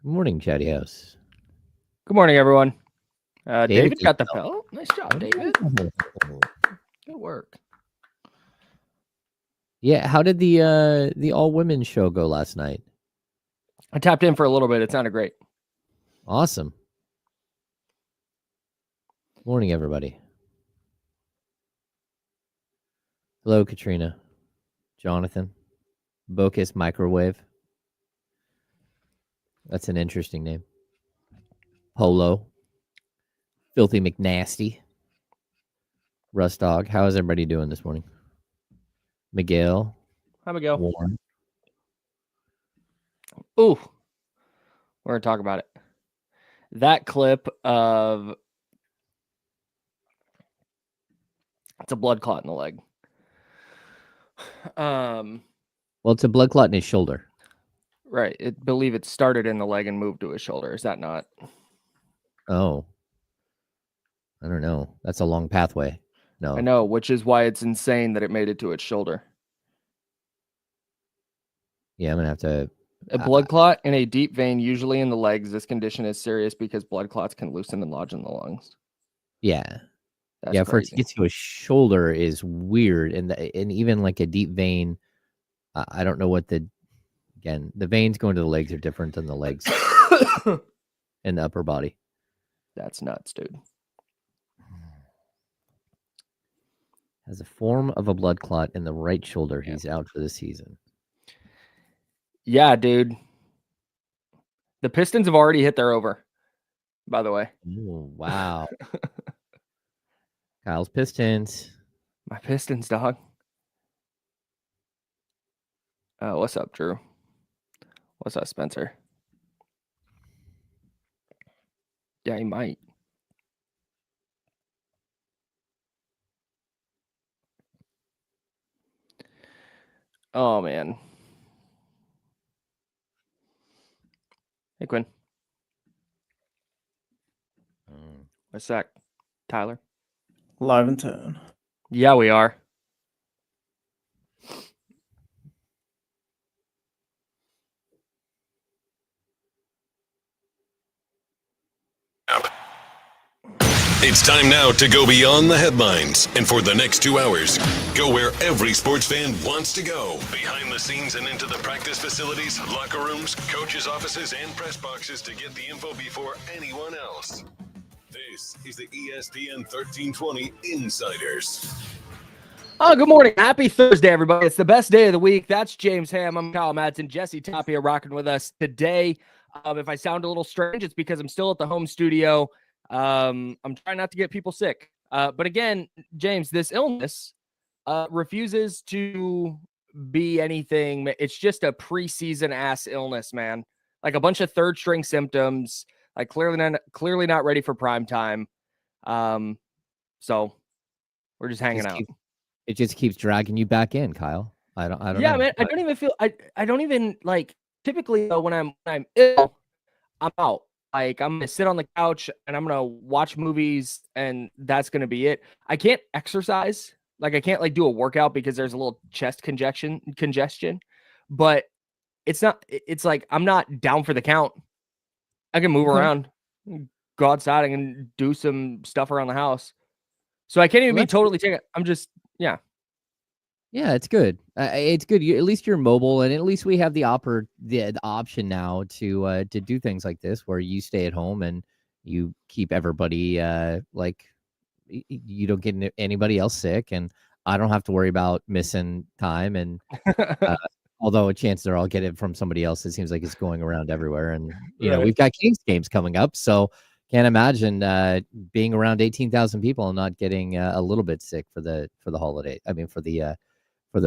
Good morning, Chatty House. Good morning, everyone. David just got the bell. Nice job, David. fell. Good work. Yeah, how did the all women show go last night? I tapped in for a little bit. It sounded great. Awesome. Morning, everybody. Hello, Katrina, Jonathan, Bocus Microwave. That's an interesting name. Polo, Filthy McNasty, Rust Dog. How is everybody doing this morning? Miguel, How we go? Warren. Ooh, we're gonna talk about it. That clip of it's a blood clot in the leg. Well, it's a blood clot in his shoulder. Right. I believe it started in the leg and moved to his shoulder. Is that not? Oh, I don't know. That's a long pathway. No, I know, which is why it's insane that it made it to its shoulder. Yeah, I'm gonna have to. A blood clot in a deep vein, usually in the legs. This condition is serious because blood clots can loosen and lodge in the lungs. Yeah. That's yeah, crazy. for it to get to a shoulder is weird, and even like a deep vein, I don't know what the veins going to the legs are different than the legs in the upper body. That's nuts, dude. Has a form of a blood clot in the right shoulder. He's out for the season. Yeah, dude. The Pistons have already hit their over, by the way. Ooh, wow. Kyle's Pistons. My Pistons, dog. What's up, Drew? What's up, Spencer? Yeah, he might. Oh, man. Hey, Quinn. What's that, Tyler? Live in town. Yeah, we are. It's time now to go beyond the headlines, and for the next 2 hours, go where every sports fan wants to go. Behind the scenes and into the practice facilities, locker rooms, coaches' offices, and press boxes to get the info before anyone else. This is the ESPN 1320 Insiders. Oh, good morning. Happy Thursday, everybody. It's the best day of the week. That's James Ham. I'm Kyle Madsen. Jesse Tapia rocking with us today. If I sound a little strange, it's because I'm still at the home studio. I'm trying not to get people sick. But again, James, this illness refuses to be anything. It's just a preseason ass illness, man. Like a bunch of third string symptoms. Like clearly not ready for prime time. So we're just hanging out. It just keeps dragging you back in, Kyle. I don't know. Yeah, man. I don't even feel. I don't even like. Typically, when I'm ill, I'm out. Like I'm gonna sit on the couch and I'm gonna watch movies, and that's gonna be it. I can't exercise. Like I can't like do a workout because there's a little chest congestion. But it's not. It's like I'm not down for the count. I can move around, go outside, and can do some stuff around the house. So I can't even be totally taken. I'm just Yeah, it's good. It's good. At least you're mobile, and at least we have the option now to do things like this, where you stay at home and you keep everybody like you don't get anybody else sick, and I don't have to worry about missing time. And although chances are I'll get it from somebody else, it seems like it's going around everywhere. And you know we've got Kings games coming up, so can't imagine being around 18,000 people and not getting a little bit sick for the holiday. I mean for the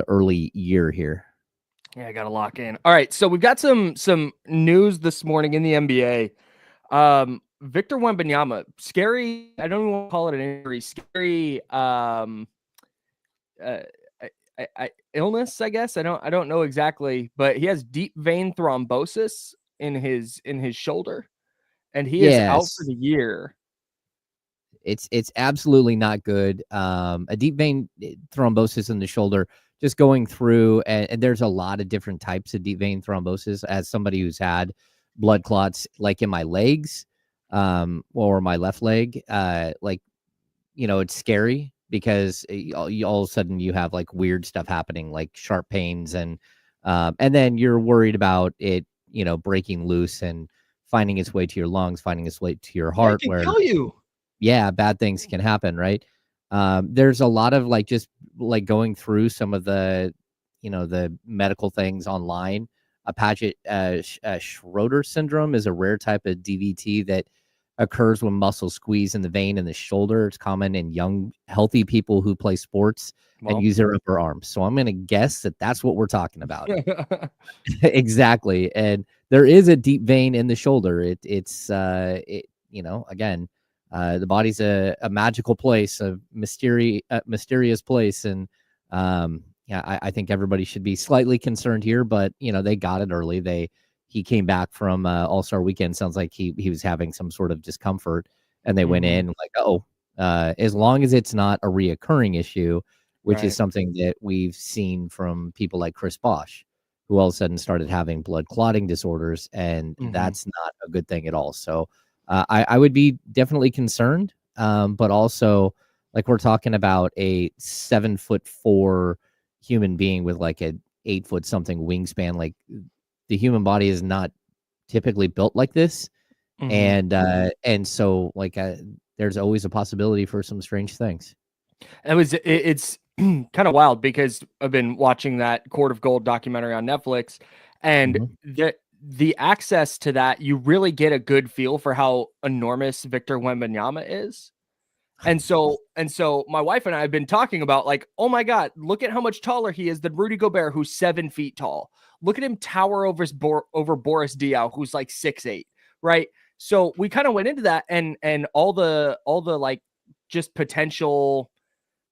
early year here. Yeah, I got to lock in. All right, so we've got some news this morning in the NBA. Victor Wembanyama, scary. I don't even want to call it an injury. Scary illness, I guess. I don't know exactly, but he has deep vein thrombosis in his shoulder, and he is out for the year. It's absolutely not good. A deep vein thrombosis in the shoulder, just going through, and there's a lot of different types of deep vein thrombosis. As somebody who's had blood clots like in my legs, or my left leg. Like, it's scary because all of a sudden you have like weird stuff happening, like sharp pains, and then you're worried about it, breaking loose and finding its way to your lungs, finding its way to your heart, I can where kill you. bad things can happen, right? There's a lot of like just like going through some of the the medical things online. Schroeder syndrome is a rare type of DVT that occurs when muscles squeeze in the vein in the shoulder. It's common in young, healthy people who play sports and use their upper arms. So I'm going to guess that that's what we're talking about. Exactly. And there is a deep vein in the shoulder. Again, the body's a magical place, a mysterious place. And I think everybody should be slightly concerned here, but they got it early. He came back from All-Star Weekend. Sounds like he was having some sort of discomfort, and they went in like, as long as it's not a reoccurring issue, which is something that we've seen from people like Chris Bosh, who all of a sudden started having blood clotting disorders, and that's not a good thing at all. So I would be definitely concerned, but also like we're talking about a 7'4" human being with like a 8 something wingspan. Like the human body is not typically built like this, and so like there's always a possibility for some strange things. It's kind of wild because I've been watching that Court of Gold documentary on Netflix, and the access to that, you really get a good feel for how enormous Victor Wembanyama is. And so my wife and I have been talking about like, oh my God, look at how much taller he is than Rudy Gobert, who's 7 feet tall. Look at him tower over Boris Diaw, who's like 6'8", right? So we kind of went into that and all the like just potential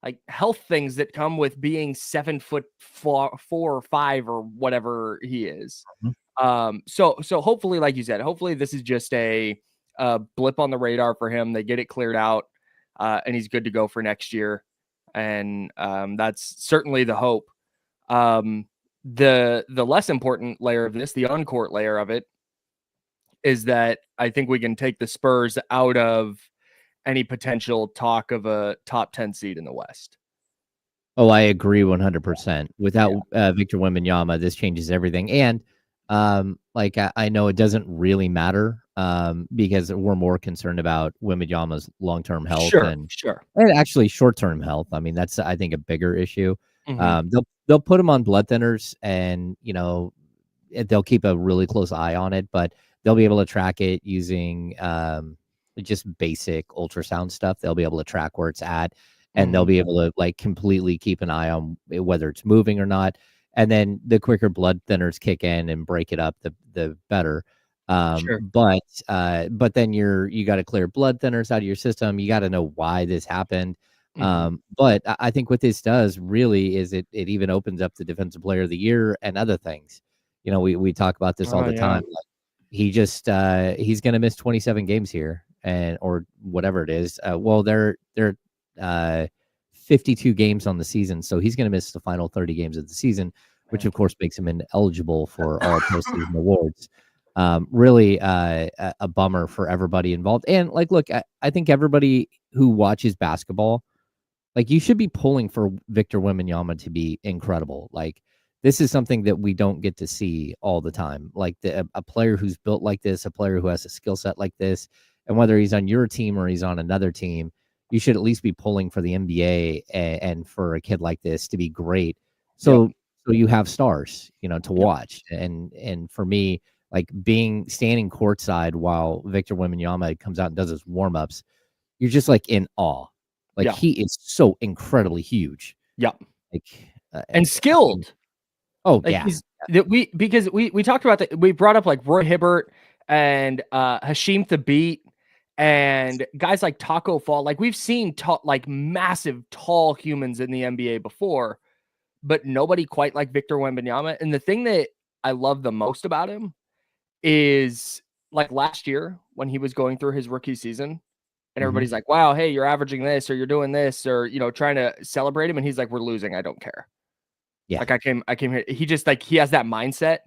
like health things that come with being 7'4" or 5 or whatever he is. So hopefully, like you said, hopefully this is just a blip on the radar for him. They get it cleared out, and he's good to go for next year. And that's certainly the hope. The less important layer of this, the on-court layer of it, is that I think we can take the Spurs out of any potential talk of a top 10 seed in the West. Oh, I agree 100%. Without Victor Wembanyama, this changes everything. And I know it doesn't really matter because we're more concerned about Wembanyama's long-term health and actually short-term health. I mean, that's, I think, a bigger issue. They'll put him on blood thinners, and they'll keep a really close eye on it, but they'll be able to track it using just basic ultrasound stuff. They'll be able to track where it's at, and they'll be able to like completely keep an eye on whether it's moving or not. And then the quicker blood thinners kick in and break it up, the better. But then you got to clear blood thinners out of your system. You got to know why this happened. But I think what this does really is it even opens up the Defensive Player of the Year and other things. We talk about this all the time. Like, he's going to miss 27 games here, or whatever it is. Well, they're 52 games on the season, so he's going to miss the final 30 games of the season, which of course makes him ineligible for all postseason awards. Really a bummer for everybody involved. And like, look, I think everybody who watches basketball, like, you should be pulling for Victor Wembanyama to be incredible. Like, this is something that we don't get to see all the time. Like a player who's built like this, a player who has a skill set like this, and whether he's on your team or he's on another team, you should at least be pulling for the NBA and for a kid like this to be great. So you have stars, to watch. And for me, like standing courtside while Victor Wembanyama comes out and does his warm-ups, you're just like in awe. Like, he is so incredibly huge. Like and skilled. Because we talked about that. We brought up like Roy Hibbert and Hasheem Thabeet and guys like Taco Fall. Like, we've seen like massive tall humans in the NBA before, but nobody quite like Victor Wembanyama. And the thing that I love the most about him is, like, last year when he was going through his rookie season, and everybody's like, wow, hey, you're averaging this, or you're doing this, or, trying to celebrate him. And he's like, we're losing. I don't care. Like, I came here. He just, like, he has that mindset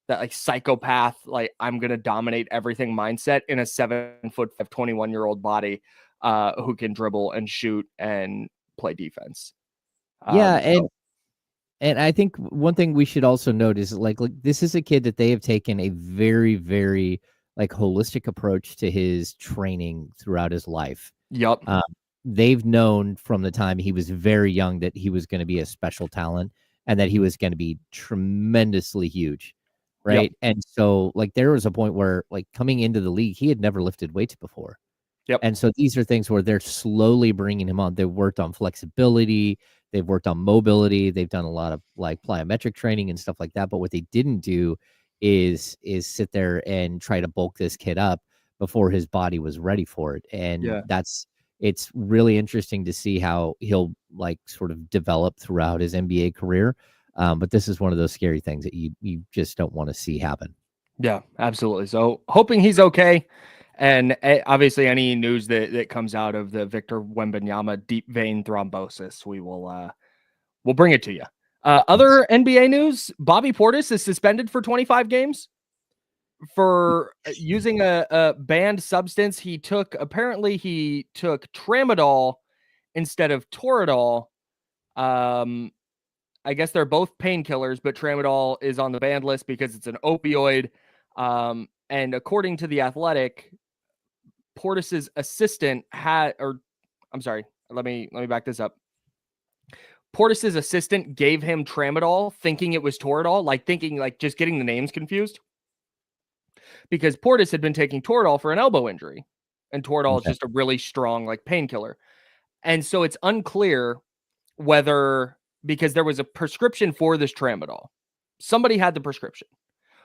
that like psychopath, like I'm going to dominate everything mindset in a 7'5", 21-year-old body who can dribble and shoot and play defense. And I think one thing we should also note is like this is a kid that they have taken a very, very like holistic approach to his training throughout his life. Yep. They've known from the time he was very young that he was going to be a special talent and that he was going to be tremendously huge. Right. Yep. And so like there was a point where like coming into the league, he had never lifted weights before. Yep. And so these are things where they're slowly bringing him on. They've worked on flexibility. They've worked on mobility. They've done a lot of like plyometric training and stuff like that. But what they didn't do is sit there and try to bulk this kid up before his body was ready for it. And it's really interesting to see how he'll like sort of develop throughout his NBA career. But this is one of those scary things that you just don't want to see happen. Yeah, absolutely. So hoping he's okay. And obviously any news that comes out of the Victor Wembanyama deep vein thrombosis, we'll bring it to you. Other NBA news, Bobby Portis is suspended for 25 games for using a banned substance. Apparently he took tramadol instead of Toradol. I guess they're both painkillers, but tramadol is on the banned list because it's an opioid. And according to The Athletic, Portis's assistant let me back this up. Portis's assistant gave him tramadol thinking it was Toradol, just getting the names confused. Because Portis had been taking Toradol for an elbow injury, and Toradol is just a really strong like painkiller. And so it's unclear whether, because there was a prescription for this tramadol, somebody had the prescription.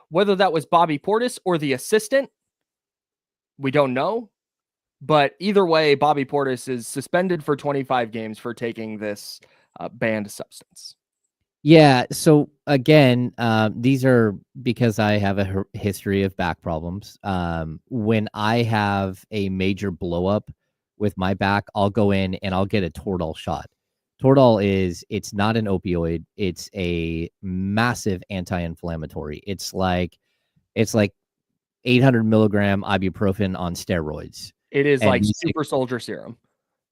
Whether that was Bobby Portis or the assistant, we don't know. But either way, Bobby Portis is suspended for 25 games for taking this banned substance. Yeah. So again, these are because I have a history of back problems. When I have a major blow up with my back, I'll go in and I'll get a Toradol shot. Toradol it's not an opioid. It's a massive anti-inflammatory. It's like 800 milligram ibuprofen on steroids. It is like super soldier serum.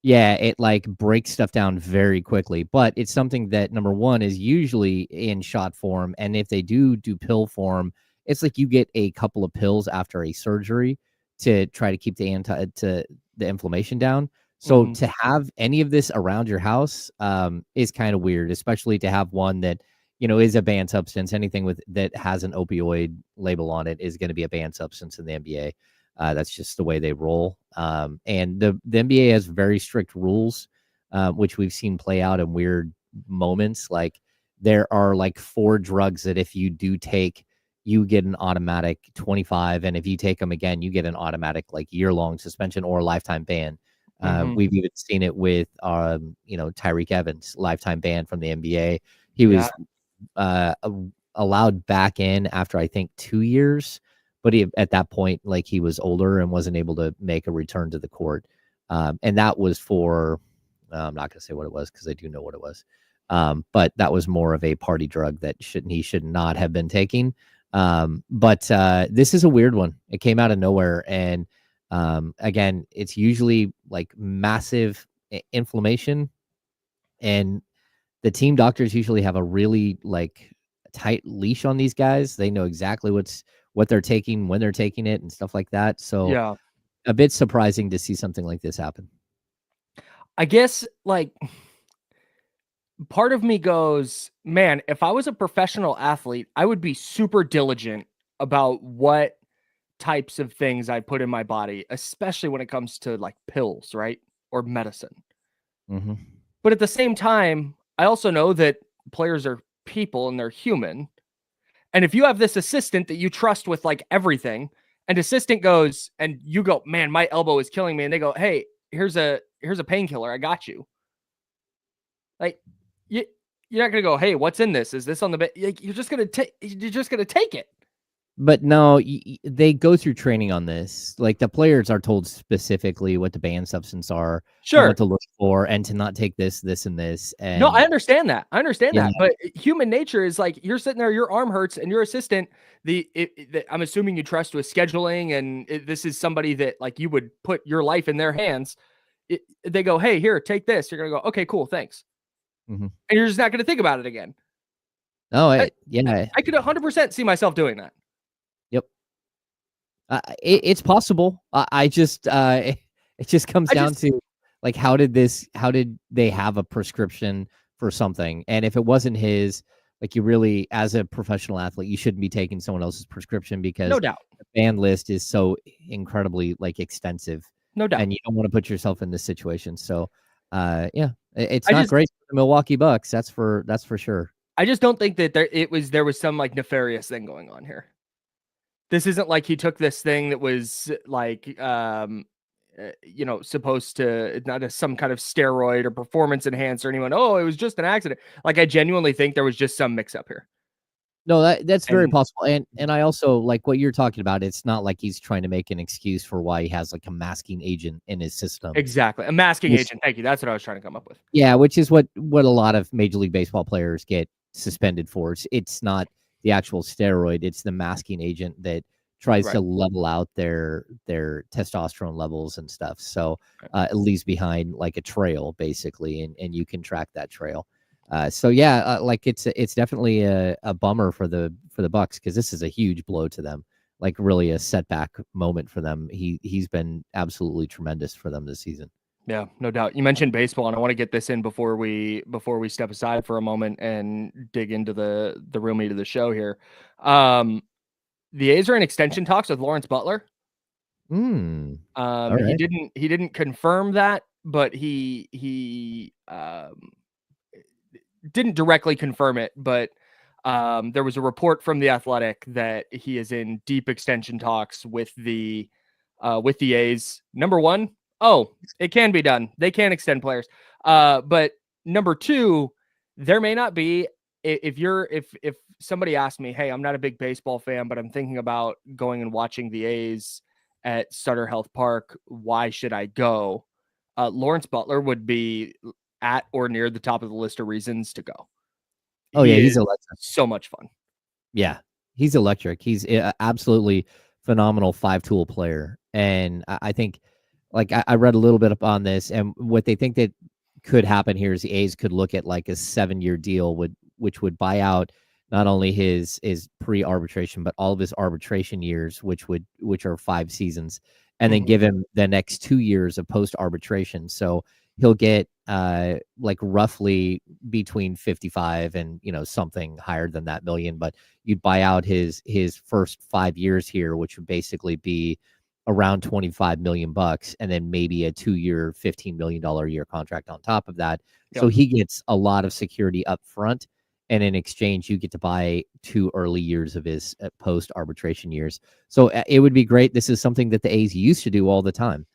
Yeah, it like breaks stuff down very quickly, but it's something that number one is usually in shot form. And if they do pill form, it's like you get a couple of pills after a surgery to try to keep the inflammation down. So to have any of this around your house is kind of weird, especially to have one that, is a banned substance. Anything that has an opioid label on it is going to be a banned substance in the NBA. That's just the way they roll. And the NBA has very strict rules, which we've seen play out in weird moments. Like there are like 4 drugs that if you do take, you get an automatic 25. And if you take them again, you get an automatic like year-long suspension or lifetime ban. We've even seen it with, Tyreek Evans, lifetime ban from the NBA. He was allowed back in after, I think, 2 years. But at that point, like he was older and wasn't able to make a return to the court. And that was for, I'm not going to say what it was because I do know what it was. But that was more of a party drug that he should not have been taking. But this is a weird one. It came out of nowhere. And again, it's usually like massive inflammation. And the team doctors usually have a really like tight leash on these guys. They know exactly what they're taking, when they're taking it and stuff like that. So a bit surprising to see something like this happen. I guess like part of me goes, man, if I was a professional athlete, I would be super diligent about what types of things I put in my body, especially when it comes to like pills, right? Or medicine. Mm-hmm. But at the same time, I also know that players are people and they're human. And if you have this assistant that you trust with like everything, and assistant goes and you go, man, my elbow is killing me. And they go, hey, here's a painkiller. I got you. Like you're not going to go, hey, what's in this? Is this on the bed? You're just going to take it. But no, they go through training on this. Like the players are told specifically what the banned substance are and Sure. what to look for, and to not take this, this, and this. And No, I understand that. I understand Yeah. that. But human nature is like you're sitting there, your arm hurts, and your assistant. I'm assuming you trust with scheduling, and this is somebody that like you would put your life in their hands. They go, hey, here, take this. You're gonna go, okay, cool, thanks, Mhm. and you're just not gonna think about it again. Oh, I could 100% see myself doing that. Yep. It's possible. I just it just comes down to like how did they have a prescription for something? And if it wasn't his, like you really, as a professional athlete, you shouldn't be taking someone else's prescription because No doubt. the ban list is so incredibly like extensive. No doubt. And you don't want to put yourself in this situation. So yeah, it's I not just- great for the Milwaukee Bucks. That's for sure. I just don't think that there was some like nefarious thing going on here. This isn't like he took this thing that was like, supposed to not some kind of steroid or performance enhancer. Anyone? Oh, it was just an accident. Like I genuinely think there was just some mix up here. No, that's very And- possible. And I also like what you're talking about. It's not like he's trying to make an excuse for why he has like a masking agent in his system. Exactly. A masking Yes. agent. Thank you. That's what I was trying to come up with. Yeah, which is what a lot of Major League Baseball players get suspended for. It's not the actual steroid, it's the masking agent that tries to level out their testosterone levels and stuff. So it leaves behind like a trail basically, and you can track that trail. So yeah, like it's definitely a bummer for the Bucks because this is a huge blow to them. Like really a setback moment for them. He's been absolutely tremendous for them this season. Yeah, no doubt. You mentioned baseball, and I want to get this in before we step aside for a moment and dig into the real meat of the show here. The A's are in extension talks with Lawrence Butler. Right. He didn't confirm that, but he didn't directly confirm it. But there was a report from The Athletic that he is in deep extension talks with the A's. Number one, it can be done. They can extend players. But number two, there may not be. If somebody asked me, hey, I'm not a big baseball fan, but I'm thinking about going and watching the A's at Sutter Health Park, why should I go? Lawrence Butler would be at or near the top of the list of reasons to go. Oh yeah, he's electric. So much fun. Yeah, he's electric. He's absolutely phenomenal 5-tool player. And I think, like I read a little bit up on this, and what they think that could happen here is the A's could look at like a 7-year deal which would buy out not only his pre-arbitration, but all of his arbitration years, which are 5 seasons, and then give him the next 2 years of post-arbitration. So he'll get like roughly between 55 and something higher than that million, but you'd buy out his first 5 years here, which would basically be around $25 million, and then maybe a 2-year, $15 million a year contract on top of that. Yep. So he gets a lot of security up front, and in exchange, you get to buy 2 early years of his post arbitration years. So it would be great. This is something that the A's used to do all the time.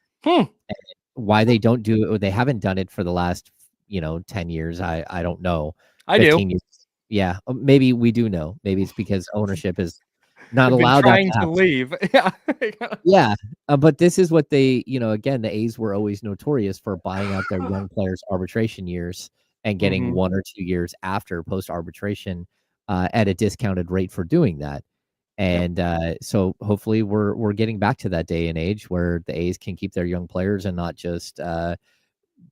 Why they don't do it, or they haven't done it for the last 10 years, I don't know. I do. Years. Yeah, maybe we do know. Maybe it's because ownership is not We've been allowed trying that to leave. Yeah. Yeah, but this is what they, again, the A's were always notorious for buying out their young players' arbitration years and getting 1 or 2 years after post arbitration at a discounted rate for doing that. And so hopefully we're getting back to that day and age where the A's can keep their young players and not just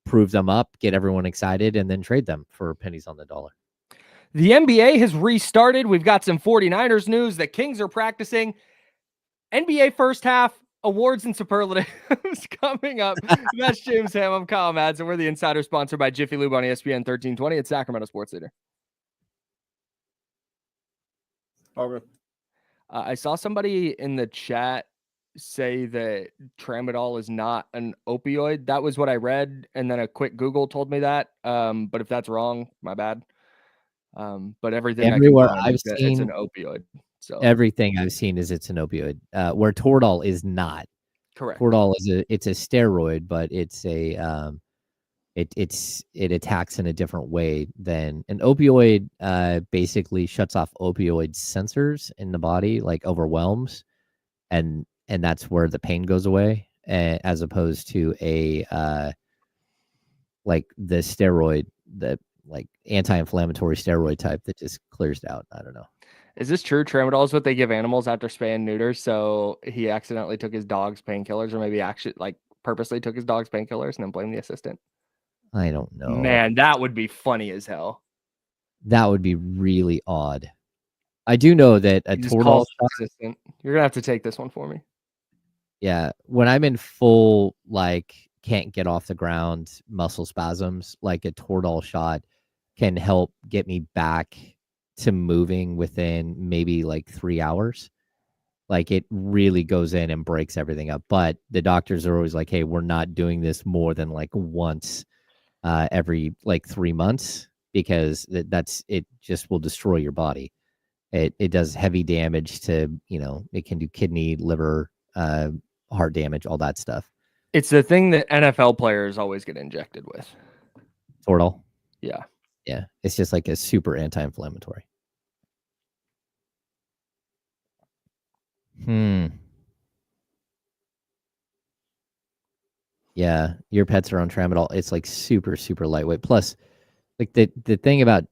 prove them up, get everyone excited, and then trade them for pennies on the dollar. The NBA has restarted. We've got some 49ers news. The Kings are practicing. NBA first half awards and superlatives coming up. That's James Ham. I'm Kyle Madsen. We're the insider sponsored by Jiffy Lube on ESPN 1320 at Sacramento Sports Leader. Okay. I saw somebody in the chat say that tramadol is not an opioid. That was what I read, and then a quick Google told me that. But if that's wrong, my bad. But everything Everywhere I can find I've is that seen, it's an opioid. So everything I've seen is it's an opioid. Where Toradol is not. correct. Toradol is it's a steroid, but it's a it attacks in a different way than an opioid. Basically shuts off opioid sensors in the body, like overwhelms, and that's where the pain goes away, as opposed to a like the steroid, the like anti-inflammatory steroid type that just clears it out. I don't know. Is this true? Tramadol is what they give animals after spay and neuter. So he accidentally took his dog's painkillers, or maybe actually like purposely took his dog's painkillers and then blamed the assistant. I don't know. Man, that would be funny as hell. That would be really odd. I do know that a Toradol shot. Assistant. You're gonna have to take this one for me. Yeah, when I'm in full like can't get off the ground muscle spasms, like a Toradol shot can help get me back to moving within maybe like 3 hours. Like it really goes in and breaks everything up. But the doctors are always like, hey, we're not doing this more than like once every like 3 months, because that's it just will destroy your body. It does heavy damage to, it can do kidney, liver, heart damage, all that stuff. It's the thing that NFL players always get injected with. Toradol. Yeah. Yeah. It's just like a super anti-inflammatory. Yeah. Your pets are on tramadol. It's like super, super lightweight. Plus, like the thing about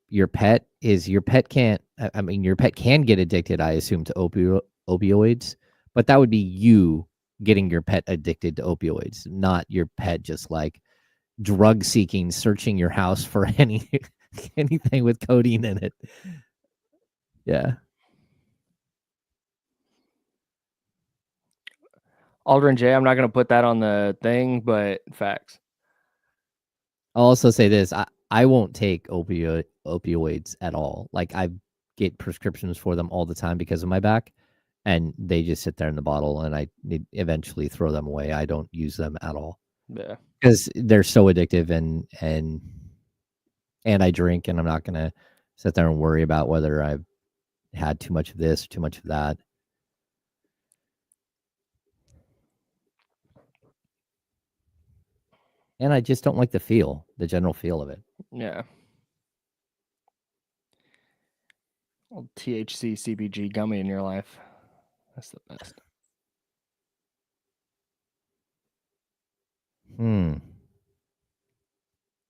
your pet is your pet can't, I mean, your pet can get addicted, I assume, to opioids, but that would be you getting your pet addicted to opioids, not your pet just like drug seeking, searching your house for anything with codeine in it. Yeah. Aldrin J, I'm not going to put that on the thing, but facts. I'll also say this. I won't take opioids at all. Like I get prescriptions for them all the time because of my back, and they just sit there in the bottle, and I eventually throw them away. I don't use them at all. Yeah. Because they're so addictive, and I drink, and I'm not going to sit there and worry about whether I've had too much of this, too much of that. And I just don't like the general feel of it. Yeah. Old THC CBG gummy in your life. That's the best.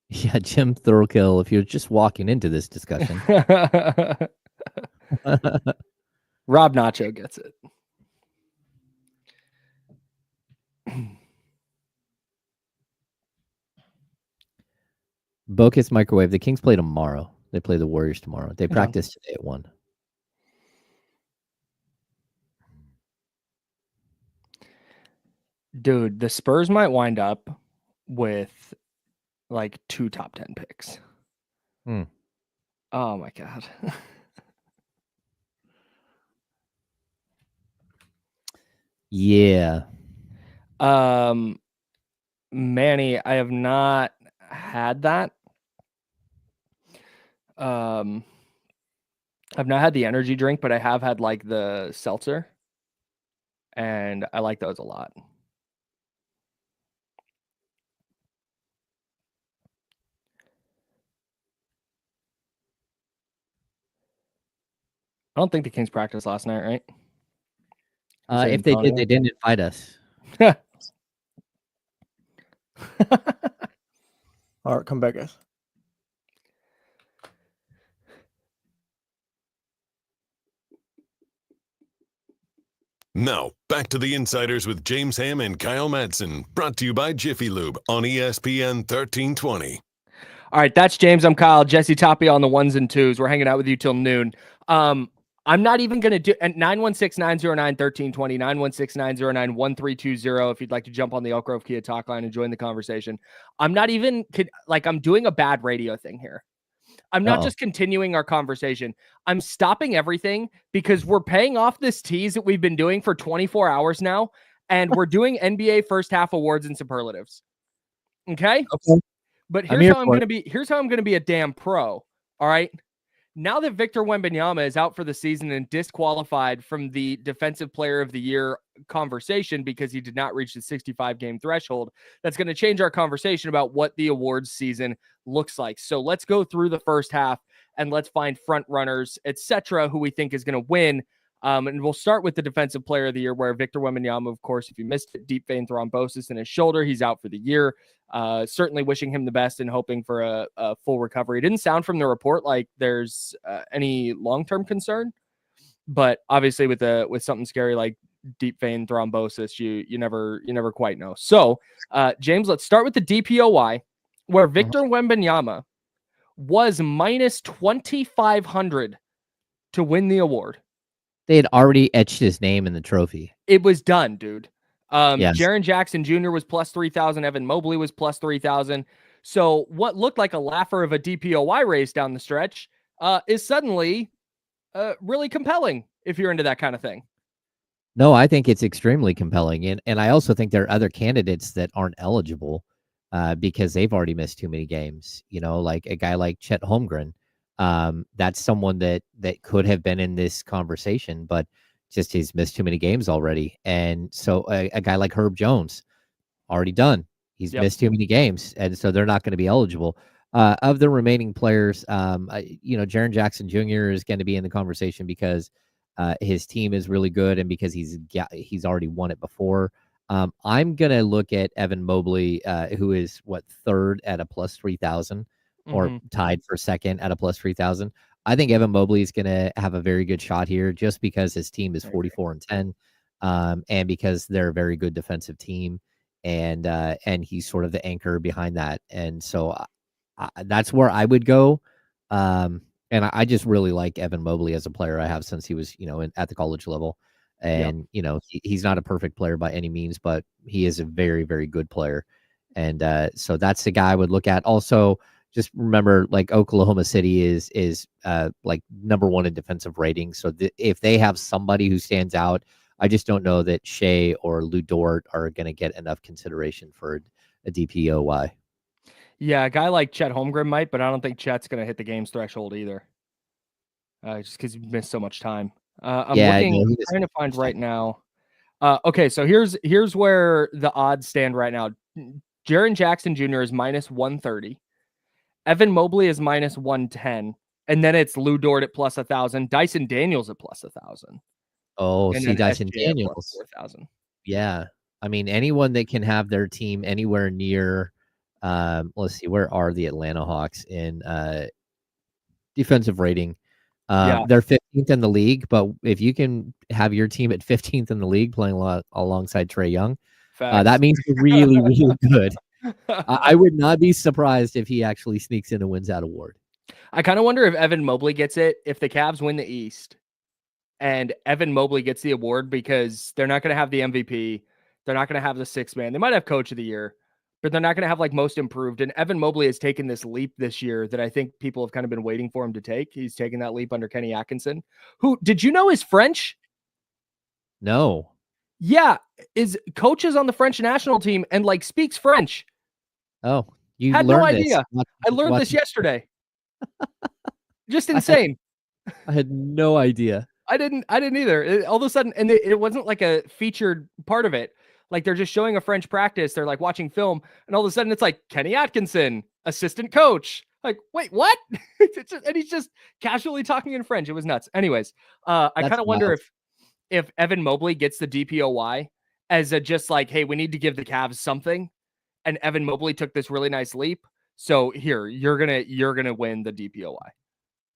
Yeah, Jim Thurkill, if you're just walking into this discussion. Rob Nacho gets it. Bocus Microwave. The Kings play tomorrow. They play the Warriors tomorrow. They practice today at 1. Dude, the Spurs might wind up with like 2 top 10 picks. Oh my God. Yeah. Manny, I have not had that. I've not had the energy drink, but I have had like the seltzer, and I like those a lot. I don't think the Kings practiced last night, right? If they did, they didn't invite us. All right, come back, guys. Now, back to the Insiders with James Ham and Kyle Madsen, brought to you by Jiffy Lube on ESPN 1320. All right, that's James. I'm Kyle. Jesse Tapia on the 1s and 2s. We're hanging out with you till noon. I'm not even going to do 916-909-1320, 916-909-1320 if you'd like to jump on the Elk Grove Kia talk line and join the conversation. I'm not even I'm doing a bad radio thing here. I'm not just continuing our conversation. I'm stopping everything because we're paying off this tease that we've been doing for 24 hours now, and we're doing NBA first half awards and superlatives. Okay? Okay. But here's how I'm going to be a damn pro. All right? now that Victor Wembanyama is out for the season and disqualified from the Defensive Player of the Year conversation because he did not reach the 65-game threshold, that's going to change our conversation about what the awards season looks like. So let's go through the first half and let's find front runners, etc., who we think is going to win. And we'll start with the Defensive Player of the Year, where Victor Wembanyama, of course, if you missed it, deep vein thrombosis in his shoulder. He's out for the year. Certainly wishing him the best and hoping for a full recovery. It didn't sound from the report like there's any long-term concern, but obviously with something scary like deep vein thrombosis, you never quite know. So, James, let's start with the DPOY, where Victor Wembanyama was minus 2,500 to win the award. They had already etched his name in the trophy. It was done, dude. Yes. Jaren Jackson Jr. was plus 3,000. Evan Mobley was plus 3,000. So what looked like a laugher of a DPOY race down the stretch is suddenly really compelling if you're into that kind of thing. No, I think it's extremely compelling. And I also think there are other candidates that aren't eligible because they've already missed too many games. You know, like a guy like Chet Holmgren. That's someone that could have been in this conversation, but just he's missed too many games already. And so a guy like Herb Jones, already done. He's missed too many games, and so they're not going to be eligible. Of the remaining players, Jaren Jackson Jr. is going to be in the conversation because his team is really good and because he's already won it before. I'm going to look at Evan Mobley, who is third at a plus 3,000. Or tied for second at a plus 3,000. I think Evan Mobley is going to have a very good shot here just because his team is 44-10, and because they're a very good defensive team, and he's sort of the anchor behind that. And so that's where I would go. And I just really like Evan Mobley as a player. I have since he was, at the college level. And, he's not a perfect player by any means, but he is a very, very good player. And so that's the guy I would look at. Also, just remember, like Oklahoma City is like number one in defensive rating. So if they have somebody who stands out, I just don't know that Shea or Lou Dort are going to get enough consideration for a DPOY. Yeah, a guy like Chet Holmgren might, but I don't think Chet's going to hit the game's threshold either. Just because he missed so much time. I'm trying to find right now. Okay, so here's where the odds stand right now. Jaren Jackson Jr. is minus 130. Evan Mobley is minus 110. And then it's Lou Dort at plus 1,000. Dyson Daniels at plus 1,000. Oh, and see Dyson SGA Daniels. 4,000. Yeah. I mean, anyone that can have their team anywhere near, let's see, where are the Atlanta Hawks in defensive rating? They're 15th in the league, but if you can have your team at 15th in the league playing alongside Trae Young, that means you're really, really good. I would not be surprised if he actually sneaks in and wins that award. I kind of wonder if Evan Mobley gets it, if the Cavs win the East and Evan Mobley gets the award, because they're not going to have the MVP. They're not going to have the sixth man. They might have coach of the year, but they're not going to have like most improved. And Evan Mobley has taken this leap this year that I think people have kind of been waiting for him to take. He's taken that leap under Kenny Atkinson, who, did you know, is French? No. Yeah. Coaches on the French national team and like speaks French. Oh, you had learned no idea. This. I learned this yesterday. Just insane. I had no idea. I didn't either. All of a sudden, and it wasn't like a featured part of it. Like they're just showing a French practice. They're like watching film, and all of a sudden it's like Kenny Atkinson, assistant coach. Like, wait, what? And he's just casually talking in French. It was nuts. Anyways, I kind of wonder if Evan Mobley gets the DPOY as a just like, hey, we need to give the Cavs something. And Evan Mobley took this really nice leap. So here, you're gonna win the DPOY.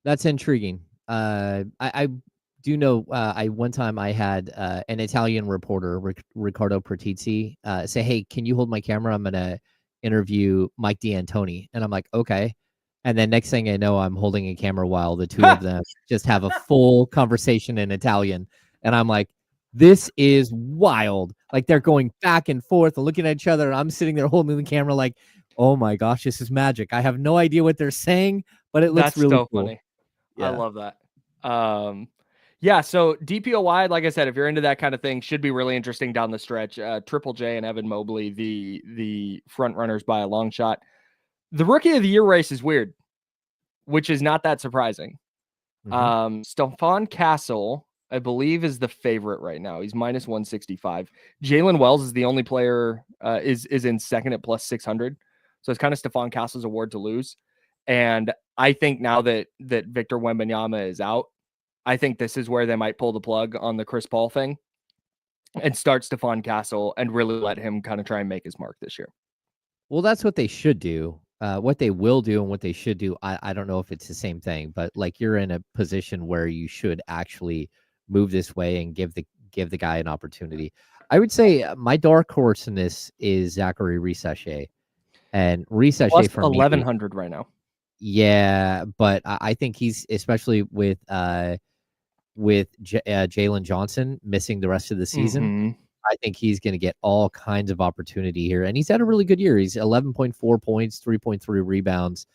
That's intriguing. I do know. One time I had an Italian reporter, Riccardo Pertizzi, say, "Hey, can you hold my camera? I'm gonna interview Mike D'Antoni." And I'm like, "Okay." And then next thing I know, I'm holding a camera while the two of them just have a full conversation in Italian, and I'm like, this is wild. Like they're going back and forth and looking at each other. And I'm sitting there holding the camera like, oh my gosh, this is magic. I have no idea what they're saying, but it looks really cool. Funny. Yeah. I love that. So DPOY, like I said, if you're into that kind of thing, should be really interesting down the stretch. Triple J and Evan Mobley, the front runners by a long shot. The rookie of the year race is weird, which is not that surprising. Stephon Castle, I believe, is the favorite right now. He's minus 165. Jalen Wells is the only player is in second at plus 600. So it's kind of Stephon Castle's award to lose. And I think now that Victor Wembanyama is out, I think this is where they might pull the plug on the Chris Paul thing and start Stephon Castle and really let him kind of try and make his mark this year. Well, that's what they should do. What they will do and what they should do, I don't know if it's the same thing, but like you're in a position where you should actually move this way and give the guy an opportunity. I would say my dark horse in this is Zachary Rissache, and Rissache Plus for me, 1,100 right now. Yeah, but I think he's, especially with Jalen Johnson missing the rest of the season. I think he's going to get all kinds of opportunity here. And he's had a really good year. He's 11.4 points, 3.3 rebounds.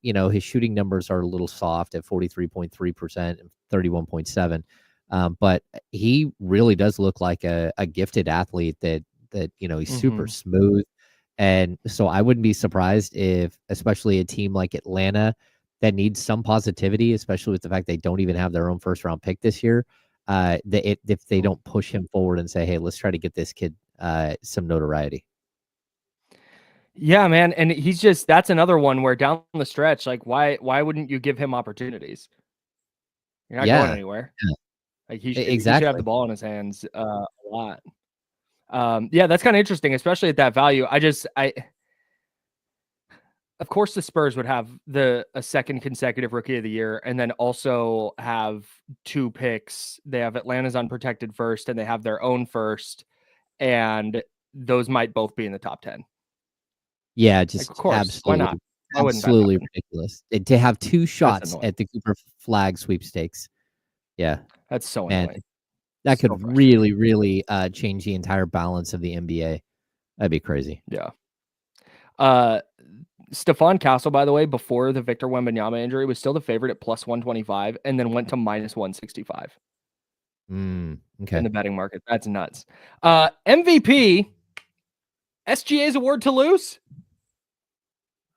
His shooting numbers are a little soft at 43.3% and 31.7. But he really does look like a gifted athlete that he's super smooth. And so I wouldn't be surprised if, especially a team like Atlanta that needs some positivity, especially with the fact they don't even have their own first round pick this year, if they don't push him forward and say, hey, let's try to get this kid some notoriety. Yeah, man. And that's another one where down the stretch, like why wouldn't you give him opportunities? You're not going anywhere. Yeah. Like he should have the ball in his hands a lot. That's kind of interesting, especially at that value. Of course, the Spurs would have a second consecutive Rookie of the Year, and then also have 2 picks. They have Atlanta's unprotected first, and they have their own first, and those might both be in the top 10. Yeah, just of course, absolutely, why not? Absolutely ridiculous to have 2 shots at the Cooper Flag sweepstakes. Yeah, that's so annoying. That could really, really change the entire balance of the NBA. That'd be crazy. Yeah. Stephon Castle, by the way, before the Victor Wembanyama injury, was still the favorite at plus 125 and then went to minus 165. Okay. In the betting market. That's nuts. MVP, SGA's award to lose?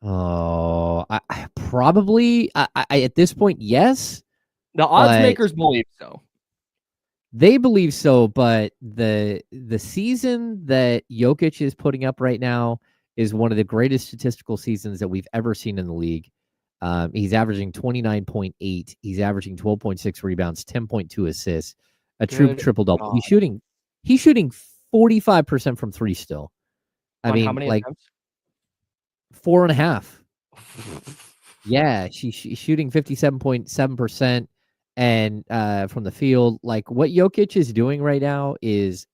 Oh, I probably at this point, yes. The odds makers believe so. They believe so, but the season that Jokic is putting up right now is one of the greatest statistical seasons that we've ever seen in the league. He's averaging 29.8. He's averaging 12.6 rebounds, 10.2 assists, a true triple-double. He's shooting 45% from 3 still. I mean, how many attempts? 4.5. Yeah, she's shooting 57.7%. And from the field, like what Jokic is doing right now is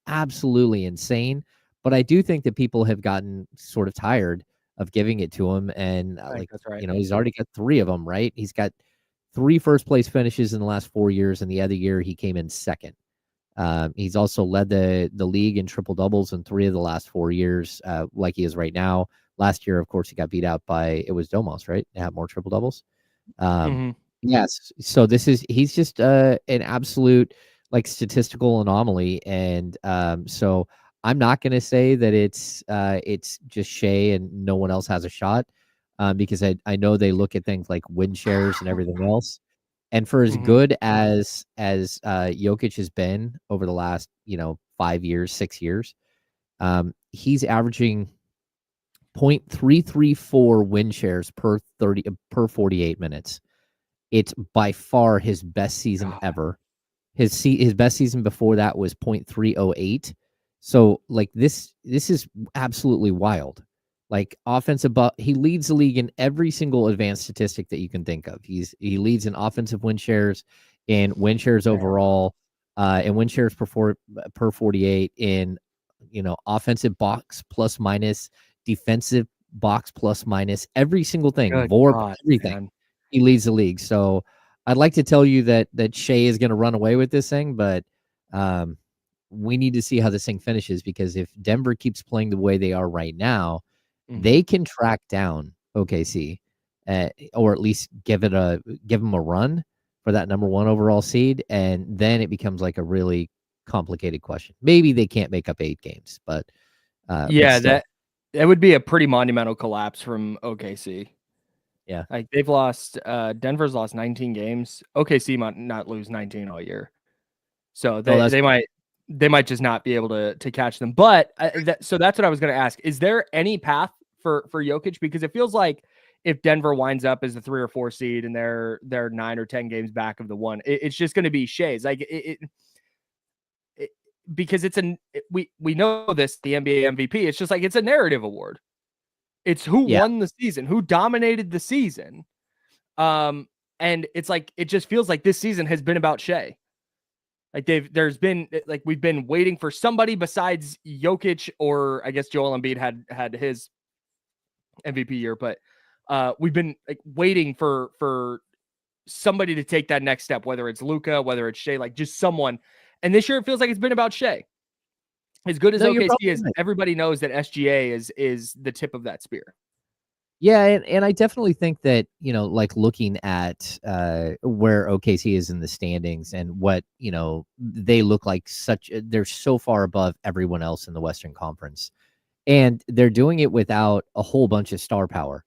absolutely insane. But I do think that people have gotten sort of tired of giving it to him. And that's right. He's already got 3 of them, right? He's got 3 first-place finishes in the last 4 years, and the other year he came in second. He's also led the league in triple-doubles in 3 of the last 4 years, like he is right now. Last year, of course, he got beat out by, it was Domas, right? They have more triple-doubles. Yes. So he's just an absolute like statistical anomaly. And so I'm not going to say that it's just Shea and no one else has a shot, because I know they look at things like win shares and everything else. And for as good as Jokic has been over the last 5 years, 6 years, he's averaging 0.334 win shares per 48 minutes. It's by far his best season ever. His best season before that was 0.308. So like this is absolutely wild. Like offensive, he leads the league in every single advanced statistic that you can think of. He leads in offensive win shares, in win shares overall, and win shares per 48, in offensive box plus minus, defensive box plus minus, every single thing, everything. Man. He leads the league. So I'd like to tell you that Shea is going to run away with this thing, but we need to see how this thing finishes, because if Denver keeps playing the way they are right now, they can track down OKC, or at least give them a run for that number 1 overall seed, and then it becomes like a really complicated question. Maybe they can't make up 8 games, but that would be a pretty monumental collapse from OKC. Yeah. Like they've lost, Denver's lost 19 games. OKC might not lose 19 all year. So they might just not be able to catch them. But so that's what I was going to ask. Is there any path for Jokic? Because it feels like if Denver winds up as the 3 or 4 seed and they're 9 or 10 games back of the 1, it's just going to be Shai's. Like because we know this, the NBA MVP. It's just like it's a narrative award. It's who won the season, who dominated the season. And it's like it just feels like this season has been about Shai. Like there's been like we've been waiting for somebody besides Jokic, or I guess Joel Embiid had his MVP year, but we've been like waiting for somebody to take that next step, whether it's Luka, whether it's Shai, like just someone. And this year it feels like it's been about Shai. As good as OKC is, everybody knows that SGA is the tip of that spear. Yeah, and I definitely think that, like looking at where OKC is in the standings and what, they look like they're so far above everyone else in the Western Conference. And they're doing it without a whole bunch of star power,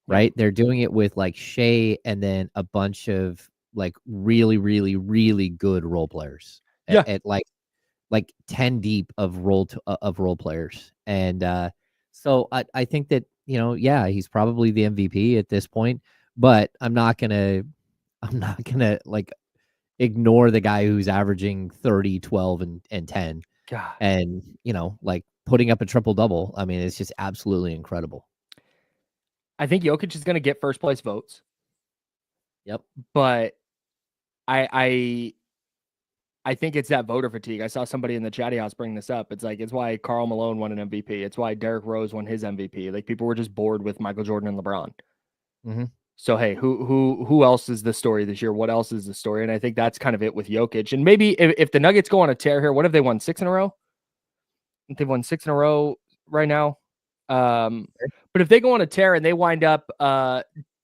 right? They're doing it with like Shai and then a bunch of like really, really, really good role players at like 10 deep of role players. And so I think that, he's probably the MVP at this point, but I'm not gonna like ignore the guy who's averaging 30, 12, and 10. God. And, like putting up a triple double. I mean, it's just absolutely incredible. I think Jokic is going to get first place votes. Yep. But I think it's that voter fatigue. I saw somebody in the chatty house bring this up. It's like, it's why Karl Malone won an MVP. It's why Derrick Rose won his MVP. Like people were just bored with Michael Jordan and LeBron. Mm-hmm. So, hey, who else is the story this year? What else is the story? And I think that's kind of it with Jokic. And maybe if the Nuggets go on a tear here, what have they won? 6 in a row? They've won 6 in a row right now. But if they go on a tear and they wind up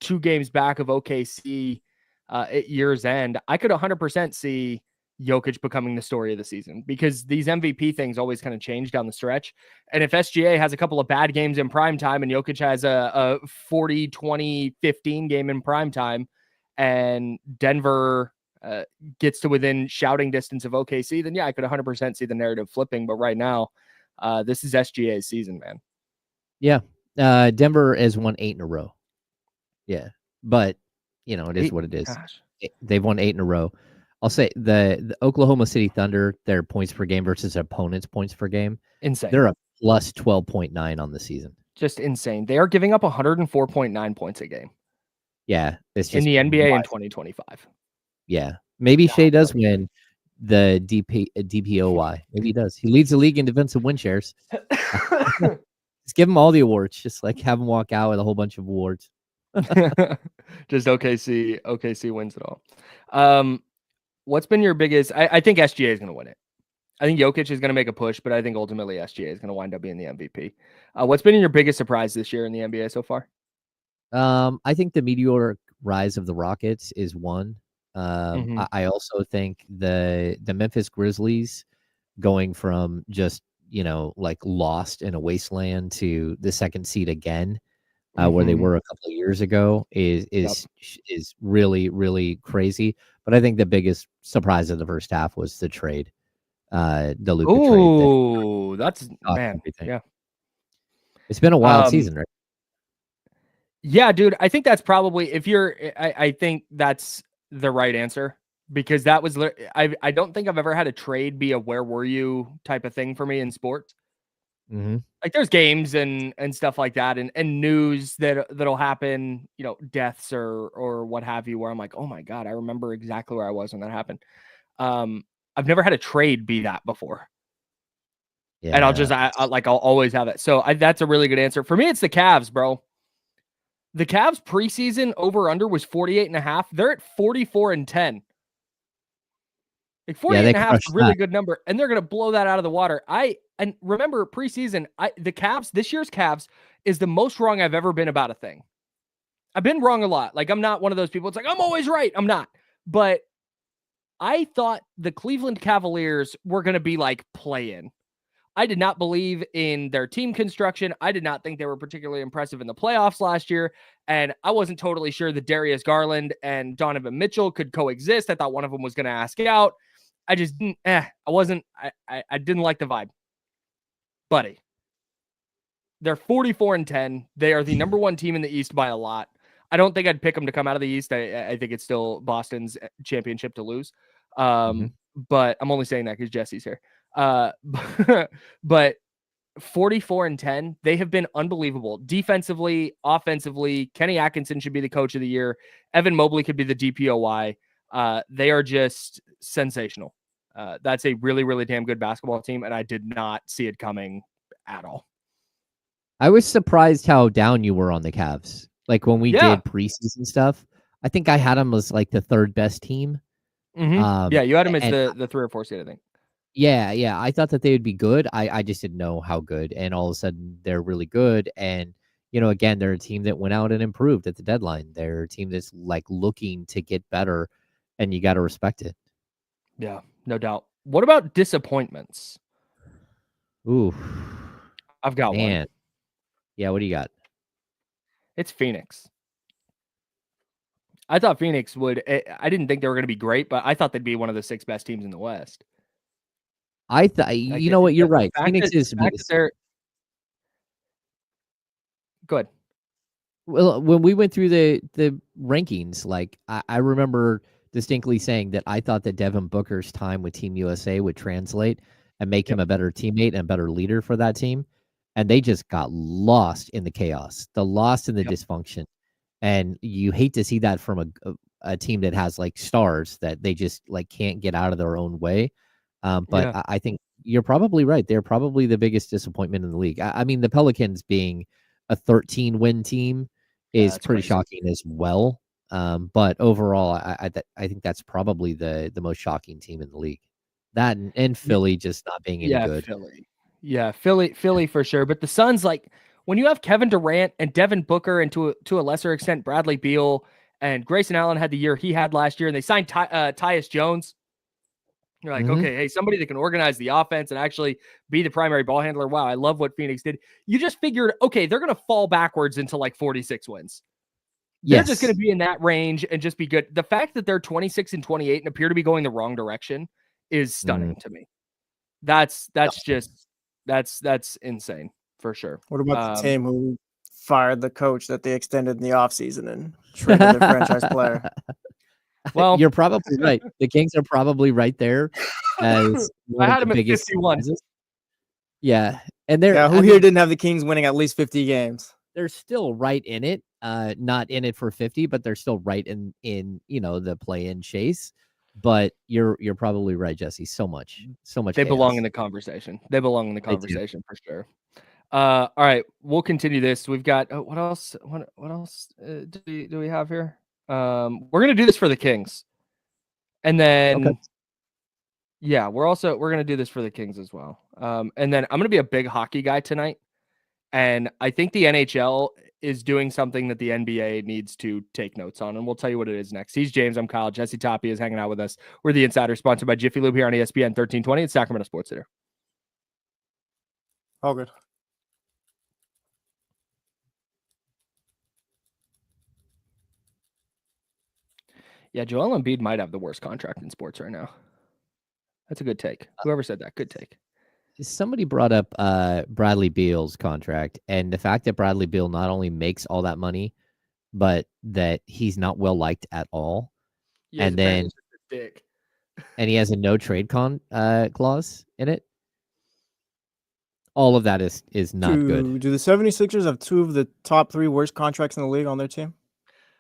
2 games back of OKC at year's end, I could 100% see Jokic becoming the story of the season, because these MVP things always kind of change down the stretch. And if SGA has a couple of bad games in prime time and Jokic has a 40, 20, 15 game in prime time, and Denver gets to within shouting distance of OKC, then I could 100% see the narrative flipping. But right now, this is SGA's season, man. Yeah. Denver has won 8 in a row. Yeah. But, it is what it is. Gosh. They've won 8 in a row. I'll say the Oklahoma City Thunder, their points per game versus opponents' points per game, Insane. They're a plus 12.9 on the season. Just insane. They are giving up 104.9 points a game. Yeah. It's just in the NBA in 2025. Yeah. Maybe Shai does win the DPOY. Maybe he does. He leads the league in defensive win shares. Just give him all the awards. Just like have him walk out with a whole bunch of awards. Just OKC wins it all. What's been your biggest? I think SGA is going to win it. I think Jokic is going to make a push, but I think ultimately SGA is going to wind up being the MVP. What's been your biggest surprise this year in the NBA so far? I think the meteoric rise of the Rockets is one. I also think the Memphis Grizzlies going from just, like lost in a wasteland to the second seed again, where they were a couple of years ago is really, really crazy. But I think the biggest surprise of the first half was the trade, the Luka trade. Oh, that's man. Everything. Yeah. It's been a wild season, right? Yeah, dude. I think that's probably, I think that's the right answer, because that was, I don't think I've ever had a trade be a where were you type of thing for me in sports. Mm-hmm. Like there's games and stuff like that and news that'll happen, deaths or what have you, where I'm like, oh my God, I remember exactly where I was when that happened. I've never had a trade be that before. Yeah. And I'll always have it. So that's a really good answer. For me, it's the Cavs, bro. The Cavs preseason over under was 48.5. They're at 44-10. Like 48.5 is a really good number, and they're going to blow that out of the water. And remember preseason, the Cavs, this year's Cavs is the most wrong I've ever been about a thing. I've been wrong a lot. Like I'm not one of those people. It's like, I'm always right. I'm not. But I thought the Cleveland Cavaliers were going to be like play-in. I did not believe in their team construction. I did not think they were particularly impressive in the playoffs last year. And I wasn't totally sure that Darius Garland and Donovan Mitchell could coexist. I thought one of them was going to ask out. I just didn't, I didn't like the vibe. Buddy, they're 44-10. They are the number one team in the East by a lot. I don't think I'd pick them to come out of the East. I think it's still Boston's championship to lose. But I'm only saying that because Jesse's here. But 44-10, they have been unbelievable defensively, offensively. Kenny Atkinson should be the coach of the year. Evan Mobley could be the DPOY. They are just sensational. That's a really, really damn good basketball team, and I did not see it coming at all. I was surprised how down you were on the Cavs. Like when we did preseason stuff, I think I had them as like the third best team. Yeah, you had them as the 3 or 4 seed, I think. Yeah. I thought that they would be good. I just didn't know how good. And all of a sudden they're really good. And, again, they're a team that went out and improved at the deadline. They're a team that's like looking to get better, and you got to respect it. Yeah, no doubt. What about disappointments? Ooh, I've got one. Yeah, what do you got? It's Phoenix. I thought Phoenix would. I didn't think they were going to be great, but I thought they'd be one of the 6 best teams in the West. I thought, you know what, you're right. Phoenix is. Good. Well, when we went through the rankings, like I remember distinctly saying that I thought that Devin Booker's time with Team USA would translate and make him a better teammate and a better leader for that team. And they just got lost in the chaos, lost in the dysfunction. And you hate to see that from a team that has like stars that they just like can't get out of their own way. But I think you're probably right. They're probably the biggest disappointment in the league. I mean, the Pelicans being a 13-win team is pretty shocking as well. But overall, I think that's probably the most shocking team in the league. That and Philly just not being any good. Philly. Yeah, Philly for sure. But the Suns, like when you have Kevin Durant and Devin Booker and to a lesser extent Bradley Beal and Grayson Allen had the year he had last year, and they signed Tyus Jones. You're like, okay, hey, somebody that can organize the offense and actually be the primary ball handler. Wow, I love what Phoenix did. You just figured, okay, they're going to fall backwards into like 46 wins. They're just going to be in that range and just be good. The fact that they're 26-28 and appear to be going the wrong direction is stunning to me. That's insane for sure. What about the team who fired the coach that they extended in the offseason and traded their franchise player? Well, you're probably right. The Kings are probably right there as I had them at 51. Yeah. And they're who here didn't have the Kings winning at least 50 games? They're still right in it. Not in it for 50, but they're still right in the play-in chase. But you're probably right, Jesse. So much. They chaos. belong in the conversation. They belong in the conversation for sure. All right, we'll continue this. We've got what else? What else do we have here? We're gonna do this for the Kings, and then we're gonna do this for the Kings as well. And then I'm gonna be a big hockey guy tonight, and I think the NHL is doing something that the NBA needs to take notes on, and we'll tell you what it is next. He's James. I'm Kyle. Jesse Toppy is hanging out with us. We're the Insider, sponsored by Jiffy Lube here on ESPN 1320. It's Sacramento Sports Center. All good. Yeah, Joel Embiid might have the worst contract in sports right now. That's a good take. Whoever said that, good take. Somebody brought up Bradley Beal's contract, and the fact that Bradley Beal not only makes all that money, but that he's not well liked at all. And then and he has a no trade clause in it. All of that is not good. Do the 76ers have 2 of the top 3 worst contracts in the league on their team?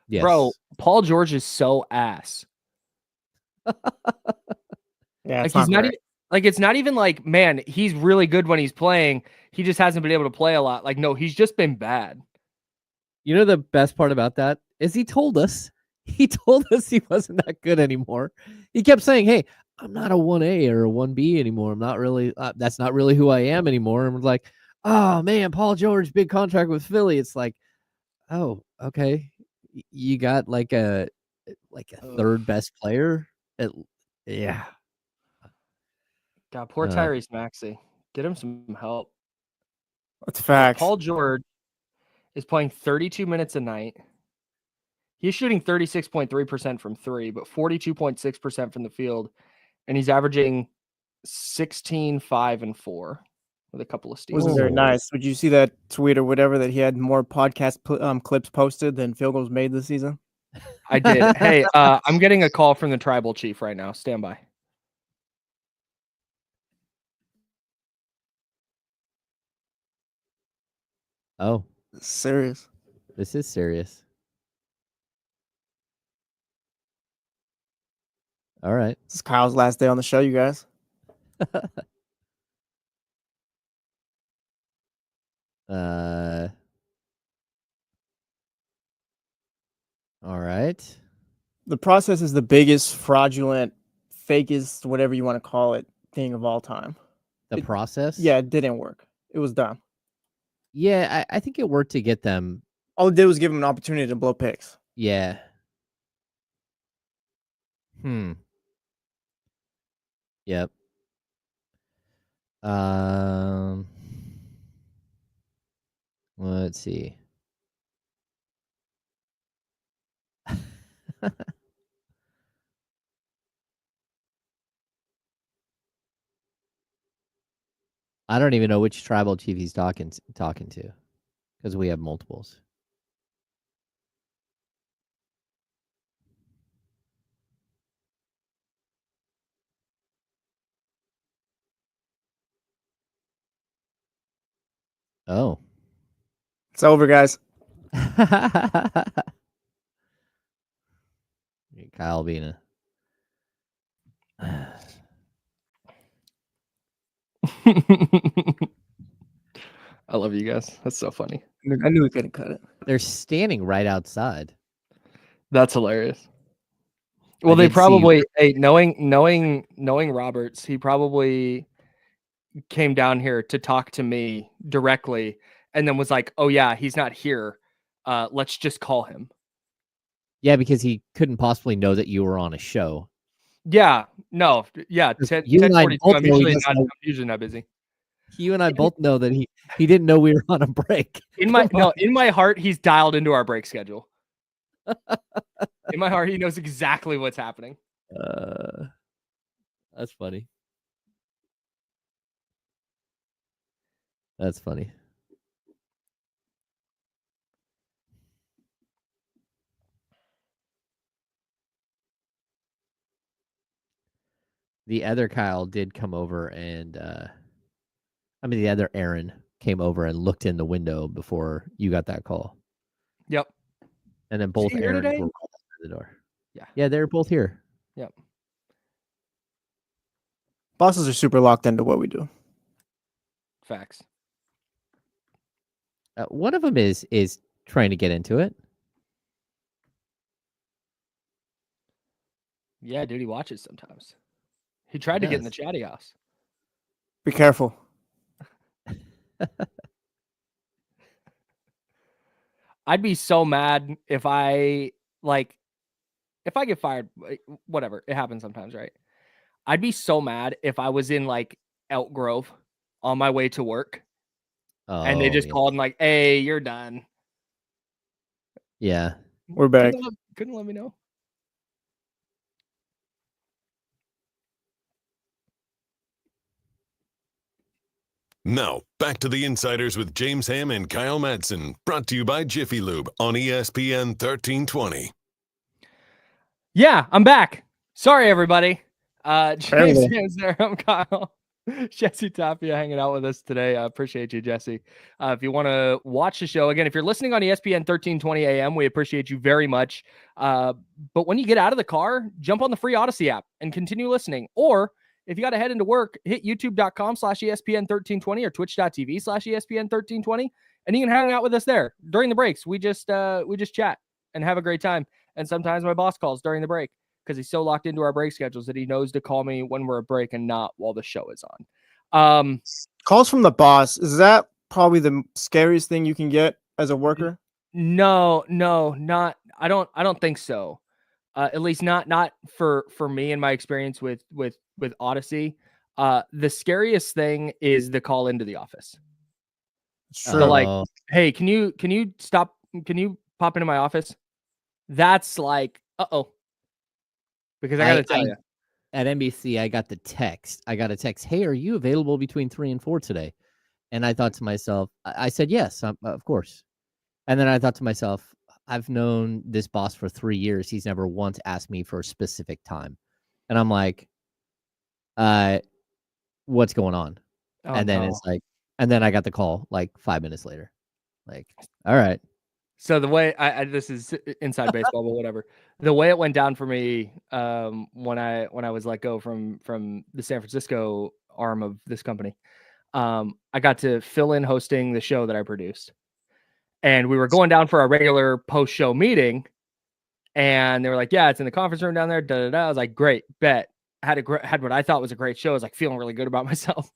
Yes. Bro, Paul George is so ass. Yeah, like he's not even, like it's not even like, man, he's really good when he's playing. He just hasn't been able to play a lot. Like, no, he's just been bad. You know the best part about that is he told us he wasn't that good anymore. He kept saying, "Hey, I'm not a 1A or a 1B anymore. I'm not really. That's not really who I am anymore." And we're like, "Oh man, Paul George, big contract with Philly." It's like, oh, okay. You got like a third best player. Yeah. God, poor Tyrese Maxey. Get him some help. That's facts. Paul George is playing 32 minutes a night. He's shooting 36.3% from three, but 42.6% from the field. And he's averaging 16, 5, and 4 with a couple of steals. Wasn't very nice. Would you see that tweet or whatever that he had more podcast clips posted than field goals made this season? I did. Hey, I'm getting a call from the tribal chief right now. Stand by. Oh, Serious. this is serious. All right. This is Kyle's last day on the show, you guys. All right. The process is the biggest fraudulent, fakest, whatever you want to call it, thing of all time. The process? Yeah, it didn't work. It was dumb. Yeah, I think it worked to get them. All it did was give him an opportunity to blow picks. Yeah. Yep. Let's see. I don't even know which tribal chief he's talking to, because we have multiples. Oh. It's over, guys. Kyle being a... I love you guys. That's so funny. I knew we couldn't cut it. They're standing right outside. That's hilarious. Well, they probably, knowing Roberts, he probably came down here to talk to me directly and then was like, oh yeah, he's not here. Let's just call him. Yeah, because he couldn't possibly know that you were on a show. Yeah, no. Yeah, 10:42. I'm usually not busy. You and I both know that he didn't know we were on a break. In my heart, he's dialed into our break schedule. In my heart, he knows exactly what's happening. That's funny. That's funny. The other Kyle did come over and the other Aaron came over and looked in the window before you got that call. Yep. And then both Aaron were at the door. Yeah, they were both here. Yep. Bosses are super locked into what we do. Facts. One of them is trying to get into it. Yeah, dude, he watches sometimes. He tried to get in the chatty house. Be careful. I'd be so mad if I get fired, whatever. It happens sometimes, right? I'd be so mad if I was in like Elk Grove on my way to work and they just called and like, hey, you're done. Yeah. We're back. Couldn't let me know. Now, back to the Insiders with James Ham and Kyle Madsen, brought to you by Jiffy Lube on ESPN 1320. Yeah, I'm back. Sorry, everybody. James Ham's there. I'm Kyle. Jesse Tapia hanging out with us today. I appreciate you, Jesse. If you want to watch the show, again, if you're listening on ESPN 1320 AM, we appreciate you very much. But when you get out of the car, jump on the free Odyssey app and continue listening. Or if you got to head into work, hit youtube.com/ESPN1320 or twitch.tv/ESPN1320, and you can hang out with us there during the breaks. We just chat and have a great time. And sometimes my boss calls during the break because he's so locked into our break schedules that he knows to call me when we're at break and not while the show is on. Calls from the boss. Is that probably the scariest thing you can get as a worker? No, not. I don't think so. At least not for me in my experience with Odyssey. The scariest thing is the call into the office. It's The true. like, hey, can you stop? Can you pop into my office? That's like, because I got to tell you. At NBC, I got a text. Hey, are you available between 3 and 4 today? And I thought to myself, I said, yes, of course. And then I thought to myself, I've known this boss for 3 years. He's never once asked me for a specific time. And I'm like, what's going on? Oh, and then no. it's like, and then I got the call like 5 minutes later. Like, all right. So the way this is inside baseball, but whatever. The way it went down for me, when I was let go from the San Francisco arm of this company, I got to fill in hosting the show that I produced, and we were going down for our regular post show meeting, and they were like, "Yeah, it's in the conference room down there." Da da da. I was like, "Great, bet." Had what I thought was a great show. I was like feeling really good about myself,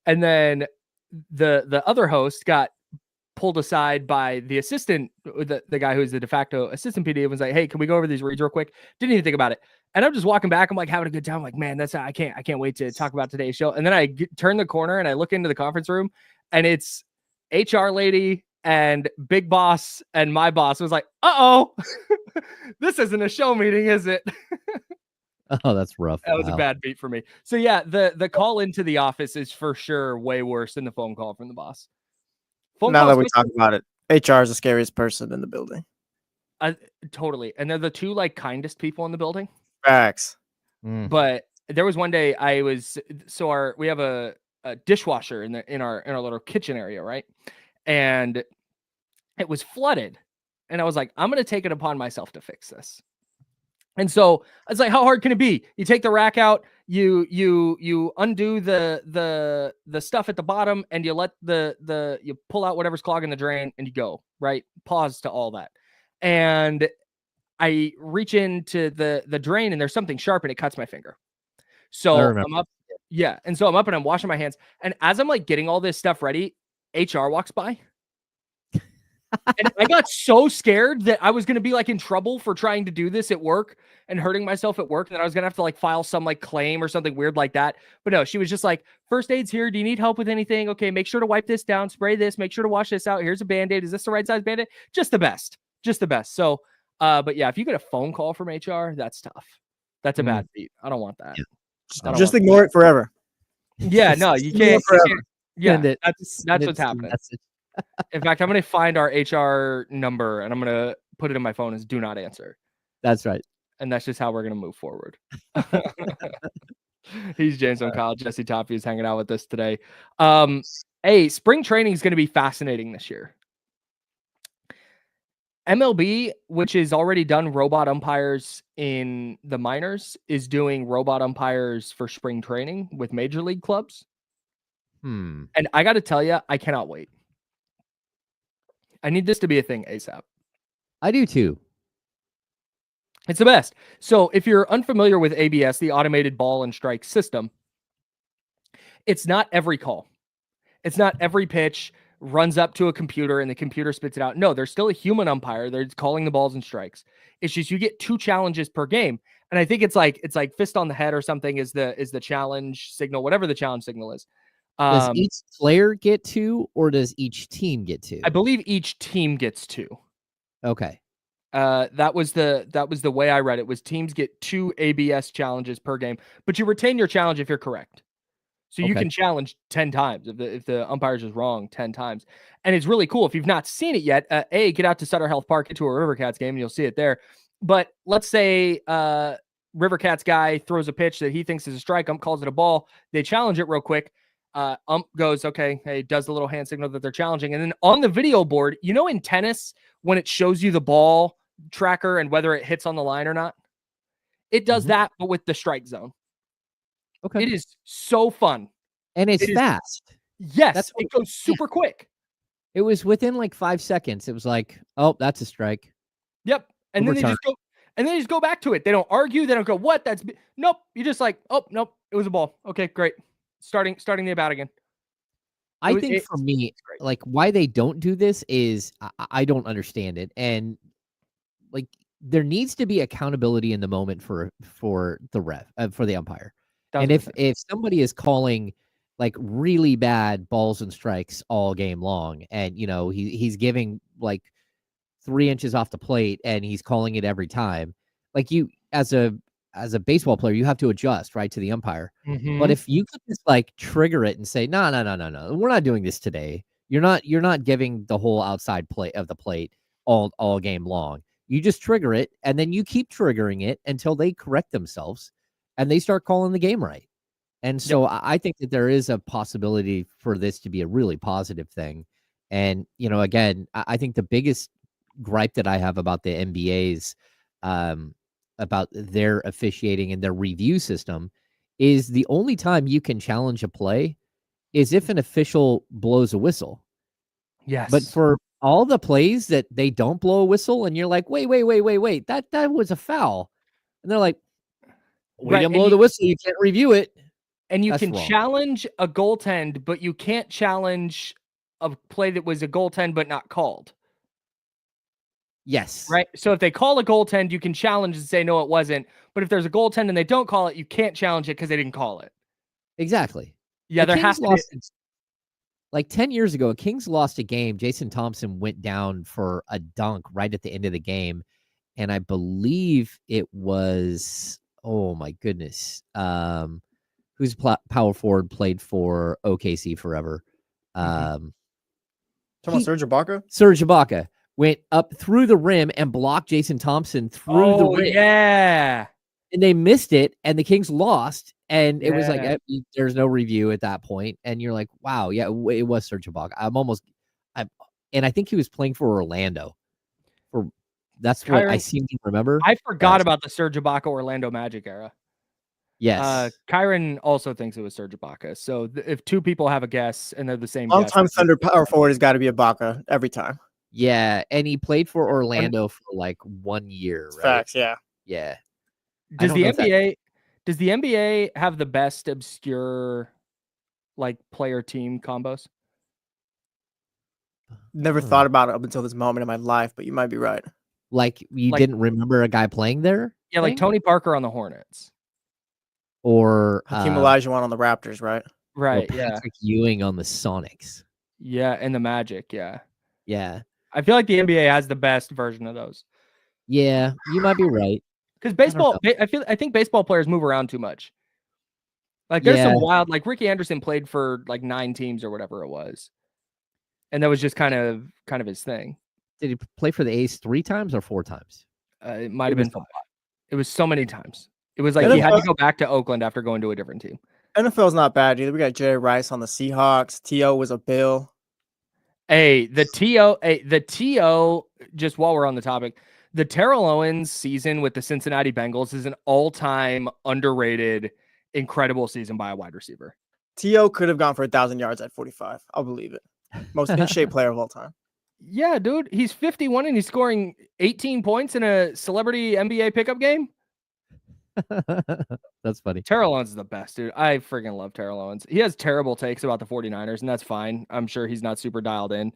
and then the other host got pulled aside by the assistant, the guy who's the de facto assistant PD, and was like, "Hey, can we go over these reads real quick?" Didn't even think about it. And I'm just walking back. I'm like having a good time. I'm like, man, I can't wait to talk about today's show. And then I turn the corner and I look into the conference room, and it's HR lady and big boss and my boss. Was like, this isn't a show meeting, is it? Oh, that's rough. That was a bad beat for me. So yeah, the call into the office is for sure way worse than the phone call from the boss. Now that we talk about it, HR is the scariest person in the building. Totally. And they're the two like kindest people in the building. Facts. But there was one day we have a dishwasher in our little kitchen area, right? And it was flooded. And I was like, I'm going to take it upon myself to fix this. And so I was like, how hard can it be? You take the rack out, you undo the stuff at the bottom, and you let you pull out whatever's clogging the drain, and you go, right? Pause to all that. And I reach into the drain, and there's something sharp, and it cuts my finger. So I'm up. Yeah. And so I'm up and I'm washing my hands. And as I'm like getting all this stuff ready, HR walks by. And I got so scared that I was going to be like in trouble for trying to do this at work and hurting myself at work, and that I was going to have to like file some like claim or something weird like that. But no, she was just like, first aid's here. Do you need help with anything? Okay, make sure to wipe this down, spray this, make sure to wash this out. Here's a Band-Aid. Is this the right size Band-Aid? Just the best. So, but yeah, if you get a phone call from HR, that's tough. That's a bad beat. I don't want that. Yeah. Just ignore it forever. Yeah, no, you can't. Yeah, that's what's happening. In fact, I'm going to find our HR number and I'm going to put it in my phone as do not answer. That's right. And that's just how we're going to move forward. He's James on Kyle. Jesse Toppy is hanging out with us today. Hey, spring training is going to be fascinating this year. MLB, which has already done robot umpires in the minors, is doing robot umpires for spring training with major league clubs. And I got to tell you, I cannot wait. I need this to be a thing ASAP. I do too. It's the best. So if you're unfamiliar with ABS, the automated ball and strike system, it's not every call. It's not every pitch runs up to a computer and the computer spits it out. No, there's still a human umpire. They're calling the balls and strikes. It's just you get 2 challenges per game. And I think it's like fist on the head or something is the challenge signal, whatever the challenge signal is. Does each player get 2 or does each team get 2? I believe each team gets 2. Okay. That was the way I read it, was teams get 2 ABS challenges per game, but you retain your challenge if you're correct. So you can challenge 10 times if the umpire's is wrong 10 times. And it's really cool. If you've not seen it yet, get out to Sutter Health Park, get to a River Cats game and you'll see it there. But let's say River Cats guy throws a pitch that he thinks is a strike, ump calls it a ball. They challenge it real quick. Ump goes, okay, hey, does the little hand signal that they're challenging. And then on the video board, in tennis, when it shows you the ball tracker and whether it hits on the line or not, it does that, but with the strike zone. Okay. It is so fun. And it's fast. Yes. It goes super quick. It was within like 5 seconds. It was like, oh, that's a strike. Yep. And then they just go back to it. They don't argue. They don't go, what? Nope. You just like, oh, nope. It was a ball. Okay, great. Starting the about again. I think for me, like why they don't do this is I don't understand it. And like there needs to be accountability in the moment for the ref, for the umpire. And if somebody is calling like really bad balls and strikes all game long, and he's giving like 3 inches off the plate and he's calling it every time, like you as a baseball player, you have to adjust right to the umpire. But if you could just like trigger it and say, no, we're not doing this today. You're not giving the whole outside plate of the plate all game long. You just trigger it, and then you keep triggering it until they correct themselves and they start calling the game right. And so I think that there is a possibility for this to be a really positive thing. And, again, I think the biggest gripe that I have about the NBA's about their officiating and their review system is the only time you can challenge a play is if an official blows a whistle. Yes. But for all the plays that they don't blow a whistle and you're like, wait, that was a foul. And they're like, we didn't blow the whistle. You can't review it. And you can challenge a goaltend, but you can't challenge a play that was a goaltend but not called. Yes. Right. So if they call a goaltend, you can challenge and say, no, it wasn't. But if there's a goaltend and they don't call it, you can't challenge it because they didn't call it. Exactly. Yeah, there has to be. Like 10 years ago, Kings lost a game. Jason Thompson went down for a dunk right at the end of the game. And I believe it was, oh my goodness, who's power forward, played for OKC forever. Talking about Serge Ibaka? Serge Ibaka went up through the rim and blocked Jason Thompson through the rim. Yeah. And they missed it, and the Kings lost. And it was like, there's no review at that point. And you're like, wow, yeah, it was Serge Ibaka. And I think he was playing for Orlando. That's what I seem to remember. I forgot about the Serge Ibaka Orlando Magic era. Yes. Kyron also thinks it was Serge Ibaka. So if two people have a guess and they're the same Long-time Thunder power forward has got to be Ibaka every time. Yeah, and he played for Orlando for like 1 year, right? Facts, yeah. Yeah. Does the NBA have the best obscure like player team combos? Never thought about it up until this moment in my life, but you might be right. Like you didn't remember a guy playing there? Yeah, like Tony Parker on the Hornets. Or Hakeem Olajuwon on the Raptors, right? Right, Patrick Ewing on the Sonics. Yeah, and the Magic, yeah. Yeah. I feel like the NBA has the best version of those. Yeah, you might be right. Because baseball, I think baseball players move around too much. Like there's some wild, like Ricky Anderson played for like 9 teams or whatever it was, and that was just kind of his thing. Did he play for the A's 3 times or 4 times? It might have been 5. It was so many times. It was like he had to go back to Oakland after going to a different team. NFL's not bad either. We got Jerry Rice on the Seahawks. T.O. was a Bill. The T.O. Just while we're on the topic, the Terrell Owens season with the Cincinnati Bengals is an all-time underrated, incredible season by a wide receiver. T.O. could have gone for 1,000 yards at 45. I'll believe it. Most in-shape player of all time. Yeah, dude. He's 51 and he's scoring 18 points in a celebrity NBA pickup game. That's funny. Terrell Owens is the best, dude. I freaking love Terrell Owens. He has terrible takes about the 49ers, and that's fine. I'm sure he's not super dialed in.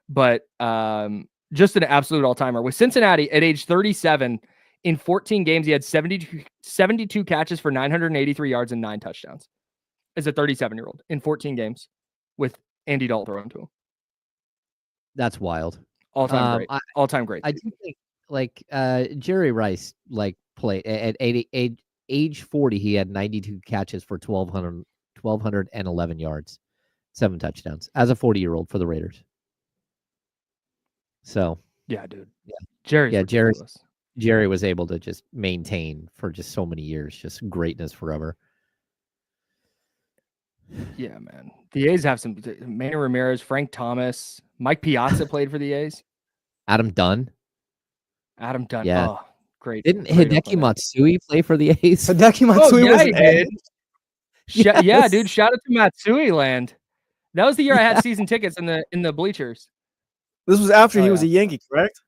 But just an absolute all-timer. With Cincinnati at age 37, in 14 games, he had 72 catches for 983 yards and 9 touchdowns. As a 37-year-old in 14 games with Andy Dalton throwing to him. That's wild. All-time great. All-time great. I do think like Jerry Rice played at age 40. He had 92 catches for 1,211 yards, 7 touchdowns as a 40-year-old for the Raiders. So yeah, dude. Yeah, Jerry was able to just maintain for just so many years, just greatness forever. Yeah, man. The A's have some Manny Ramirez, Frank Thomas, Mike Piazza played for the A's. Adam Dunn. Yeah. Oh, great. Didn't Hideki Matsui play for the A's? Hideki Matsui was he did. Yes. Yeah, dude. Shout out to Matsui land. That was the year I had season tickets in the bleachers. This was after he was a Yankee, correct?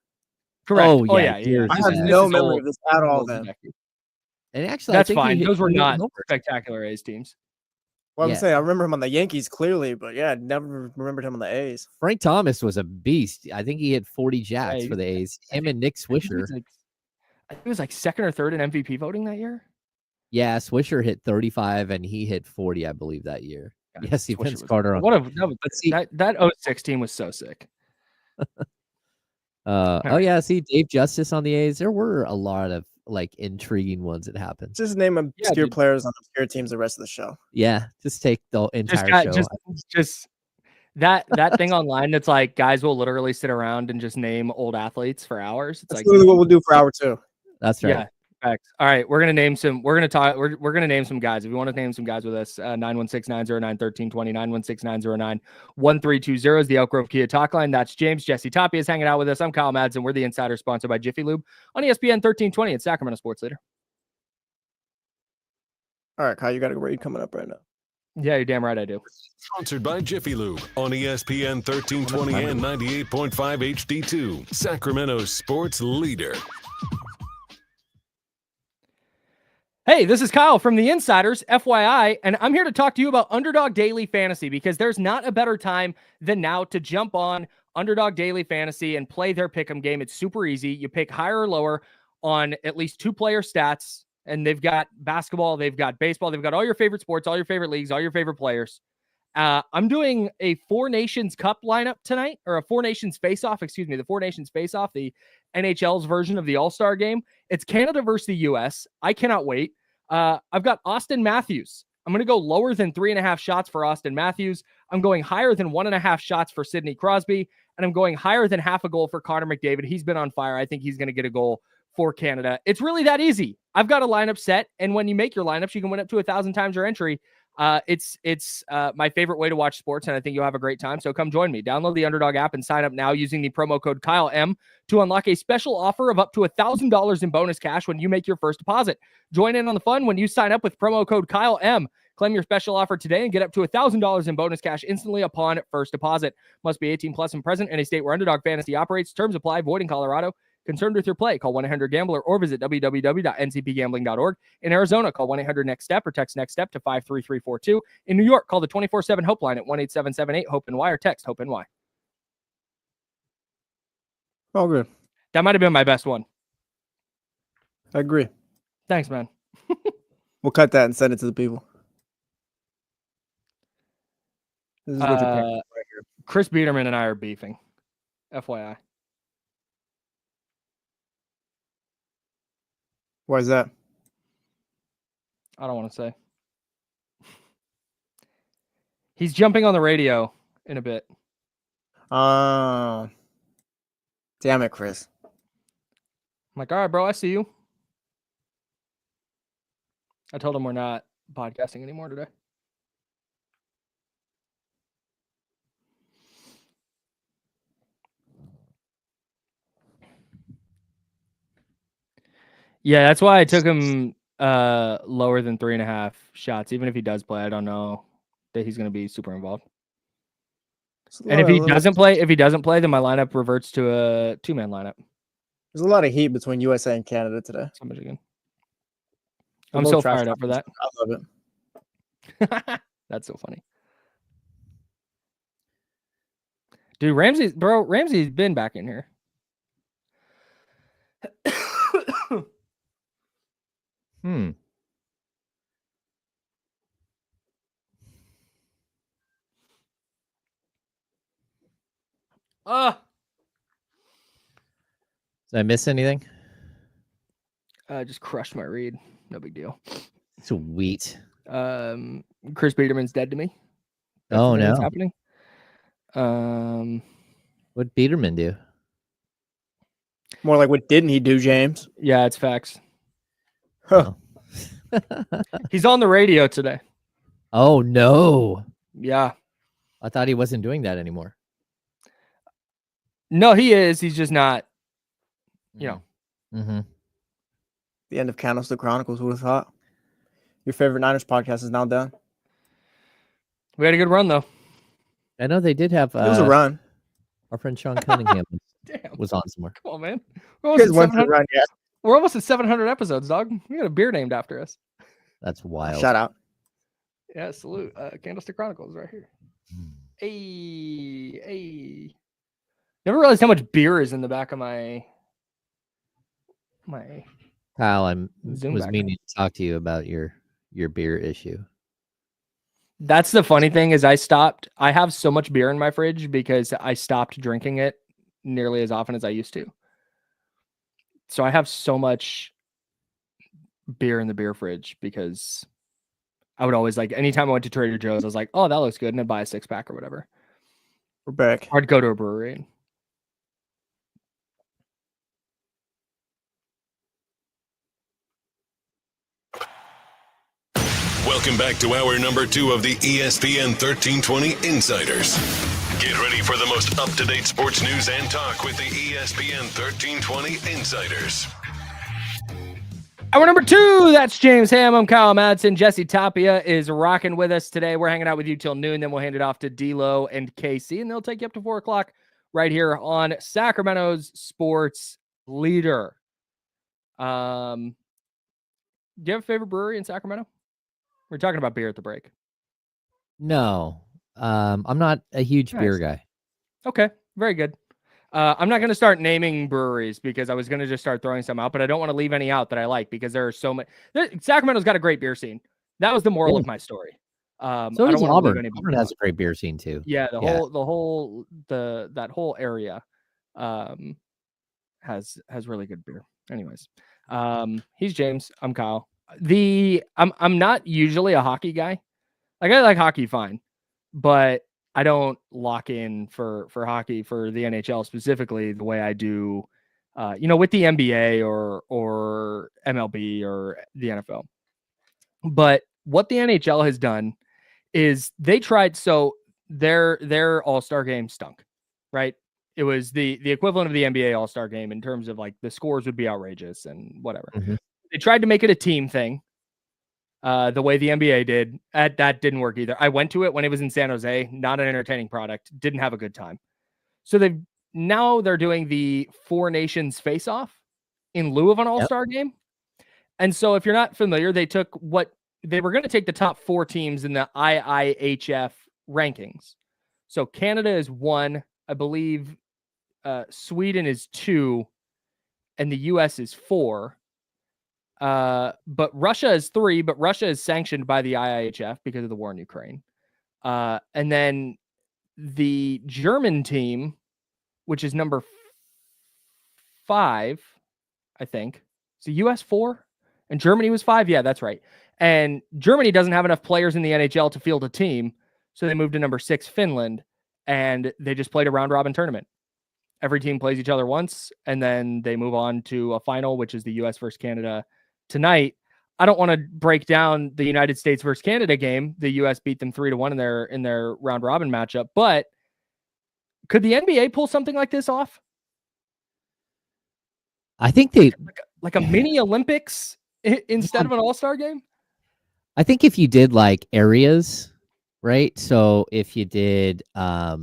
Correct. Oh, yeah. I have no memory of this at all then. And actually, that's fine. Those were not spectacular A's teams. Well, I'm saying I remember him on the Yankees clearly, but yeah, never remembered him on the A's. Frank Thomas was a beast. I think he had 40 jacks for the A's. Him and Nick Swisher. I think it was like second or third in MVP voting that year. Yeah, Swisher hit 35 and he hit 40, I believe, that year. God, Yes, Swisher Vince was- Carter. What a that 06 team was so sick. Oh right. yeah, see Dave Justice on the A's. There were a lot of like intriguing ones that happened. Just name obscure dude. players on obscure teams the rest of the show. Yeah, just take the entire show. Just that thing online that's like guys will literally sit around and just name old athletes for hours. It's That's like literally what we'll do for hour 2. That's right. Yeah. Facts. All right, we're gonna name some. We're gonna name some guys. If you want to name some guys with us, 916-909-1320, 916-909-1320 is the Elk Grove Kia talk line. That's James. Jesse Tapia is hanging out with us. I'm Kyle Madsen. We're the Insider, sponsored by Jiffy Lube on ESPN 1320 at Sacramento Sports Leader. All right, Kyle, you got a raid coming up right now. Yeah, you're damn right I do. Sponsored by Jiffy Lube on ESPN 1320 and 98.5 HD2, Sacramento's sports leader. Hey, this is Kyle from the Insiders, FYI, and I'm here to talk to you about Underdog Daily Fantasy because there's not a better time than now to jump on Underdog Daily Fantasy and play their pick'em game. It's super easy. You pick higher or lower on at least 2 player stats, and they've got basketball, they've got baseball, they've got all your favorite sports, all your favorite leagues, all your favorite players. I'm doing a 4 Nations Cup lineup tonight, or a 4 Nations face-off, the 4 Nations face-off, the NHL's version of the All-Star game. It's Canada versus the U.S. I cannot wait. I've got Austin Matthews. I'm going to go lower than 3.5 shots for Austin Matthews. I'm going higher than 1.5 shots for Sidney Crosby, and I'm going higher than half a goal for Connor McDavid. He's been on fire. I think he's going to get a goal for Canada. It's really that easy. I've got a lineup set, and when you make your lineups, you can win up to 1,000 times your entry. It's my favorite way to watch sports, and I think you'll have a great time. So come join me. Download the Underdog app and sign up now using the promo code KyleM to unlock a special offer of up to $1,000 in bonus cash when you make your first deposit. Join in on the fun when you sign up with promo code KyleM. Claim your special offer today and get up to $1,000 in bonus cash instantly upon first deposit. Must be 18 plus and present in a state where Underdog Fantasy operates. Terms apply. Void in Colorado. Concerned with your play? Call 1-800-GAMBLER or visit www.ncpgambling.org. In Arizona, call 1-800-NEXT-STEP or text NEXT-STEP to 53342. In New York, call the 24/7 Hope line at 1-8778-HOPE-NY or text HOPE-NY. All good. That might have been my best one. I agree. Thanks, man. We'll cut that and send it to the people. This is what you're paying right here. Chris Biederman and I are beefing. FYI. Why is that? I don't want to say. He's jumping on the radio in a bit. Damn it, Chris. I'm like, all right, bro, I see you. I told him we're not podcasting anymore today. Yeah, that's why I took him lower than 3.5 shots. Even if he does play, I don't know that he's going to be super involved. And if he doesn't play, then my lineup reverts to a 2-man lineup. There's a lot of heat between USA and Canada today. So much again. I'm so fired up for that. I love it. That's so funny. Dude, Ramsey's been back in here. Did I miss anything? I just crushed my read. No big deal. Sweet. Chris Biederman's dead to me. That's Oh, no. what's happening. What Biederman do? More like, what didn't he do, James? Yeah, it's facts. Huh. He's on the radio today. Oh, no. Yeah. I thought he wasn't doing that anymore. No, he is. He's just not, you know. Mm-hmm. The end of Candlestick Chronicles, would have thought. Your favorite Niners podcast is now done. We had a good run, though. I know they did have. It was a run. Our friend Sean Cunningham Damn. was on somewhere. Come on, man. You guys went for the run, yeah. We're almost at 700 episodes, dog. We got a beer named after us. That's wild. Shout out. Yeah, salute. Candlestick Chronicles right here. Hey. Never realized how much beer is in the back of my Kyle, I Zoom was back meaning to talk to you about your beer issue. That's the funny thing is I have so much beer in my fridge because I stopped drinking it nearly as often as I used to. So I have so much beer in the beer fridge because I would always anytime I went to Trader Joe's, I was like, oh, that looks good. And I'd buy a 6-pack or whatever. We're back. Or I'd go to a brewery. Welcome back to hour number 2 of the ESPN 1320 Insiders. Get ready for the most up-to-date sports news and talk with the ESPN 1320 Insiders. Hour number 2, that's James Ham. I'm Kyle Madsen. Jesse Tapia is rocking with us today. We're hanging out with you till noon, then we'll hand it off to D-Lo and KC, and they'll take you up to 4 o'clock right here on Sacramento's Sports Leader. Do you have a favorite brewery in Sacramento? We're talking about beer at the break. No, I'm not a huge beer guy. Okay, very good. I'm not going to start naming breweries because I was going to just start throwing some out, but I don't want to leave any out that I like because there are so many. Sacramento's got a great beer scene. That was the moral of my story. So does Auburn. Auburn has a great beer scene too. Yeah, that whole area has really good beer. Anyways, he's James. I'm Kyle. I'm not usually a hockey guy. I like hockey fine, but I don't lock in for hockey for the NHL specifically the way I do, with the NBA or MLB or the NFL. But what the NHL has done is they tried. So their All-Star game stunk, right? It was the equivalent of the NBA All-Star game in terms of the scores would be outrageous and whatever. Mm-hmm. They tried to make it a team thing. The way the NBA did, that didn't work either. I went to it when it was in San Jose, not an entertaining product, didn't have a good time. So they're doing the 4 nations face-off in lieu of an all-star game. And so if you're not familiar, they were going to take the top 4 teams in the IIHF rankings. So Canada is 1, I believe Sweden is 2, and the US is 4. But Russia is 3, but Russia is sanctioned by the IIHF because of the war in Ukraine. And then the German team, which is number 5, I think. So US 4 and Germany was 5. Yeah, that's right. And Germany doesn't have enough players in the NHL to field a team. So they moved to number 6, Finland, and they just played a round robin tournament. Every team plays each other once, and then they move on to a final, which is the US versus Canada tonight. I don't want to break down the United States versus Canada game. The US beat them 3-1 in their round robin matchup, but could the NBA pull something like this off? I think they like a mini Olympics instead of an all-star game. I think if you did areas, right? So if you did I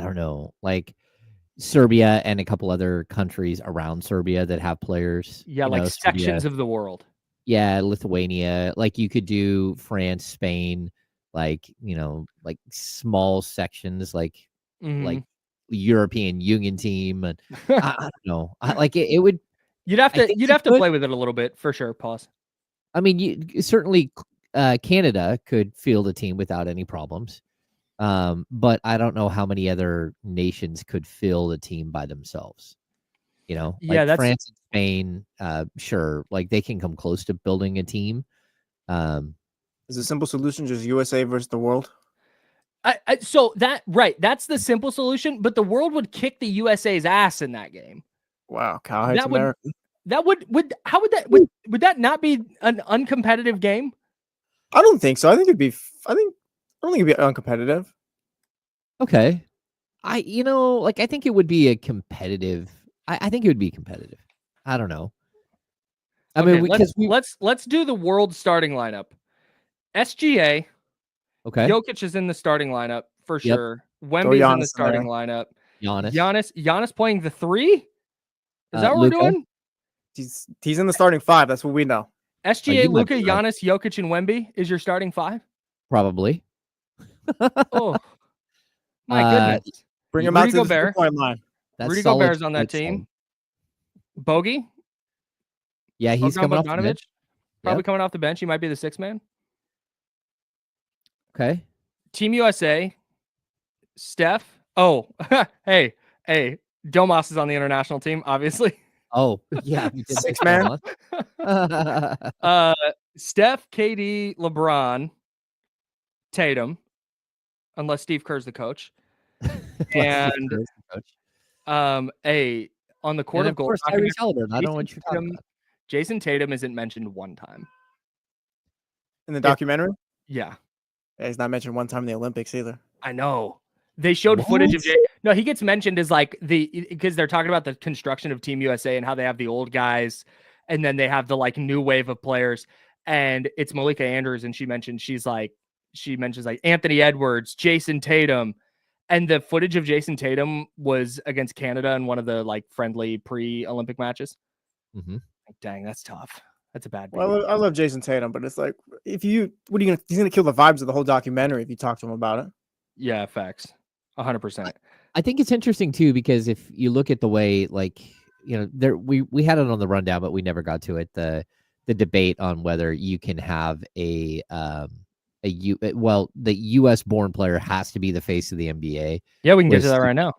don't know, Serbia and a couple other countries around Serbia that have players. Yeah, sections Serbia, of the world. Yeah, Lithuania. You could do France, Spain, small sections, like European Union team. And I don't know. It would. You'd have to play with it a little bit for sure. Pause. I mean, certainly Canada could field a team without any problems. But I don't know how many other nations could fill the team by themselves. That's France and Spain. Sure, they can come close to building a team. Is the simple solution just USA versus the world? That's the simple solution. But the world would kick the USA's ass in that game. Wow, Kyle hates America. Would that not be an uncompetitive game? I don't think so. I don't think it'd be uncompetitive. Okay. I think it would be a competitive. I think it would be competitive. I don't know. Let's do the world starting lineup. SGA. Okay. Jokic is in the starting lineup for sure. Wemby's in the starting lineup. Giannis playing the 3? Is that what Luka? We're doing? He's in the starting 5. That's what we know. SGA, Luka, Giannis, Jokic, and Wemby is your starting 5? Probably. Oh, my goodness. Bring him out to the 3-point line. Rudy Gobert's on that team. Bogey? Yeah, he's coming off the Bogdanovic, bench. probably Yep. coming off the bench. He might be the sixth man. Okay. Team USA, Steph. Oh, hey, Domas is on the international team, obviously. Oh, yeah. You did Six mention man. Domas. Steph, KD, LeBron, Tatum, unless Steve Kerr's the coach. And on the court And of of gold, course, Tyrese Halliburton. I don't know what you're talking about. Jason Tatum isn't mentioned one time. In the documentary? Yeah, Yeah, he's not mentioned one time in the Olympics either. I know. They showed footage of No, he gets mentioned as like because they're talking about the construction of Team USA and how they have the old guys and then they have the like new wave of players. And it's Malika Andrews, and she mentions like Anthony Edwards, Jason Tatum. And the footage of Jason Tatum was against Canada in one of the like friendly pre-Olympic matches. Mm-hmm. Like, dang, that's tough. That's a bad beat. Well, I love Jason Tatum, but it's like, he's gonna kill the vibes of the whole documentary if you talk to him about it. Yeah, facts. 100%. I think it's interesting too, because if you look at the way, like, we had it on the rundown, but we never got to it. The debate on whether you can have the U.S. born player has to be the face of the NBA. Yeah, we can get to that right now.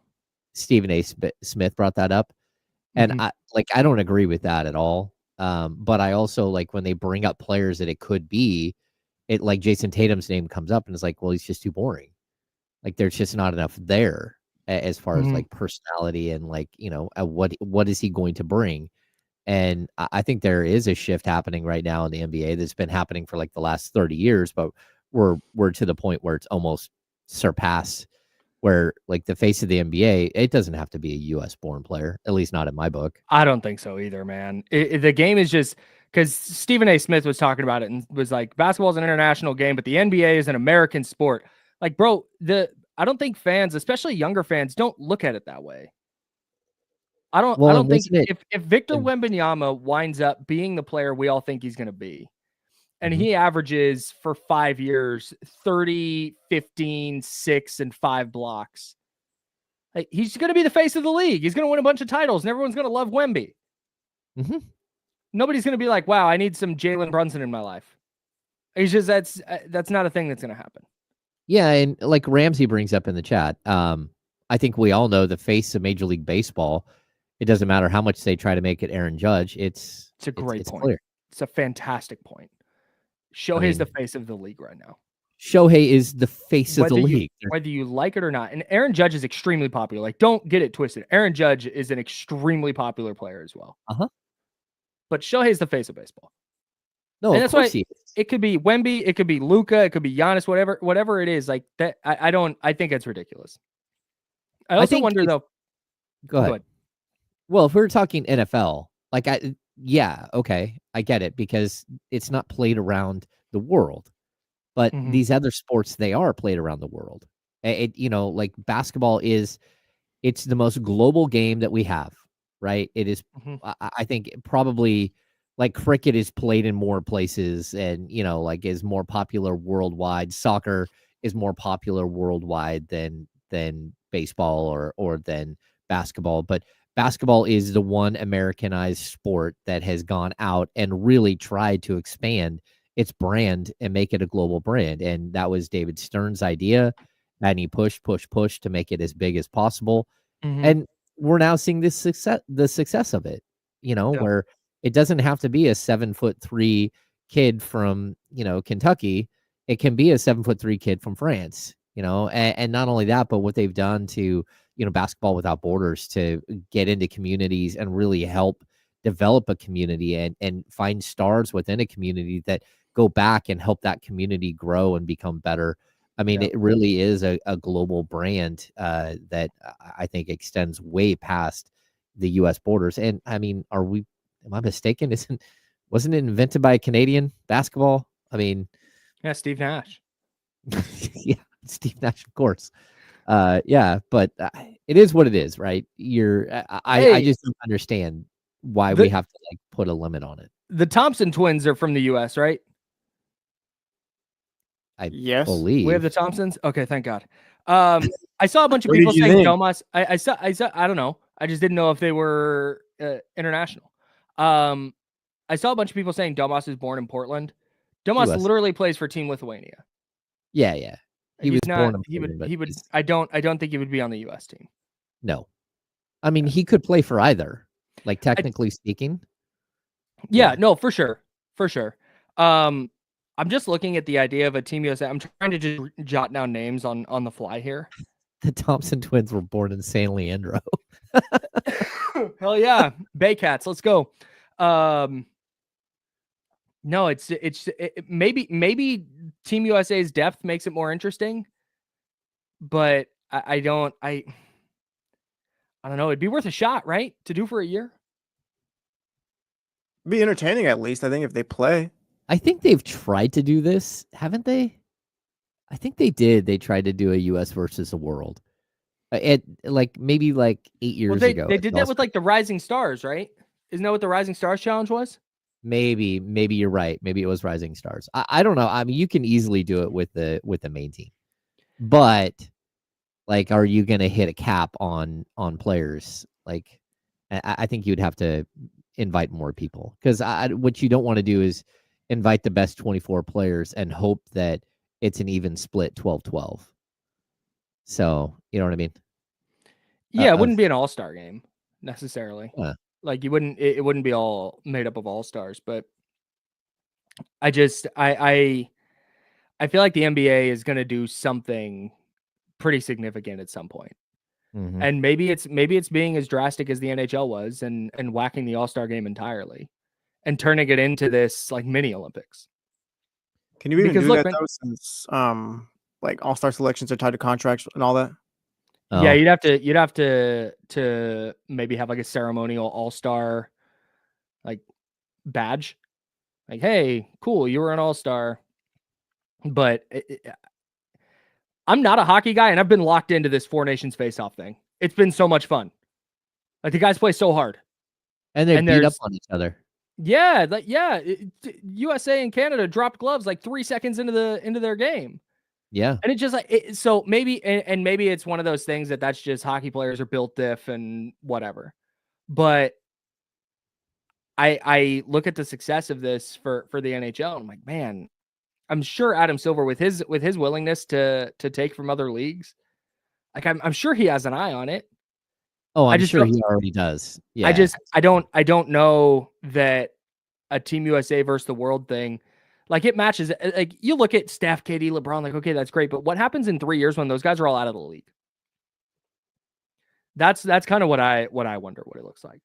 Stephen A. Smith brought that up, and I don't agree with that at all. But I also like when they bring up players that it could be, it like Jason Tatum's name comes up, and it's like, well, he's just too boring. Like there's just not enough there as far as like personality and like, what is he going to bring? And I think there is a shift happening right now in the NBA that's been happening for like the last 30 years, but we're to the point where it's almost surpassed, where like the face of the NBA, it doesn't have to be a US born player, at least not in my book. I don't think so either, man. The game is just because Stephen A. Smith was talking about it and was like, basketball is an international game, but the NBA is an American sport. Like, bro, I don't think fans, especially younger fans, don't look at it that way. I don't think if Victor Wembanyama winds up being the player we all think he's going to be, and he averages for 5 years 30, 15, 6, and 5 blocks, like, he's going to be the face of the league. He's going to win a bunch of titles, and everyone's going to love Wemby. Nobody's going to be like, wow, I need some Jalen Brunson in my life. It's just that's not a thing that's going to happen. Yeah, and like Ramsey brings up in the chat, I think we all know the face of Major League Baseball. It doesn't matter how much they try to make it Aaron Judge. It's a great point. Clear. It's a fantastic point. Shohei's the face of the league right now. Shohei is the face of the league. Whether you like it or not. And Aaron Judge is extremely popular. Like, don't get it twisted. Aaron Judge is an extremely popular player as well. But Shohei's the face of baseball. No, and that's why it could be Wemby, it could be Luka, it could be Giannis, whatever it is. Like that, I think it's ridiculous. I also wonder though. Go ahead. Well, if we're talking NFL, like okay, I get it because it's not played around the world, but these other sports, they are played around the world. Like basketball it's the most global game that we have, right? It is, I think probably like cricket is played in more places and, like is more popular worldwide. Soccer is more popular worldwide than baseball or than basketball. But basketball is the one Americanized sport that has gone out and really tried to expand its brand and make it a global brand. And that was David Stern's idea. And he pushed to make it as big as possible. And we're now seeing the success of it, where it doesn't have to be a 7'3" kid from, Kentucky. It can be a 7'3" kid from France, and not only that, but what they've done to, Basketball Without Borders to get into communities and really help develop a community and find stars within a community that go back and help that community grow and become better. I mean, it really is a global brand that I think extends way past the U.S. borders. And I mean, am I mistaken? Wasn't it invented by a Canadian basketball? I mean, yeah, Steve Nash. Yeah, Steve Nash, of course. Yeah, but it is what it is, right? I just don't understand why we have to like put a limit on it. The Thompson twins are from the U.S., right? I believe we have the Thompsons. Okay, thank God. I saw a bunch of people saying Domas. I saw. I don't know. I just didn't know if they were international. I saw a bunch of people saying Domas is born in Portland. Domas US. literally plays for Team Lithuania. Yeah. He was born in He Poland, but would. he's- I don't think he would be on the U.S. team. No. I mean, he could play for either, like technically speaking. Yeah, no, for sure. I'm just looking at the idea of a Team USA. I'm trying to just jot down names on the fly here. The Thompson twins were born in San Leandro. Hell yeah, Baycats, let's go. No, it's maybe Team USA's depth makes it more interesting, but I don't know. It'd be worth a shot, right? To do for a year. Be entertaining at least. I think if they play. I think they've tried to do this, haven't they? I think they did. They tried to do a U.S. versus the world. Maybe 8 years ago. They did that with like the Rising Stars, right? Isn't that what the Rising Stars challenge was? Maybe you're right. Maybe it was Rising Stars. I don't know. I mean, you can easily do it with the main team, but are you going to hit a cap on players? I think you'd have to invite more people, because what you don't want to do is invite the best 24 players and hope that it's an even split 12-12. So you know what I mean? Yeah, it wouldn't be an all-star game necessarily. Yeah. You wouldn't. It wouldn't be all made up of all-stars, but I feel like the NBA is going to do something pretty significant at some point. Mm-hmm. And maybe it's being as drastic as the NHL was and whacking the all-star game entirely and turning it into this mini Olympics. Can you even do that though, since all-star selections are tied to contracts and all that? Oh. Yeah, you'd have to maybe have a ceremonial all-star badge. Hey, cool, you were an all-star. But I'm not a hockey guy, and I've been locked into this Four Nations face-off thing. It's been so much fun. The guys play so hard, and they beat up on each other. Yeah, USA and Canada dropped gloves 3 seconds into their game. Yeah, and it just so maybe and maybe it's one of those things that's just hockey players are built diff and whatever. But I look at the success of this for the NHL, and I'm like, man, I'm sure Adam Silver with his willingness to take from other leagues, I'm sure he has an eye on it. Oh, I'm sure he already does. Yeah. I don't know that a Team USA versus the world thing, it matches. You look at Steph, KD, LeBron, okay, that's great, but what happens in 3 years when those guys are all out of the league? That's kind of what I wonder what it looks like.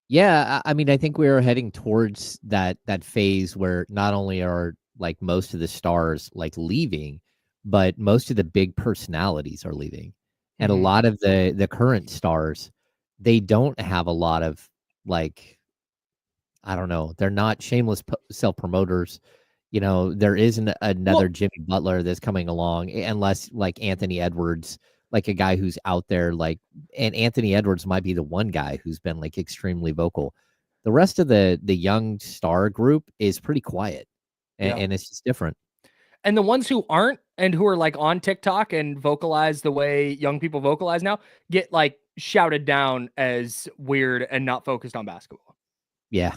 Yeah, I mean, I think we are heading towards that phase where not only are most of the stars leaving, but most of the big personalities are leaving. And a lot of the current stars, they don't have a lot of I don't know, they're not shameless self-promoters. There isn't another Jimmy Butler that's coming along, unless Anthony Edwards, a guy who's out there, and Anthony Edwards might be the one guy who's been extremely vocal. The rest of the young star group is pretty quiet, and it's just different. And the ones who aren't and who are on TikTok and vocalize the way young people vocalize now get shouted down as weird and not focused on basketball. Yeah.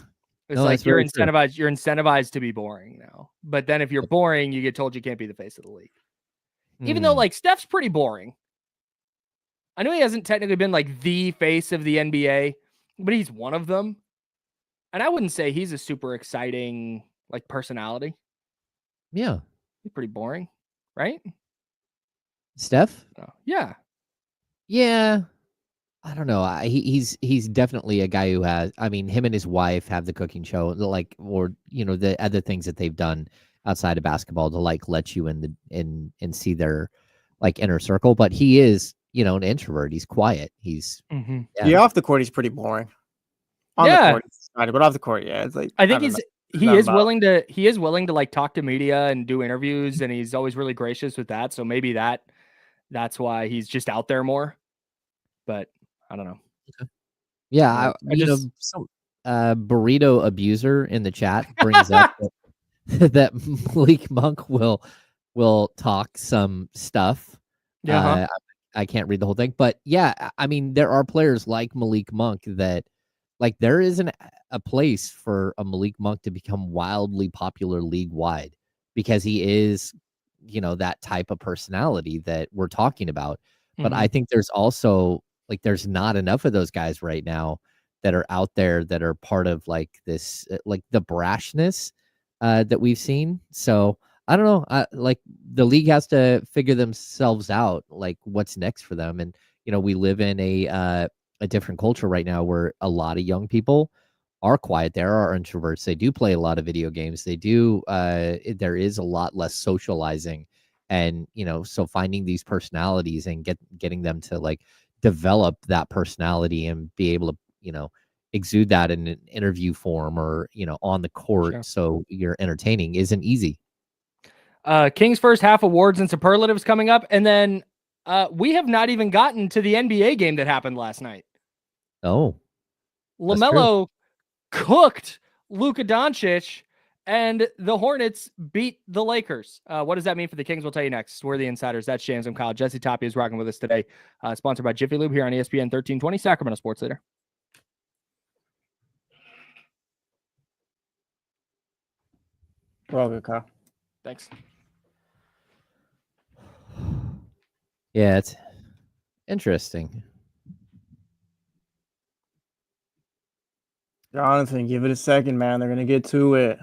It's you're incentivized. You're incentivized to be boring now. But then if you're boring, you get told you can't be the face of the league. Even though Steph's pretty boring. I know he hasn't technically been the face of the NBA, but he's one of them. And I wouldn't say he's a super exciting personality. Yeah. He's pretty boring, right? Steph? Oh, yeah. Yeah. I don't know. He's definitely a guy who has, I mean, him and his wife have the cooking show, or the other things that they've done outside of basketball to let you in and see their inner circle. But he is, an introvert. He's quiet. He's off the court, he's pretty boring. On the court, he's excited, but off the court, it's I think he is willing to talk to media and do interviews, and he's always really gracious with that. So maybe that's why he's just out there more. But I don't know. Yeah, some burrito abuser in the chat brings up that Malik Monk will talk some stuff. I can't read the whole thing, but yeah, I mean, there are players like Malik Monk that like there is a place for a Malik Monk to become wildly popular league wide because he is, that type of personality that we're talking about. But I think there's also like there's not enough of those guys right now that are out there that are part of like this like the brashness that we've seen. So I don't know. Like the league has to figure themselves out, like what's next for them. And we live in a different culture right now where a lot of young people are quiet. There are introverts. They do play a lot of video games. They do. There is a lot less socializing, and so finding these personalities and getting them to like develop that personality and be able to exude that in an interview form or on the court, Sure. so you're entertaining isn't easy. Kings first half awards and superlatives coming up, and then we have not even gotten to the NBA game that happened last night. Oh, LaMelo cooked Luka Doncic, and the Hornets beat the Lakers. What does that mean for the Kings? We'll tell you next. We're the Insiders. That's James and Kyle. Jesse Tapia is rocking with us today. Sponsored by Jiffy Lube here on ESPN 1320, Sacramento Sports Leader. Well good, Kyle. Thanks. yeah, it's interesting. Jonathan, give it a second, man. They're gonna get to it.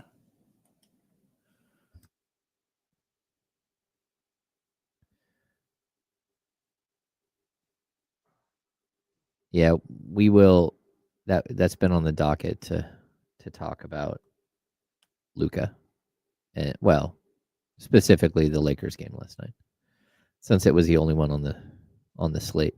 Yeah, we will. That's been on the docket to talk about Luka, and well, specifically the Lakers game last night, since it was the only one on the slate.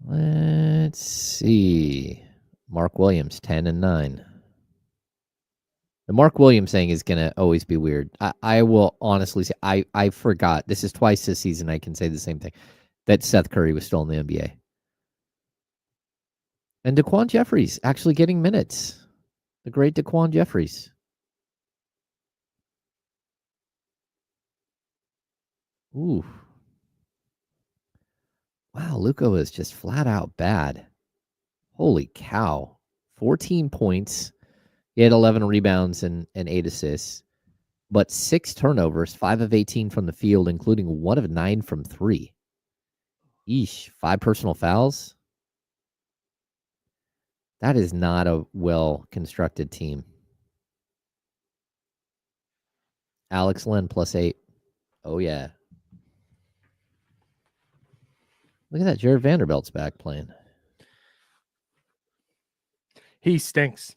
Let's see. Mark Williams, 10-9. The Mark Williams thing is going to always be weird. I will honestly say, I forgot. This is twice this season I can say the same thing, that Seth Curry was still in the NBA. And Daquan Jeffries actually getting minutes. The great Daquan Jeffries. Ooh. Wow, Luka was just flat out bad. Holy cow. 14 points. He had 11 rebounds and 8 assists, but 6 turnovers, 5 of 18 from the field, including 1 of 9 from 3. Eesh, 5 personal fouls. That is not a well-constructed team. Alex Len +8. Oh, yeah. Look at that. Jared Vanderbilt's back playing. He stinks.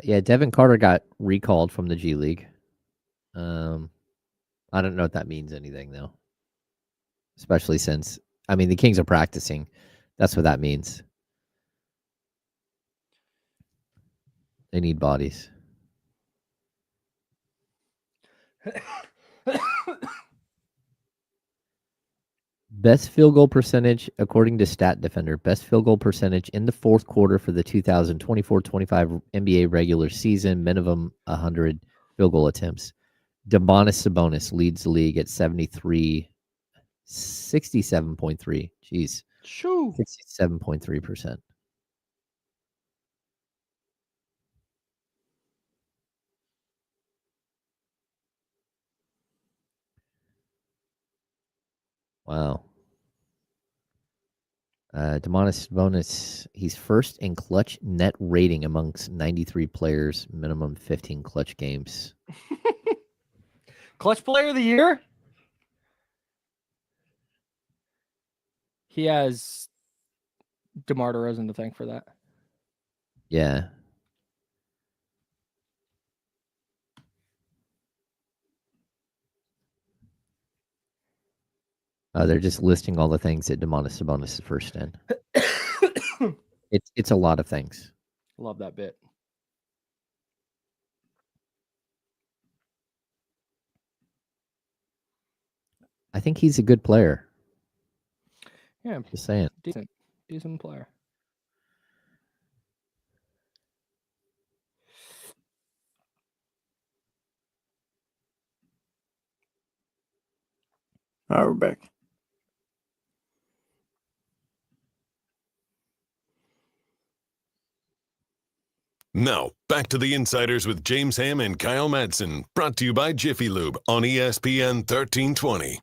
Yeah, Devin Carter got recalled from the G League. I don't know if that means anything, though. Especially since, the Kings are practicing. That's what that means. They need bodies. Best field goal percentage, according to Stat Defender, best field goal percentage in the fourth quarter for the 2024-25 NBA regular season, minimum 100 field goal attempts. Domantas Sabonis leads the league at 67.3. Jeez. 67.3%. Wow. Domantas Sabonis, he's first in clutch net rating amongst 93 players, minimum 15 clutch games. Clutch player of the year? He has DeMar DeRozan to thank for that. Yeah. They're just listing all the things that Domantas Sabonis is first in. It's a lot of things. Love that bit. I think he's a good player. Yeah, Just saying. decent player. All right, we're back. Now, back to the Insiders with James Ham and Kyle Madsen, brought to you by Jiffy Lube on ESPN 1320.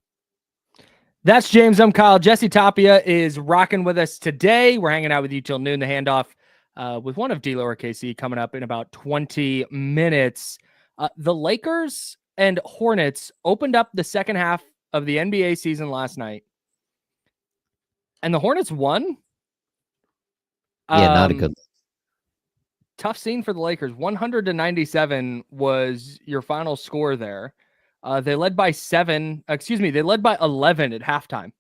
That's James. I'm Kyle. Jesse Tapia is rocking with us today. We're hanging out with you till noon. The handoff with one of D-Lower KC coming up in about 20 minutes. The Lakers and Hornets opened up the second half of the NBA season last night. And the Hornets won. Yeah, not a good. Tough scene for the Lakers. 100-97 was your final score there. They led by 11 at halftime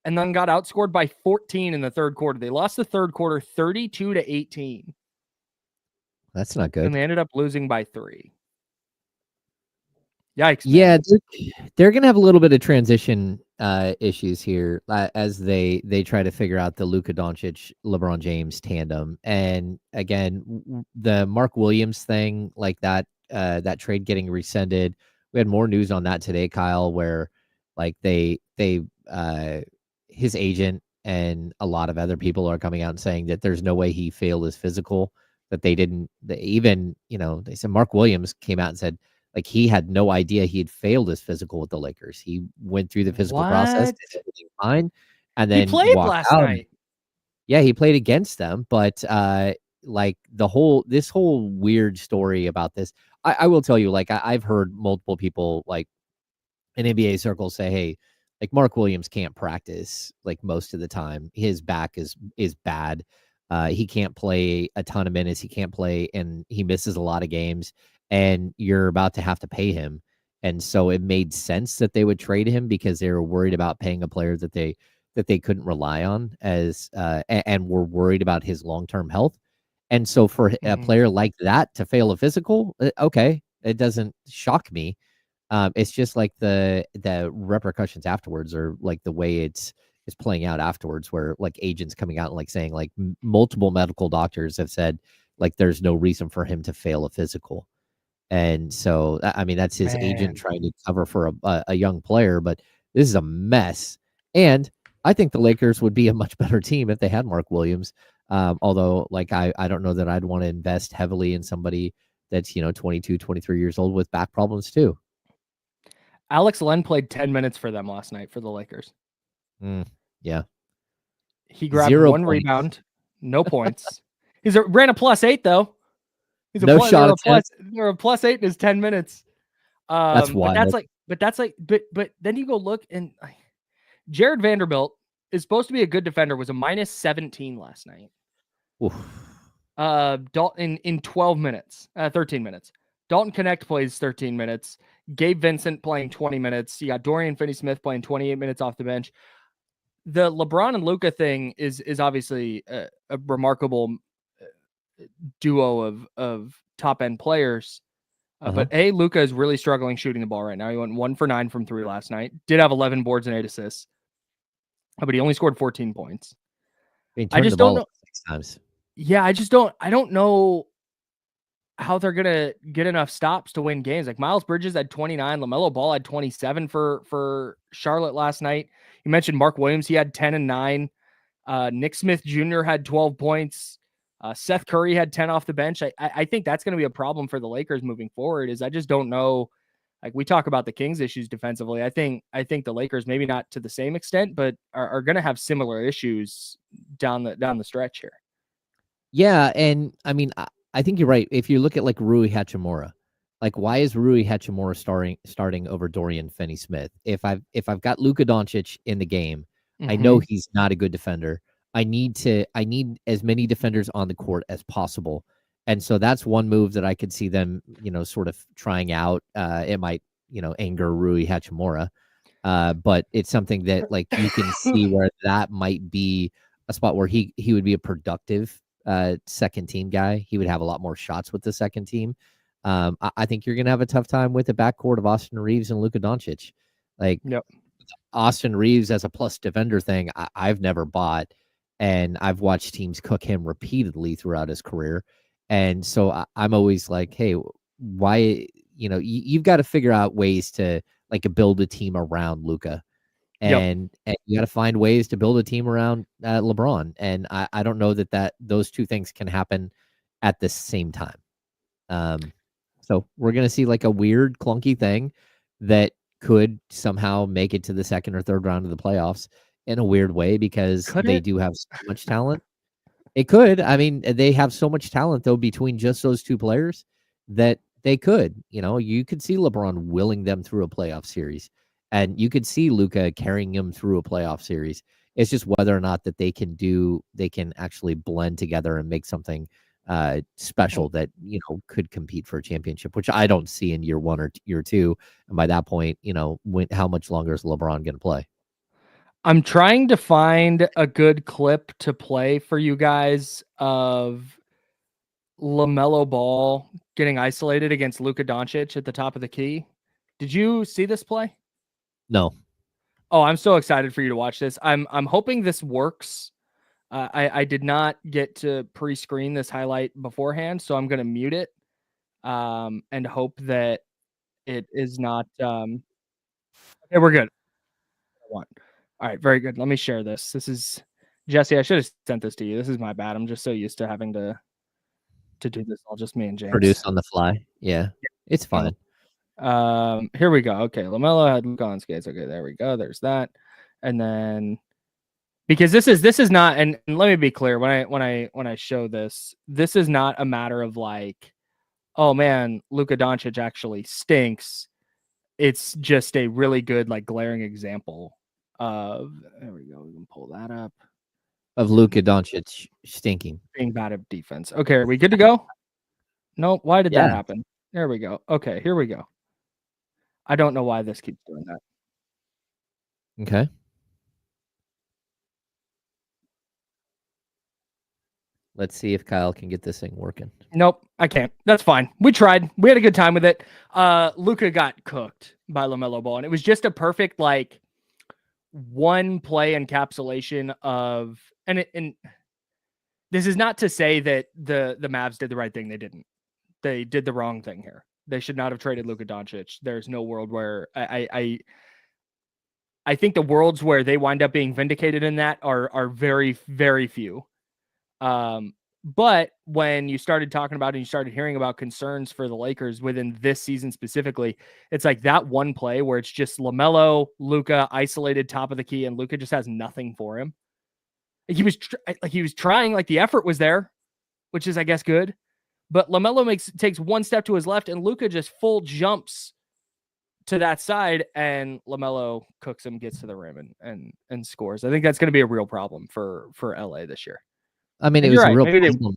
and then got outscored by 14 in the third quarter. They lost the third quarter 32-18. That's not good. And they ended up losing by 3. Yikes. Man. Yeah, they're going to have a little bit of transition issues here as they try to figure out the Luka Doncic, LeBron James tandem. And again, the Mark Williams thing, like that trade getting rescinded. We had more news on that today, Kyle, where like his agent and a lot of other people are coming out and saying that there's no way he failed his physical, that they said Mark Williams came out and said, like, he had no idea he had failed his physical with the Lakers. He went through the physical process, did everything fine, and then he played walked last out. night. Yeah, he played against them, but like this whole weird story about this, I will tell you, like I've heard multiple people like in NBA circles say, hey, like Mark Williams can't practice like most of the time. His back is bad. He can't play a ton of minutes. He can't play, and he misses a lot of games. And you're about to have to pay him. And so it made sense that they would trade him because they were worried about paying a player that they couldn't rely on and were worried about his long-term health. And so for a player like that to fail a physical, okay, it doesn't shock me. It's just like the repercussions afterwards, or like the way it's playing out afterwards, where like agents coming out and like saying like multiple medical doctors have said like there's no reason for him to fail a physical. And so, I mean, that's his agent trying to cover for a young player, but this is a mess. And I think the Lakers would be a much better team if they had Mark Williams. Although, like, I don't know that I'd want to invest heavily in somebody that's, 22, 23 years old with back problems too. Alex Len played 10 minutes for them last night for the Lakers. Yeah. He grabbed 1 rebound, no points. Ran a +8 though. He's no shot. They're a +8 in his 10 minutes. That's wild. But then you go look, and Jared Vanderbilt is supposed to be a good defender. Was a -17 last night. Oof. Dalton in 13 minutes. Dalton Connect plays 13 minutes. Gabe Vincent playing 20 minutes. You got Dorian Finney-Smith playing 28 minutes off the bench. The LeBron and Luka thing is obviously a remarkable duo of top end players. But Luka is really struggling shooting the ball right now. He went 1 for 9 from 3 last night. Did have 11 boards and 8 assists, but he only scored 14 points. I just don't know. 6 times. Yeah, I don't know how they're gonna get enough stops to win games. Like Miles Bridges had 29, LaMelo Ball had 27 for Charlotte last night. You mentioned Mark Williams, he had 10 and 9. Nick Smith Jr. had 12 points. Seth Curry had 10 off the bench. I think that's going to be a problem for the Lakers moving forward. I just don't know. Like we talk about the Kings issues defensively. I think the Lakers, maybe not to the same extent, but are going to have similar issues down the stretch here. Yeah, and I mean, I think you're right. If you look at like Rui Hachimura, like why is Rui Hachimura starting over Dorian Finney-Smith? If I've got Luka Doncic in the game, I know he's not a good defender. I need as many defenders on the court as possible. And so that's one move that I could see them, sort of trying out. It might, anger Rui Hachimura. But it's something that like you can see where that might be a spot where he would be a productive second team guy. He would have a lot more shots with the second team. I think you're gonna have a tough time with the backcourt of Austin Reeves and Luka Doncic. Like Austin Reeves as a plus defender thing, I've never bought, and I've watched teams cook him repeatedly throughout his career. And so I'm always like, hey, why? You've got to figure out ways to like build a team around Luka, and you got to find ways to build a team around LeBron. And I don't know that those two things can happen at the same time. So we're gonna see like a weird, clunky thing that could somehow make it to the second or third round of the playoffs in a weird way because they do have so much talent. It could. I mean, they have so much talent though between just those two players that they could. You could see LeBron willing them through a playoff series, and you could see Luka carrying him through a playoff series. It's just whether or not that they can actually blend together and make something special that could compete for a championship, which I don't see in year one or year two. And by that point, how much longer is LeBron going to play? I'm trying to find a good clip to play for you guys of LaMelo Ball getting isolated against Luka Doncic at the top of the key. Did you see this play? No. Oh, I'm so excited for you to watch this. I'm hoping this works. I did not get to pre-screen this highlight beforehand, so I'm going to mute it and hope that it is not. Okay, we're good. All right, very good. Let me share this. This is Jesse. I should have sent this to you. This is my bad. I'm just so used to having to do this all just me and James. Produce on the fly. Yeah, it's fine. Here we go. Okay, LaMelo had Luka on skates. Okay, there we go. There's that, and then. Because this is not, and let me be clear, when I show this is not a matter of like, oh man, Luka Doncic actually stinks. It's just a really good like glaring example of, there we go, we can pull that up. Of Luka Doncic stinking. Being bad at defense. Okay, are we good to go? Nope. Why did that happen? There we go. Okay, here we go. I don't know why this keeps doing that. Okay. Let's see if Kyle can get this thing working. Nope, I can't. That's fine. We tried. We had a good time with it. Luka got cooked by LaMelo Ball, and it was just a perfect like one play encapsulation of and this is not to say that the Mavs did the right thing. They didn't. They did the wrong thing here. They should not have traded Luka Doncic. There's no world where I think the worlds where they wind up being vindicated in that are very, very few. But when you started talking about and you started hearing about concerns for the Lakers within this season specifically, it's like that one play where it's just LaMelo, Luka isolated top of the key, and Luka just has nothing for him. Like he was trying, like the effort was there, which is I guess good. But LaMelo takes one step to his left, and Luka just full jumps to that side, and LaMelo cooks him, gets to the rim, and scores. I think that's going to be a real problem for LA this year. I mean, it was a real problem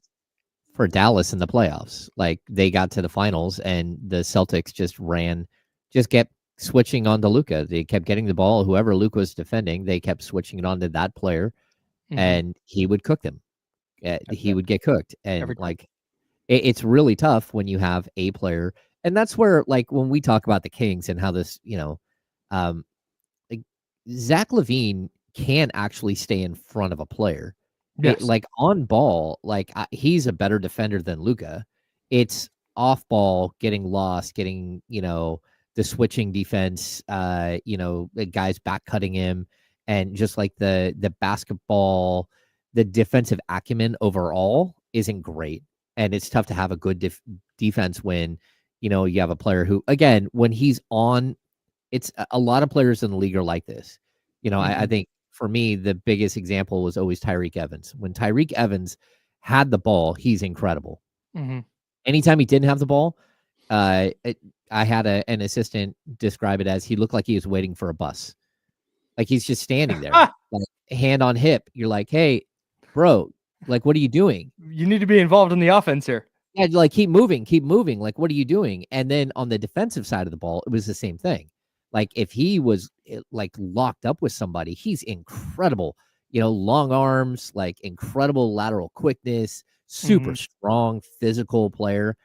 for Dallas in the playoffs. Like they got to the finals and the Celtics just kept switching on to Luka. They kept getting the ball. Whoever Luka was defending, they kept switching it on to that player, and he would cook them. He would get cooked, and like it's really tough when you have a player, and that's where like when we talk about the Kings and how this, like Zach LaVine can actually stay in front of a player. Yes. Like on ball, like he's a better defender than Luka. It's off ball, getting lost, getting the switching defense. The guys back cutting him, and just like the basketball, the defensive acumen overall isn't great, and it's tough to have a good defense when you have a player who, again, when he's on, it's a lot of players in the league are like this. I think. For me, the biggest example was always Tyreke Evans. When Tyreke Evans had the ball, he's incredible. Anytime he didn't have the ball, I had an assistant describe it as he looked like he was waiting for a bus. Like he's just standing there, like, hand on hip. You're like, hey, bro, like, what are you doing? You need to be involved in the offense here. Yeah, like keep moving. Like, what are you doing? And then on the defensive side of the ball, it was the same thing. Like if he was like locked up with somebody, he's incredible. Long arms, like incredible lateral quickness, super strong physical player.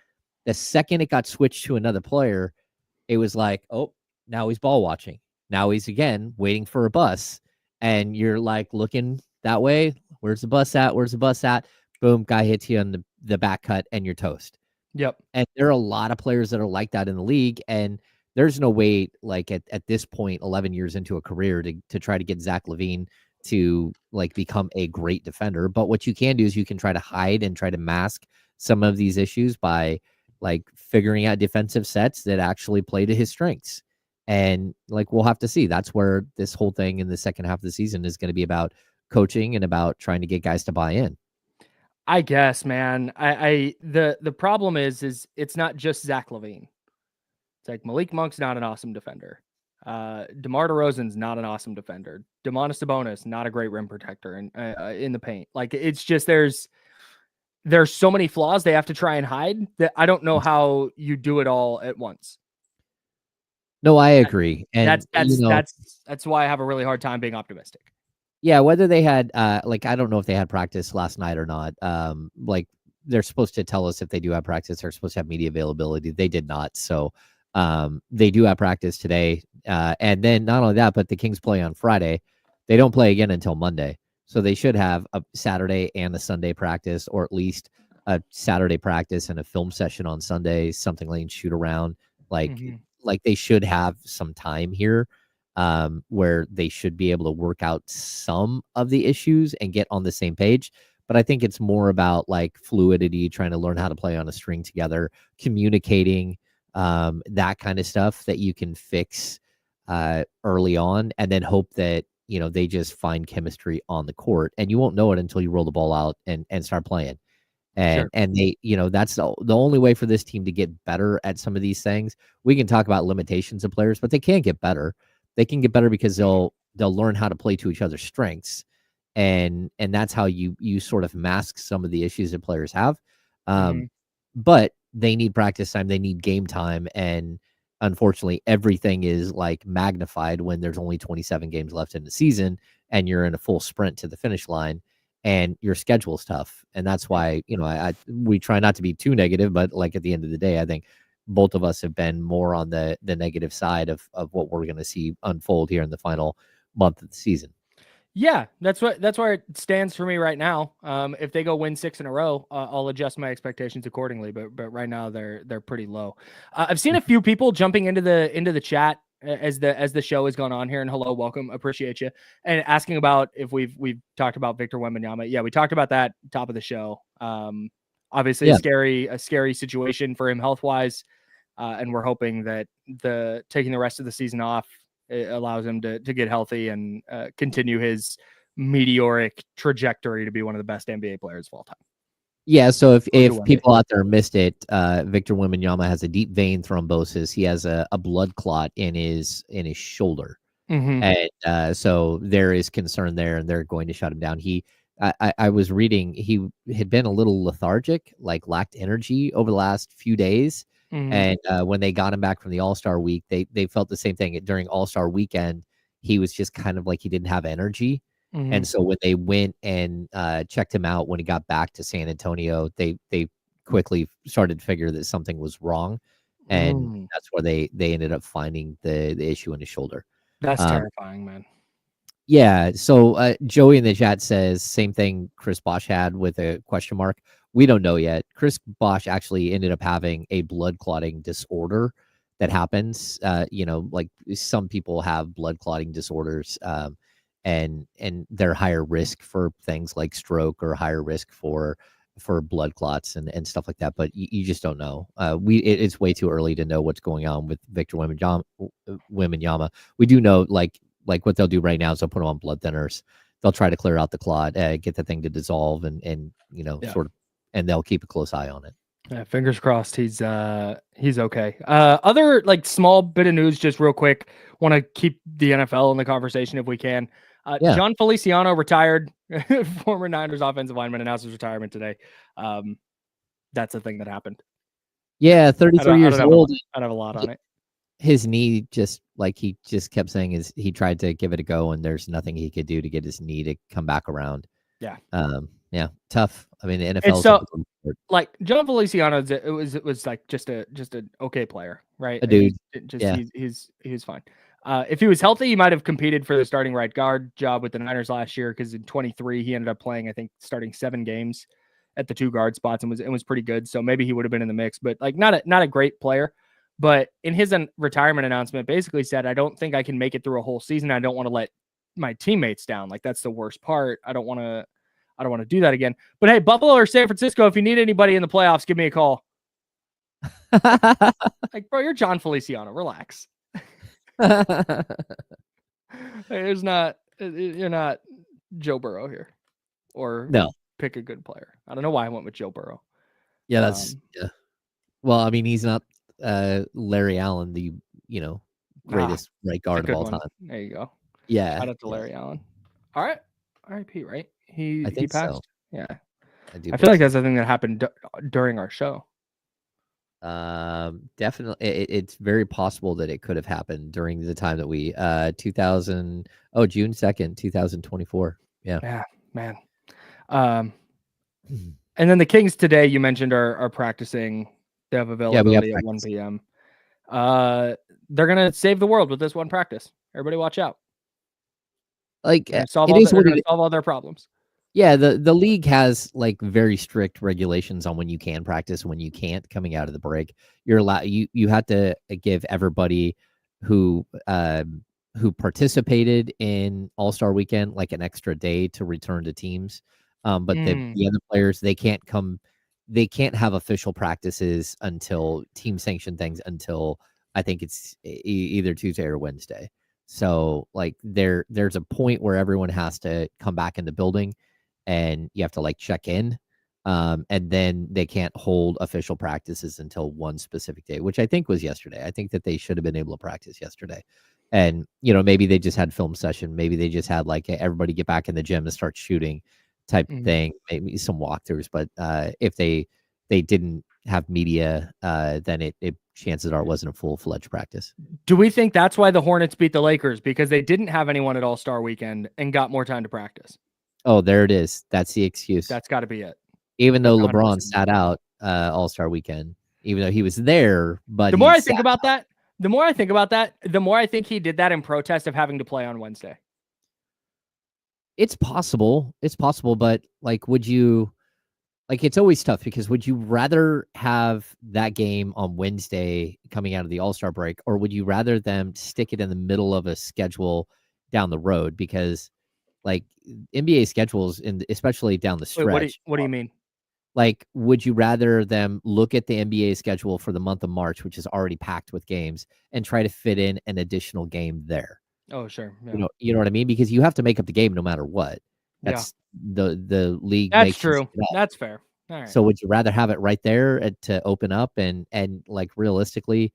The second it got switched to another player, it was like, oh, now he's ball watching. Now he's again waiting for a bus. And you're like looking that way. Where's the bus at? Where's the bus at? Boom, guy hits you on the back cut and you're toast. Yep. And there are a lot of players that are like that in the league. And there's no way, like at this point, 11 years into a career, to try to get Zach LaVine to like become a great defender. But what you can do is you can try to hide and try to mask some of these issues by like figuring out defensive sets that actually play to his strengths. And like, we'll have to see. That's where this whole thing in the second half of the season is going to be about coaching and about trying to get guys to buy in. I guess, man. The problem is it's not just Zach LaVine. It's like Malik Monk's not an awesome defender. DeMar DeRozan's not an awesome defender. Domantas Sabonis, not a great rim protector in the paint. Like it's just there's so many flaws they have to try and hide that I don't know how you do it all at once. No, I agree. And that's why I have a really hard time being optimistic. Yeah, whether they had like I don't know if they had practice last night or not. Like they're supposed to tell us if they do have practice. They're supposed to have media availability. They did not. So they do have practice today. And then not only that, but the Kings play on Friday. They don't play again until Monday. So they should have a Saturday and a Sunday practice, or at least a Saturday practice and a film session on Sunday, something like shoot around. Like they should have some time here where they should be able to work out some of the issues and get on the same page. But I think it's more about like fluidity, trying to learn how to play on a string together, communicating, that kind of stuff that you can fix early on, and then hope that they just find chemistry on the court. And you won't know it until you roll the ball out and start playing. And they, that's the only way for this team to get better at some of these things. We can talk about limitations of players, but they can't get better. They can get better because they'll learn how to play to each other's strengths. And that's how you sort of mask some of the issues that players have. But they need practice time. They need game time. And unfortunately, everything is like magnified when there's only 27 games left in the season and you're in a full sprint to the finish line. And your schedule's tough. And that's why, we try not to be too negative, but like at the end of the day, I think both of us have been more on the negative side of what we're going to see unfold here in the final month of the season. Yeah, that's where it stands for me right now. If they go win 6 in a row, I'll adjust my expectations accordingly. But right now they're pretty low. I've seen a few people jumping into the chat as the show has gone on here, and hello, welcome, appreciate you, and asking about if we've talked about Victor Wembanyama. Yeah, we talked about that top of the show. Obviously a scary situation for him health wise, and we're hoping that taking the rest of the season off, it allows him to get healthy and continue his meteoric trajectory to be one of the best NBA players of all time. Yeah, so if people out there missed it, Victor Wembanyama has a deep vein thrombosis. He has a blood clot in his shoulder. And so there is concern there, and they're going to shut him down. I was reading, he had been a little lethargic, like lacked energy over the last few days. And when they got him back from the All-Star week, they felt the same thing. During All-Star weekend, he was just kind of like he didn't have energy. And so when they went and checked him out when he got back to San Antonio, they quickly started to figure that something was wrong. And that's where they ended up finding the issue in his shoulder. That's terrifying, man. Yeah. So Joey in the chat says same thing Chris Bosh had with a question mark. We don't know yet. Chris Bosh actually ended up having a blood clotting disorder that happens. Like some people have blood clotting disorders, and they're higher risk for things like stroke or higher risk for blood clots and stuff like that. But you just don't know. It's way too early to know what's going on with Victor Wembanyama. We do know like what they'll do right now is they'll put him on blood thinners. They'll try to clear out the clot, get the thing to dissolve, and sort of, and they'll keep a close eye on it. Yeah, fingers crossed he's okay. Other like small bit of news, just real quick. Want to keep the NFL in the conversation if we can. John Feliciano retired. Former Niners offensive lineman announced his retirement today. That's a thing that happened. Yeah, 33 years old. I don't have a lot on it. his knee just like he just kept saying he tried to give it a go and there's nothing he could do to get his knee to come back around. Yeah. Yeah, tough. I mean, the NFL It's is so like John Feliciano. It was like just an okay player, right? a dude. He's fine. If he was healthy, he might have competed for the starting right guard job with the Niners last year because in 23 he ended up playing, I think, starting 7 games at the 2 guard spots and was pretty good. So maybe he would have been in the mix, but like not a great player. But in his retirement announcement, basically said, "I don't think I can make it through a whole season. I don't want to let my teammates down. Like that's the worst part. I don't want to do that again. But hey, Buffalo or San Francisco, if you need anybody in the playoffs, give me a call." Like, bro, you're John Feliciano. Relax. You're not Joe Burrow here, or No. pick a good player. I don't know why I went with Joe Burrow. Yeah, that's yeah. Well, I mean, he's not Larry Allen, the greatest right guard of all time. There you go. Yeah, shout out to Larry Allen. All right, R.I.P. Right? He think passed. so. Yeah, I feel like that's the thing that happened during our show. Definitely, it's very possible that it could have happened during the time that we June 2nd, 2024. Yeah, man. And then the Kings today, you mentioned, are practicing. They have availability at 1 p.m. They're gonna save the world with this one practice. Everybody, watch out! Like solve all their problems. Yeah, the league has like very strict regulations on when you can practice, when you can't. Coming out of the break, you're allowed. You have to give everybody who participated in All-Star Weekend like an extra day to return to teams. But the other players, they can't come. They can't have official practices until team sanctioned things until I think it's either Tuesday or Wednesday. So like there's a point where everyone has to come back in the building. And you have to like check in, and then they can't hold official practices until one specific day, which I think was yesterday. I think that they should have been able to practice yesterday. And, maybe they just had film session. Maybe they just had like everybody get back in the gym and start shooting type thing, maybe some walkthroughs. But if they didn't have media, then it chances are it wasn't a full-fledged practice. Do we think that's why the Hornets beat the Lakers? Because they didn't have anyone at All-Star Weekend and got more time to practice? Oh, there it is. That's the excuse. That's got to be it. Even though LeBron sat out All-Star Weekend, even though he was there, but the more I think about that, the more I think he did that in protest of having to play on Wednesday. It's possible. But like, would you like? It's always tough because would you rather have that game on Wednesday coming out of the All-Star break, or would you rather them stick it in the middle of a schedule down the road? Because like NBA schedules, and especially down the stretch. Wait, what do you mean? Like, would you rather them look at the NBA schedule for the month of March, which is already packed with games, and try to fit in an additional game there? Oh, sure. Yeah. You know what I mean? Because you have to make up the game no matter what. That's the league. That's true. That's fair. All right. So would you rather have it right there to open up and like realistically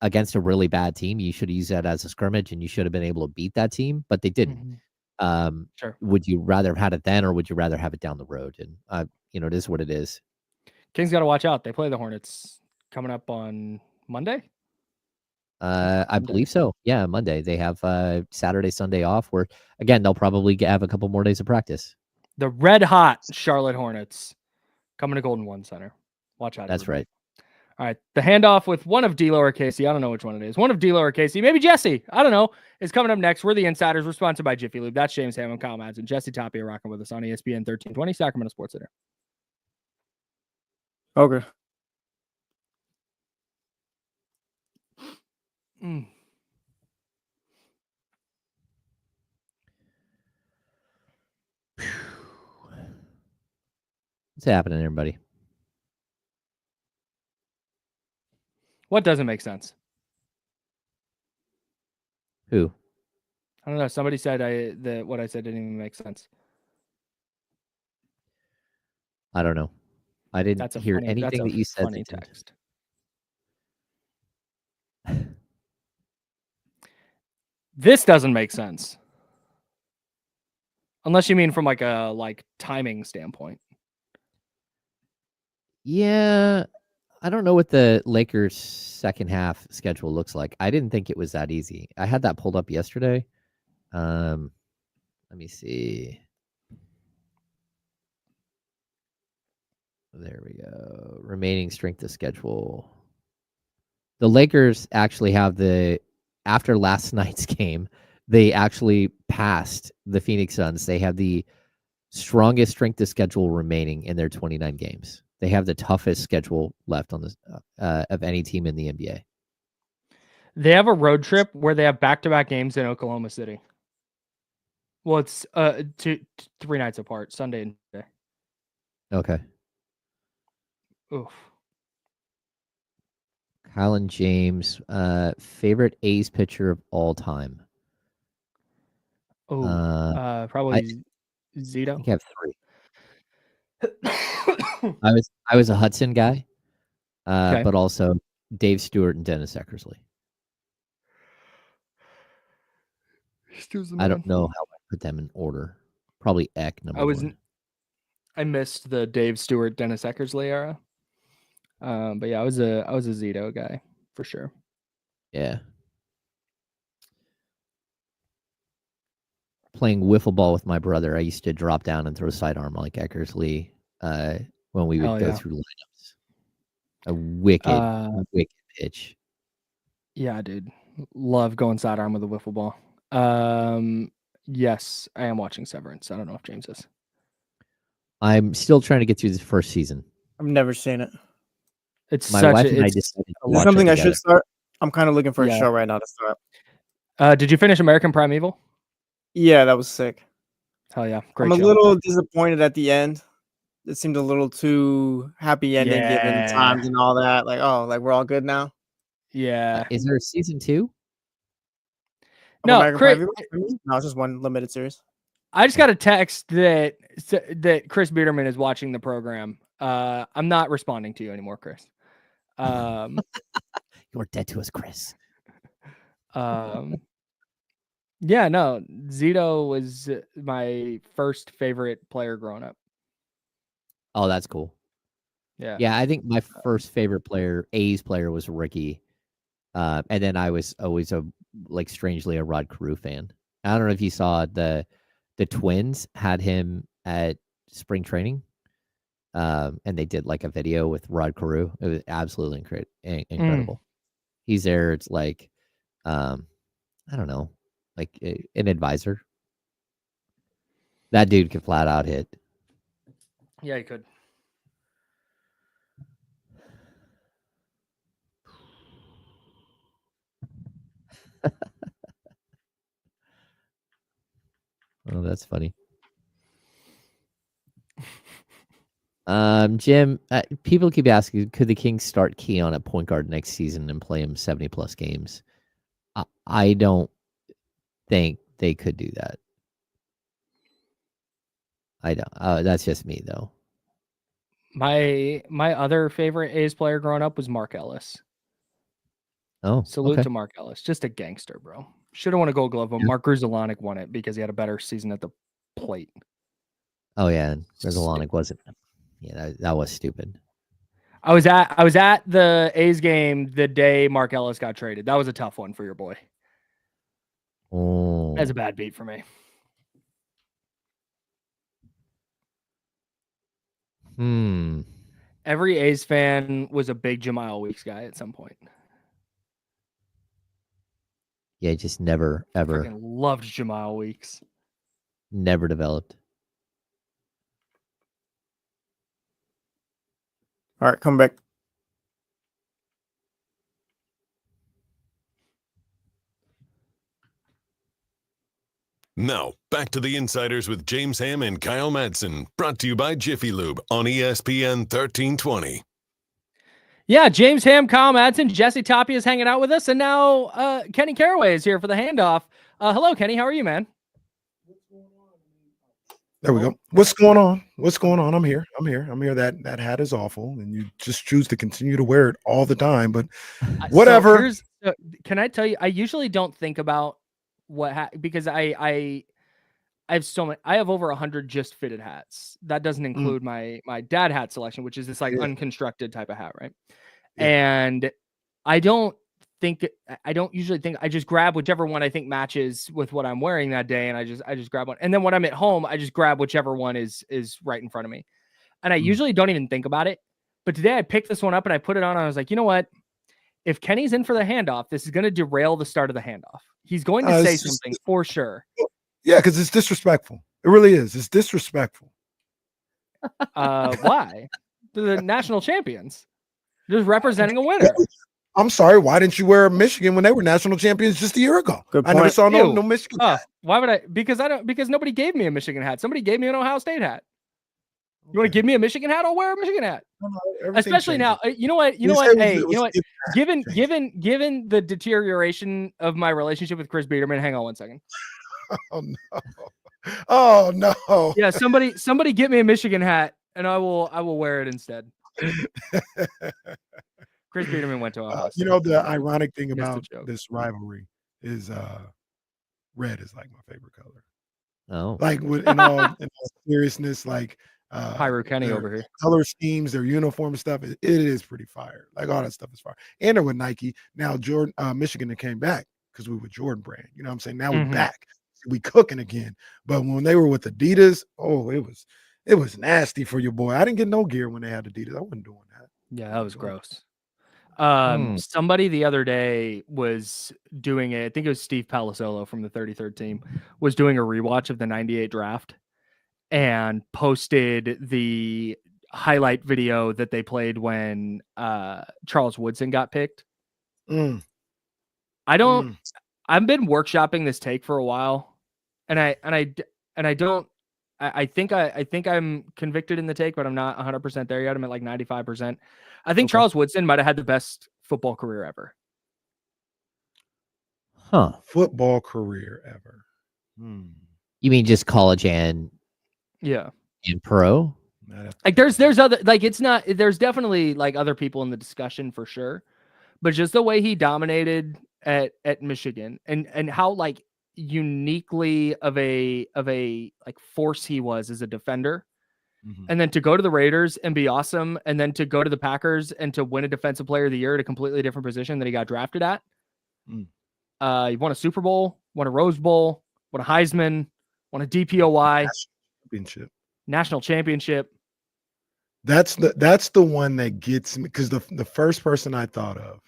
against a really bad team, you should use that as a scrimmage and you should have been able to beat that team, but they didn't. Sure. Would you rather have had it then, or would you rather have it down the road? And it is what it is. Kings got to watch out. They play the Hornets coming up on Monday. I believe so. Yeah, Monday. They have Saturday, Sunday off. Where again, they'll probably have a couple more days of practice. The red hot Charlotte Hornets coming to Golden One Center. Watch out. That's everybody. right. All right. The handoff with one of D'Lo or Casey. I don't know which one it is. One of D'Lo or Casey. Maybe Jesse. I don't know. Is coming up next. We're the Insiders. We're sponsored by Jiffy Lube. That's James Hammond, Kyle Madsen, Jesse Tapia rocking with us on ESPN 1320 Sacramento Sports Center. Okay. What's happening, everybody? What doesn't make sense? Who? I don't know. Somebody said that what I said didn't even make sense. I don't know. I didn't hear anything that you said. Funny text. This doesn't make sense. Unless you mean from like a timing standpoint. Yeah, I don't know what the Lakers' second half schedule looks like. I didn't think it was that easy. I had that pulled up yesterday. Let me see. There we go. Remaining strength of schedule. The Lakers actually have after last night's game, they actually passed the Phoenix Suns. They have the strongest strength of schedule remaining in their 29 games. They have the toughest schedule left on this of any team in the NBA. They have a road trip where they have back-to-back games in Oklahoma City. Well, it's 3 nights apart, Sunday and Tuesday. Okay. Oof. Kylan James, favorite A's pitcher of all time. Oh, probably I Zito. think I have 3. I was a Hudson guy, Okay. but also Dave Stewart and Dennis Eckersley. I don't know how I put them in order. Probably Eck number 1. I missed the Dave Stewart, Dennis Eckersley era. But yeah, I was a Zito guy for sure. Yeah. Playing wiffle ball with my brother, I used to drop down and throw sidearm like Eckersley when we would go through lineups. A wicked pitch. Yeah, dude. Love going sidearm with a wiffle ball. Yes, I am watching Severance. I don't know if James is. I'm still trying to get through the first season. I've never seen it. It's My such wife a, and I it's, decided to Is watch it something it I should together. start? I'm kind of looking for a Yeah. show right now to start. Did you finish American Primeval? Yeah, that was sick. Hell yeah. Great I'm a show. little disappointed at the end. It seemed a little too happy ending given Yeah. times and all that. Like, oh, like we're all good now. Yeah. Is there a season 2? Of No, American Chris, Pie? No, it's just one limited series. I just got a text that Chris Biederman is watching the program. I'm not responding to you anymore, Chris. You're dead to us, Chris. Yeah, no, Zito was my first favorite player growing up. Oh, that's cool. Yeah. Yeah, I think my first favorite player, A's player, was Ricky. And then I was always strangely a Rod Carew fan. I don't know if you saw the Twins had him at spring training. And they did like a video with Rod Carew. It was absolutely incredible. He's there. It's like, I don't know, like an advisor. That dude could flat out hit. Yeah, he could. Oh, that's funny. Jim, people keep asking, could the Kings start Keon at point guard next season and play him 70+ games? I don't think they could do that. I don't. That's just me, though. My other favorite A's player growing up was Mark Ellis. Oh, Salute okay. to Mark Ellis. Just a gangster, bro. Should have won a Gold Glove, but Mark Gruzelanek won it because he had a better season at the plate. Oh yeah, and Grzelcyk wasn't. Yeah, that was stupid. I was at the A's game the day Mark Ellis got traded. That was a tough one for your boy. Oh, That's a bad beat for me. Every A's fan was a big Jamal Weeks guy at some point. Yeah, just never, ever, Freaking loved Jamal Weeks. never developed. All right, come back. Now, back to the Insiders with James Ham and Kyle Madsen, brought to you by Jiffy Lube on ESPN 1320. Yeah, James Ham, Kyle Madsen, Jesse Tapia is hanging out with us, and now Kenny Caraway is here for the handoff. Hello, Kenny. How are you, man? There we go. What's going on? What's going on? I'm here. That hat is awful, and you just choose to continue to wear it all the time. But whatever. Can I tell you? I usually don't think about because I have so many. I have over 100 just fitted hats. That doesn't include my dad hat selection, which is this like unconstructed type of hat, right? And I don't usually think, I just grab whichever one I think matches with what I'm wearing that day. And I just grab one. And then when I'm at home, I just grab whichever one is right in front of me. And I usually don't even think about it. But today I picked this one up and I put it on. And I was like, you know what? If Kenny's in for the handoff, this is going to derail the start of the handoff. He's going to say something for sure. Yeah, because it's disrespectful. It really is. It's disrespectful. Why? The national champions. Just representing a winner. I'm sorry. Why didn't you wear Michigan when they were national champions just a year ago? Good I never point. saw no Michigan. Why would I? Because nobody gave me a Michigan hat. Somebody gave me an Ohio State hat. You want to give me a Michigan hat? I'll wear a Michigan hat. Especially now. You know what? Hey, you know what? Given the deterioration of my relationship with Chris Biederman, hang on one second. Oh no! Oh no! Yeah, somebody get me a Michigan hat, and I will wear it instead. Chris Biederman went to Ohio State. You know, the ironic thing about this rivalry is red is like my favorite color. Oh, Like in all seriousness, like Pyro Kenny over here. Color schemes, their uniform stuff, it is pretty fire. Like all that stuff is fire. And they're with Nike. Now Jordan, Michigan came back because we were Jordan brand. You know what I'm saying? Now we're back. We cooking again. But when they were with Adidas, it was nasty for your boy. I didn't get no gear when they had Adidas. I wasn't doing that. Yeah, that was gross. Somebody the other day was doing it. I think it was Steve Palazzolo from the 33rd team was doing a rewatch of the 98 draft and posted the highlight video that they played when Charles Woodson got picked. I've been workshopping this take for a while, and I think I'm convicted in the take, but I'm not 100% there yet. I'm at like 95%. I think Charles Woodson might have had the best football career ever. huh? Football career ever. You mean just college and pro? Like there's other, like it's not, there's definitely like other people in the discussion for sure, but just the way he dominated at Michigan and how like uniquely of a like force he was as a defender. And then to go to the Raiders and be awesome, and then to go to the Packers and to win a Defensive Player of the Year at a completely different position that he got drafted at. He won a Super Bowl, won a Rose Bowl, won a Heisman, won a DPOY, national championship. That's the one that gets me, because the first person I thought of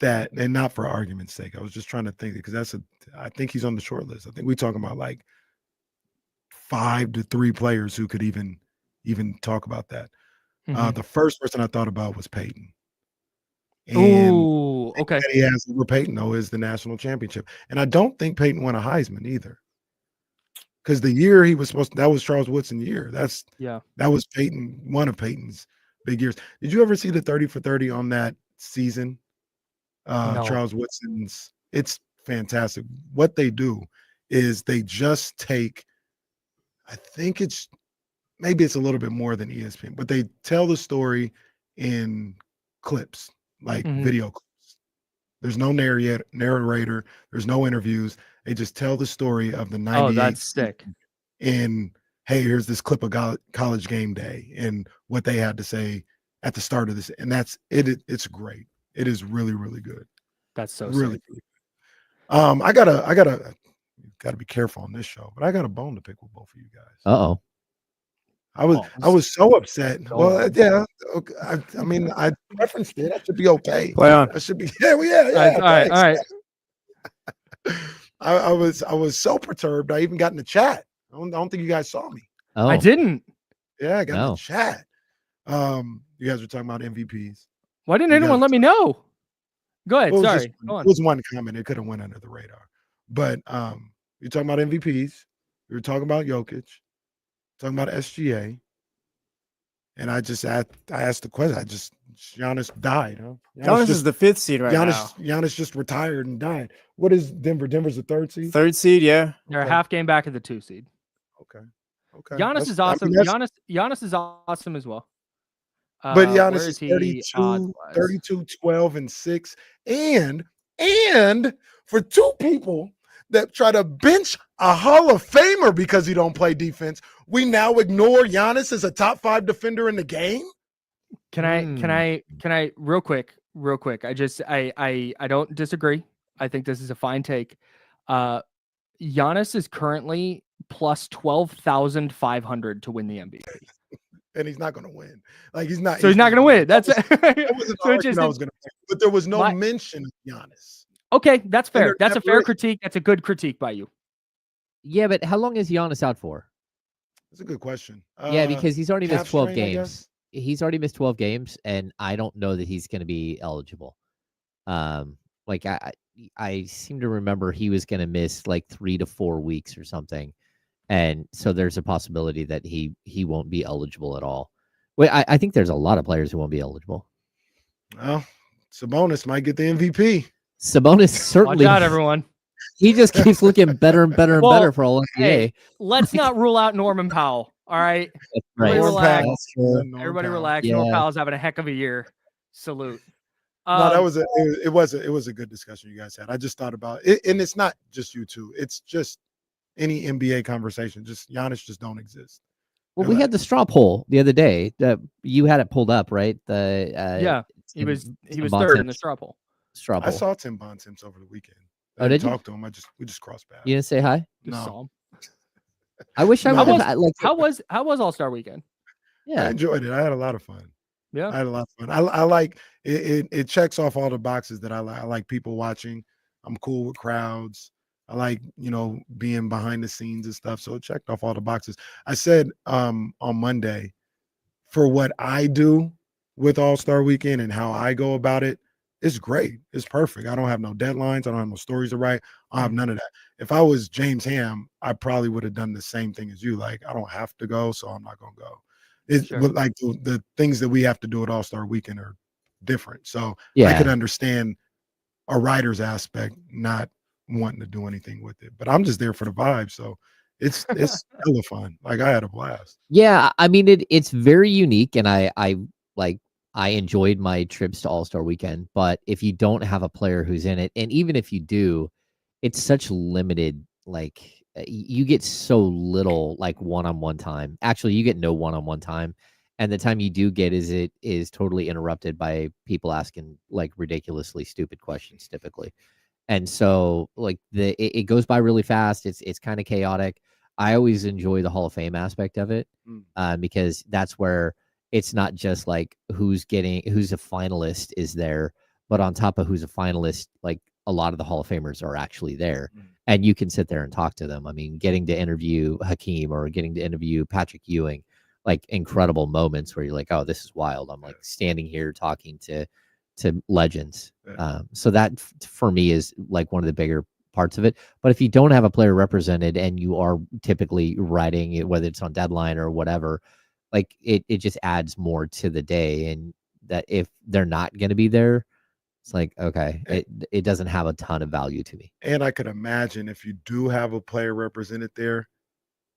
that, and not for argument's sake, I was just trying to think, because I think he's on the short list. I think we're talking about like 5 to 3 players who could even talk about that. The first person I thought about was Peyton. Ooh, okay. That he has over Peyton, though, is the national championship. And I don't think Peyton won a Heisman either. Because the year he was that was Charles Woodson's year. That was Peyton, one of Peyton's big years. Did you ever see the 30 for 30 on that season? No. Charles Woodson's, it's fantastic. What they do is they just take, I think maybe it's a little bit more than ESPN, but they tell the story in clips, like video clips. There's no narrator. There's no interviews. They just tell the story of the 98. Oh, that's sick. And hey, here's this clip of College Game Day and what they had to say at the start of this. And that's it. It's great. It is really, really good. That's so really, sick. really good. I gotta be careful on this show, but I got a bone to pick with both of you guys. Uh-oh. I was so upset. Well, yeah. Okay, I mean, I referenced it. I should be okay. Play on. I should be. Yeah. All right. I was so perturbed. I even got in the chat. I don't think you guys saw me. Oh, I didn't. Yeah, I got in the chat. You guys were talking about MVPs. Why didn't anyone let me know? Go ahead. Sorry. It was one comment. It could have went under the radar. But you're talking about MVPs. We were talking about Jokic. Talking about SGA. And I asked the question. Giannis died. Huh? Giannis is the 5th seed right now. Giannis just retired and died. What is Denver? Denver's the 3rd seed? 3rd seed, yeah. They're a half game back at the 2 seed. Okay. Giannis is awesome. Giannis is awesome as well. But Giannis is 32, 12, and 6. And for 2 people that try to bench a Hall of Famer because he don't play defense, we now ignore Giannis as a top 5 defender in the game? Can I real quick? I don't disagree. I think this is a fine take. Giannis is currently plus 12,500 to win the MVP. And he's not going to win. Like he's not. So he's not going to win. That wasn't the argument I was going to make. But there was no mention of Giannis. Okay, that's fair. That's a fair critique. That's a good critique by you. Yeah, but how long is Giannis out for? That's a good question. Yeah, because he's already missed 12 strain, games. He's already missed 12 games, and I don't know that he's going to be eligible. Like I seem to remember he was going to miss like 3 to 4 weeks or something, and so there's a possibility that he won't be eligible at all. Wait, I think there's a lot of players who won't be eligible. Well, Sabonis might get the MVP. Sabonis certainly. Watch out, everyone. He just keeps looking better and better and better for all NBA. Hey, let's not rule out Norman Powell. All right. Right. Relax. Norman Everybody Powell. relax. Yeah. Norman Powell's having a heck of a year. Salute. No, that was it was a good discussion you guys had. I just thought about it, and it's not just you two. It's just any NBA conversation. Just Giannis just don't exist. Well, we had the straw poll the other day. You had it pulled up, right? He was third in the straw poll. Straw poll. I saw Tim Bontemps over the weekend. Oh, did you? Talk to him. We just crossed paths. You didn't say hi? Just No. saw him. I wish I would have. Like, How was All-Star weekend? I yeah. enjoyed it. I had a lot of fun. Yeah. I had a lot of fun. I like it. It checks off all the boxes that I like. I like people watching. I'm cool with crowds. I like, being behind the scenes and stuff. So it checked off all the boxes. I said on Monday, for what I do with All-Star Weekend and how I go about it, it's great. It's perfect. I don't have no deadlines. I don't have no stories to write. I have none of that. If I was James Ham, I probably would have done the same thing as you. Like, I don't have to go, so I'm not going to go. It's Sure. like the things that we have to do at All-Star Weekend are different. So Yeah. I could understand a writer's aspect not wanting to do anything with it. But I'm just there for the vibe. So it's hella fun. Like, I had a blast. Yeah, I mean it's very unique, and I enjoyed my trips to All-Star Weekend. But if you don't have a player who's in it, and even if you do, it's such limited. Like, you get so little like one-on-one time. Actually, you get no one-on-one time, and the time you do get is totally interrupted by people asking like ridiculously stupid questions typically. And so like it goes by really fast. It's kind of chaotic. I always enjoy the Hall of Fame aspect of it, because that's where it's not just like who's a finalist is there, but on top of who's a finalist, like a lot of the Hall of Famers are actually there, and you can sit there and talk to them. I mean, getting to interview Hakeem or getting to interview Patrick Ewing, like incredible moments where you're like, oh, this is wild. I'm like standing here talking to legends. So that for me is like one of the bigger parts of it. But if you don't have a player represented and you are typically writing it, whether it's on deadline or whatever, like it just adds more to the day. And that if they're not going to be there, it's like, okay, it doesn't have a ton of value to me. And I could imagine if you do have a player represented there,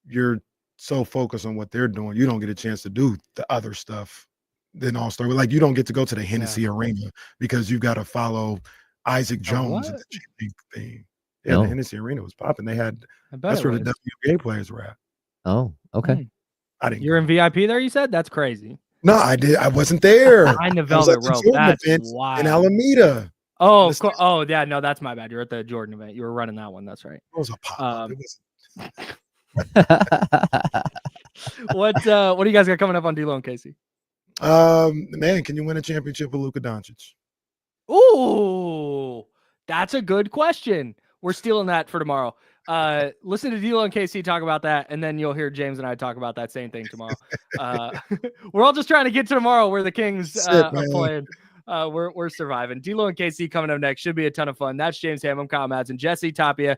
you're so focused on what they're doing, you don't get a chance to do the other stuff. Then All-Star, like you don't get to go to the Hennessy Arena because you've got to follow Isaac Jones at the Champions thing. Yeah, No. The Hennessy Arena was popping. They had That's where the WNBA players were at. Oh, okay. I didn't. You're in VIP there, you said? That's crazy. No, I did. I wasn't there. Behind the I was velvet at the rope. Jordan That's event wild. in Alameda. Oh, oh, yeah. No, that's my bad. You're at the Jordan event. You were running that one. That's right. It was a pop. What do you guys got coming up on D-Lo and Casey? Man, can you win a championship with Luka Doncic? Ooh, that's a good question. We're stealing that for tomorrow. Listen to D-Lo and KC talk about that, and then you'll hear James and I talk about that same thing tomorrow. We're all just trying to get to tomorrow where the Kings are playing. We're surviving. D-Lo and KC coming up next. Should be a ton of fun. That's James Ham. I'm Kyle Madsen. Jesse Tapia,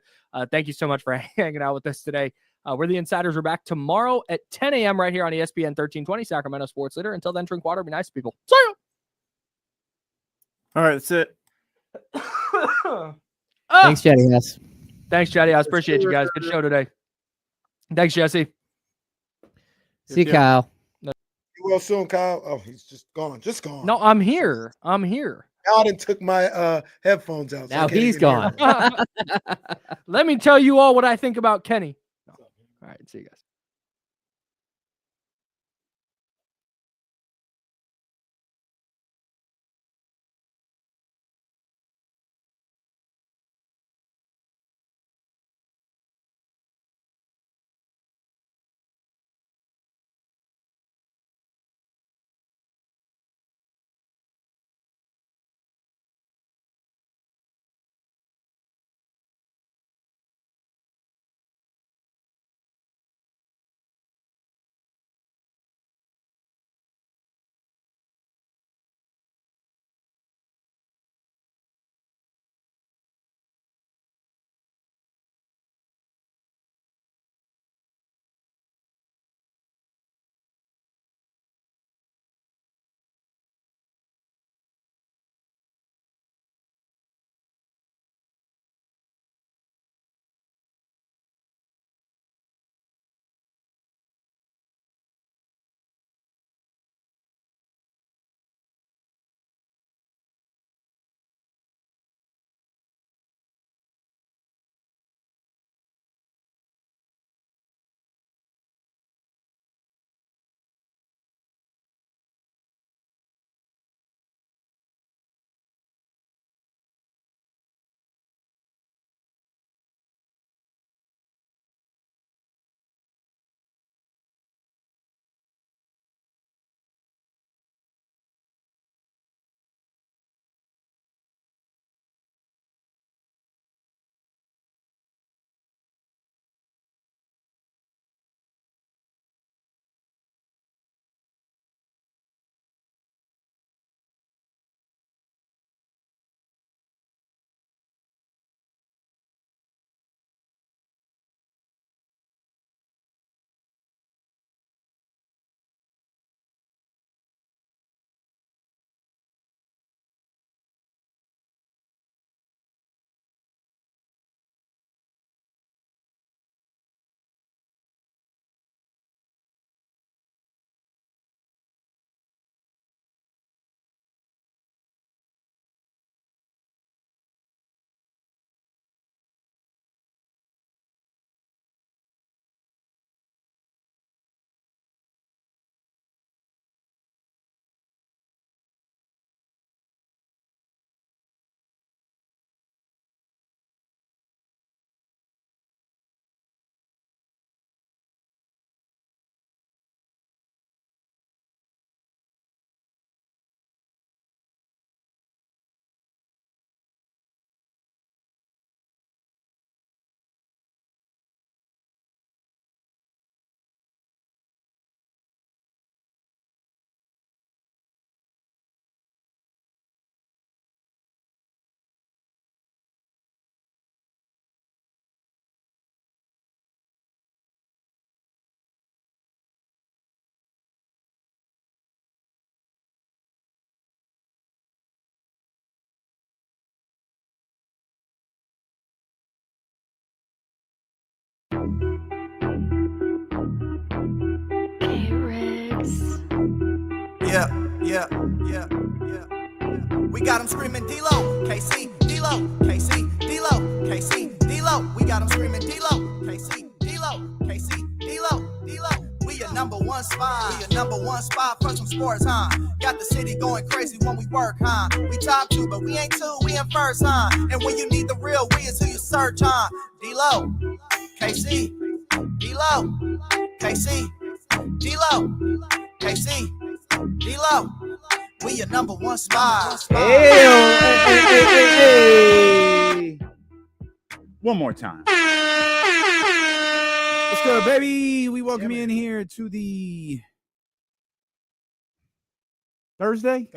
thank you so much for hanging out with us today. We're the Insiders. We're back tomorrow at 10 a.m. right here on ESPN 1320, Sacramento Sports Leader. Until then, drink water. Be nice to people. See ya! All right, that's it. Thanks, Jetty. Yes. Thanks, Jetty. I appreciate you guys. Good show today. Thanks, Jesse. See you, Kyle. You will soon, Kyle. Oh, he's just gone. Just gone. No, I'm here. I'm here. Alden took my headphones out. So Now he's gone. Let me tell you all what I think about Kenny. All right, see you guys. Yeah. We got them screaming D-Lo, KC, D-Lo, KC, D-Lo, KC, D-Lo. We got them screaming D-Lo, KC, D-Lo, KC, D-Lo, D-Lo. We a number one spot. We a number one spot for some sports, huh? Got the city going crazy when we work, huh? We top 2, but we ain't 2, we in first, huh? And when you need the real, we is who you search, huh? D-Lo, KC, D-Lo, KC, D-Lo, KC, D-Lo. We your number one spot. Hey. One more time. What's good, baby? We welcome you in here to the Thursday,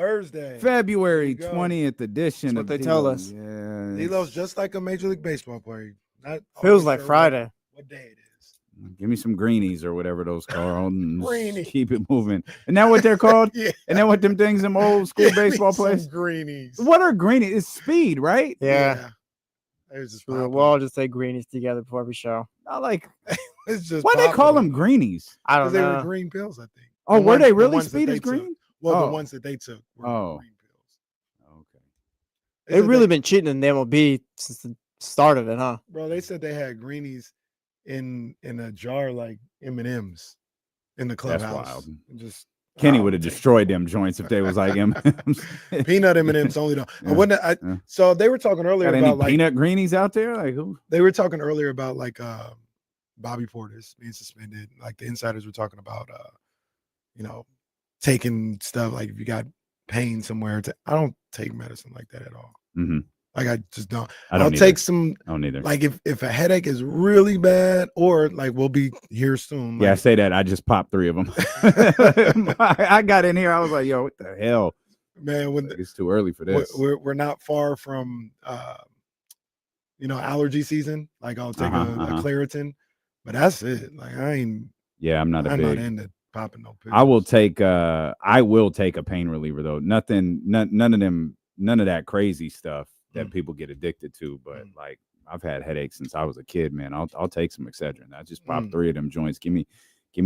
February 20th edition. That's of what they D-Lo. tell us. Yeah, D-Lo's just like a Major League Baseball player. Not Feels like Friday. What day it is. give me some greenies or whatever those called. And Greenie. keep it moving. Isn't that what they're called? Yeah. Isn't that what them things them old school Give me baseball some players? Greenies. What are greenies? It's speed, right? Yeah. It's just We'll all just say greenies together before every show. Not like it's just why they call them greenies? I don't Because they know. were green pills, I think. Oh, The were ones- they the really ones that speed they is took. green? Well, Oh. the ones that they took were Oh. green pills. Okay. They They've said really they- been cheating in the MLB since the start of it, huh? Bro, they said they had greenies in a jar like M&Ms in the That's clubhouse. wild. And just Kenny oh, would have take- destroyed them joints if they was like him. peanut M&Ms only though. Yeah, I wouldn't. yeah. So they were talking earlier Got any about like peanut greenies out there? Like who? they were talking earlier about like Bobby Portis being suspended. Like the insiders were talking about taking stuff like if you got pain somewhere. I don't take medicine like that at all. Mm-hmm. Like I just don't. I don't I'll take some. I don't either. Like if a headache is really bad, or like we'll be here soon. Yeah, I Like, say that. I just popped 3 of them. I got in here. I was like, yo, what the hell? man, when It's too early for this. we're not far from allergy season. Like I'll take a Claritin, but that's it. Like I'm not not big. into popping no pills. I will take a pain reliever though. None of that crazy stuff that people get addicted to. But like I've had headaches since I was a kid, man. I'll take some Excedrin. I just popped 3 of them joints. Give me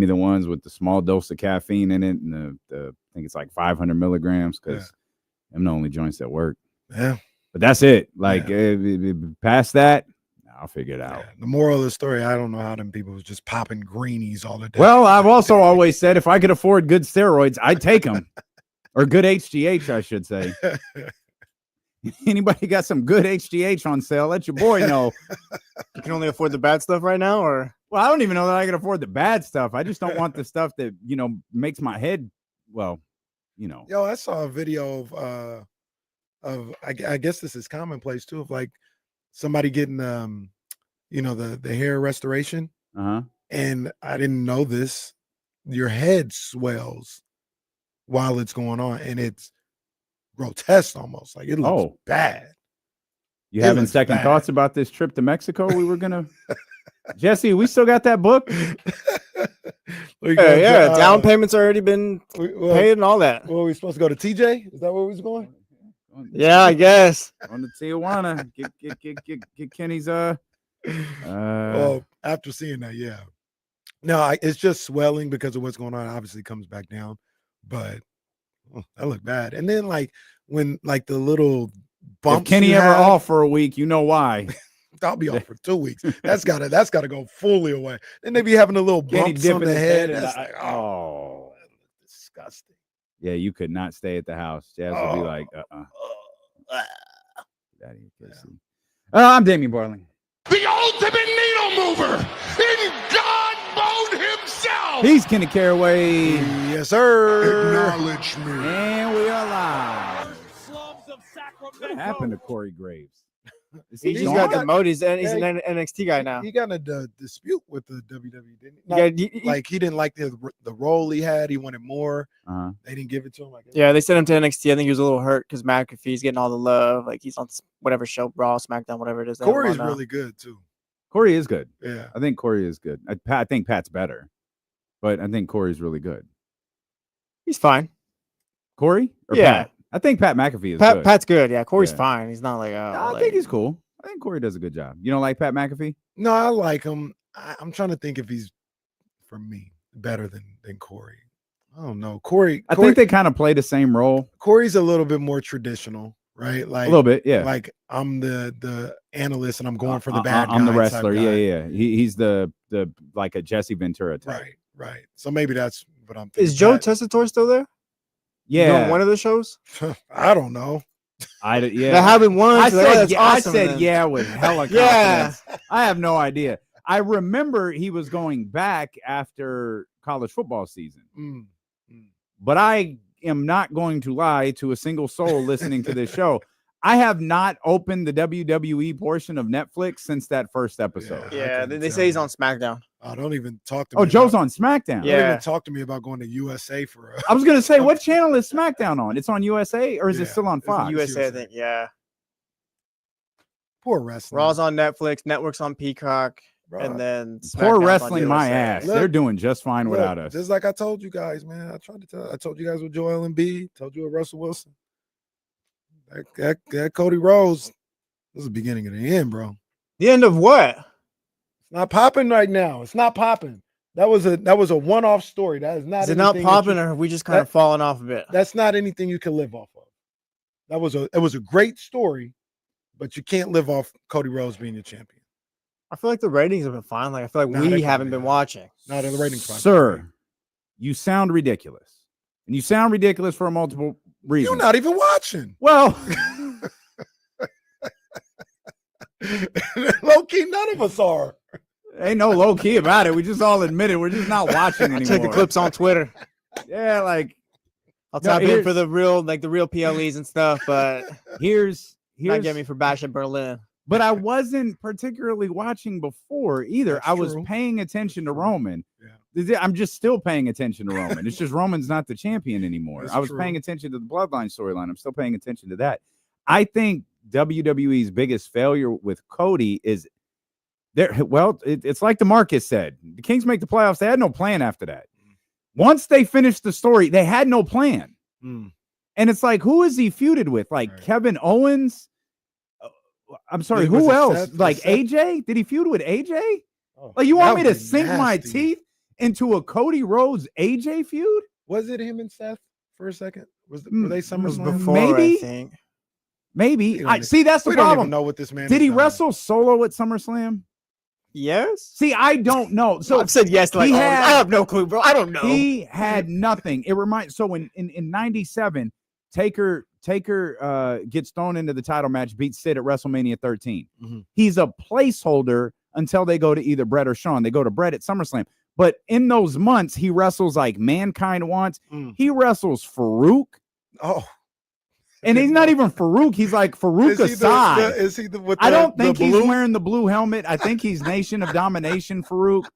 the ones with the small dose of caffeine in it, and the I think it's like 500 milligrams because them the only joints that work. Yeah, but that's it. Like past that, I'll figure it out. yeah. The moral of the story, I don't know how them people was just popping greenies all the day. Well, I've also always said if I could afford good steroids, I'd take them, or good HGH, I should say. Anybody got some good HGH on sale? Let your boy know. You can only afford the bad stuff right now, or Well, I don't even know that I can afford the bad stuff. I just don't want the stuff that makes my head. Well, Yo, I saw a video of I guess this is commonplace too, of like somebody getting the hair restoration, and I didn't know this. Your head swells while it's going on, and it's grotesque almost. Like it looks bad. You It having looks second bad. thoughts about this trip to Mexico? We were gonna. Jesse, we still got that book. down payments already been paid and all that. Well, we supposed to go to TJ? Is that where we was going? Yeah, I guess. On the Tijuana, get Kenny's Well, after seeing that, yeah. No, it's just swelling because of what's going on. Obviously, comes back down, but that looked bad. And then, like when like the little if bumps, Kenny you ever have, off for a week, you know why. I'll be off for 2 weeks. That's gotta go fully away. Then they be having a little Kenny bumps on dipping the his head. head That's in like, the- oh, that looks disgusting. Yeah, you could not stay at the house. Jazz would be like, I'm Damian Barling. The ultimate needle mover in God mode himself. He's Kenny Caraway. Yes, sir. Acknowledge me. And we are live. Slums of Sacramento. What happened to Corey Graves? Is He he just gone? got demoted. He's an Yeah, NXT guy now. He got in a dispute with the WWE, didn't he? Not- Yeah, like he didn't like the role he had. He wanted more. Uh-huh. They didn't give it to him. I guess. yeah, they sent him to NXT. I think he was a little hurt because McAfee's getting all the love. Like he's on whatever show, Raw, SmackDown, whatever it is. they have him Corey's on now. really good too. Corey is good. Yeah. I think Corey is good. I think Pat's better, but I think Corey's really good. He's fine. Corey? Or Yeah. Pat? I think Pat McAfee is good. Pat's good. Yeah, Corey's Yeah. fine. He's not like I think he's cool. I think Corey does a good job. You don't like Pat McAfee? No, I like him. I'm trying to think if he's, for me, better than Corey. I don't know. Corey, I think they kind of play the same role. Corey's a little bit more traditional, right? Like A little bit, yeah. Like I'm the analyst and I'm going for the bad guy. I'm the wrestler. Type guy. Yeah. He's the like a Jesse Ventura type. Right. So maybe that's what I'm thinking. Is Joe Tessitore still there? Yeah. On one of the shows? I don't know. Yeah. They haven't won. I so said, that's awesome, I said then. yeah with hella confidence. I have no idea. I remember he was going back after college football season. But I am not going to lie to a single soul listening to this show. I have not opened the WWE portion of Netflix since that first episode. Yeah, they say he's on SmackDown. Oh, don't even talk to me. Oh, Joe's on SmackDown. Don't even talk to me about going to USA for I was going to say, what channel is SmackDown on? It's on USA, or is it still on Fox? USA, I think, yeah. Poor wrestling. Raw's on Netflix, Network's on Peacock, and then poor SmackDown's wrestling on my USA. ass. They're doing just fine without us. Just like I told you guys, man. I told you guys with Joel Embiid, told you with Russell Wilson. That Cody Rhodes, this is the beginning of the end, bro. The end of what? It's not popping right now. It's not popping. That was a one-off story. That is not. Is it not popping, or have we just kind of fallen off a bit? That's not anything you can live off of. It was a great story, but you can't live off Cody Rhodes being your champion. I feel like the ratings have been fine. Like I feel like we haven't been watching. No, the ratings fine. Sir, you sound ridiculous. And you sound ridiculous for multiple reasons. You're not even watching. Well, low key, none of us are. Ain't no low key about it. We just all admit it. We're just not watching anymore. Check the clips on Twitter. Yeah, like I'll tap in for the real PLEs and stuff, but here's not get me for Bash at Berlin. But I wasn't particularly watching before either. That's I was true. paying attention to Roman. Yeah. I'm just still paying attention to Roman. It's just Roman's not the champion anymore. That's I was true. paying attention to the Bloodline storyline. I'm still paying attention to that. I think WWE's biggest failure with Cody is there. Well, it's like DeMarcus said. The Kings make the playoffs. They had no plan after that. Once they finished the story, they had no plan. And it's like, who is he feuded with? Like Kevin Owens? I'm sorry, who else? Like AJ? Did he feud with AJ? Oh, like, you want me to that would be sink my nasty. teeth into a Cody Rhodes AJ feud? Was it him and Seth for a second? Were they It was SummerSlam? before, Maybe. I think. Maybe. We don't See, that's the we don't problem. even know what this man Did has he done. wrestle solo at SummerSlam? Yes. See, I don't know. So I've said yes. Like, he I had- have no clue, bro. I don't know. he had nothing. It reminds. So in 97, Taker gets thrown into the title match, beats Sid at WrestleMania 13. Mhm. He's a placeholder until they go to either Brett or Shawn. They go to Brett at SummerSlam. But in those months, he wrestles like Mankind once. He wrestles Farouk. Oh, And he's not even Farouk. He's like Farouk Asad. Is he the with I the- don't the think he's blue? wearing the blue helmet. I think he's Nation of Domination Farouk.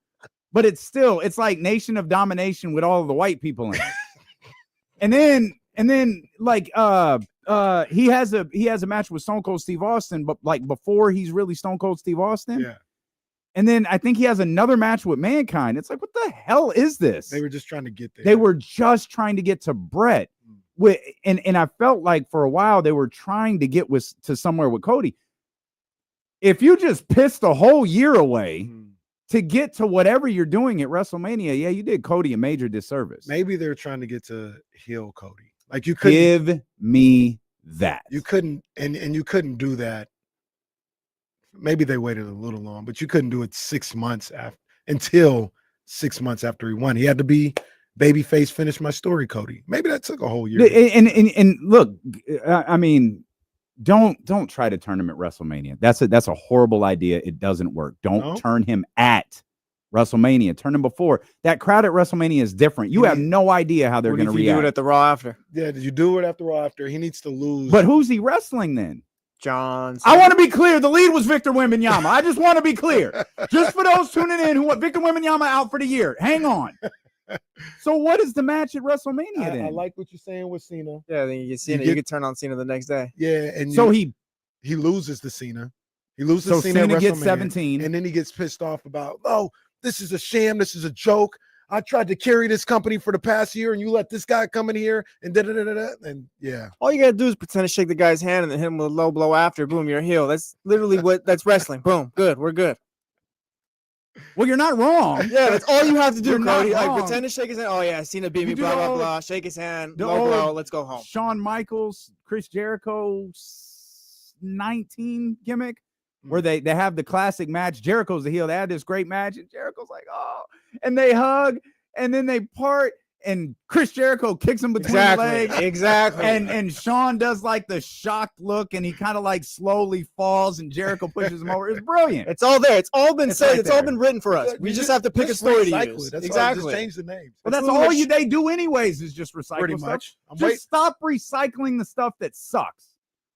But it's like Nation of Domination with all of the white people in it. And then like he has a match with Stone Cold Steve Austin, but like before he's really Stone Cold Steve Austin. Yeah. And then I think he has another match with Mankind. It's like, what the hell is this? They were just trying to get there. They were just trying to get to Brett. And I felt like for a while they were trying to get to somewhere with Cody. If you just pissed a whole year away to get to whatever you're doing at WrestleMania, yeah, you did Cody a major disservice. Maybe they're trying to get to heel Cody. Like you couldn't Give me that. you couldn't and you couldn't do that. Maybe they waited a little long, but you couldn't do it 6 months until 6 months after he won. He had to be babyface, finish my story, Cody. Maybe that took a whole year. And look, I mean, don't try to turn him at WrestleMania. That's a horrible idea. It doesn't work. Don't turn him at WrestleMania. Turn him before. That crowd at WrestleMania is different. You have no idea how they're going to react. Do it at the Raw after. Yeah, did you do it after Raw after? He needs to lose. But who's he wrestling then? John. I want to be clear. The lead was Victor Wembanyama. I just want to be clear. Just for those tuning in who want Victor Wembanyama out for the year. Hang on. So what is the match at WrestleMania then? I like what you're saying with Cena. Yeah, then you get Cena. You could turn on Cena the next day. Yeah, and so he loses to Cena. He loses so Cena at gets WrestleMania, 17. and then he gets pissed off about, oh, this is a sham. This is a joke. I tried to carry this company for the past year, and you let this guy come in here and da-da-da-da-da. And yeah. All you gotta do is pretend to shake the guy's hand and then hit him with a low blow after. Boom, you're a heel. That's literally that's wrestling. Boom, good. We're good. Well, you're not wrong. Yeah, that's all you have to do, You're not Cody. Like, wrong. pretend to shake his hand. Oh, yeah, Cena beat me, You do blah, blah, all- blah. Shake his hand. the Low blow. old Let's go home. Shawn Michaels, Chris Jericho 19 gimmick where they have the classic match. Jericho's the heel. They had this great match, and Jericho's like, oh, and they hug, and then they part, and Chris Jericho kicks him between the legs. Exactly. And Shawn does like the shocked look, and he kind of like slowly falls, and Jericho pushes him over. It's brilliant. It's all there. It's all been said. right It's all there. been written for us. We just have to pick a story to recycle use. it. That's all. Exactly. Just change the names. Well, that's all they do anyways is just recycle Pretty stuff. much. Just stop recycling the stuff that sucks.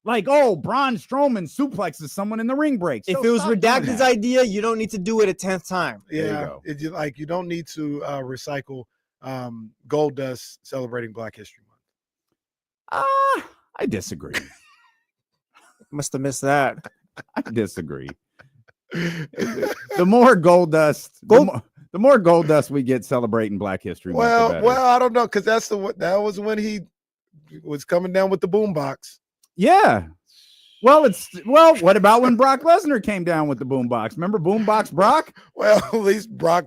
Like, oh, Braun Strowman suplexes someone in the ring break. If So it was stop doing Redacted's that. idea, you don't need to do it a 10th time. Yeah, you don't need to recycle Gold Dust celebrating Black History Month. I disagree. Must have missed that. I disagree. The more Gold Dust, the more Gold Dust we get celebrating Black History Month, the better. Well, I don't know, because that was when he was coming down with the boombox. Yeah. Well, what about when Brock Lesnar came down with the boombox? Remember Boombox Brock? Well, at least Brock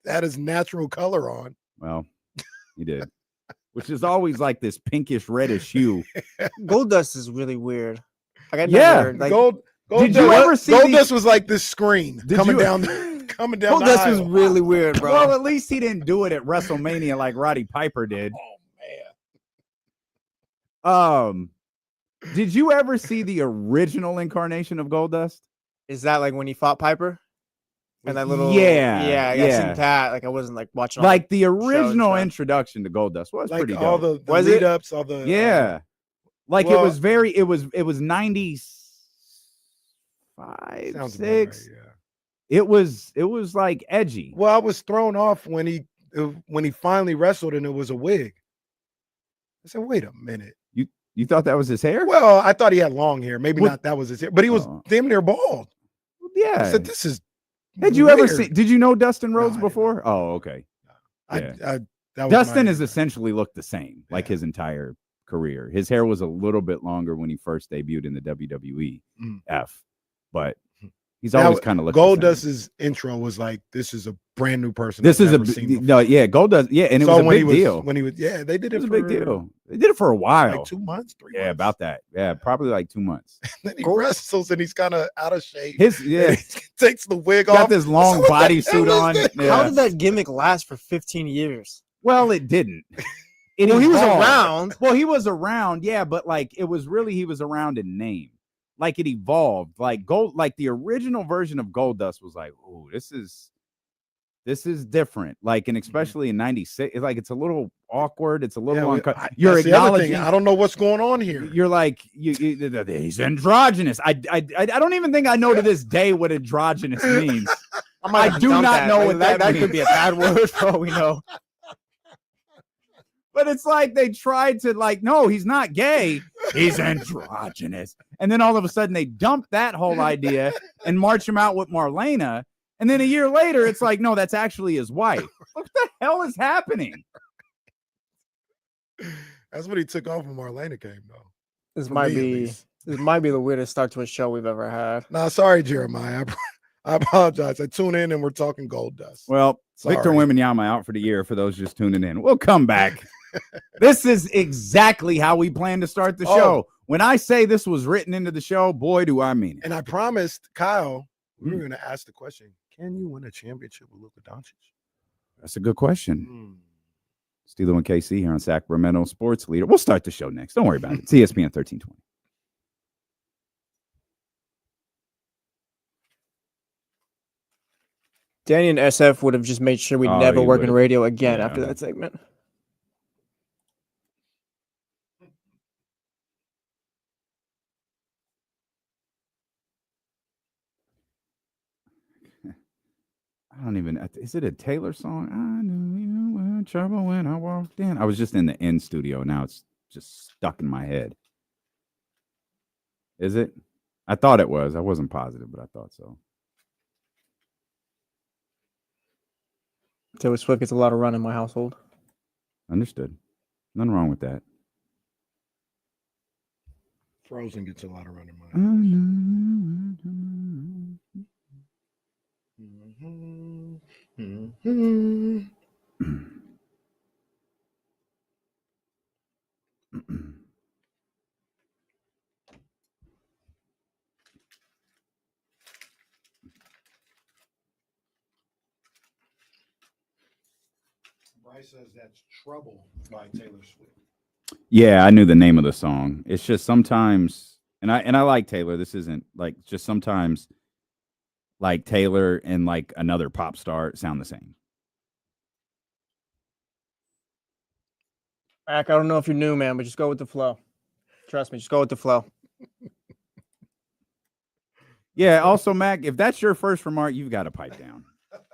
had his natural color on. Well, he did. Which is always like this pinkish reddish hue. Gold Dust is really weird. Like, Gold did Dust, you ever see Gold Dust was like this screen coming you- down coming down Gold the Dust was aisle. really weird, bro. Well, at least he didn't do it at WrestleMania like Roddy Piper did. Oh man. Did you ever see the original incarnation of Goldust? Is that like when he fought Piper? And that little Yeah, I seen that. Like I wasn't like watching all Like the shows and original stuff. introduction to Goldust was Like pretty dope. all the Was lead it? ups, all the Yeah. Like well- it was 95, sounds about 6. right, yeah. It was like edgy. Well, I was thrown off when he finally wrestled and it was a wig. I said, wait a minute. You thought that was his hair? Well, I thought he had long hair. Maybe Well- not that was his hair, but he was damn near bald. Yeah. I said, this is Had you ever weird. seen did you know Dustin No, I Rhodes didn't before? Oh, okay. I, Yeah. that was Dustin my- has essentially looked the same like Yeah. his entire career. His hair was a little bit longer when he first debuted in the WWE but he's Now, always kind of looked Gold the same. Dust's intro was like, this is a brand new person. This I've is a never seen before. no, yeah, Goldust, yeah, and it So was a when big he deal. When he was, yeah, they did It it, was a for big deal. They did it for a while. like 2 months, 3 Yeah, months. about that. Yeah, probably like 2 months. Then he wrestles and he's kind of out of shape. His And yeah, he takes the wig got off. this long What the hell bodysuit is on. this? Yeah. How did that gimmick last for 15 years? Well, it didn't. It Well, he was evolved. around. Well, he was around, yeah, but like it was really he was around in name. Like it evolved. Like the original version of Goldust was like, oh, this is different. Like, and especially in '96, it's like it's a little awkward. It's a little you're That's the other acknowledging. thing. I don't know what's going on here. You're like he's androgynous. I don't even think I know to this day what androgynous means. I do not know what that That means. could be a bad word for all we know. But it's like they tried to like, no, he's not gay. He's androgynous. And then all of a sudden they dump that whole idea and march him out with Marlena. And then a year later, it's like, no, that's actually his wife. What the hell is happening? That's what he took off when Marlena came, though. This For might me, at be least. the weirdest start to a show we've ever had. No, sorry, Jeremiah. I apologize. I tune in and we're talking Gold Dust. Well, Victor Sorry. Wembanyama out for the year for those just tuning in. We'll come back. This is exactly how we plan to start the show. When I say this was written into the show, boy, do I mean it. And I promised Kyle we were going to ask the question: can you win a championship with Luka Doncic? That's a good question. Steelo and KC here on Sacramento Sports Leader. We'll start the show next. Don't worry about it. It's ESPN 1320. Danny and SF would have just made sure we'd Oh, never he work in would've. radio again Yeah. after that segment. I don't even. Is it a Taylor song? I knew you were in trouble when I walked in. I was just in the in studio. Now it's just stuck in my head. Is it? I thought it was. I wasn't positive, but I thought so. Taylor Swift gets a lot of run in my household. Understood. Nothing wrong with that. Frozen gets a lot of running money. Mm-hmm. Mhm. Bryce says that's Trouble by Taylor Swift. Yeah, I knew the name of the song. It's just sometimes, and I like Taylor. This isn't like just sometimes, like Taylor and like another pop star sound the same. Mac, I don't know if you're new, man, but just go with the flow. Trust me, just go with the flow. Yeah. Also, Mac, if that's your first remark, you've got to pipe down.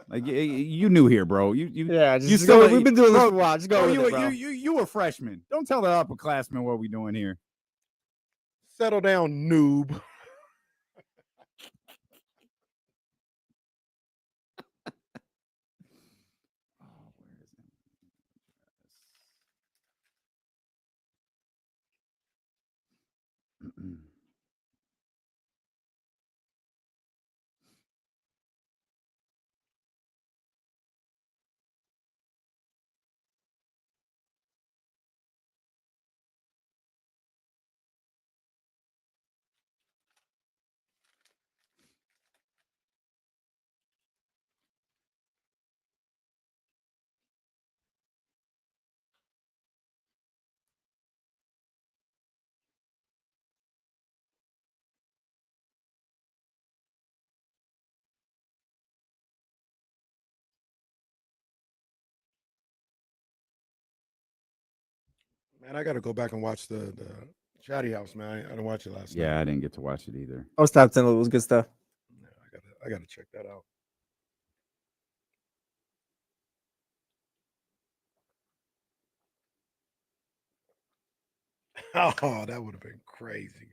Like you new here, bro. Yeah, just you go. still We've been doing this for a while. Just go with you, it, bro. you a freshman. Don't tell the upperclassmen what we doing here. Settle down, noob. Man, I got to go back and watch the Chatty House, man. I didn't watch it last night. Yeah, I didn't get to watch it either. I was top 10. It was good stuff. Yeah, I gotta check that out. Oh, that would have been crazy.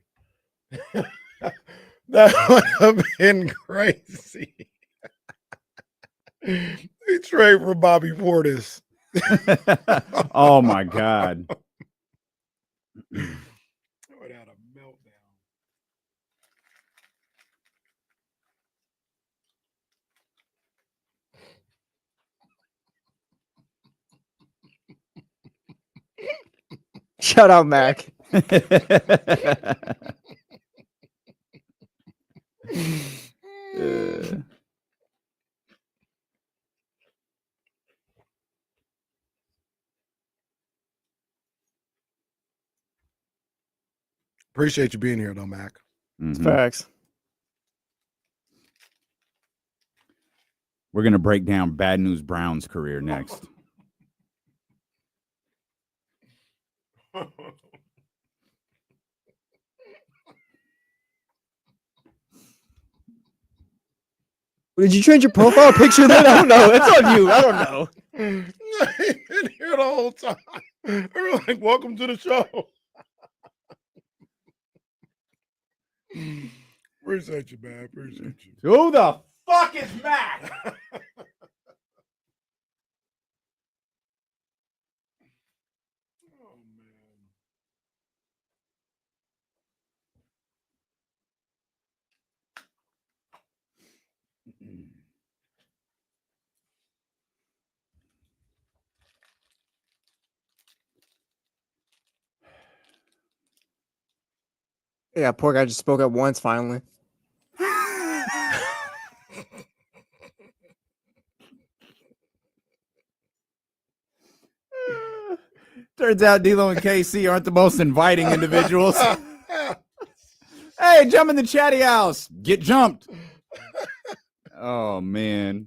That would have been crazy. They trade for Bobby Portis. Oh my God. I would have had a meltdown. Shout out, Mac. Appreciate you being here, though, Mac. Mhm. Facts. We're gonna break down Bad News Brown's career next. Did you change your profile picture then? I don't know. It's on you. I don't know. I've been here the whole time. We're like, welcome to the show. Appreciate you, man. Appreciate you. Who the fuck is Mac? Oh, man. Yeah, poor guy just spoke up once finally. Turns out D'Lo and KC aren't the most inviting individuals. Hey, jump in the Chatty House. Get jumped. Oh, man.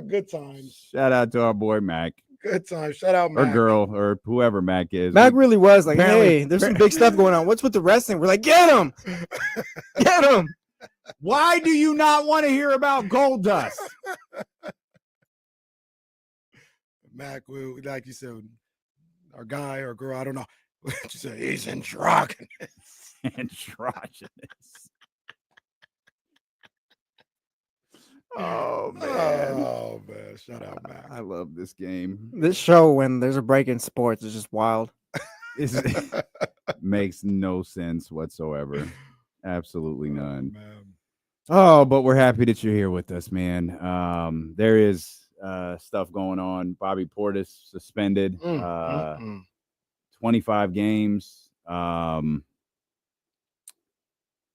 Good times. Shout out to our boy Mac. Good times. Shout out, Or Mac. girl, or whoever Mac is. Mac really was like, Apparently- hey, there's some big stuff going on. What's with the wrestling? We're like, get him. Get him. Why do you not want to hear about Gold Dust? Mac, like you said, our guy or girl, I don't know. What you say? He's androgynous. Androgynous. Oh, man. Oh, man. Shout out, Mac. I love this game. This show, when there's a break in sports, is just wild. It makes no sense whatsoever. Absolutely none. Man. Oh, but we're happy that you're here with us, man. There is stuff going on. Bobby Portis suspended 25 games.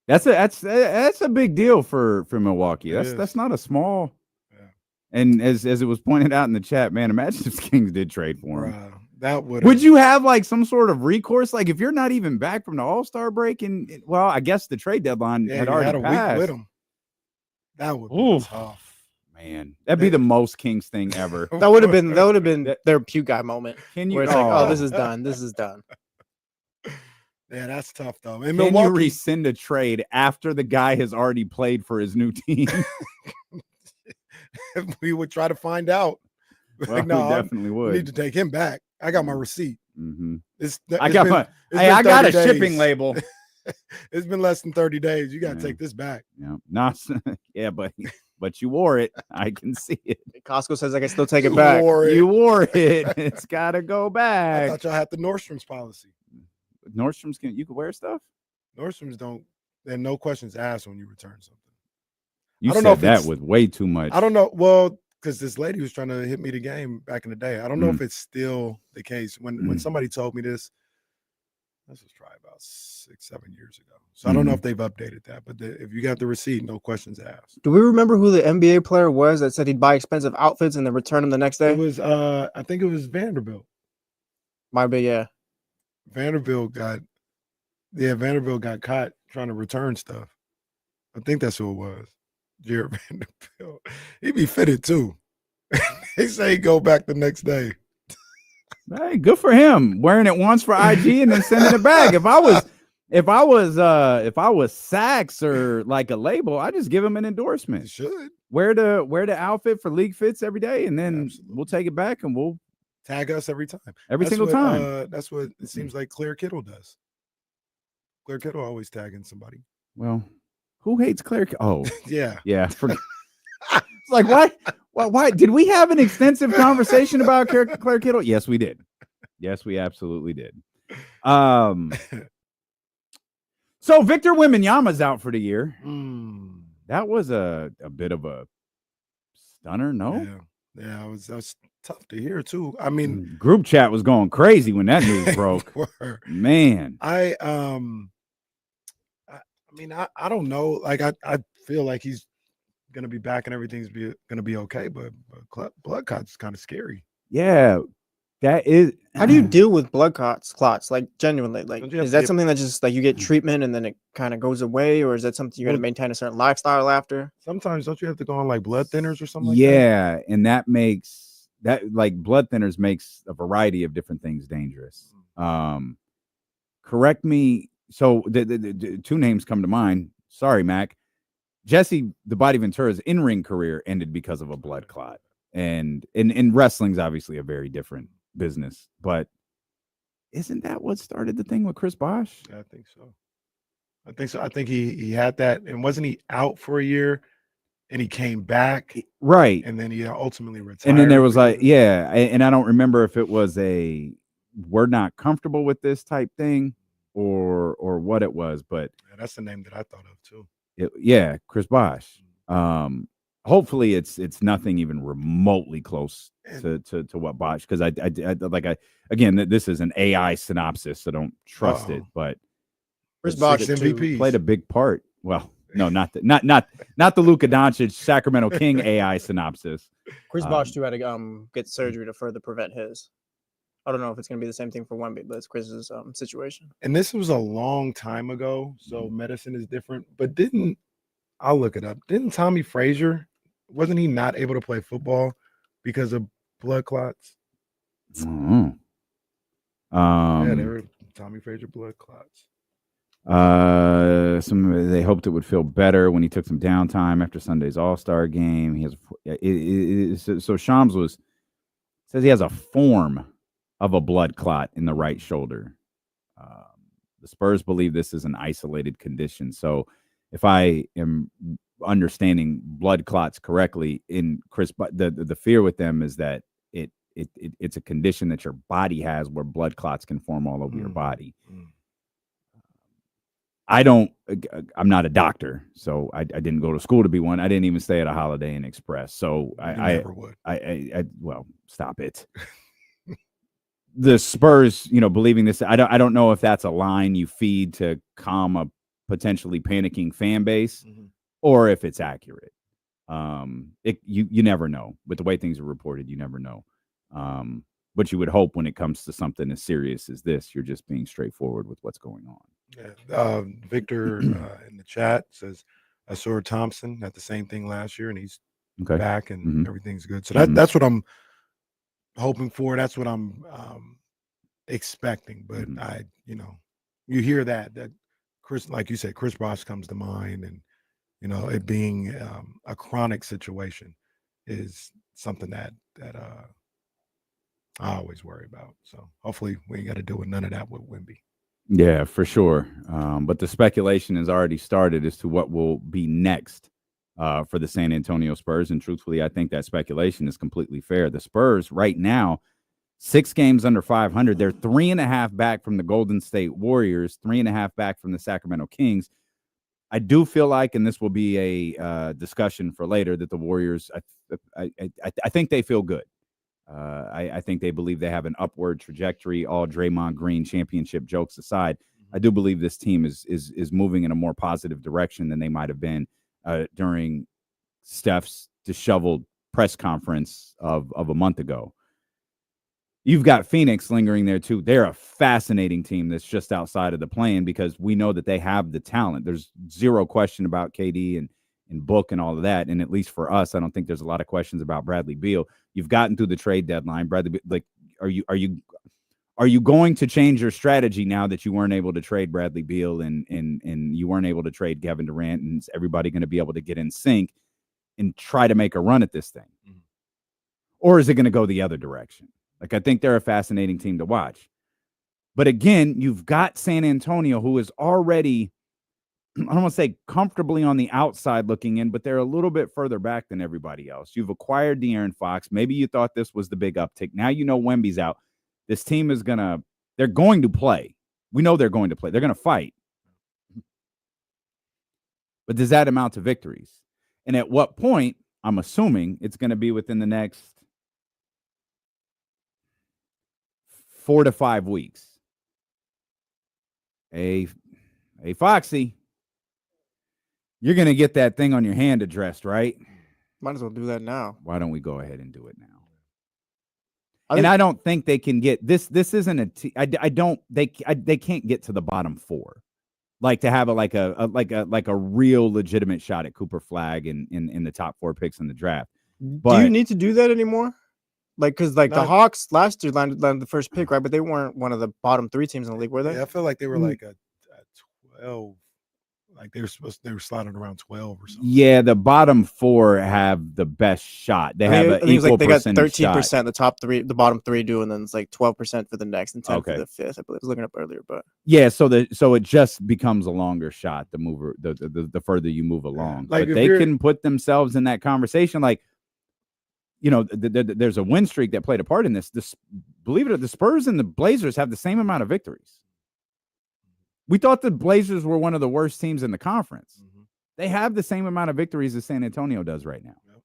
That's a big deal for Milwaukee. That's not a small. Yeah. And as it was pointed out in the chat, man, imagine if the Kings did trade for him. That would you have like some sort of recourse? Like if you're not even back from the All-Star break, and well, I guess the trade deadline had already passed. Week with him. That would be tough, man. That'd be the most Kings thing ever. That would have been their puke guy moment. Can you? Where it's like, oh, this is done. This is done. Yeah, that's tough though. And Can you rescind a trade after the guy has already played for his new team? We would try to find out. Well, like, no, we definitely would. We need to take him back. I got my receipt. Mm-hmm. I got a shipping label. It's been less than 30 days. You got to take this back. Yeah, yeah, but you wore it. I can see it. Costco says I can still take it back. You wore it. It's got to go back. I thought y'all had the Nordstrom's policy. Nordstrom's you can wear stuff. Nordstrom's don't. There are no questions asked when you return something. You said that with way too much. I don't know. Well, because this lady was trying to hit me the game back in the day. I don't know if it's still the case. When somebody told me this was probably about 6-7 years ago. So I don't know if they've updated that. But if you got the receipt, no questions asked. Do we remember who the NBA player was that said he'd buy expensive outfits and then return them the next day? It was I think it was Vanderbilt. Might be, yeah. Vanderbilt got caught trying to return stuff. I think that's who it was. Jared Vanderbilt. He'd be fitted too. They say he'd go back the next day. Hey, good for him. Wearing it once for IG and then sending it back. If I was Saks or like a label, I just give him an endorsement. You should wear the outfit for league fits every day, and then we'll take it back and we'll tag us every time. Every single time. That's what it seems like Claire Kittle does. Claire Kittle always tagging somebody. Well, who hates Claire? Oh, yeah. It's like, what? Why did we have an extensive conversation about Claire Kittle? Yes, we did. Yes, we absolutely did. So Victor Wembanyama's out for the year. That was a bit of a stunner, no? Yeah, that was tough to hear too. I mean, group chat was going crazy when that news broke. Man, I don't know. Like I feel like he's gonna be back and everything's gonna be okay, but blood clots is kind of scary. Yeah, that is. How do you deal with blood clots? Like genuinely, like is that something that just like you get treatment and then it kind of goes away, or is that something you're gonna maintain a certain lifestyle after? Sometimes don't you have to go on like blood thinners or something? Like that? And that makes that like blood thinners makes a variety of different things dangerous. Correct me. So the two names come to mind. Sorry, Mac. Jesse the Body Ventura's in-ring career ended because of a blood clot. And wrestling's obviously a very different business. But isn't that what started the thing with Chris Bosh? Yeah, I think so. I think he had that. And wasn't he out for a year and he came back? Right. And then he ultimately retired. And then there was like, yeah. And I don't remember if it was a we're not comfortable with this type thing or what it was. But yeah, that's the name that I thought of too. Chris Bosh. Hopefully it's nothing even remotely close to what Bosh, because I again, this is an AI synopsis, so don't trust it. But Chris Bosh MVP played a big part. Well, no, not the Luka Doncic Sacramento King AI synopsis. Chris Bosh too had to get surgery to further prevent his. I don't know if it's going to be the same thing for Wemby, but it's Chris's situation. And this was a long time ago, so medicine is different. But I'll look it up. Didn't Tommy Frazier, wasn't he not able to play football because of blood clots? Mm-hmm. Yeah, they were Tommy Frazier blood clots. They hoped it would feel better when he took some downtime after Sunday's All-Star game. He has so Shams says he has a form of a blood clot in the right shoulder. The Spurs believe this is an isolated condition. So if I am understanding blood clots correctly, in Chris, the fear with them is that it's a condition that your body has where blood clots can form all over your body. I'm not a doctor, so I didn't go to school to be one. I didn't even stay at a Holiday Inn Express. So You never would. Well, stop it. The Spurs, believing this, I don't know if that's a line you feed to calm a potentially panicking fan base, or if it's accurate. You never know. With the way things are reported, you never know. But you would hope when it comes to something as serious as this, you're just being straightforward with what's going on. Yeah. Victor in the chat says Asur Thompson had the same thing last year, and he's back, and everything's good. So that's what I'm hoping for. That's what I'm expecting. But you hear that Chris, like you said, Chris Bosh comes to mind, and it being a chronic situation is something that I always worry about. So hopefully we ain't got to deal with none of that with Wemby. Yeah, for sure. But the speculation has already started as to what will be next for the San Antonio Spurs. And truthfully, I think that speculation is completely fair. The Spurs right now, 6 games under 500. They're 3.5 back from the Golden State Warriors, 3.5 back from the Sacramento Kings. I do feel like, and this will be a discussion for later, that the Warriors, I think they feel good. I think they believe they have an upward trajectory. All Draymond Green championship jokes aside, I do believe this team is moving in a more positive direction than they might have been during Steph's disheveled press conference of a month ago. You've got Phoenix lingering there too. They're a fascinating team that's just outside of the play-in because we know that they have the talent. There's zero question about KD and Book and all of that. And at least for us, I don't think there's a lot of questions about Bradley Beal. You've gotten through the trade deadline. Bradley, like, are you going to change your strategy now that you weren't able to trade Bradley Beal and you weren't able to trade Kevin Durant, and is everybody going to be able to get in sync and try to make a run at this thing? Or is it going to go the other direction? Like, I think they're a fascinating team to watch. But again, you've got San Antonio, who is already, I don't want to say comfortably on the outside looking in, but they're a little bit further back than everybody else. You've acquired De'Aaron Fox. Maybe you thought this was the big uptick. Now you know Wemby's out. This team is they're going to play. We know they're going to play. They're going to fight. But does that amount to victories? And at what point, I'm assuming it's going to be within the next 4 to 5 weeks. Hey, Foxy, you're going to get that thing on your hand addressed, right? Might as well do that now. Why don't we go ahead and do it now? I don't think they can get this. This isn't they can't get to the bottom 4, like to have a real legitimate shot at Cooper Flag in the top 4 picks in the draft. But do you need to do that anymore? Like, because the Hawks last year landed the first pick, right? But they weren't one of the bottom 3 teams in the league, were they? Yeah, I feel like they were like a 12. Like they were slotted around 12 or something. Yeah, the bottom 4 have the best shot. They have an equal they got percentage 13%. The top 3, the bottom 3 do, and then it's like 12% for the next and 10 for the 5th. I believe I was looking up earlier, but yeah. So it just becomes a longer shot the further you move along. Like but they can put themselves in that conversation. Like, there's a win streak that played a part in this. Believe it or not, the Spurs and the Blazers have the same amount of victories. We thought the Blazers were one of the worst teams in the conference. They have the same amount of victories as San Antonio does right now. Yep.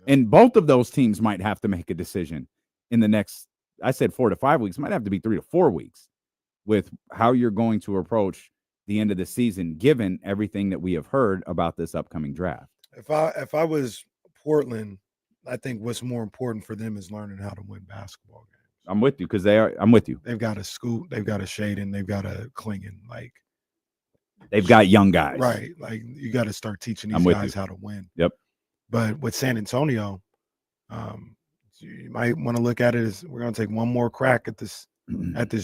And both of those teams might have to make a decision in the next, I said 4 to 5 weeks, might have to be 3 to 4 weeks with how you're going to approach the end of the season, given everything that we have heard about this upcoming draft. If I was Portland, I think what's more important for them is learning how to win basketball games. I'm with you because I'm with you. They've got a Scoot, they've got a Shaden, they've got a Klingon. Like, they've got young guys, right? Like, you got to start teaching these guys how to win. Yep. But with San Antonio, you might want to look at it as we're going to take one more crack at this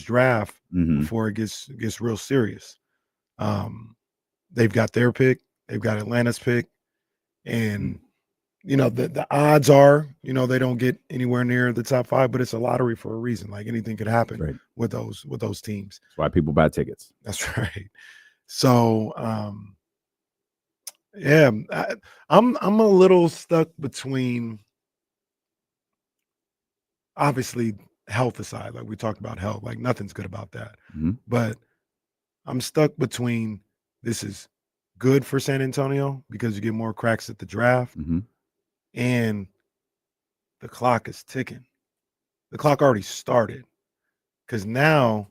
draft before it gets real serious. They've got their pick, they've got Atlanta's pick, and the odds are, they don't get anywhere near the top 5, but it's a lottery for a reason. Like, anything could happen with those teams. That's why people buy tickets. That's right. So, yeah, I'm a little stuck between, obviously, health aside. Like, we talked about health. Like, nothing's good about that. But I'm stuck between this is good for San Antonio because you get more cracks at the draft, and the clock is ticking. The clock already started because now,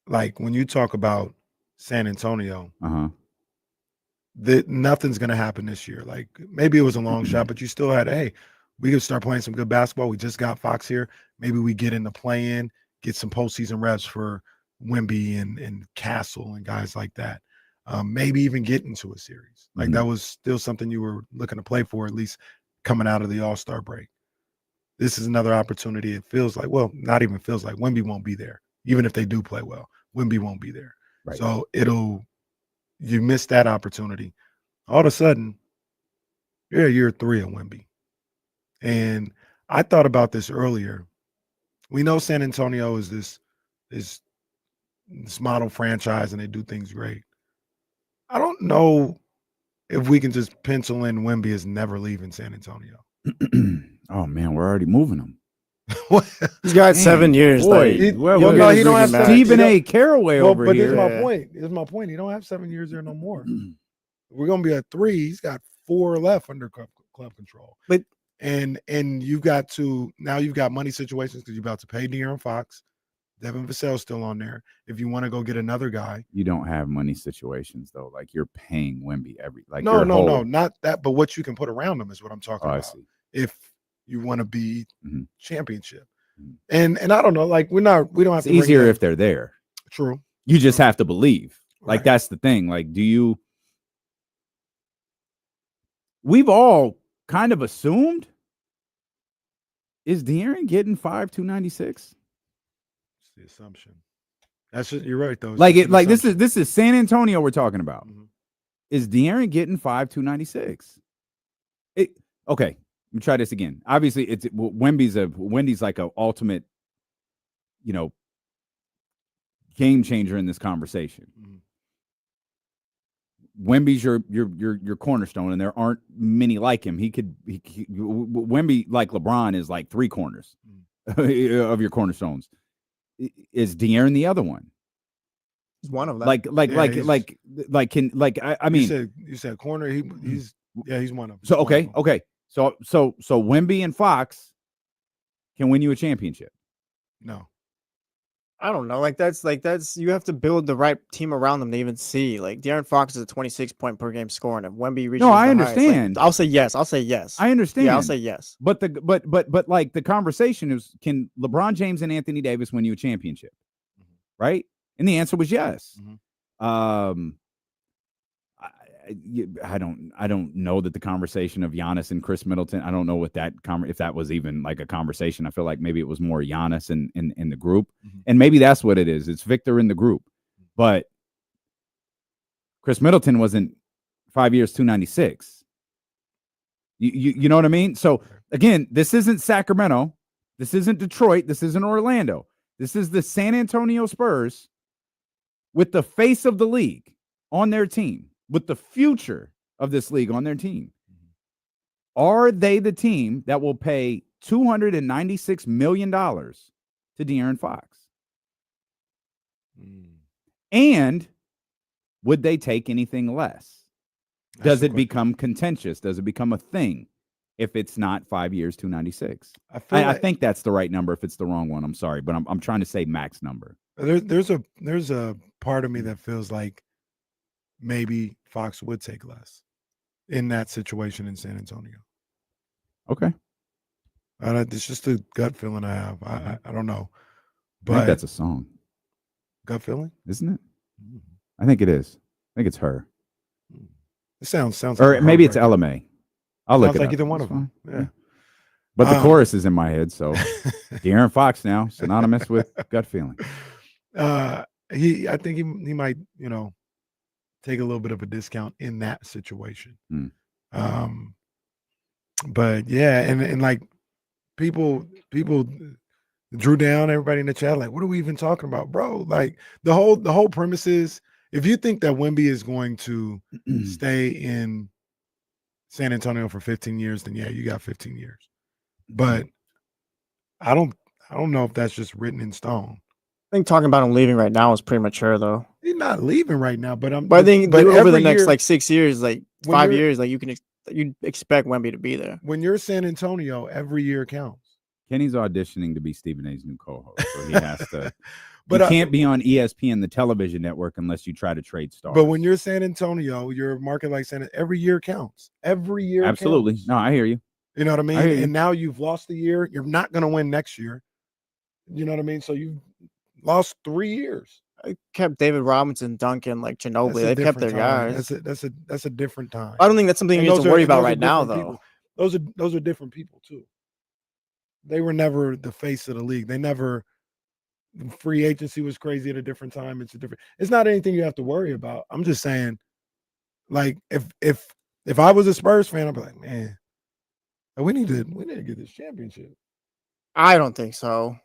like when you talk about San Antonio, that nothing's going to happen this year. Like maybe it was a long shot, but you still had, hey, we could start playing some good basketball. We just got Fox here. Maybe we get in the play-in, get some postseason reps for Wemby and Castle and guys like that. Maybe even get into a series. Like that was still something you were looking to play for, at least coming out of the All-Star break. This is another opportunity. It feels like, well, not even feels like Wemby won't be there. Even if they do play well, Wemby won't be there. Right. So you miss that opportunity. All of a sudden, you're year 3 of Wemby. And I thought about this earlier. We know San Antonio is this model franchise and they do things great. I don't know if we can just pencil in Wemby as never leaving San Antonio. Oh man, we're already moving him. He's got 7 years. Boy, like, he don't have Stephen A. Caraway over but here. Here's my point. He don't have 7 years there no more. We're gonna be at 3. He's got 4 left under club control. But and you've got money situations because you're about to pay De'Aaron Fox. Devin Vassell's still on there. If you want to go get another guy, you don't have money situations though. Like you're paying Wemby no, not that. But what you can put around them is what I'm talking about. I see. If you want to be championship, and I don't know, like we don't have. It's easier if they're there. True. You just have to believe. Like Right. that's the thing. Like, we've all kind of assumed, is De'Aaron getting 5,296? The assumption. That's just, you're right though. This is San Antonio we're talking about. Is De'Aaron getting 5,296? Okay, let me try this again. Obviously, Wemby's like a ultimate, game changer in this conversation. Wemby's your cornerstone, and there aren't many like him. Wemby, like LeBron, is like 3 corners of your cornerstones. Is De'Aaron the other one? He's one of them. I mean, you said corner. He's one of them. So okay. So Wemby and Fox can win you a championship. No, I don't know. That's you have to build the right team around them to even see. Like De'Aaron Fox is a 26-point per game scorer, and if Wemby reaches, I the highest, understand. I'll say yes. I understand. Yeah, I'll say yes. But like the conversation is, can LeBron James and Anthony Davis win you a championship? Right? And the answer was yes. I don't know that the conversation of Giannis and Chris Middleton, I don't know what if that was even like a conversation. I feel like maybe it was more Giannis in the group. And maybe that's what it is. It's Victor in the group. But Chris Middleton wasn't 5 years, 296. You know what I mean? So again, this isn't Sacramento. This isn't Detroit. This isn't Orlando. This is the San Antonio Spurs with the face of the league on their team, with the future of this league on their team. Are they the team that will pay $296 million to De'Aaron Fox? And would they take anything less? Does it become contentious? Does it become a thing if it's not 5 years, 296? I think that's the right number. If it's the wrong one, I'm sorry, but I'm trying to say max number. There's a part of me that feels like maybe Fox would take less in that situation in San Antonio. Okay. It's just a gut feeling I have. I don't know. But I think that's a song. Gut feeling? Isn't it? I think it is. I think it's her. It sounds or like maybe it's LMA. I'll look sounds it like up. either one of That's them. fine. Yeah. But the chorus is in my head, so De'Aaron Fox now synonymous with gut feeling. I think he might, take a little bit of a discount in that situation. But yeah, and like people drew down everybody in the chat, like, what are we even talking about, bro? Like the whole premise is, if you think that Wemby is going to stay in San Antonio for 15 years, then yeah, you got 15 years. But I don't know if that's just written in stone. I think talking about him leaving right now is premature, though. He's not leaving right now, but I think over the every next year, like 6 years, like when 5 you're- years, like you'd expect Wemby to be there. when you're San Antonio, every year counts. Kenny's auditioning to be Stephen A's new co-host, so he has to. But you can't be on ESPN, the television network, unless you try to trade stars. But when you're San Antonio, you're a market like every year counts. Every year absolutely. counts. No, I hear you. You know what I mean? hear you. And now you've lost a year. You're not going to win next year. You know what I mean? So you've lost 3 years. I kept David Robinson, Duncan, like Ginobili. That's a They've kept their different time. guys. That's a different time. I don't think that's something And you need those to are- worry and about those are right now, different though. people. Those are different people too. They were never the face of the league. They never. Free agency was crazy at a different time. It's not anything you have to worry about. I'm just saying, like, if I was a Spurs fan, I'd be like, man, we need to get this championship. I don't think so.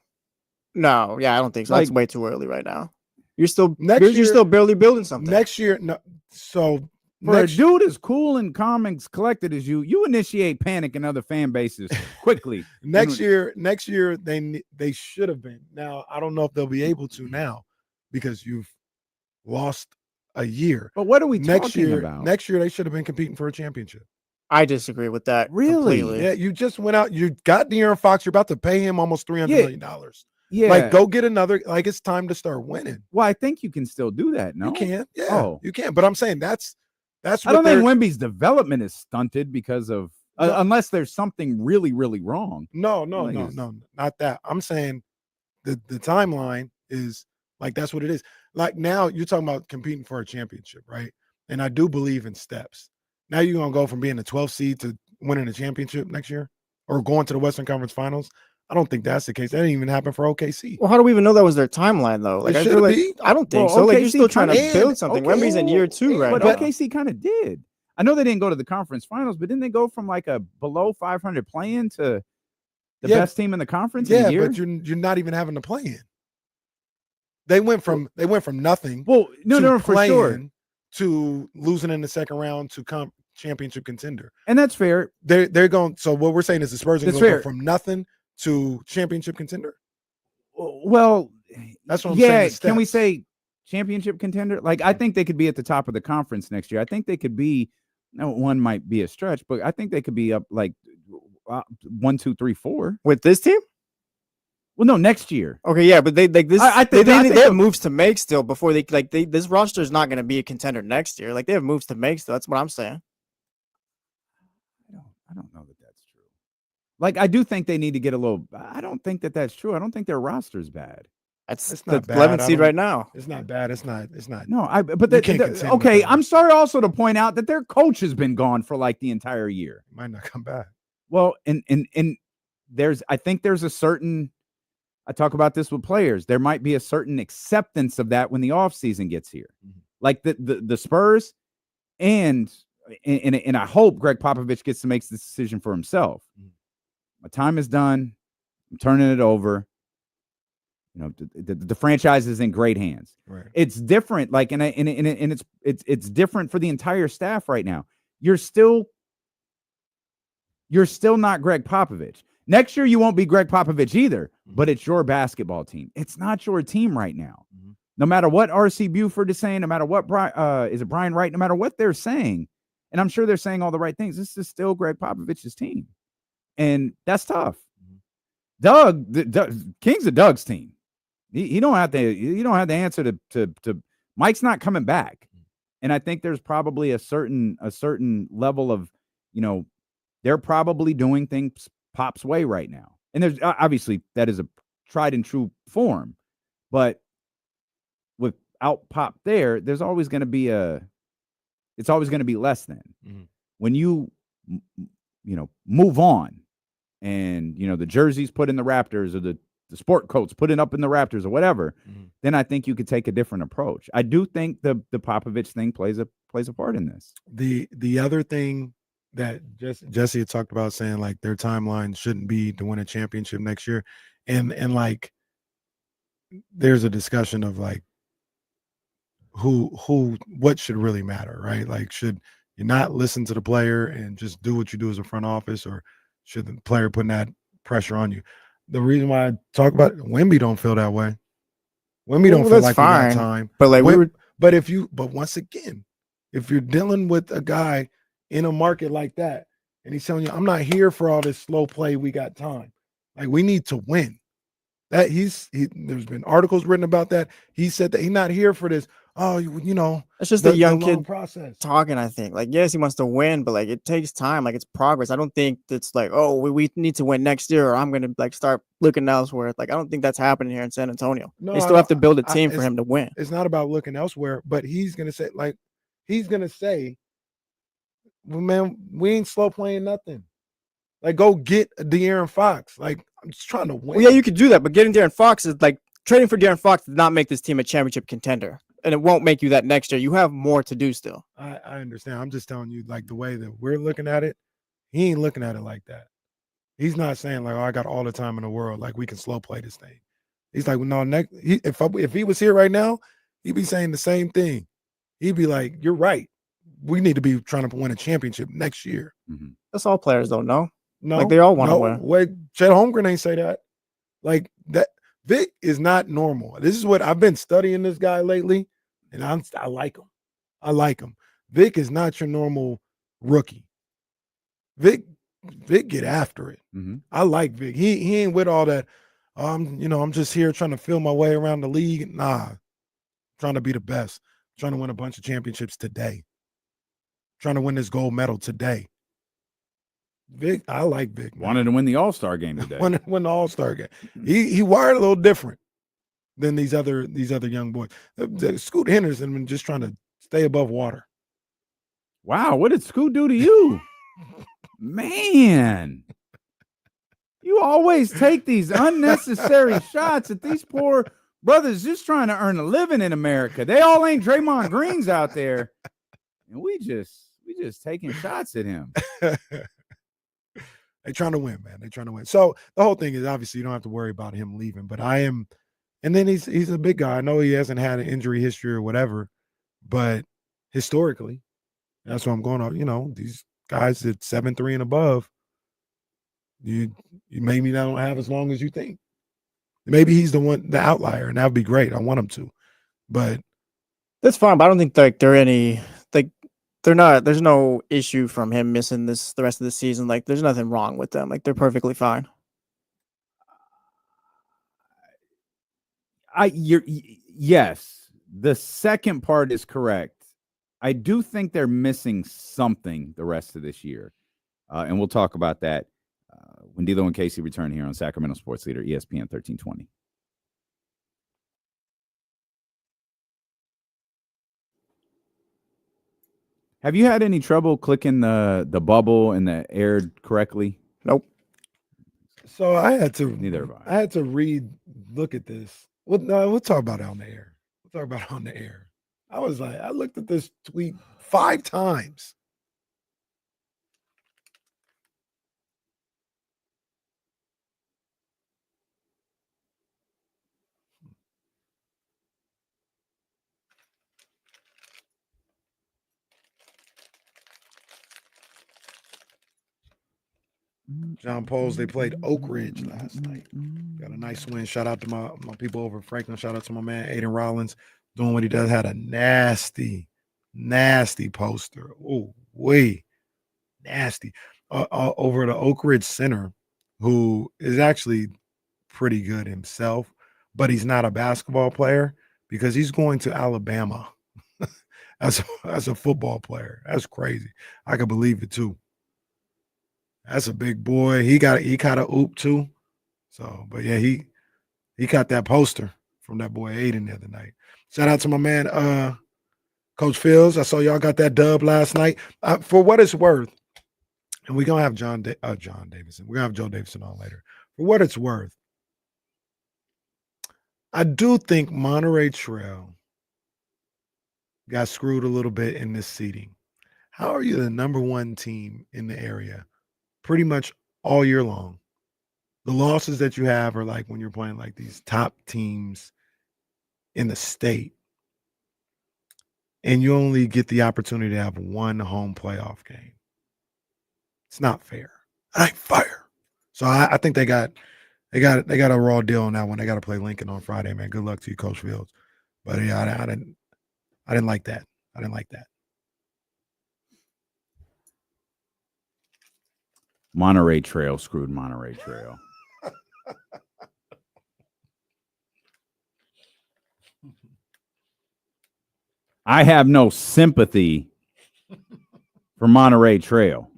No, yeah, I don't think so. That's Like- way too early right now. You're still Next you're year- still barely building something. Next year, no. So For next a dude as cool and calm and collected as you initiate panic in other fan bases quickly. next year, they should have been. Now I don't know if they'll be able to now because you've lost a year. But what are we Next talking year, about? next year they should have been competing for a championship. I disagree with that. Really? completely. Yeah, you just went out. You got De'Aaron Fox. You're about to pay him almost $300 million. Yeah. Like, go get another. Like, it's time to start winning. Well, I think you can still do that. No, You can. Yeah, Oh. you can. But I'm saying that's. I What don't think they're- Wemby's development is stunted because of No. unless there's something really, really wrong. No, Like it's- not that. I'm saying the timeline is like that's what it is. Like now you're talking about competing for a championship, right? And I do believe in steps. Now you're gonna go from being a 12th seed to winning a championship next year or going to the Western Conference Finals. I don't think that's the case. That didn't even happen for OKC. Well, how do we even know that was their timeline though? Like, It I feel should like be. I don't think Well, so. Like, you're OKC still trying to kinda- build something. okay, Wemby's in year 2 right But now. OKC kind of did. I know they didn't go to the conference finals, but didn't they go from like a below 500 play-in to the Yeah. best team in the conference in Yeah, a year? but you're not even having to play in. They went from nothing Well, no, to for sure. play-in to losing in the second round to championship contender. And that's fair. They're going. So what we're saying is the Spurs are That's going to fair. go from nothing to championship contender. Well, That's what I'm saying. yeah, the can we steps. say championship contender? Like, I think they could be at the top of the conference next year. I think they could be, no, one might be a stretch, but I think they could be up like 1, 2, 3, 4. With this team? Well, no, next year. Okay, yeah, but they like this. I think- I think they have the- moves to make still before they like this roster is not going to be a contender next year. Like, they have moves to make still. That's what I'm saying. I don't know that that's true. Like, I do think they need to get a little. I don't think that that's true. I don't think their roster's bad. That's It's the not bad. 11th I seed don't- right now. It's not bad. It's not. No, but You can't contend with okay. that. I'm sorry also to point out that their coach has been gone for like the entire year. It might not come back. Well, and I think there's a certain. I talk about this with players. There might be a certain acceptance of that when the offseason gets here. Like the Spurs and I hope Greg Popovich gets to make this decision for himself. My time is done. I'm turning it over. You know, the franchise is in great hands. Right. It's different, like, and it's different for the entire staff right now. You're still not Greg Popovich. Next year, you won't be Greg Popovich either, but it's your basketball team. It's not your team right now. No matter what R.C. Buford is saying, no matter what Brian Wright, no matter what they're saying, and I'm sure they're saying all the right things, this is still Greg Popovich's team, and that's tough. Doug King's a Doug's team. You don't have to answer to Mike's not coming back, and I think there's probably a certain level of, you know, they're probably doing things Pop's way right now. And there's obviously that is a tried and true form, but without Pop there's always going to be it's always going to be less than. When you move on and, you know, the jerseys put in the Raptors or the sport coats put it up in the Raptors or whatever, then I think you could take a different approach. I do think the Popovich thing plays a part in this. The other thing that Jesse had talked about, saying like their timeline shouldn't be to win a championship next year, and like there's a discussion of like what should really matter, right? Like, should you not listen to the player and just do what you do as a front office, or should the player putting that pressure on you? The reason why I talk about Wemby don't feel that way. Wemby don't feel that's like fine. we got time, But like But once again, if you're dealing with a guy in a market like that, and he's telling you, I'm not here for all this slow play. We got time. Like, we need to win. There's been articles written about that. He said that he's not here for this. Oh, it's just a young kid process talking. I think, like, yes, he wants to win, but like it takes time. Like, it's progress. I don't think it's like, oh, we need to win next year, or I'm gonna like start looking elsewhere. Like, I don't think that's happening here in San Antonio. No, they still have to build a team for him to win. It's not about looking elsewhere, but he's gonna say, well, man, we ain't slow playing nothing. Like, go get De'Aaron Fox. Like, I'm just trying to win. Well, yeah, you could do that, but getting De'Aaron Fox is like trading for De'Aaron Fox does not make this team a championship contender, and it won't make you that next year. You have more to do still. I understand. I'm just telling you, like, the way that we're looking at it, he ain't looking at it like that. He's not saying like, oh, I got all the time in the world, like we can slow play this thing. He's like, well, no, if he was here right now, he'd be saying the same thing. He'd be like, you're right. We need to be trying to win a championship next year. Mm-hmm. That's all players don't know. No, like they all want to win. Wait, Chet Holmgren ain't say that. Like that, Vic is not normal. This is what I've been studying this guy lately, and I like him. I like him. Vic is not your normal rookie. Vic get after it. Mm-hmm. I like Vic. He ain't with all that. I'm just here trying to feel my way around the league. Nah, trying to be the best. Trying to win a bunch of championships today. Trying to win this gold medal today. Vic, I like Vic. Man. Wanted to win the All-Star game today. Win the All-Star game. He wired a little different than these other young boys. Scoot Henderson been just trying to stay above water. Wow, what did Scoot do to you? Man. You always take these unnecessary shots at these poor brothers just trying to earn a living in America. They all ain't Draymond Greens out there. And we just taking shots at him. They're trying to win, man. They're trying to win. So the whole thing is obviously you don't have to worry about him leaving, but I am. And then he's a big guy. I know he hasn't had an injury history or whatever, but historically, that's what I'm going on. These guys at 7'3" and above, you maybe don't have as long as you think. Maybe he's the outlier, and that'd be great. I want him to, but that's fine. But I don't think like they're not. There's no issue from him missing the rest of the season. Like, there's nothing wrong with them. Like, they're perfectly fine. Yes, the second part is correct. I do think they're missing something the rest of this year, and we'll talk about that when D'Lo and Casey return here on Sacramento Sports Leader, ESPN 1320. Have you had any trouble clicking the bubble and the air correctly? Nope. So I had to. Neither have I. I had to look at this. We'll talk about it on the air. We'll talk about it on the air. I was like, I looked at this tweet 5 times. John Poles, they played Oak Ridge last night. Got a nice win. Shout out to my people over at Franklin. Shout out to my man Aiden Rollins doing what he does. Had a nasty poster. Oh, way nasty. Over the Oak Ridge center, who is actually pretty good himself, but he's not a basketball player because he's going to Alabama as a football player. That's crazy. I could believe it too. That's a big boy. He caught a oop too. So, but yeah, he caught that poster from that boy Aiden the other night. Shout out to my man, Coach Fields. I saw y'all got that dub last night. For what it's worth, and we're gonna have John Davidson. We're gonna have Joe Davidson on later. For what it's worth, I do think Monterey Trail got screwed a little bit in this seeding. How are you the number 1 team in the area pretty much all year long? The losses that you have are like when you're playing like these top teams in the state, and you only get the opportunity to have 1 home playoff game. It's not fair. I ain't fair. So I think they got a raw deal on that one. They got to play Lincoln on Friday, man. Good luck to you, Coach Fields. But yeah, I didn't like that. Monterey Trail screwed Monterey Trail. I have no sympathy for Monterey Trail.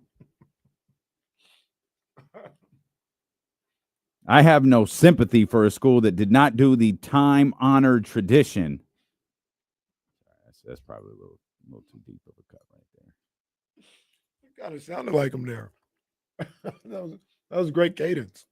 I have no sympathy for a school that did not do the time-honored tradition. That's probably a little too deep of a cut right there. It kind of sounded like him there. that was great cadence.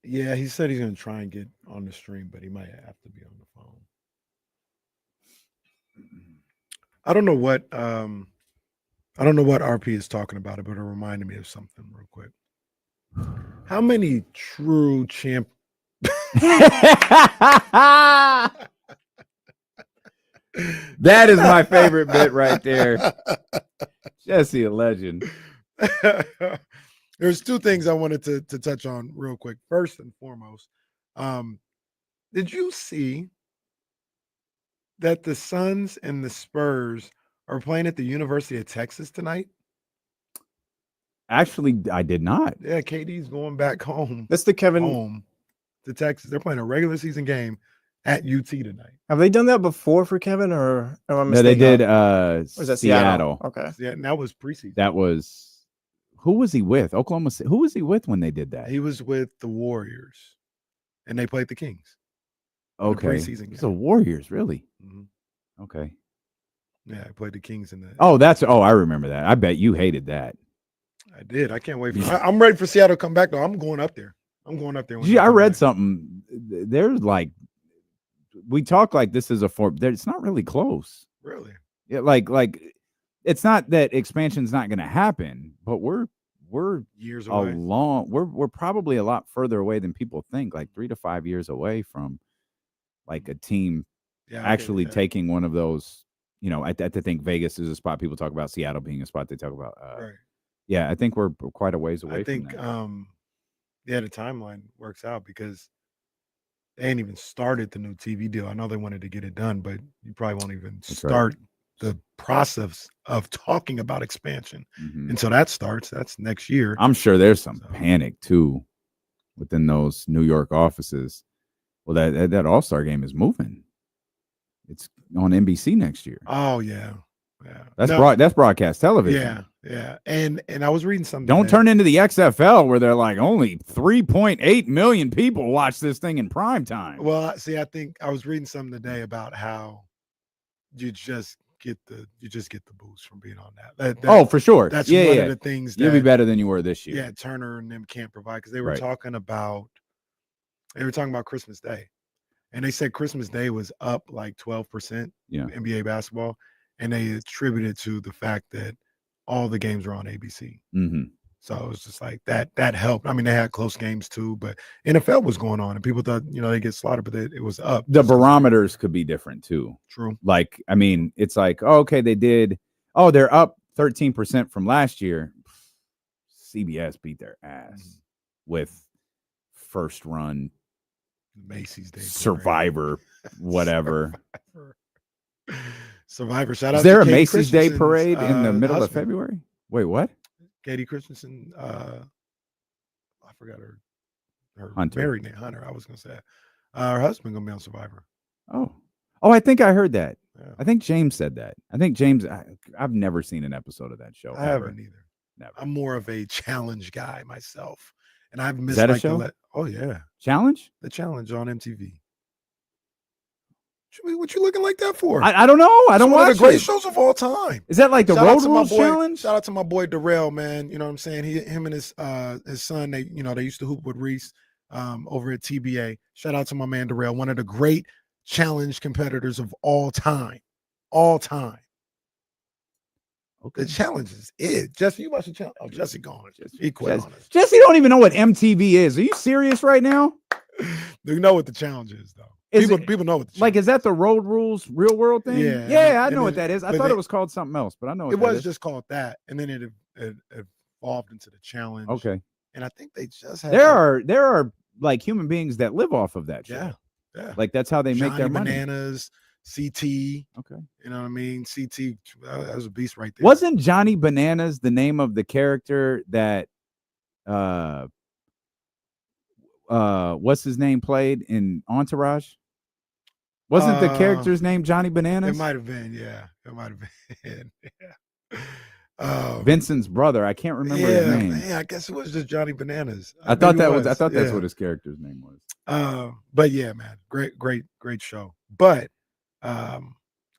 Yeah, he said he's going to try and get on the stream, but he might have to be on the phone. I don't know what RP is talking about, but it reminded me of something real quick. How many true champ? That is my favorite bit right there. Jesse, a legend. There's two things I wanted to touch on real quick. First and foremost, did you see that the Suns and the Spurs are playing at the University of Texas tonight? Actually, I did not. Yeah, KD's going back home. That's the Kevin. Home to Texas. They're playing a regular season game at UT tonight. Have they done that before for Kevin, or am I No, they mistaken? did. Was that Seattle? Okay. Yeah, and that was preseason. That was. Who was he with? Oklahoma City. Who was he with when they did that? He was with the Warriors, and they played the Kings. Okay, preseason it's the Warriors, really. Mm-hmm. Okay. Yeah, I played the Kings in the. Oh, I remember that. I bet you hated that. I did. I can't wait for. I'm ready for Seattle to come back though. I'm going up there. Gee, I read something. There's like, we talk like this is it's not really close. Really? Yeah, like it's not that expansion's not going to happen, but we're years away. We're probably a lot further away than people think. Like 3 to 5 years away from like a team actually taking one of those. You know, I think Vegas is a spot people talk about. Seattle being a spot they talk about. Right. Yeah, I think we're quite a ways away. I think, from that. The timeline works out because they ain't even started the new TV deal. I know they wanted to get it done, but you probably won't even start the process of talking about expansion until that starts. That's next year. I'm sure there's some panic too within those New York offices. Well, that All-Star game is moving. It's on NBC next year. Oh yeah. That's broadcast television. Yeah. And I was reading something. Don't turn into the XFL where they're like only 3.8 million people watch this thing in prime time. Well, see, I think I was reading something today about how you just get the boost from being on that. For sure. That's one of the things that you'll be better than you were this year. Yeah, Turner and them can't provide because they were talking about Christmas Day. And they said Christmas Day was up like 12%. Yeah. NBA basketball. And they attributed to the fact that all the games were on ABC. Mm-hmm. So it was just like that helped. I mean, they had close games too, but NFL was going on and people thought, they get slaughtered, but it was up. The barometers could be different too. True. Like, I mean, it's like, okay, they're up 13% from last year. CBS beat their ass with first run Macy's Day Survivor, whatever. Survivor. Shout out. Is there a Macy's Day parade in the middle of February? Wait, what? Katie Christensen. I forgot her Hunter. married name. Hunter. I was gonna say her husband gonna be on Survivor. Oh, I think I heard that. Yeah. I think James said that. I think James. I've never seen an episode of that show. I haven't either. Never. I'm more of a challenge guy myself, and I've missed Is that a show? Oh yeah, Challenge? the challenge on MTV. What you looking like that for? I don't know. I don't It's one watch of the great it. shows of all time. Is that like the Shout out Road to my Rules boy- challenge? Shout out to my boy Darrell, man. You know what I'm saying? Him and his son, they used to hoop with Reese over at TBA. Shout out to my man Darrell, one of the great challenge competitors of all time. All time. Okay. The challenge is it. Jesse, you watch the challenge. Oh, Jesse gone. He quit on us. Jesse don't even know what MTV is. Are you serious right now? You know what the challenge is, though. People know what the challenge Like, is that the Road Rules real world thing? Yeah, Yeah, I and know it- what that is. I but thought they- it was called something else, but I know what It that was is. just called that, and then it evolved into the challenge. Okay. And I think they just had There are like human beings that live off of that show. yeah. Like that's how they make their money. Bananas, CT. Okay. You know what I mean? CT, that was a beast right there. Wasn't Johnny Bananas the name of the character that what's his name played in Entourage? Wasn't the character's name Johnny Bananas? It might have been, yeah. It might have been. Yeah. Vincent's brother. I can't remember his name. Man, I guess it was just Johnny Bananas. I thought Maybe that's yeah. what his character's name was. But yeah, man, great show. But I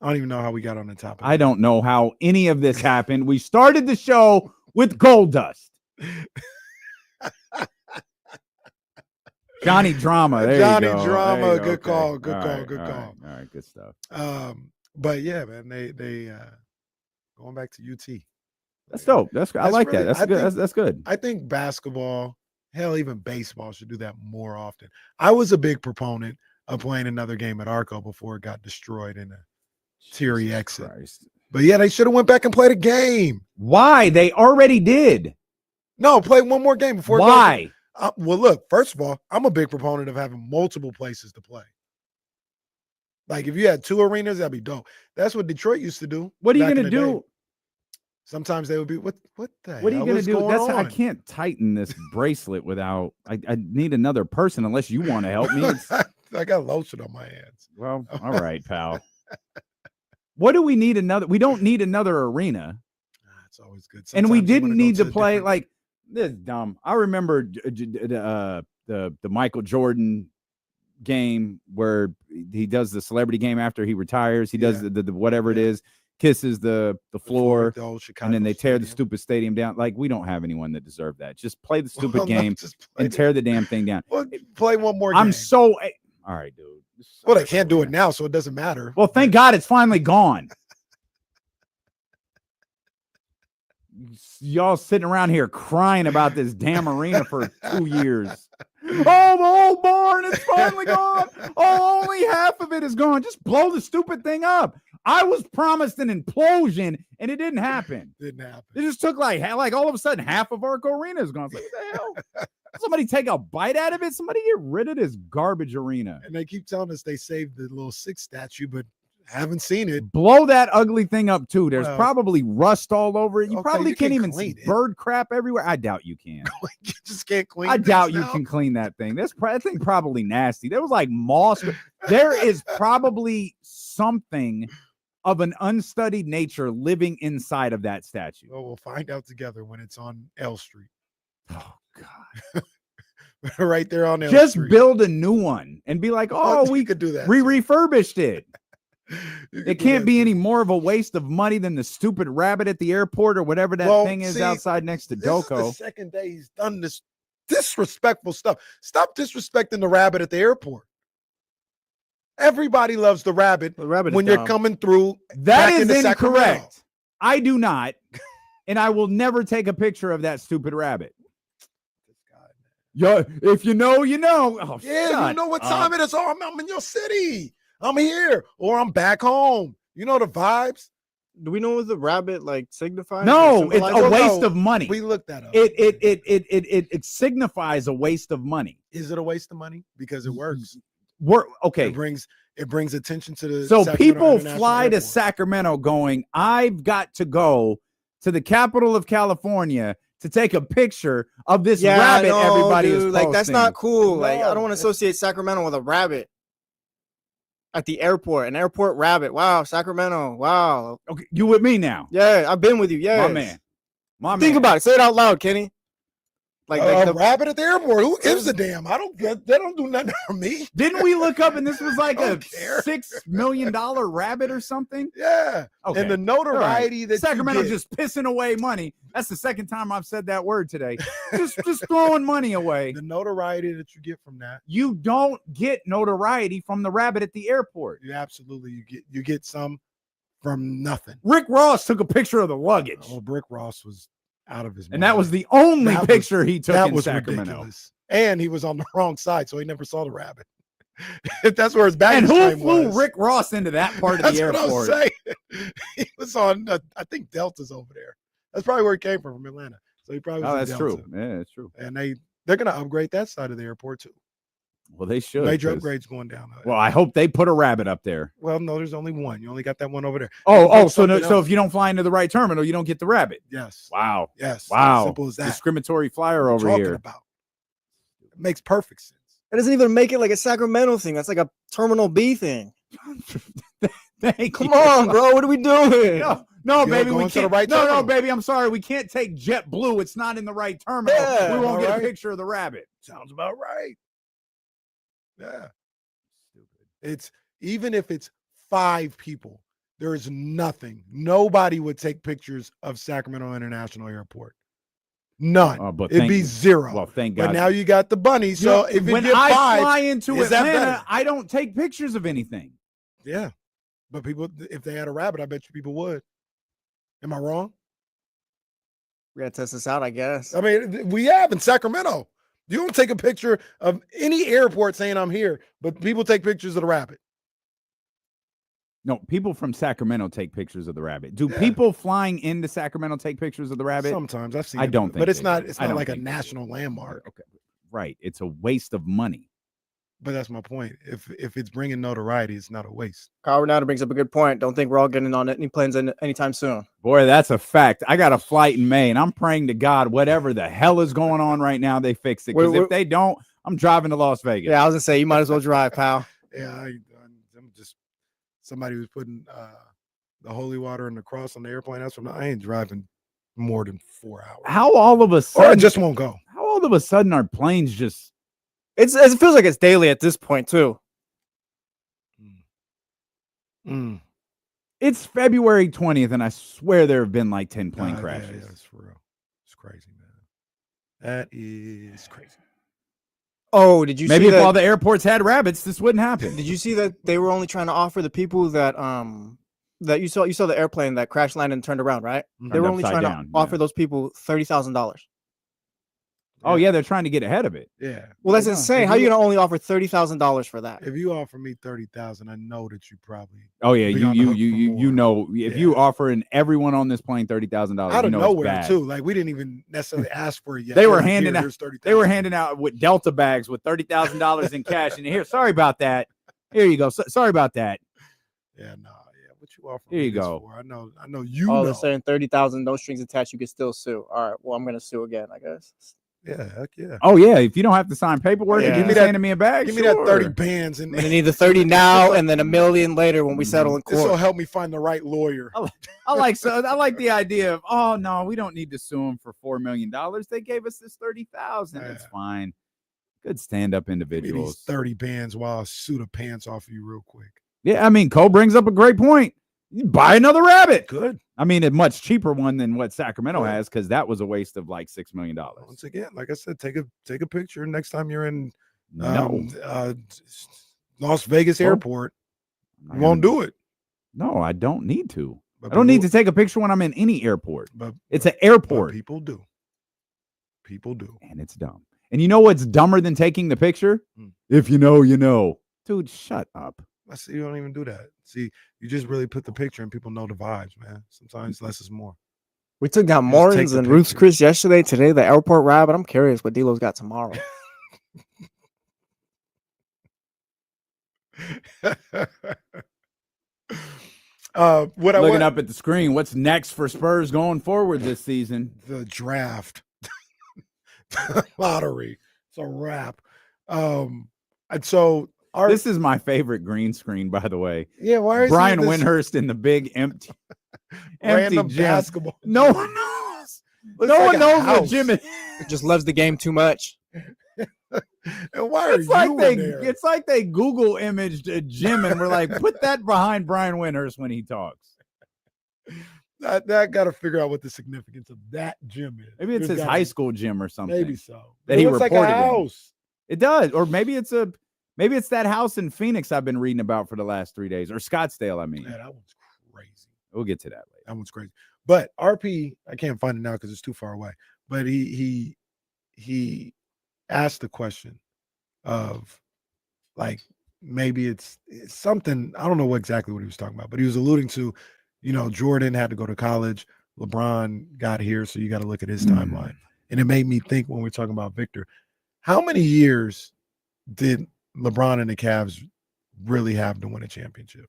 don't even know how we got on the topic. I don't know how any of this happened. We started the show with gold dust. Johnny Drama. There Johnny you go. Drama. There you go. Good Okay. call. Good All call. right, Good all call. right, all right, good stuff. But yeah, man, they going back to UT. That's dope. I like that. That's good. That's good. I think basketball, hell, even baseball should do that more often. I was a big proponent of playing another game at Arco before it got destroyed in a teary exit. Christ. But yeah, they should have went back and played a game. Why? They already did. No, play one more game before. Why? Well, look, first of all, I'm a big proponent of having multiple places to play. Like if you had 2 arenas, that'd be dope. That's what Detroit used to do. What are you back in gonna the day. do? Sometimes they would be what the What are you hell gonna is do? going That's I on? can't tighten this bracelet without. I need another person unless you want to help me. I got lotion on my hands. Well, all right, pal. What do we need another? We don't need another arena. It's always good. And we Sometimes you didn't wanna go need to a play different- like this is dumb. I remember the Michael Jordan game where he does the celebrity game after he retires. He does the whatever it is, kisses the floor, the old Chicago and then they tear the stadium. stupid stadium down. Like we don't have anyone that deserve that. Just play the stupid Well, no, game just play and tear the damn thing down. Well, play one more game. I'm so all right, dude. Well, they can't do it now, so it doesn't matter. Well, thank God it's finally gone. Y'all sitting around here crying about this damn arena for 2 years. Oh, the whole barn is finally gone. Oh, only half of it is gone. Just blow the stupid thing up. I was promised an implosion, and it didn't happen. Didn't happen. It just took like all of a sudden half of Arco Arena is gone. It's like, what the hell? Somebody take a bite out of it. Somebody get rid of this garbage arena. And they keep telling us they saved the little 6 statue, but haven't seen it. Blow that ugly thing up too. There's Well, probably rust all over it. You okay, probably you can't can even clean see it. bird crap everywhere. I doubt you can. You just can't clean. I doubt things you now. can clean that thing. That thing probably nasty. There was like moss. There is probably something of an unstudied nature living inside of that statue. Well, we'll find out together when it's on L Street. Oh God. Right there on L Just Street. build a new one and be like, oh, you we could do that. refurbished it. You could It do can't that be too. any more of a waste of money than the stupid rabbit at the airport or whatever that Well, thing is see, outside next to This is the Doko. second day he's done this disrespectful stuff. Stop disrespecting the rabbit at the airport. Everybody loves the rabbit The rabbit is when you're dumb. coming through. That back is into Sacramento. incorrect. I do not. And I will never take a picture of that stupid rabbit. Yo, if you know, you know. Oh, Yeah, shut you know what up. time it is. Oh, I'm in your city. I'm here, or I'm back home. You know the vibes. Do we know what the rabbit like signifies? No, or it's a symbolizes? waste no, of money. We looked that up. It signifies a waste of money. Is it a waste of money? Because it works. Okay. It brings attention to the So Sacramento people International fly to Airport. Sacramento going, I've got to go to the capital of California to take a picture of this Yeah, rabbit no, everybody is dude, like that's posting. not cool. Like I No, don't want to that's- associate Sacramento with a rabbit. At the airport, an airport rabbit. Wow, Sacramento. Wow. Okay, you with me now? Yeah, I've been with you. Yeah, My man. Think about it. Say it out loud, Kenny. Like a rabbit at the airport. Who gives a damn? They don't do nothing for me. Didn't we look up and this was like a care. $6 million rabbit or something? Yeah. Okay. And the notoriety that Sacramento you get. just pissing away money. That's the second time I've said that word today. just throwing money away. The notoriety that you get from that. You don't get notoriety from the rabbit at the airport. You absolutely you get some from nothing. Rick Ross took a picture of the luggage. Oh, Rick Ross was out of his mind. And that was the only picture he took in Sacramento. Ridiculous. And he was on the wrong side, so he never saw the rabbit. That's where his baggage And who claim flew was. Rick Ross into that part of the airport? What I was saying. He was on, I think Delta's over there. That's probably where he came from Atlanta. So he probably was in that's Delta. true. Yeah, that's true. And they're going to upgrade that side of the airport too. Well, they should. Major upgrades going down. Well, I hope they put a rabbit up there. Well, no, there's only one. You only got that one over there. So if you don't fly into the right terminal, you don't get the rabbit. Yes. Wow. Yes. Wow. Simple as that. Discriminatory flyer over Talking here. about. It makes perfect sense. It doesn't even make it like a Sacramento thing. That's like a Terminal B thing. Come on, bro. What are we doing? No, baby, we going to the can't. right No, terminal. baby, I'm sorry. We can't take JetBlue. It's not in the right terminal. Yeah, we won't get all a right. picture of the rabbit. Sounds about right. Yeah. Stupid. It's even if it's 5 people, there is nothing. Nobody would take pictures of Sacramento International Airport. None. It'd be 0. Well, thank God. But now you got the bunny. So if when you get 5, I fly into is that Atlanta, better? I don't take pictures of anything. Yeah. But people, if they had a rabbit, I bet you people would. Am I wrong? We gotta test this out, I guess. I mean, we have in Sacramento. You don't take a picture of any airport saying I'm here, but people take pictures of the rabbit. No, people from Sacramento take pictures of the rabbit. Do people flying into Sacramento take pictures of the rabbit? Sometimes I've seen. I don't think, but it's they not. do. It's I not don't like a think they do. national landmark. Okay, right. It's a waste of money. But that's my point. If it's bringing notoriety, it's not a waste. Kyle Renata brings up a good point. Don't think we're all getting on any planes anytime soon. Boy, that's a fact. I got a flight in May, and I'm praying to God, whatever the hell is going on right now, they fix it. Because if they don't, I'm driving to Las Vegas. Yeah, I was gonna say you might as well drive, pal. Yeah, I'm just somebody who's putting the holy water and the cross on the airplane. That's what I ain't driving more than 4 hours. How all of a Or I sudden just won't go. How all of a sudden are planes just It feels like it's daily at this point too. It's February 20th, and I swear there have been like 10 plane crashes. Yeah, it's for real. It's crazy, man. That is crazy. Oh, did you Maybe see if that? all the airports had rabbits, this wouldn't happen. Did you see that they were only trying to offer the people that that you saw the airplane that crash landed and turned around, right? They were only upside trying down, to offer those people $30,000. Oh, yeah, they're trying to get ahead of it. Yeah. Well, that's Yeah. insane. How are you gonna only offer $30,000 for that? If you offer me 30,000, I know that you probably. Oh, yeah, be on the hook for you more. know, if you offering everyone on this plane $30,000, Out you of know nowhere it's bad. too. Like we didn't even necessarily ask for it yet. They were Here's handing out. here's 30,000. They were handing out with Delta bags with $30,000 in cash. And here, sorry about that. Here you go. Sorry about that. Yeah, no, yeah. What you offer? Here me you this go. for? I know you Oh, know. they're saying 30,000, no strings attached. You can still sue. All right. Well, I'm gonna sue again, I guess. Yeah, heck yeah. Oh yeah, if you don't have to sign paperwork, Yeah. and Give give me me that- handing me a bag. Give me that 30 sure. bands and I'm gonna need the 30 now and then $1 million later when we settle in this will court. help me find the right lawyer. I like the idea of, oh no, we don't need to sue them for $4 million. They gave us this 30,000. It's Yeah. fine. Good stand-up Give me these individuals. 30 bands while I sue the pants off of you real quick. Yeah, I mean, Cole brings up a great point. You buy another rabbit. Good. I mean, a much cheaper one than what Sacramento Good. has, because that was a waste of like $6 million. Once again, like I said, take a picture next time you're in No, Las Vegas Well, airport. You won't do it. No, I don't need to. But I don't need to people- take a picture when I'm in any airport. But, It's an but airport, people do. People do. and it's dumb. And you know what's dumber than taking the picture? Hmm. If you know, you know. Dude, shut up. I see you don't even do that. See, you just really put the picture and people know the vibes, man. Sometimes less is more. We took down Just take Morton's the and Ruth's picture. Chris yesterday. Today, the airport rabbit. I'm curious what D'Lo's got tomorrow. What I Looking want up at the screen, what's next for Spurs going forward this season? the draft, the lottery. It's a wrap. And so our This is my favorite green screen, by the way. yeah. Why is Brian this Windhurst in the big empty random gym. basketball? No one knows. Looks No like one a knows what house. gym it Just loves the game too much. And why are It's like you they in there? it's like they Google imaged a Jim and we're like, put that behind Brian Winters when he talks. That got to figure out what the significance of that gym is. Maybe it's There's his gotta high be- school gym or something. Maybe so. That he it looks like a reported in. house. It does, or maybe it's that house in Phoenix I've been reading about for the last 3 days, or Scottsdale. I mean, Yeah, that one's crazy. we'll get to that later. That one's crazy. But RP, I can't find it now because it's too far away. But he asked the question of like maybe it's something. I don't know exactly what he was talking about, but he was alluding to, Jordan had to go to college. LeBron got here, so you got to look at his timeline. And it made me think when we're talking about Victor, how many years did LeBron and the Cavs really have to win a championship?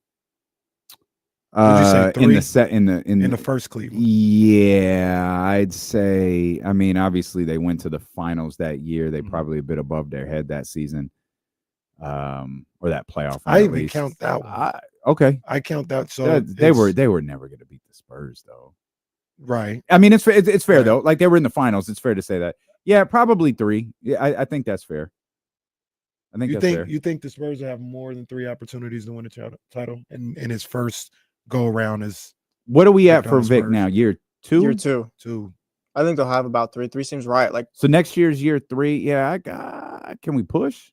Would you say 3? In the first Cleveland? Yeah, I'd say. I mean, obviously they went to the finals that year. They probably a bit above their head that season, or that playoff. I even count that one. Okay, I count that. So they were never going to beat the Spurs, though. Right. I mean, it's fair Right. though. Like they were in the finals. It's fair to say that. Yeah, probably 3. Yeah, I think that's fair. I think that's fair. You think the Spurs will have more than 3 opportunities to win a title in his first go around as What are we at Vic for on the Vic Spurs? now? Year 2? Year 2. 2? I think they'll have about 3. 3 seems right. Like, So next year's year 3. Yeah, can we push?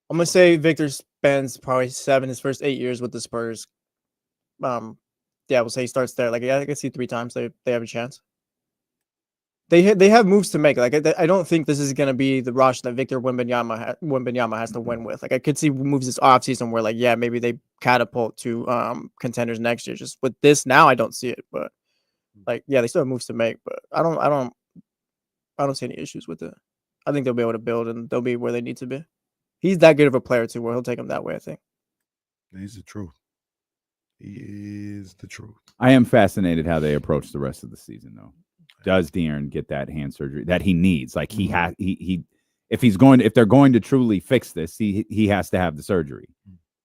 I'm gonna say Victor spends probably 7 his first 8 years with the Spurs. Yeah, we'll say he starts there. Like, yeah, I can see 3 times they have a chance. They have moves to make. Like, I don't think this is gonna be the rush that Victor Wembanyama has to win with. Like, I could see moves this offseason where, like, yeah, maybe they catapult to contenders next year. Just with this now, I don't see it. But like, yeah, they still have moves to make. But I don't see any issues with it. I think they'll be able to build and they'll be where they need to be. He's that good of a player too, where he'll take them that way. I think. He's the truth. He is the truth. I am fascinated how they approach the rest of the season, though. Does De'Aaron get that hand surgery that he needs? Like he has, if they're going to truly fix this, he has to have the surgery.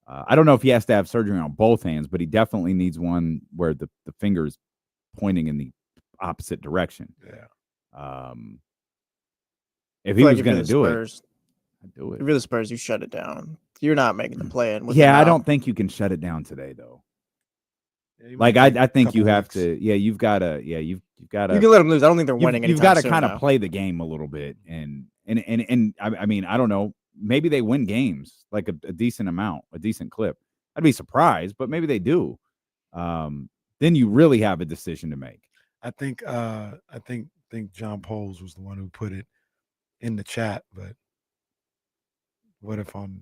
I don't know if he has to have surgery on both hands, but he definitely needs one where the finger is pointing in the opposite direction. Yeah. If he was going to do it, I'd do it. If you're the Spurs, you shut it down. You're not making the play in. Yeah, I don't think you can shut it down today, though. Yeah, Like I think you have to. Yeah, you've got to. Yeah, you've got to. You can let them lose. I don't think they're winning. You've got to kind of play the game a little bit, and I mean, I don't know. Maybe they win games like a decent amount, a decent clip. I'd be surprised, but maybe they do. Then you really have a decision to make. I think John Poles was the one who put it in the chat, but what if on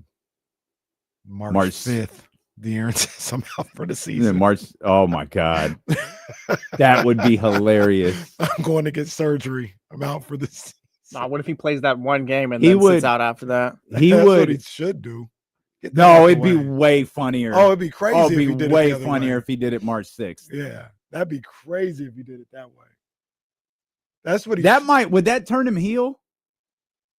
March 5th, De'Aaron says I'm out for the season? March. Oh my God, that would be hilarious. I'm going to get surgery. I'm out for the season. Nah, what if he plays that one game and He then would- sits out after that? He That's would. what he should do. Get that No, out the it'd be way. way funnier. Oh, it'd be crazy. Oh, if it'd he be did it way the other funnier way. if he did it March 6th. Yeah, that'd be crazy if he did it that way. That's what he. Would that turn him heel?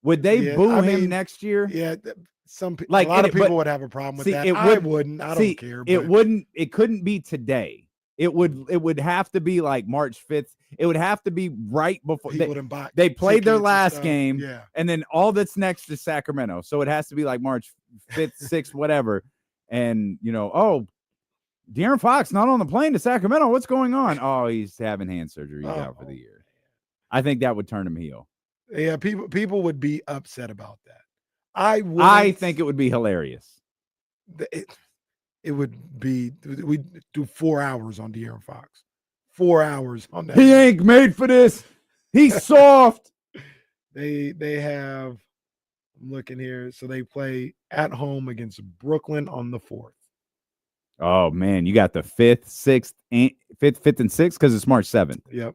Would they Yeah, boo I him mean, next year? Yeah, a Like, lot of but- people would have a problem with see, that. it I would- wouldn't. I See, don't care. it but wouldn't. It couldn't be today. It would have to be like March 5th. It would have to be right before people wouldn't buy they played their tickets and last stuff. game. Yeah, And then all that's next is Sacramento. So it has to be like March 5th, 6th, whatever. And, De'Aaron Fox not on the plane to Sacramento. What's going on? Oh, he's having hand surgery. He's out for the year. I think that would turn him heel. yeah. People would be upset about that. I think it would be hilarious. it would be. We do 4 hours on De'Aaron Fox. 4 hours on that. He ain't made for this. He's soft. They have. I'm looking here. So they play at home against Brooklyn on the 4th. Oh man, you got the 5th, 6th, and 5th and 6th because it's March 7th. Yep,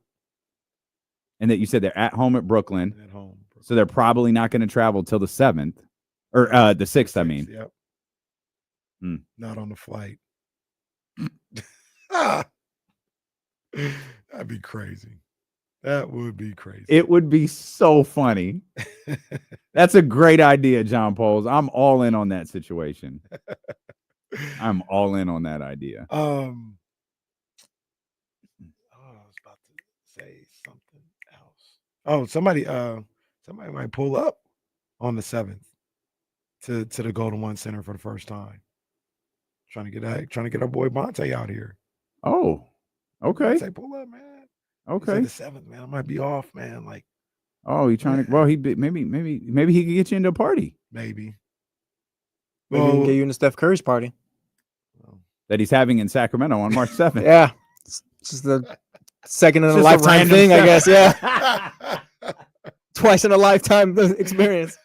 And that you said they're at home at Brooklyn. at home. So they're probably not going to travel till the 7th or the 6th, I mean. Yep. Hmm. Not on the flight. That'd be crazy. That would be crazy. It would be so funny. That's a great idea, John Poles. I'm all in on that situation. I'm all in on that idea. I was about to say something else. Oh, somebody Somebody might pull up on the 7th to the Golden One Center for the first time. Trying to get our boy Bonte out here. Oh, okay. Say pull up, man. Okay. The 7th, man. I might be off, man. Like, oh, you trying to? Well, maybe he could get you into a party. Maybe he can get you into Steph Curry's party that he's having in Sacramento on March 7th. Yeah, it's just the second in a lifetime thing, I guess. Yeah, twice in a lifetime experience.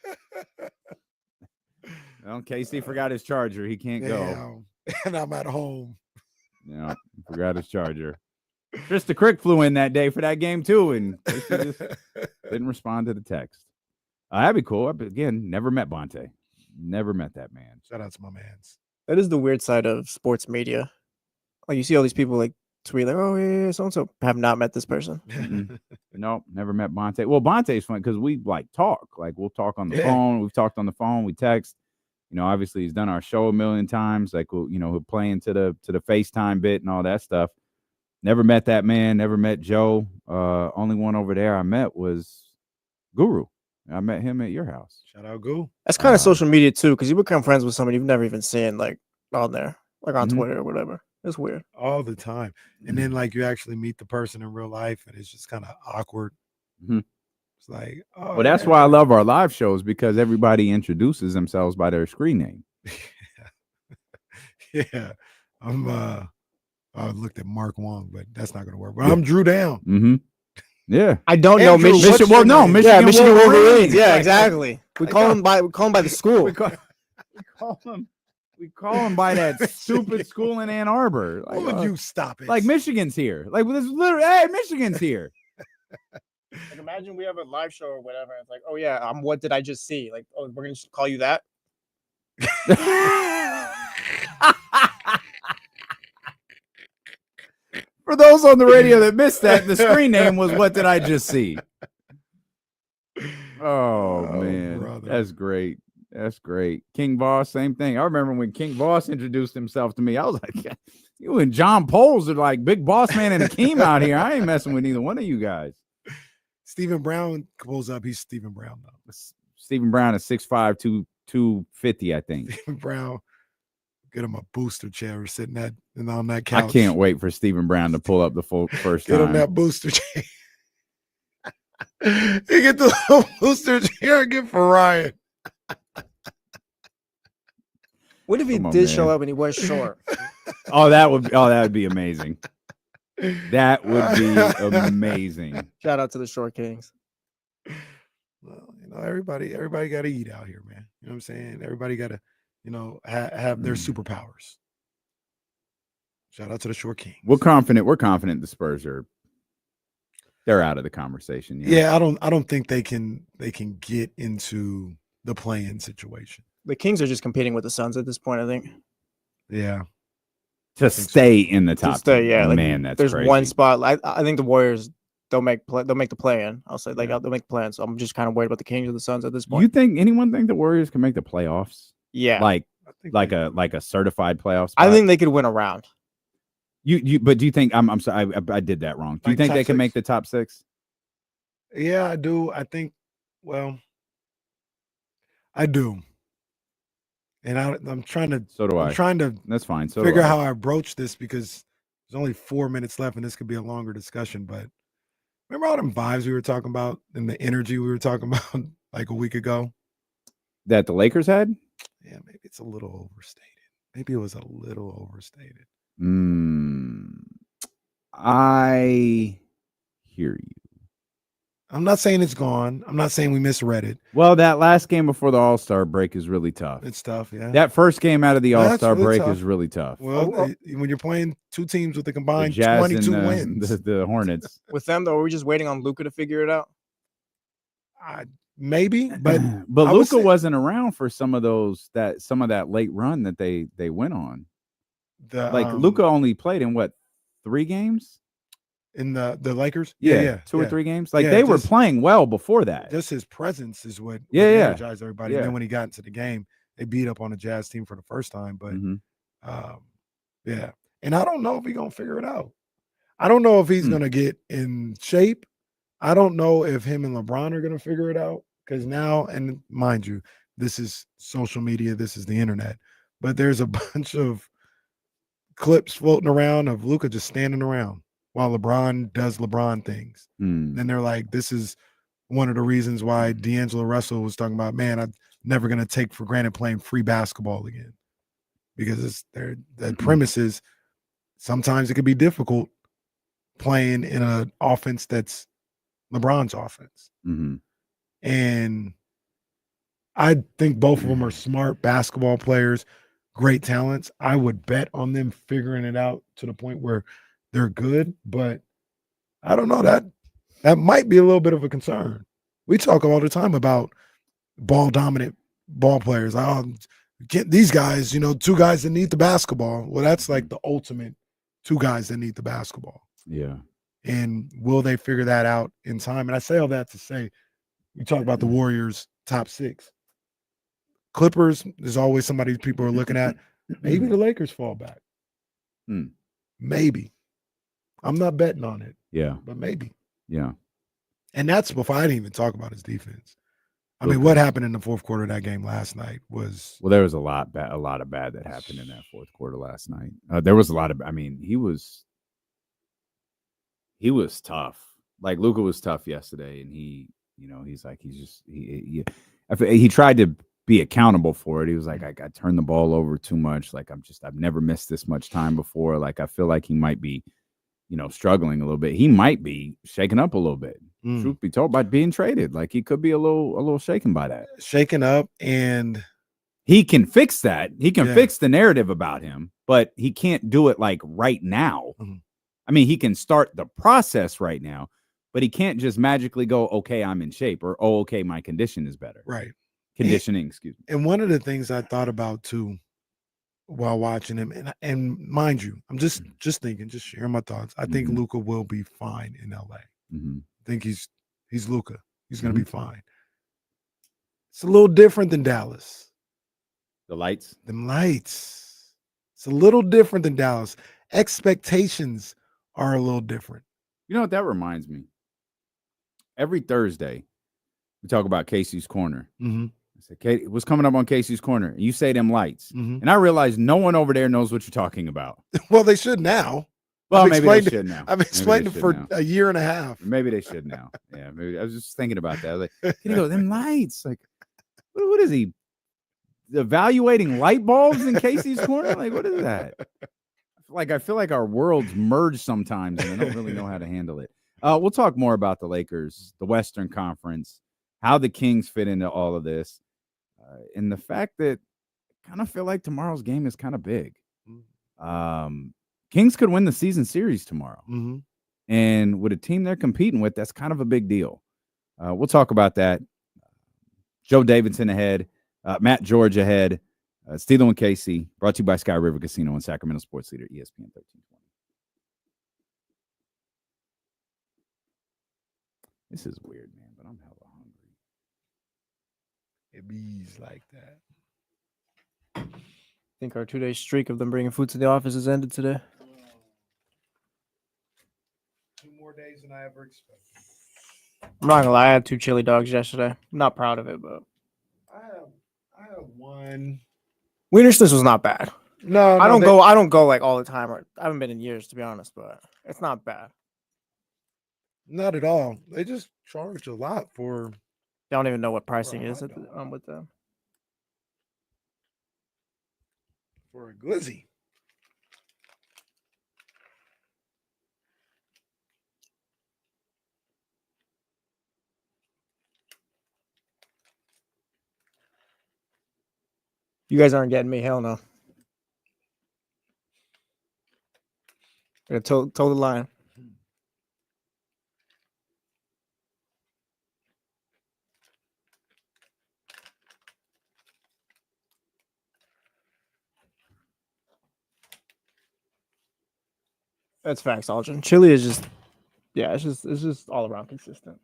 Well, KC forgot his charger. He can't go. And I'm at home. Yeah, forgot his charger. Trista Crick flew in that day for that game too, and KC just didn't respond to the text. That'd be cool. Again, never met Bonte. Never met that man. Shout out to my mans. That is the weird side of sports media. Like you see all these people like tweet like, "Oh yeah, so and so." Have not met this person. Nope, never met Bonte. Well, Bonte's fun because we like talk. Like we'll talk on the phone. We've talked on the phone. We text. You know, obviously he's done our show a million times. Like he'll play into the FaceTime bit and all that stuff. Never met that man. Never met Joe. Only one over there I met was Guru. I met him at your house. Shout out, Guru. That's kind of social media too, because you become friends with somebody you've never even seen, like on there, like on Twitter or whatever. It's weird all the time. And then like you actually meet the person in real life, and it's just kind of awkward. Mm-hmm. It's like, well, that's why I love our live shows, because everybody introduces themselves by their screen name. Yeah. I looked at Mark Wong, but that's not going to work. But I'm Drew Down. Mm-hmm. Yeah. I don't know Michigan. Well, no, Michigan. Yeah, Michigan Wolverines. Yeah, exactly. We call him by the school. We call him by that stupid school in Ann Arbor. Like, would you stop it? Like Michigan's here. Like this literally, hey, Michigan's here. Like imagine we have a live show or whatever. It's like, oh yeah, what did I just see? Like, oh, we're gonna just call you that. For those on the radio that missed that, the screen name was "What Did I Just See?" Oh man, brother. That's great. That's great. King Voss, same thing. I remember when King Voss introduced himself to me. I was like, yeah, you and John Poles are like Big Boss Man and Akeem out here. I ain't messing with either one of you guys. Stephen Brown pulls up. He's Stephen Brown though. Stephen Brown is 6'5", 250, I think. Stephen Brown, get him a booster chair sitting on that couch. I can't wait for Stephen Brown to pull up the first time. Get him that booster chair. He get the booster chair and get for Ryan. What if he did show up and he was short? That would be amazing. That would be amazing. Shout out to the Short Kings. Well, everybody got to eat out here, man. You know what I'm saying? Everybody got to, have their superpowers. Shout out to the Short Kings. We're confident the Spurs they're out of the conversation. Yeah, I don't think they can get into the play-in situation. The Kings are just competing with the Suns at this point, I think. Yeah. To stay in the top. Yeah. Like, man, that's there's crazy. one spot. I think the Warriors they'll make the play-in. I'll say they'll make the play-in. So I'm just kind of worried about the Kings or the Suns at this point. Anyone think the Warriors can make the playoffs? Yeah. Like a certified playoff spot? I think they could win a round. But do you think I'm sorry, I did that wrong. Do you think they can make the top 6? Yeah, I do. I think, I do. And I'm trying to. So do I. I'm trying to. That's fine. So figure out how I broach this, because there's only 4 minutes left, and this could be a longer discussion. But remember all them vibes we were talking about and the energy we were talking about like a week ago that the Lakers had? Yeah, maybe it's a little overstated. Maybe it was a little overstated. I hear you. I'm not saying it's gone. I'm not saying we misread it. Well, that last game before the All-Star break is really tough. It's tough, yeah. That first game out of the All-Star break is really tough. Well, when you're playing two teams with a combined 22 wins. The Hornets. With them, though, are we just waiting on Luka to figure it out? Maybe, but Luka wasn't around for some of that late run that they went on. Luka only played in 3 games? In the Lakers? Yeah. 2 or 3 games. They were playing well before that. Just his presence is what energized everybody. Yeah. And then when he got into the game, they beat up on the Jazz team for the first time. But yeah. And I don't know if he's gonna figure it out. I don't know if he's gonna get in shape. I don't know if him and LeBron are gonna figure it out. Because now, and mind you, this is social media, this is the internet, but there's a bunch of clips floating around of Luka just standing around while LeBron does LeBron things. Then they're like, this is one of the reasons why D'Angelo Russell was talking about, man, I'm never going to take for granted playing free basketball again. Because the premise is sometimes it could be difficult playing in an offense that's LeBron's offense. And I think both of them are smart basketball players, great talents. I would bet on them figuring it out to the point where they're good, but I don't know, that might be a little bit of a concern. We talk all the time about ball dominant ball players. Get these guys, two guys that need the basketball. Well, that's like the ultimate two guys that need the basketball. Yeah. And will they figure that out in time? And I say all that to say, we talk about the Warriors top 6. Clippers is always somebody people are looking at. Maybe the Lakers fall back. Maybe. I'm not betting on it. Yeah. But maybe. Yeah. And that's before I didn't even talk about his defense. I mean, what happened in the fourth quarter of that game last night was... Well, there was a lot of bad that happened in that fourth quarter last night. There was a lot of... I mean, he was tough. Like, Luka was tough yesterday, and he tried to be accountable for it. He was like, I turned the ball over too much. Like, I've never missed this much time before. Like, I feel like he might be, struggling a little bit. He might be shaken up a little bit. Truth be told, by being traded. Like, he could be a little shaken by that. Shaken up, and he can fix that. He can fix the narrative about him, but he can't do it like right now. I mean, he can start the process right now, but he can't just magically go, okay, I'm in shape, or, oh, okay, my condition is better. Right. Conditioning, excuse me. And one of the things I thought about too while watching him, and mind you, I'm just thinking, just sharing my thoughts. I think Luka will be fine in LA. I think he's Luka. He's going to be fine. It's a little different than Dallas. The lights? Them lights. It's a little different than Dallas. Expectations are a little different. You know what that reminds me? Every Thursday, we talk about Casey's Corner. I said, what's coming up on Casey's Corner? And you say them lights. And I realize no one over there knows what you're talking about. Well, they should now. Well, maybe they should now. I've explained it for a year and a half. Maybe they should now. Yeah, maybe. I was just thinking about that. I was like, can you go, them lights? Like, what is he? Evaluating light bulbs in Casey's Corner? Like, what is that? I feel like our worlds merge sometimes, and I don't really know how to handle it. We'll talk more about the Lakers, the Western Conference, how the Kings fit into all of this, and the fact that I kind of feel like tomorrow's game is kind of big. Kings could win the season series tomorrow. And with a team they're competing with, that's kind of a big deal. We'll talk about that. Joe Davidson ahead, Matt George ahead, Steelo and Casey, brought to you by Sky River Casino and Sacramento Sports Leader, ESPN 1320. This is weird, man, but I'm hella hungry. It bees like that. I think our 2-day streak of them bringing food to the office has ended today. 2 more days than I ever expected. I'm not gonna lie, I had 2 chili dogs yesterday. I'm not proud of it, but I have one. Wiener Schnitz was not bad. No, I don't go like all the time. Or I haven't been in years, to be honest, but it's not bad. Not at all. They just charge a lot for. They don't even know what pricing is with them. For a glizzy. You guys aren't getting me. Hell no. I toe the line. That's facts, Aldrin. Chili is just, it's just all around consistent.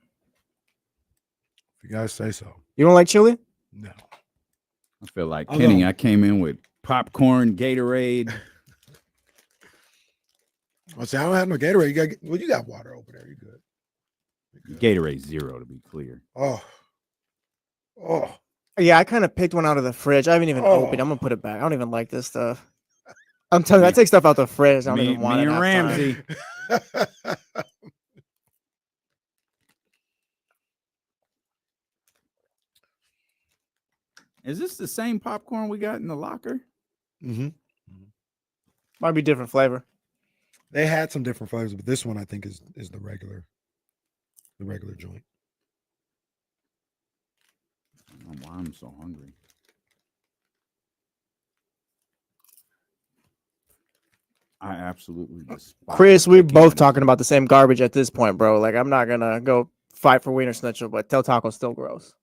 If you guys say so. You don't like chili? No. I feel like Kenny. I came in with popcorn, Gatorade. I say I don't have no Gatorade. You got water over there. You good? Gatorade 0 to be clear. Oh, Oh, Yeah, I kind of picked one out of the fridge. I haven't even opened. I'm gonna put it back. I don't even like this stuff. I'm telling you, I take stuff out the fridge. I don't even want it. Me and half time. Ramsey. Is this the same popcorn we got in the locker? mm-hmm. Might be different flavor. They had some different flavors, but this one I think is the regular joint. I don't know why I'm so hungry. I absolutely despise Chris, we're Chicken both Nuggets. talking about the same garbage at this point, bro. Like, I'm not gonna go fight for Wiener Schnitzel, but Del Taco's still gross.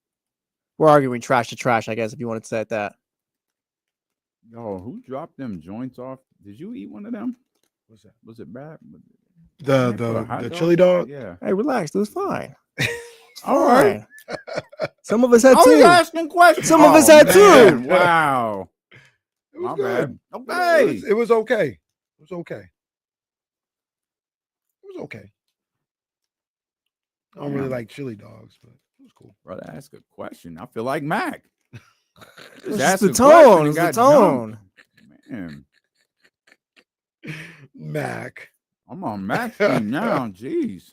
We're arguing trash to trash, I guess, if you wanted to say it that. Yo, who dropped them joints off? Did you eat one of them? What's that? Was it bad? The chili dog? Yeah. Hey, relax. It was fine. All right. Some of us had I was two. asking questions. Some of us had man. two. Wow. It was My good. bad. Okay. It was okay. It was okay. It was okay. I don't really like chili dogs, but it was cool. Brother, ask a question. I feel like Mac. It's ask just the a question tone. and It's the got tone. dumped. Man, Mac. I'm on Mac's team now. Jeez.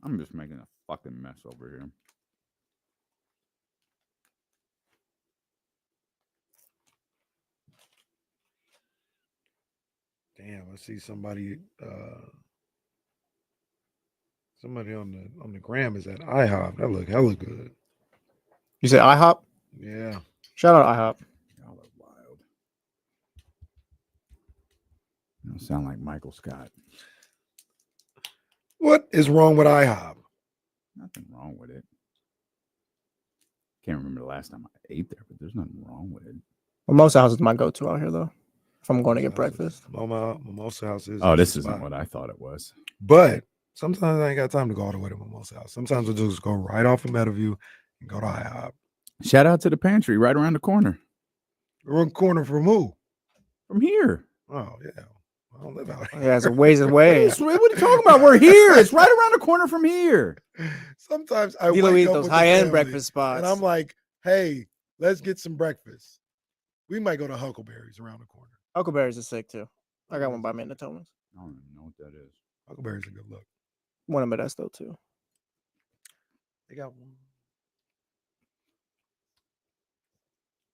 I'm just making a fucking mess over here. Damn, I see somebody on the gram is at IHOP. That look hella good. You say IHOP? Yeah. Shout out IHOP. Y'all are wild. You don't sound like Michael Scott. What is wrong with IHOP? Nothing wrong with it. Can't remember the last time I ate there, but there's nothing wrong with it. Mimosa House is my go-to out here, though. If I'm going to get breakfast. Mimosa House is. Oh, this isn't what I thought it was. But sometimes I ain't got time to go all the way to Mimosa House. Sometimes we'll just go right off of Meadowview and go to IHOP. Shout out to the pantry right around the corner. Around the corner from who? From here. Oh, yeah. I don't live out here. Yeah, it's a ways away. What are you talking about? We're here. It's right around the corner from here. Sometimes I Dilo wake eat up those with the high-end family, breakfast spots. and I'm like, hey, let's get some breakfast. We might go to Huckleberry's around the corner. Huckleberries is sick, too. I got one by me in the Thomas. I don't even know what that is. Huckleberry's a good look. One of Modesto, too. They got one.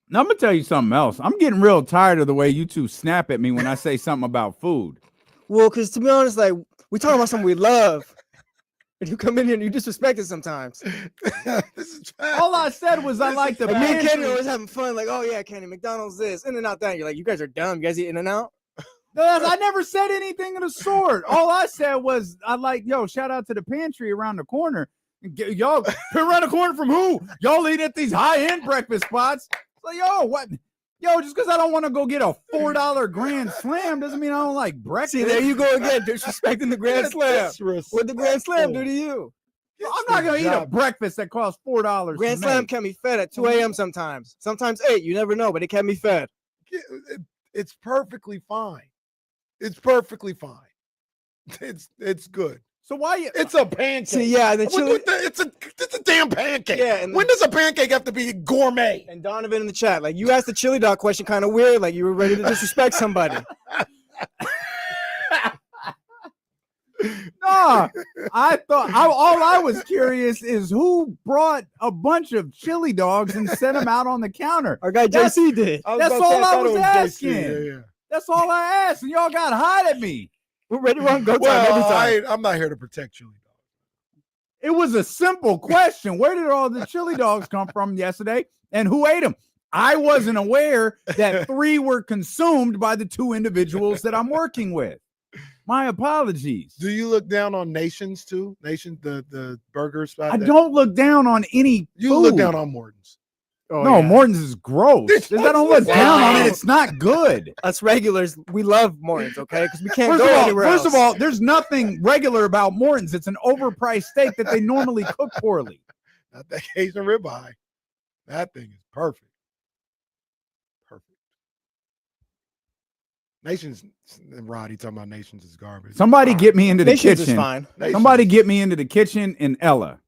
Now, I'm going to tell you something else. I'm getting real tired of the way you two snap at me when I say something about food. Well, because to be honest, like, we talking about something we love. And you come in here and you disrespect it sometimes. This is All I said was I like the Like, me and Kenny pantry. are always having fun. Like, oh, yeah, Kenny, McDonald's this, In-N-Out that. You're like, you guys are dumb. You guys eat In-N-Out? I never said anything of the sort. All I said was I like, shout out to the pantry around the corner. Y'all around the corner from who? Y'all eat at these high-end breakfast spots. Like, what? Just because I don't want to go get a $4 Grand Slam doesn't mean I don't like breakfast. See, there you go again, disrespecting the Grand Slam. What the Grand Slam do to you? I'm not going to eat a breakfast that costs $4. Grand Slam can be fed at 2 a.m. sometimes. Sometimes 8. You never know, but it can be fed. It's perfectly fine. It's perfectly fine. It's good. So why? It's a pancake. See, yeah, and the chili. It's a damn pancake. Yeah, and when does a pancake have to be gourmet? And Donovan in the chat, like, you asked the chili dog question kind of weird, like you were ready to disrespect somebody. Nah, I thought all I was curious is who brought a bunch of chili dogs and set them out on the counter. Our guy JC did. That's all I was asking. Yeah. That's all I asked, and y'all got hot at me. We're ready to run go time every time. I'm not here to protect chili dogs. It was a simple question. Where did all the chili dogs come from yesterday, and who ate them? I wasn't aware that 3 were consumed by the 2 individuals that I'm working with. My apologies. Do you look down on Nations too? The burger spot. I don't look down on any. You food. look down on Morton's. Oh, no, yeah. Morton's is gross. I don't look down on it. It's not good. Us regulars, we love Morton's, okay? Because we can't go anywhere else. First of all, there's nothing regular about Morton's. It's an overpriced steak that they normally cook poorly. Not that Cajun ribeye. That thing is perfect. Perfect. Nations, Roddy talking about Nations is garbage. Somebody get me into the Nations is kitchen. fine. Somebody get me into the kitchen and Ella.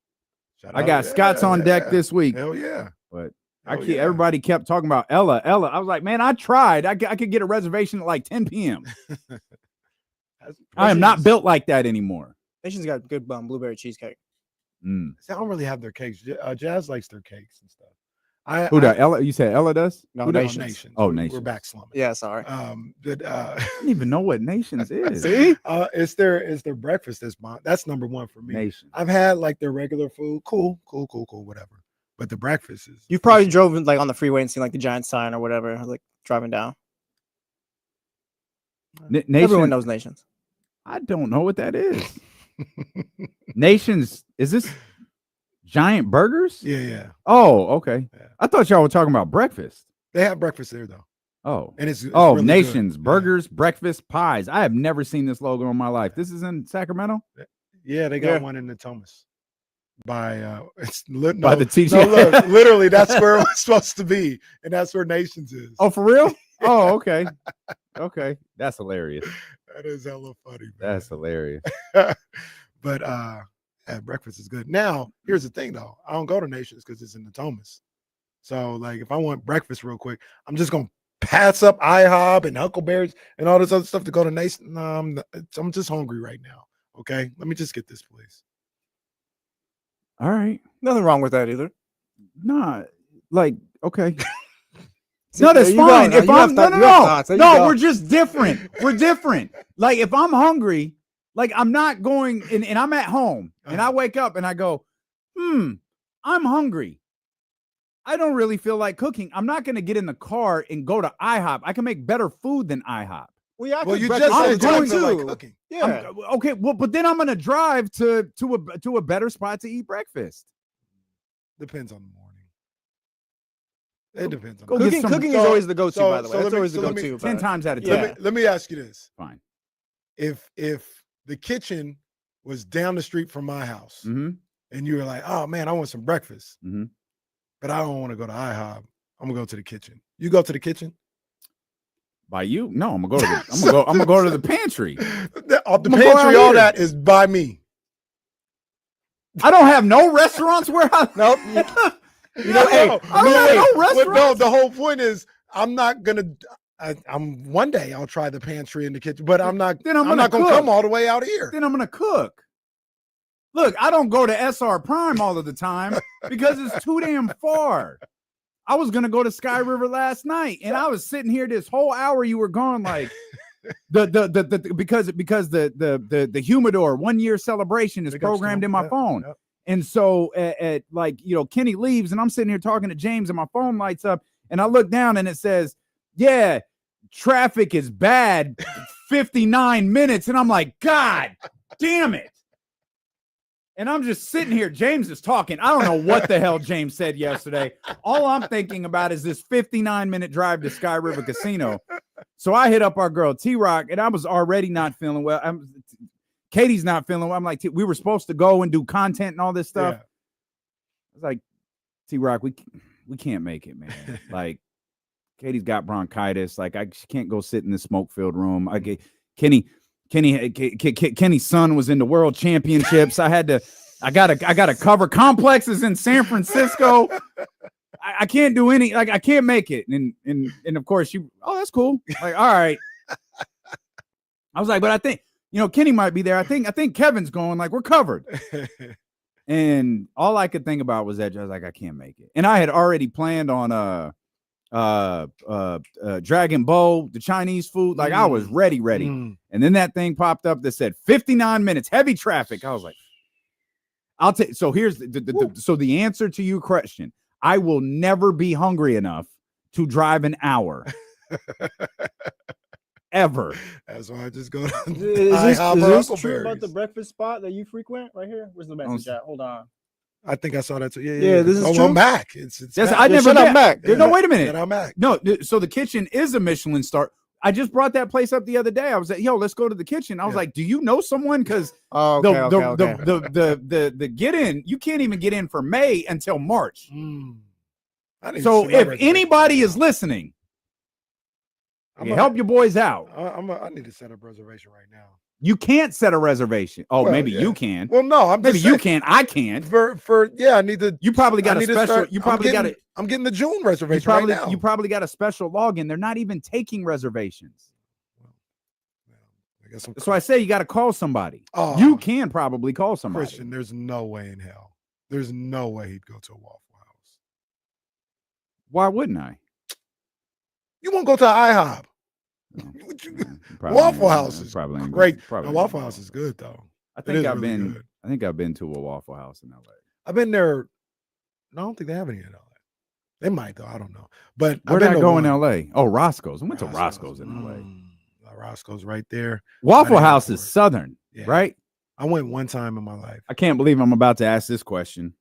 Shout I out- got Scott's on deck this week. Hell yeah. But Hell yeah. everybody kept talking about Ella. I was like, man, I tried. I could get a reservation at like 10 p.m. I am not built like that anymore. Nations got good blueberry cheesecake. Mm. See, I don't really have their cakes. Jazz likes their cakes and stuff. Who does? Ella? You said Ella does? No, Who does? Nations. Oh, We're Nations. back slumming. Yeah, sorry. I don't even know what Nations is. See? It's their breakfast. That's number one for me. Nations. I've had like their regular food. Cool, whatever. But the breakfast is. You've probably drove like on the freeway and seen like the giant sign or whatever, like driving down. Nation, Everyone knows Nations. I don't know what that is. Nations, is this giant burgers? Yeah. Oh, okay. Yeah. I thought y'all were talking about breakfast. They have breakfast there though. Oh. And it's really good. Nations, Yeah. burgers, breakfast, pies. I have never seen this logo in my life. This is in Sacramento? Yeah, they got one in the Thomas. By the TJ. No, look, literally that's where it was supposed to be, and that's where Nations is. Oh, for real? Oh, okay. Okay. That's hilarious. That is hella funny. Man. That's hilarious. But breakfast is good. Now, here's the thing though. I don't go to Nations because it's in the Thomas. So, like, if I want breakfast real quick, I'm just gonna pass up IHOP and Huckleberries and all this other stuff to go to Nations. No, I'm just hungry right now. Okay, let me just get this, please. All right. Nothing wrong with that either. Nah, like, okay. See, No, that's there you go. fine. Now If you I'm have thoughts. You have no, thoughts. There you no, go. we're just different. We're different. Like if I'm hungry, like I'm not going and I'm at home and I wake up and I go, I'm hungry. I don't really feel like cooking. I'm not going to get in the car and go to IHOP. I can make better food than IHOP. Well, you breakfast just is said good, you don't too. like cooking. Yeah. Okay, well, but then I'm going to drive to a better spot to eat breakfast. Depends on the morning. It depends on Go the get Cooking, some- cooking is always the go-to, so- by the way. so That's let me- always the so let me- go-to. 10 but- times out of 10. Yeah. Let me ask you this. Fine. If the kitchen was down the street from my house Mm-hmm. and you were like, oh man, I want some breakfast, Mm-hmm. but I don't want to go to IHOP. I'm gonna go to the kitchen. You go to the kitchen? By you? No, I'm gonna go to the I'm gonna go to the pantry. The go pantry, out all here. that is by me. I don't have no restaurants where I Nope. You know, hey, I don't have no no, restaurants. the whole point is I'm not gonna. I'm one day I'll try the pantry in the kitchen, but I'm not. Then I'm I'm not gonna gonna cook. come all the way out here. Then I'm gonna cook. Look, I don't go to SR Prime all of the time because it's too damn far. I was gonna go to Sky River last night, and I was sitting here this whole hour. You were gone, like because the humidor 1 year celebration is Big ups to programmed them. in my Yep, phone. yep. And so at like, Kenny leaves and I'm sitting here talking to James and my phone lights up and I look down and it says, yeah, traffic is bad, 59 minutes. And I'm like, God damn it. And I'm just sitting here. James is talking. I don't know what the hell James said yesterday. All I'm thinking about is this 59-minute drive to Sky River Casino. So I hit up our girl T-Rock and I was already not feeling well. Katie's not feeling well. I'm like, we were supposed to go and do content and all this stuff. Yeah. I was like, T-Rock, we can't make it, man. Like, Katie's got bronchitis. Like, she can't go sit in the smoke-filled room. Kenny's son was in the world championships. I gotta cover complexes in San Francisco. I can't do any, like, I can't make it. And of course that's cool. Like, all right. I was like, but I think, Kenny might be there. I think Kevin's going, like, we're covered. And all I could think about was that I was like, I can't make it. And I had already planned on Dragon Bowl, the Chinese food. Like I was ready. And then that thing popped up that said 59 minutes, heavy traffic. I was like, I'll take. So here's the answer to your question. I will never be hungry enough to drive an hour. Ever. That's why I just go to Is this Huckleberries. true about the breakfast spot that you frequent right here? Where's the message at? Hold on. I think I saw that too. Yeah, this is oh, true. I'm back. It's Yes, back. I never shut up, met. Mac. Yeah. No, wait a minute. I'm back. No, so the kitchen is a Michelin star. I just brought that place up the other day. I was like, yo, let's go to the kitchen. I was Yeah. like, do you know someone? Because Oh, okay. the get in, you can't even get in for May until March. I need to So see my if reservation. anybody is listening, Help your boys out. I need to set up reservation right now. You can't set a reservation. Oh, Well, maybe yeah. you can. Well, no, maybe you can. I can't. I need to. You probably got I a need to special. start- You probably got it. I'm getting the June reservation right now. You probably got a special login. They're not even taking reservations. I guess So I say you got to call somebody. Oh. You can probably call somebody. Christian, there's no way in hell. There's no way he'd go to a Waffle House. Why wouldn't I? You won't go to IHOP. Waffle House is probably great. Probably No, Waffle House is good though. I It think is I've really been. good. I think I've been to a Waffle House in LA. I've been there. No, I don't think they have any in LA. They might though. I don't know. But Where'd I've been I to go in one. LA? Oh, Roscoe's. I went to Roscoe's in LA. Roscoe's right there. Waffle Right at House the is airport. Southern, Yeah. right? I went one time in my life. I can't believe I'm about to ask this question.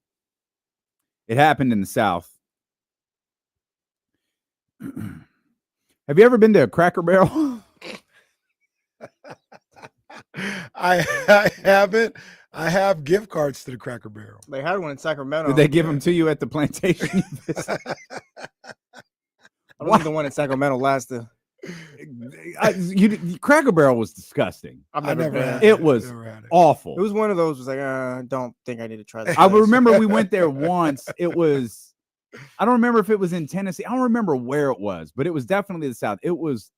It happened in the South. Have you ever been to a Cracker Barrel? I haven't. I have gift cards to the Cracker Barrel. They had one in Sacramento. Did they give them to you at the plantation? I don't think the one in Sacramento lasted. Cracker Barrel was disgusting. I've I never never been. had It was Never had it. awful. It was one of those. Was like, I don't think I need to try this. I place. remember we went there once. It was, I don't remember if it was in Tennessee. I don't remember where it was, but it was definitely the South. It was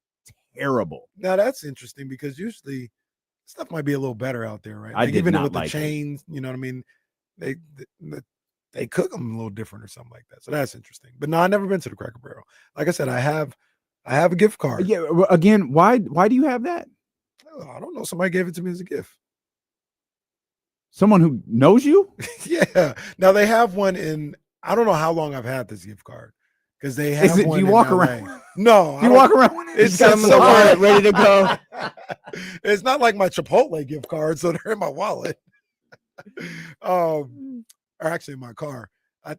terrible. Now that's interesting because usually stuff might be a little better out there, right? I did even not with the like it. chains, you know what I mean? They cook them a little different or something like that. So that's interesting. But no, I've never been to the Cracker Barrel. Like I said, I have a gift card. Yeah. Again, why do you have that? I don't know. Somebody gave it to me as a gift. Someone who knows you? Yeah. Now they have one in. I don't know how long I've had this gift card because they have Do one. you in walk LA. around? No, Do you walk around? It's got them in the wallet, ready to go. It's not like my Chipotle gift cards, so they're in my wallet. Or actually in my car.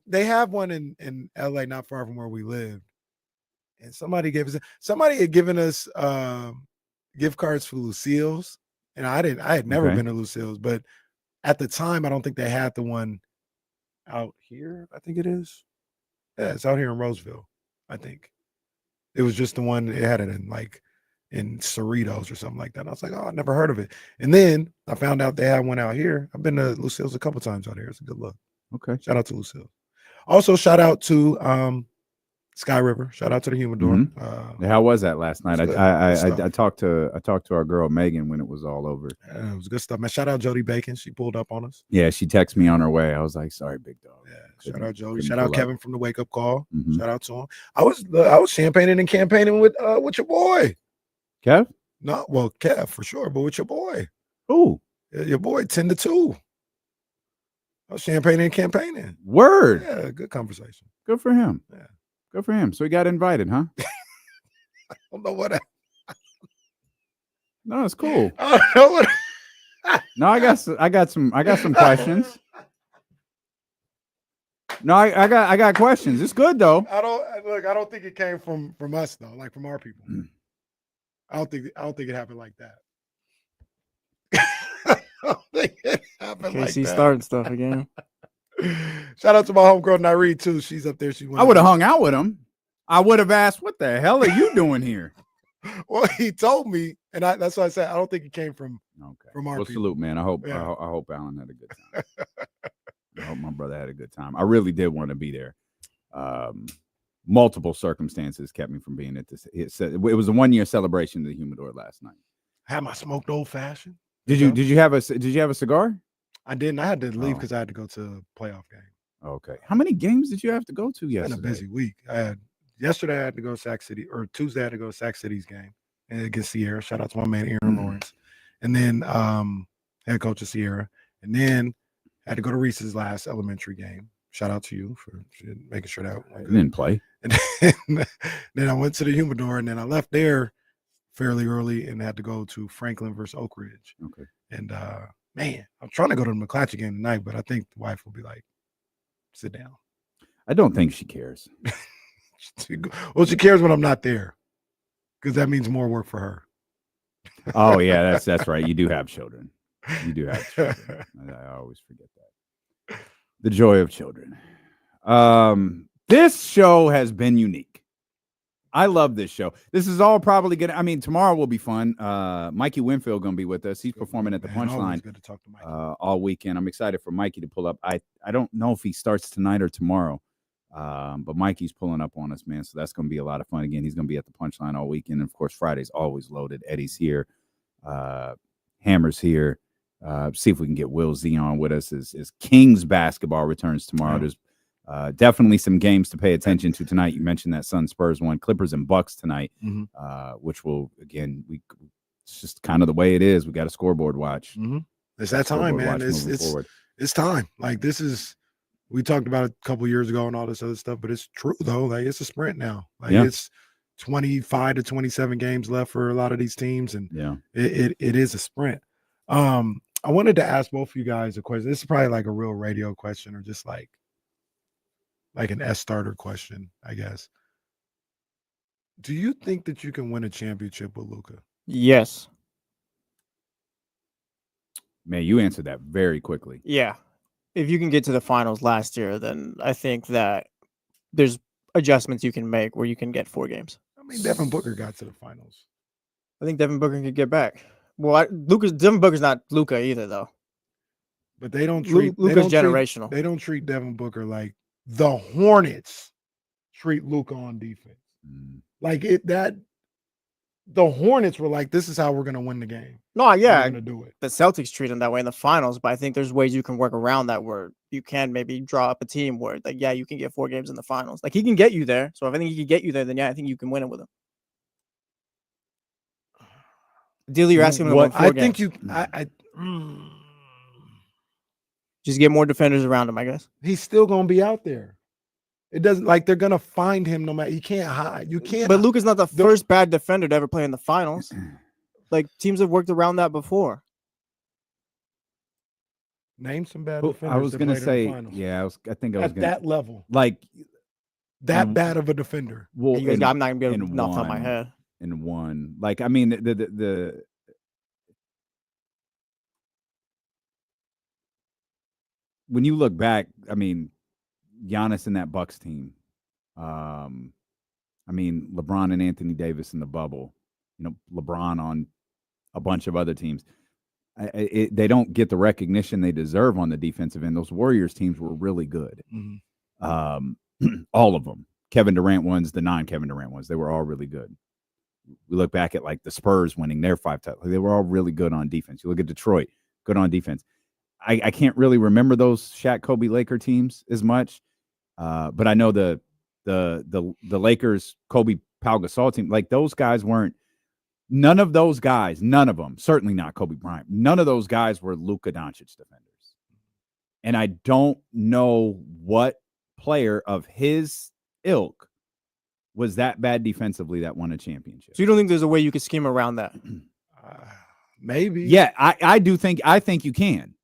They have one in LA, not far from where we live. And somebody had given us gift cards for Lucille's. And I had never Okay. been to Lucille's, but at the time, I don't think they had the one out here. I think it is. Yeah, it's out here in Roseville, I think. It was just the one, it had it in Cerritos or something like that. And I was like, oh, I never heard of it. And then I found out they had one out here. I've been to Lucille's a couple times out here. It's a good look. Okay. Shout out to Lucille. Also, shout out to Sky River. Shout out to the Humidor. How was that last night? It's good. I Good talked to our girl Megan when it was all over. It was good stuff, man. Shout out Jody Bacon. She pulled up on us. Yeah, she texted me on her way. I was like, sorry, big dog. Yeah, shout out Jody. couldn't Shout out pull up. Kevin from the Wake Up Call. Mhm. Shout out to him. I was champagning and campaigning with your boy. Kev? No, well, Kev for sure, but with your boy. Who? Your boy 10-2. I was champagning and campaigning. Word. Yeah, good conversation. Good for him. Yeah. Good for him. So he got invited, huh? I don't know what. No, it's cool. I don't know what. No, I got some questions. No, I got questions. It's good though. I don't think it came from us though, like from our people. I don't think it happened like that. I don't think it happened like KC that. starting stuff again. Shout out to my homegirl Nyree too. She's up there. I would have hung out with him. I would have asked, "What the hell are you doing here?" Well, he told me, and that's why I said I don't think it came from our Well, people. salute, man. I hope Yeah. I hope Alan had a good time. I hope my brother had a good time. I really did want to be there. Multiple circumstances kept me from being at this. It was a 1-year celebration of the Humidor last night. Had my smoked old fashioned. Did you have a cigar? I didn't. I had to leave Oh. because I had to go to a playoff game. Okay. How many games did you have to go to It's yesterday? been a busy week. Yesterday I had to go to Sac City, or Tuesday I had to go to Sac City's game and against Sierra. Shout out to my man Aaron Lawrence. And then head coach of Sierra. And then I had to go to Reese's last elementary game. Shout out to you for making sure that You didn't play. And then I went to the Humidor, and then I left there fairly early and had to go to Franklin versus Oak Ridge. Okay. And man, I'm trying to go to the McClatchy game tonight, but I think the wife will be like, sit down. I don't think she cares. Well, she cares when I'm not there, because that means more work for her. Oh yeah, that's right. You do have children. You do have children. I always forget that. The joy of children. This show has been unique. I love this show. This is all probably gonna. I mean, tomorrow will be fun. Mikey Winfield gonna be with us. He's performing at the Punchline Good to talk to Mikey. all weekend. I'm excited for Mikey to pull up. I don't know if he starts tonight or tomorrow, but Mikey's pulling up on us, man. So that's gonna be a lot of fun. Again, he's gonna be at the Punchline all weekend. And of course, Friday's always loaded. Eddie's here, Hammer's here. See if we can get Will Z on with us as Kings basketball returns tomorrow. There's definitely some games to pay attention to tonight. You mentioned that Sun Spurs one, Clippers and Bucks tonight, which will, again, it's just kind of the way it is. We got a scoreboard watch. It's that time, man. It's time. Like, this is, we talked about it a couple years ago and all this other stuff, but it's true though. Like, it's a sprint now. Like, it's 25 to 27 games left for a lot of these teams, and it is a sprint. I wanted to ask both of you guys a question. This is probably like a real radio question, or just like an S starter question, I guess. Do you think that you can win a championship with Luka? Yes. Man, you answered that very quickly. Yeah. If you can get to the finals last year, then I think that there's adjustments you can make where you can get 4 games. I mean, Devin Booker got to the finals. I think Devin Booker could get back. Well, Devin Booker's not Luka either, though. But they don't treat Luka's generational. They don't treat Devin Booker like the Hornets treat Luka on defense. Like the Hornets were like, this is how we're gonna win the game. No, yeah, we're gonna do it. The Celtics treat him that way in the finals, but I think there's ways you can work around that where you can maybe draw up a team where, like, yeah, you can get 4 games in the finals. Like, he can get you there. So if I think he can get you there, then yeah, I think you can win it with him. Ideally, you're asking him to win 4 games. Just get more defenders around him, I guess. He's still gonna be out there. It doesn't, like, they're gonna find him no matter. He can't hide. You can't. But Luka's not the first bad defender to ever play in the finals. Like, teams have worked around that before. Name some bad defenders. I was gonna say, I think I was at that level, like that bad of a defender. Well, I'm not gonna be able to knock off my head. In one, like, I mean, the when you look back, I mean, Giannis and that Bucks team. I mean, LeBron and Anthony Davis in the bubble. You know, LeBron on a bunch of other teams. They don't get the recognition they deserve on the defensive end. Those Warriors teams were really good. All of them. Kevin Durant ones, the non-Kevin Durant ones, they were all really good. We look back at, like, the Spurs winning their 5 titles. They were all really good on defense. You look at Detroit, good on defense. I can't really remember those Shaq, Kobe, Laker teams as much, but I know the Lakers, Kobe, Pau Gasol team. Like, those guys weren't. None of those guys, none of them, certainly not Kobe Bryant. None of those guys were Luka Doncic defenders, and I don't know what player of his ilk was that bad defensively that won a championship. So you don't think there's a way you could scheme around that? Maybe. Yeah, I do think. I think you can.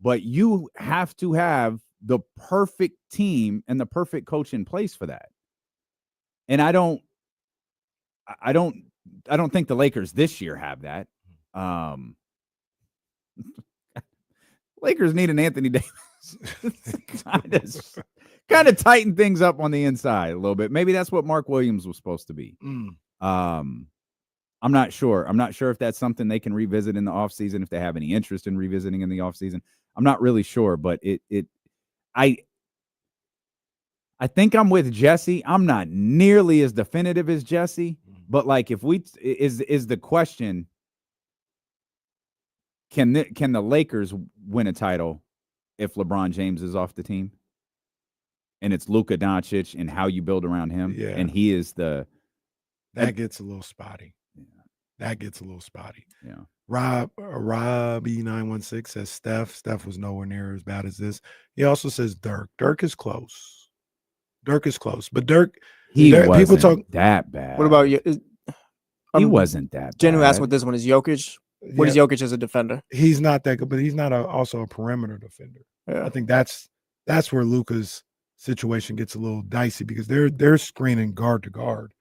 But you have to have the perfect team and the perfect coach in place for that. And I don't think the Lakers this year have that. Lakers need an Anthony Davis. kind of tighten things up on the inside a little bit. Maybe that's what Mark Williams was supposed to be. I'm not sure. I'm not sure if that's something they can revisit in the offseason, if they have any interest in revisiting in the offseason. I'm not really sure, but I think I'm with Jesse. I'm not nearly as definitive as Jesse, but, like, if we is the question, can the Lakers win a title if LeBron James is off the team? And it's Luka Doncic and how you build around him. Yeah. And he is that gets a little spotty. Yeah. That gets a little spotty. Yeah. Rob E916 says Steph was nowhere near as bad as this. He also says Dirk is close. But Dirk, wasn't people talk that bad. What about you? He wasn't that Jen, who bad. asked what this one is, Jokic. What is Jokic as a defender? He's not that good, but he's not also a perimeter defender. Yeah. I think that's where Luka's situation gets a little dicey, because they're screening guard to guard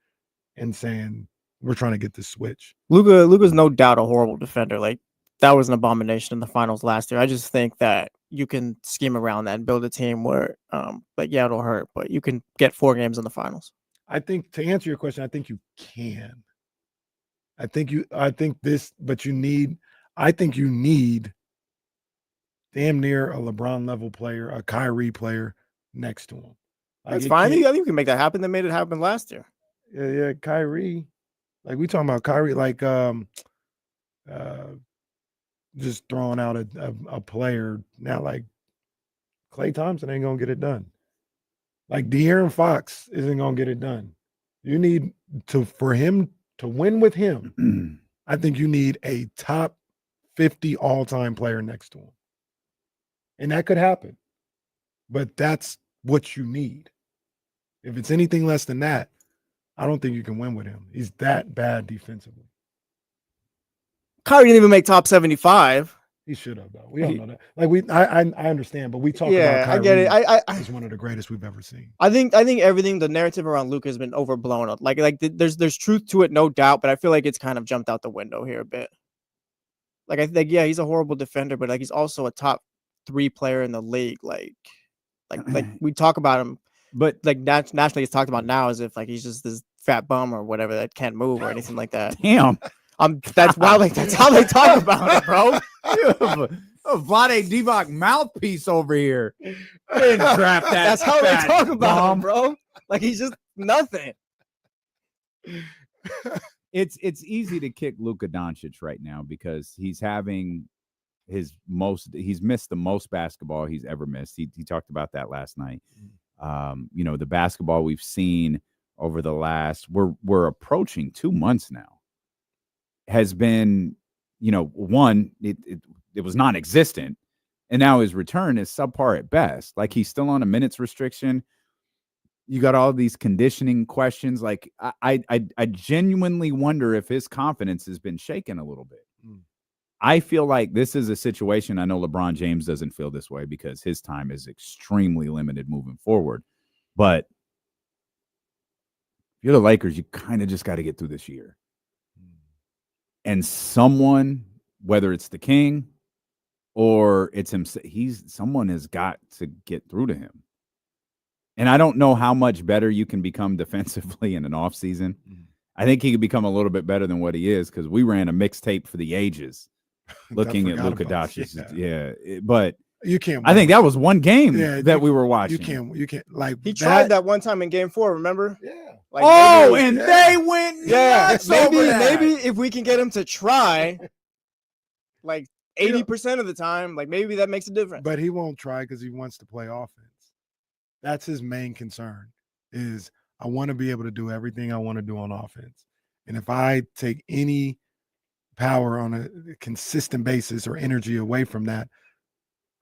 and saying, we're trying to get this switch. Luka's no doubt a horrible defender. Like, that was an abomination in the finals last year. I just think that you can scheme around that and build a team where, it'll hurt, but you can get 4 games in the finals. I think to answer your question, I think you can. I think you need damn near a LeBron level player, a Kyrie player next to him. Like, That's fine. I think we can make that happen. They made it happen last year. Yeah, Kyrie. Like we talking about Kyrie, like just throwing out a player now, like Klay Thompson ain't gonna get it done. Like De'Aaron Fox isn't gonna get it done. You need for him to win with him. I think you need a top 50 all-time player next to him. And that could happen. But that's what you need. If it's anything less than that, I don't think you can win with him. He's that bad defensively. Kyrie didn't even make top 75. He should have, though. We all know that. Like I understand, but we talk about Kyrie. I get it. He's one of the greatest we've ever seen. I think everything, the narrative around Luka has been overblown. Like there's truth to it, no doubt, but I feel like it's kind of jumped out the window here a bit. Like I think, yeah, he's a horrible defender, but like he's also a top 3 player in the league. Like we talk about him, but like nationally, he's talked about now as if like he's just this fat bum or whatever that can't move or anything like that. Damn. That's why that's how they talk about it, bro. You have a Vlade Divac mouthpiece over here. I didn't draft that. That's how they talk about him, bro. Like he's just nothing. It's easy to kick Luka Doncic right now because he's having he's missed the most basketball he's ever missed. He talked about that last night. The basketball we've seen over the last we're approaching 2 months now has been, one, it was non-existent, and now his return is subpar at best. Like he's still on a minutes restriction. You got all these conditioning questions. Like I genuinely wonder if his confidence has been shaken a little bit. I feel like this is a situation. I know LeBron James doesn't feel this way because his time is extremely limited moving forward. But if you're the Lakers, you kind of just got to get through this year. And someone, whether it's the King or it's him, someone has got to get through to him. And I don't know how much better you can become defensively in an offseason. I think he could become a little bit better than what he is because we ran a mixtape for the ages looking at Luka Doncic. Yeah. But you can't. I think that was one game that we were watching. You can't. Like he tried that one time in Game 4. Remember? Yeah. Like they went. Yeah. Maybe if we can get him to try, like 80% of the time, like maybe that makes a difference. But he won't try because he wants to play offense. That's his main concern. Is I want to be able to do everything I want to do on offense, and if I take any power on a consistent basis or energy away from that,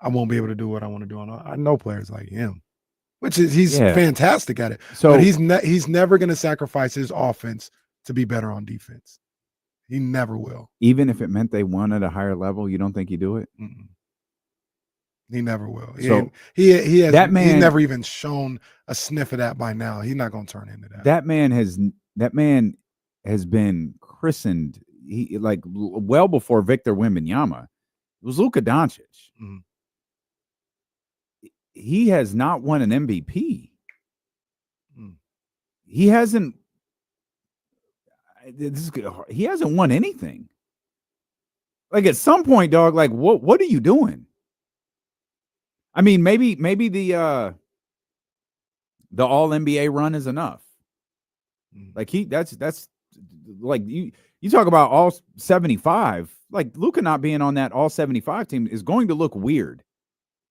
I won't be able to do what I want to do on. I know players like him, which is he's fantastic at it. So but he's never going to sacrifice his offense to be better on defense. He never will. Even if it meant they won at a higher level, you don't think he'd do it? Mm-mm. He never will. So he has that man, he's never even shown a sniff of that by now. He's not going to turn into that. That man has been christened. He like well before Victor Wembanyama. It was Luka Doncic. Mm-hmm. He has not won an MVP. He hasn't. He hasn't won anything. Like at some point, dog. Like what are you doing? I mean, maybe the All NBA run is enough. Like that's like you talk about all 75. Like Luka not being on that all 75 team is going to look weird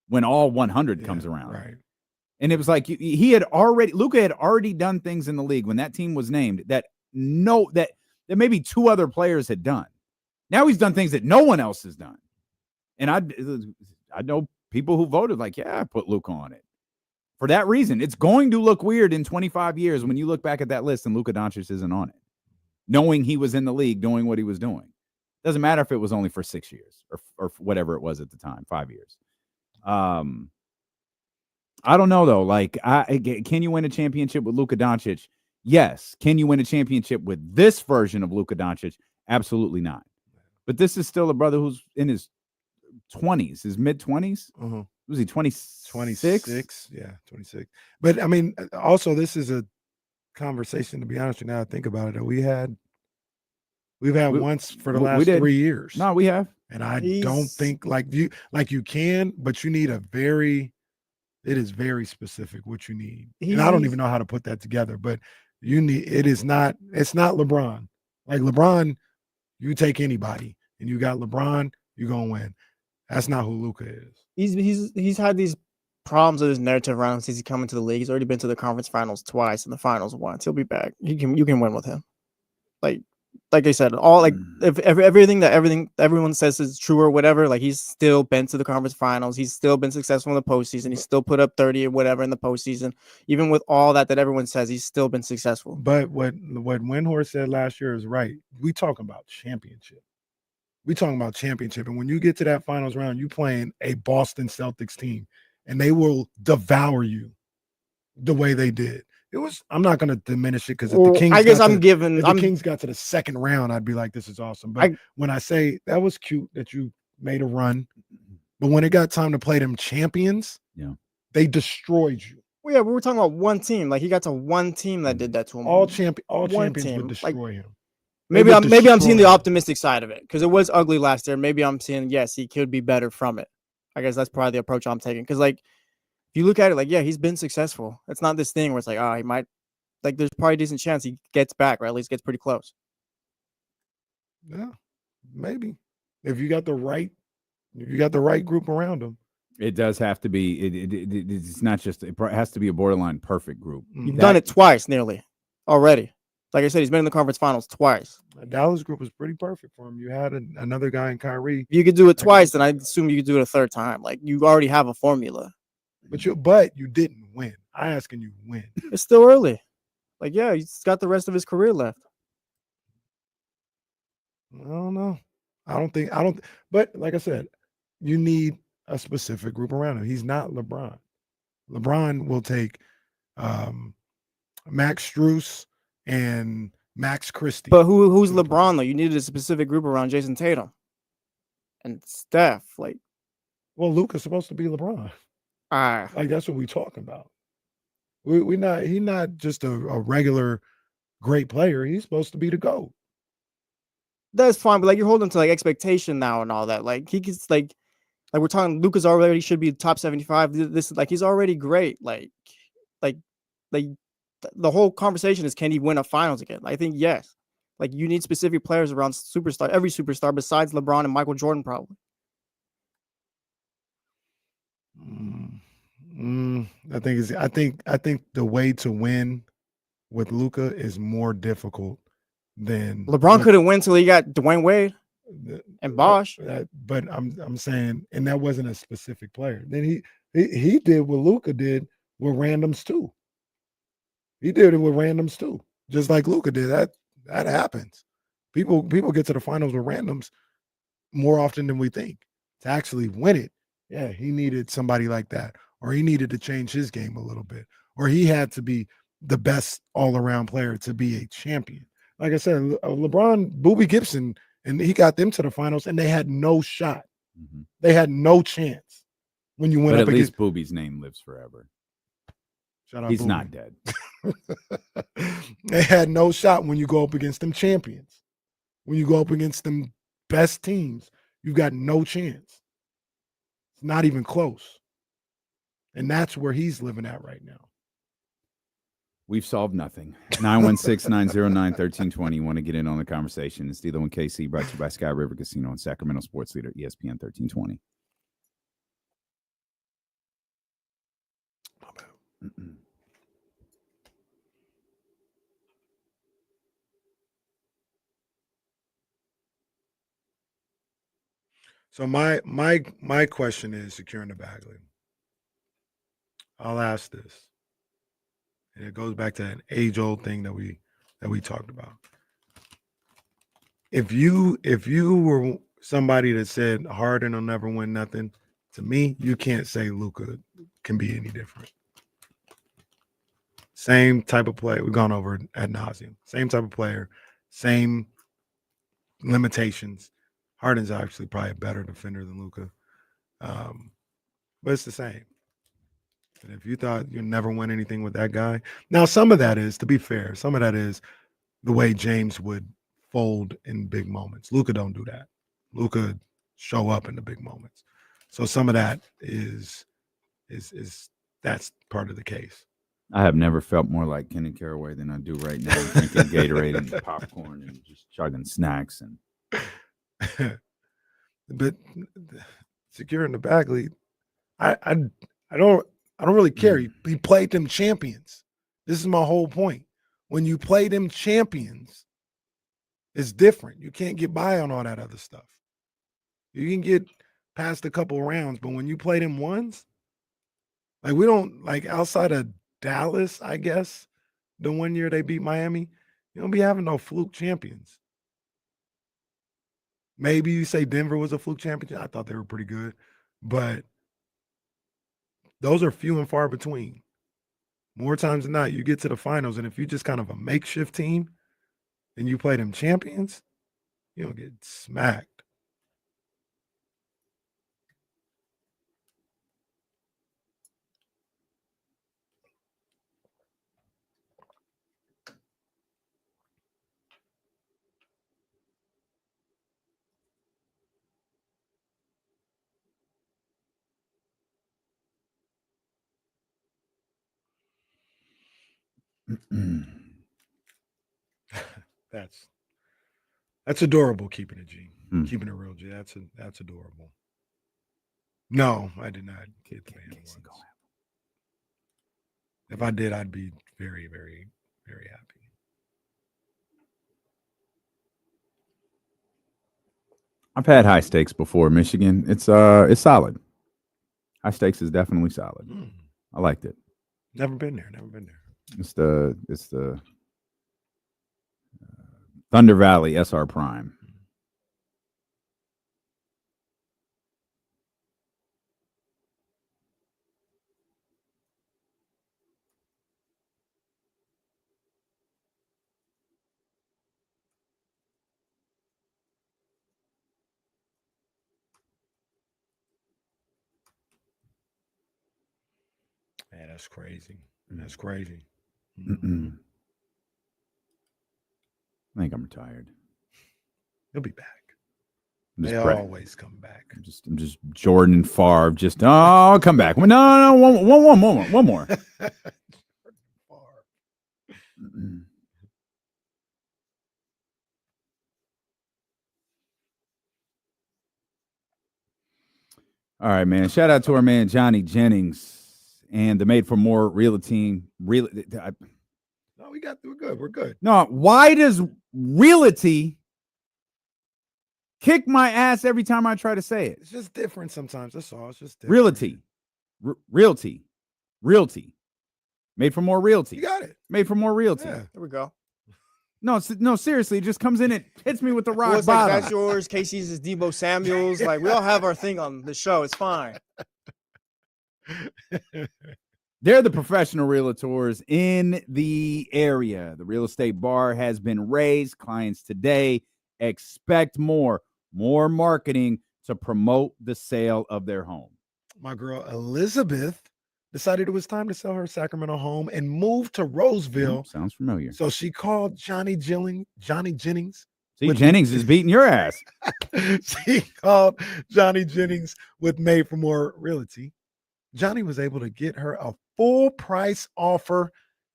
when all 100 comes around. Right. And it was like Luka had already done things in the league when that team was named that maybe 2 other players had done. Now he's done things that no one else has done. And I know people who voted like, yeah, I put Luka on it. For that reason, it's going to look weird in 25 years when you look back at that list and Luka Doncic isn't on it, knowing he was in the league doing what he was doing. Doesn't matter if it was only for 6 years or whatever it was at the time, 5 years. I don't know, though. Like, can you win a championship with Luka Doncic? Yes. Can you win a championship with this version of Luka Doncic? Absolutely not. But this is still a brother who's in his 20s, his mid-20s. Uh-huh. Was he 26? 26? Yeah, 26. But I mean, also this is a conversation, to be honest with you, now I think about it, that we've had once for the we last did. 3 years. No, we have. And I don't think you can, but you need it is very specific what you need. And I don't even know how to put that together, but it's not LeBron. Like LeBron, you take anybody and you got LeBron, you're going to win. That's not who Luka is. He's had these problems with his narrative around since he's come into the league. He's already been to the conference finals twice and the finals once. He'll be back. You can win with him. Like I said, all if everything everyone says is true or whatever, like he's still been to the conference finals. He's still been successful in the postseason. He's still put up 30 or whatever in the postseason. Even with all that everyone says, he's still been successful. But what Windhorst said last year is right. We talking about championship. And when you get to that finals round, you playing a Boston Celtics team, and they will devour you the way they did. I'm not going to diminish it because if the Kings got to the second round, I'd be like, this is awesome. But when I say that was cute that you made a run, but when it got time to play them champions, they destroyed you. Well, yeah, we were talking about one team. Like he got to one team that did that to him. All champions would destroy him. Maybe I'm seeing the optimistic side of it because it was ugly last year. Maybe I'm seeing yes, he could be better from it. I guess that's probably the approach I'm taking because if you look at it, he's been successful. It's not this thing where it's he might, there's probably a decent chance he gets back or at least gets pretty close. Yeah, maybe if you got the right group around him. It does have to be. It's not just. It has to be a borderline perfect group. You've done it twice nearly already. Like I said, he's been in the conference finals twice. The Dallas group was pretty perfect for him. You had another guy in Kyrie. If you could do it twice, then I assume you could do it a third time. Like you already have a formula. But you didn't win. I'm asking you win. It's still early. He's got the rest of his career left. I don't know. But like I said, you need a specific group around him. He's not LeBron. LeBron will take Max Strus and Max Christie. But who's LeBron though? You needed a specific group around Jason Tatum and Steph. Well, Luka's supposed to be LeBron. That's what we talking about. He's not just a regular great player. He's supposed to be the GOAT. That's fine, but you're holding to expectation now and all that. He gets we're talking. Luka's already should be top 75. This he's already great. The whole conversation is can he win a finals again? I think yes. You need specific players around every superstar besides LeBron and Michael Jordan probably. I think the way to win with Luka is more difficult than LeBron couldn't win till he got Dwayne Wade and Bosh. But I'm saying, and that wasn't a specific player. Then he did what Luka did with randoms too. He did it with randoms too, just like Luka did. That happens. People get to the finals with randoms more often than we think. To actually win it, yeah, he needed somebody like that, or he needed to change his game a little bit, or he had to be the best all-around player to be a champion. Like I said, LeBron, Boobie Gibson, and he got them to the finals, and they had no shot. Mm-hmm. They had no chance when you went up against. At least Boobie's name lives forever. He's Boobie. not dead. They had no shot when you go up against them champions. When you go up against them best teams, you've got no chance. It's not even close. And that's where he's living at right now. We've solved nothing. 916-909-1320. You want to get in on the conversation. It's D'Lo and KC, brought to you by Sky River Casino and Sacramento Sports Leader, ESPN 1320. So my question is securing the Bagley. I'll ask this. And it goes back to an age-old thing that we talked about. If you were somebody that said Harden will never win nothing, to me, you can't say Luka can be any different. Same type of play. We've gone over it ad nauseum. Same type of player, same limitations. Harden's actually probably a better defender than Luka. But it's the same. And if you thought you'd never win anything with that guy, now some of that is, to be fair, some of that is the way James would fold in big moments. Luka don't do that. Luka show up in the big moments. So some of that is that's part of the case. I have never felt more like Kenny Caraway than I do right now, drinking Gatorade and popcorn and just chugging snacks. And But securing the bag lead, I don't really care. He played them champions. This is my whole point. When you play them champions, it's different. You can't get by on all that other stuff. You can get past a couple rounds, but when you play them ones, like we don't, like outside of Dallas, I guess, the one year they beat Miami, you don't be having no fluke champions. Maybe you say Denver was a fluke champion. I thought they were pretty good, but those are few and far between. More times than not, you get to the finals, and if you're just kind of a makeshift team and you play them champions, you don't get smacked. That's adorable. Keeping it G, keeping it real G. That's adorable. No, I did not get the man once. If I did, I'd be very, very, very happy. I've had high stakes before. Michigan, it's solid. High stakes is definitely solid. I liked it. Never been there. It's the Thunder Valley SR Prime. Man, that's crazy. That's crazy. I think I'm retired. He'll be back. They always come back. I'm just Jordan and Favre. Come back. No, one more. All right, man. Shout out to our man Johnny Jennings and the Made for More Realty. No, we're good. We're good. No, why does Realty kick my ass every time I try to say it? It's just different sometimes. That's all. It's just different. Realty. Made for More Realty. You got it. Made for More Realty. Yeah, there we go. No, seriously, it just comes in and hits me with the rock Well, it's bottom. like that's yours. Casey's is Debo Samuels. Like we all have our thing on the show. It's fine. They're the professional realtors in the area. The real estate bar has been raised. Clients today expect more marketing to promote the sale of their home. My girl Elizabeth decided it was time to sell her Sacramento home and move to Roseville. Sounds familiar. So she called Johnny Jennings. See, Jennings is beating your ass. She called Johnny Jennings with Made for More Realty. Johnny was able to get her a full price offer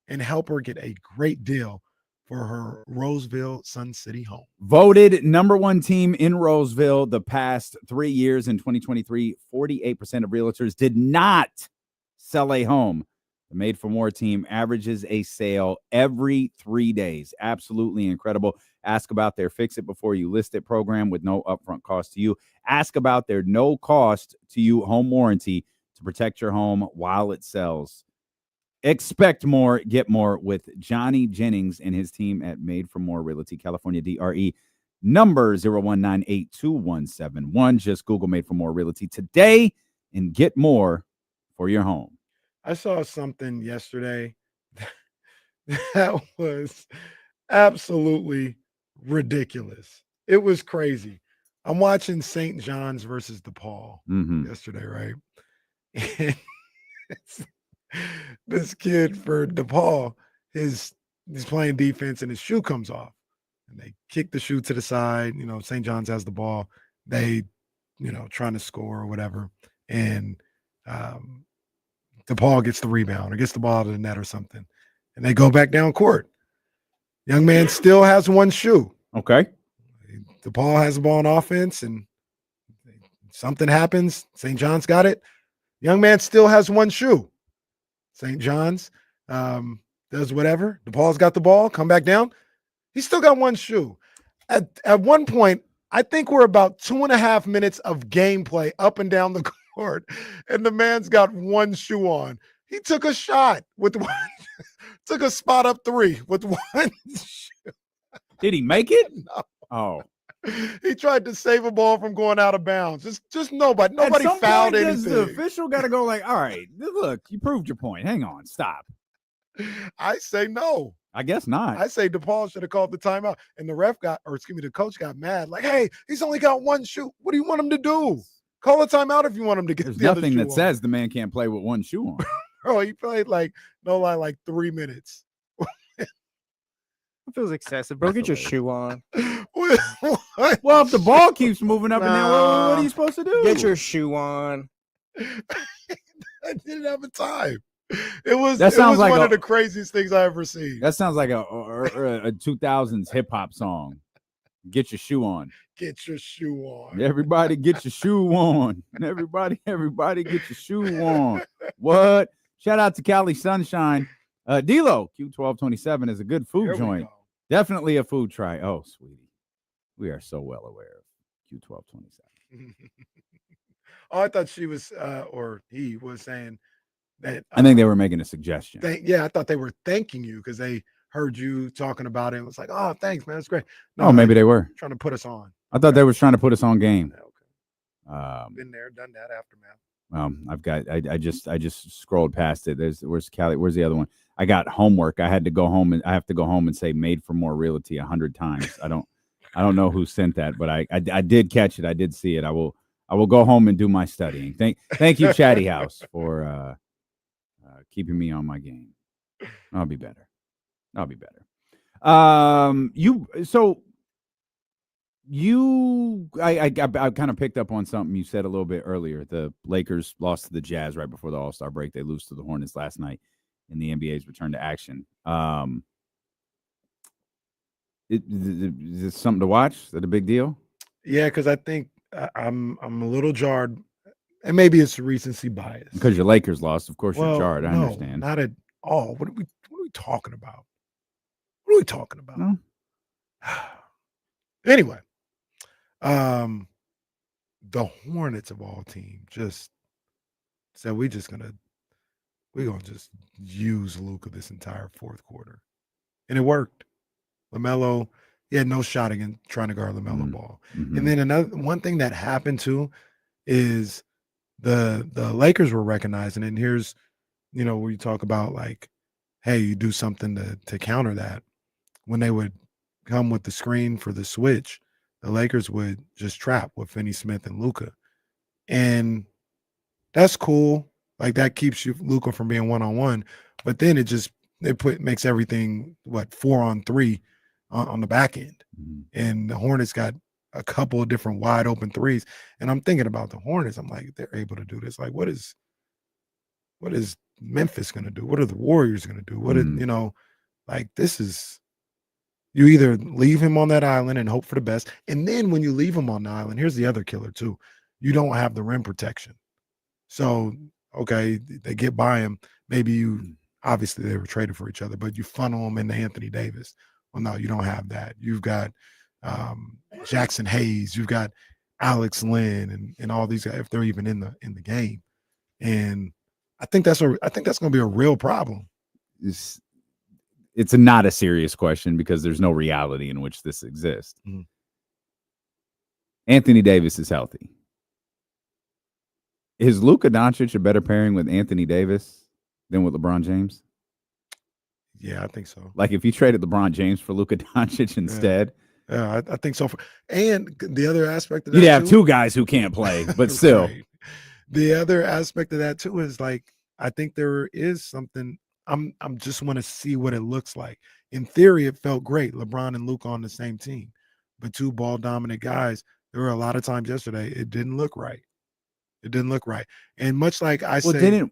and help her get a great deal for her Roseville Sun City home. Voted number one team in Roseville the past 3 years. In 2023, 48% of realtors did not sell a home. The Made for More team averages a sale every 3 days. Absolutely incredible. Ask about their Fix It Before You List It program with no upfront cost to you. Ask about their no cost to you home warranty to protect your home while it sells. Expect more, get more with Johnny Jennings and his team at Made for More Realty, California, DRE, number 01982171. Just Google Made for More Realty today and get more for your home. I saw something yesterday that was absolutely ridiculous. It was crazy. I'm watching St. John's versus DePaul yesterday, right? And this kid for DePaul, he's playing defense and his shoe comes off. And they kick the shoe to the side. St. John's has the ball. They, trying to score or whatever. And DePaul gets the rebound or gets the ball to the net or something. And they go back down court. Young man still has one shoe. Okay. DePaul has the ball on offense and something happens. St. John's got it. Young man still has one shoe. St. John's does whatever. DePaul's got the ball, come back down. He's still got one shoe. At one point, I think we're about 2.5 minutes of gameplay up and down the court, and the man's got one shoe on. He took a shot with one, took a spot up three with one shoe. Did he make it? No. Oh. He tried to save a ball from going out of bounds. Just nobody fouled point, anything. The official got to go like, all right, look, you proved your point. Hang on, stop. I say no. I guess not. I say DePaul should have called the timeout. And the coach got mad. Like, hey, he's only got one shoe. What do you want him to do? Call a timeout if you want him to get There's the other nothing shoe that on. says the man can't play with one shoe on. Bro, he played like 3 minutes. It feels excessive, bro. Get your shoe on. What? Well, if the ball keeps moving up and down, what Nah. are you supposed to do? Get your shoe on. I didn't have a time. It was like one of the craziest things I ever seen. That sounds like a 2000s hip hop song. Get your shoe on. Get your shoe on. Everybody get your shoe on. Everybody get your shoe on. What? Shout out to Cali Sunshine. D-Lo, Q1227 is a good food Here we joint. go. Definitely a food try. Oh, sweetie. We are so well aware of Q1227. Oh, I thought she was, or he was saying that. I think they were making a suggestion. I thought they were thanking you because they heard you talking about it. It was like, oh, thanks, man. That's great. Oh, maybe they were trying to put us on. I thought they were trying to put us on game. Okay. Been there, done that, aftermath. I just scrolled past it. Where's Callie? Where's the other one? I got homework. I have to go home and say "made for more realty" 100 times. I don't know who sent that, but I did catch it. I did see it. I will go home and do my studying. Thank you, Chatty House, for keeping me on my game. I'll be better. I kind of picked up on something you said a little bit earlier. The Lakers lost to the Jazz right before the All-Star break. They lose to the Hornets last night in the NBA's return to action. Is it something to watch? Is that a big deal? Yeah, because I think I'm a little jarred, and maybe it's recency bias. Because your Lakers lost, of course you're jarred. I understand. Not at all. What are we talking about? What are we talking about? No. Anyway, the Hornets of all teams just said we're gonna just use Luka this entire fourth quarter, and it worked. LaMelo, he had no shot against trying to guard LaMelo ball. Mm-hmm. And then one thing that happened too is the Lakers were recognizing it. And here's, where you talk about like, hey, you do something to counter that. When they would come with the screen for the switch, the Lakers would just trap with Finney-Smith and Luka. And that's cool. Like that keeps Luka from being one-on-one. But then makes everything 4-on-3 on the back end. Mm-hmm. And the Hornets got a couple of different wide open threes. And I'm thinking about the Hornets. I'm like, they're able to do this. Like, what is Memphis going to do? What are the Warriors going to do? What this is, you either leave him on that island and hope for the best. And then when you leave him on the island, here's the other killer too. You don't have the rim protection. So, okay, they get by him. Maybe obviously they were traded for each other, but you funnel them into Anthony Davis. Well, no, you don't have that. You've got Jackson Hayes. You've got Alex Lynn and all these guys, if they're even in the game. And I think that's going to be a real problem. It's not a serious question because there's no reality in which this exists. Mm-hmm. Anthony Davis is healthy. Is Luka Doncic a better pairing with Anthony Davis than with LeBron James? Yeah, I think so. Like if you traded LeBron James for Luka Doncic instead. Yeah, I think so. And the other aspect of that, you'd have two guys who can't play, but still. Right. The other aspect of that too is like I think there is something. I'm just want to see what it looks like. In theory, it felt great. LeBron and Luka on the same team, but two ball dominant guys. There were a lot of times yesterday it didn't look right. It didn't look right. And much like I say,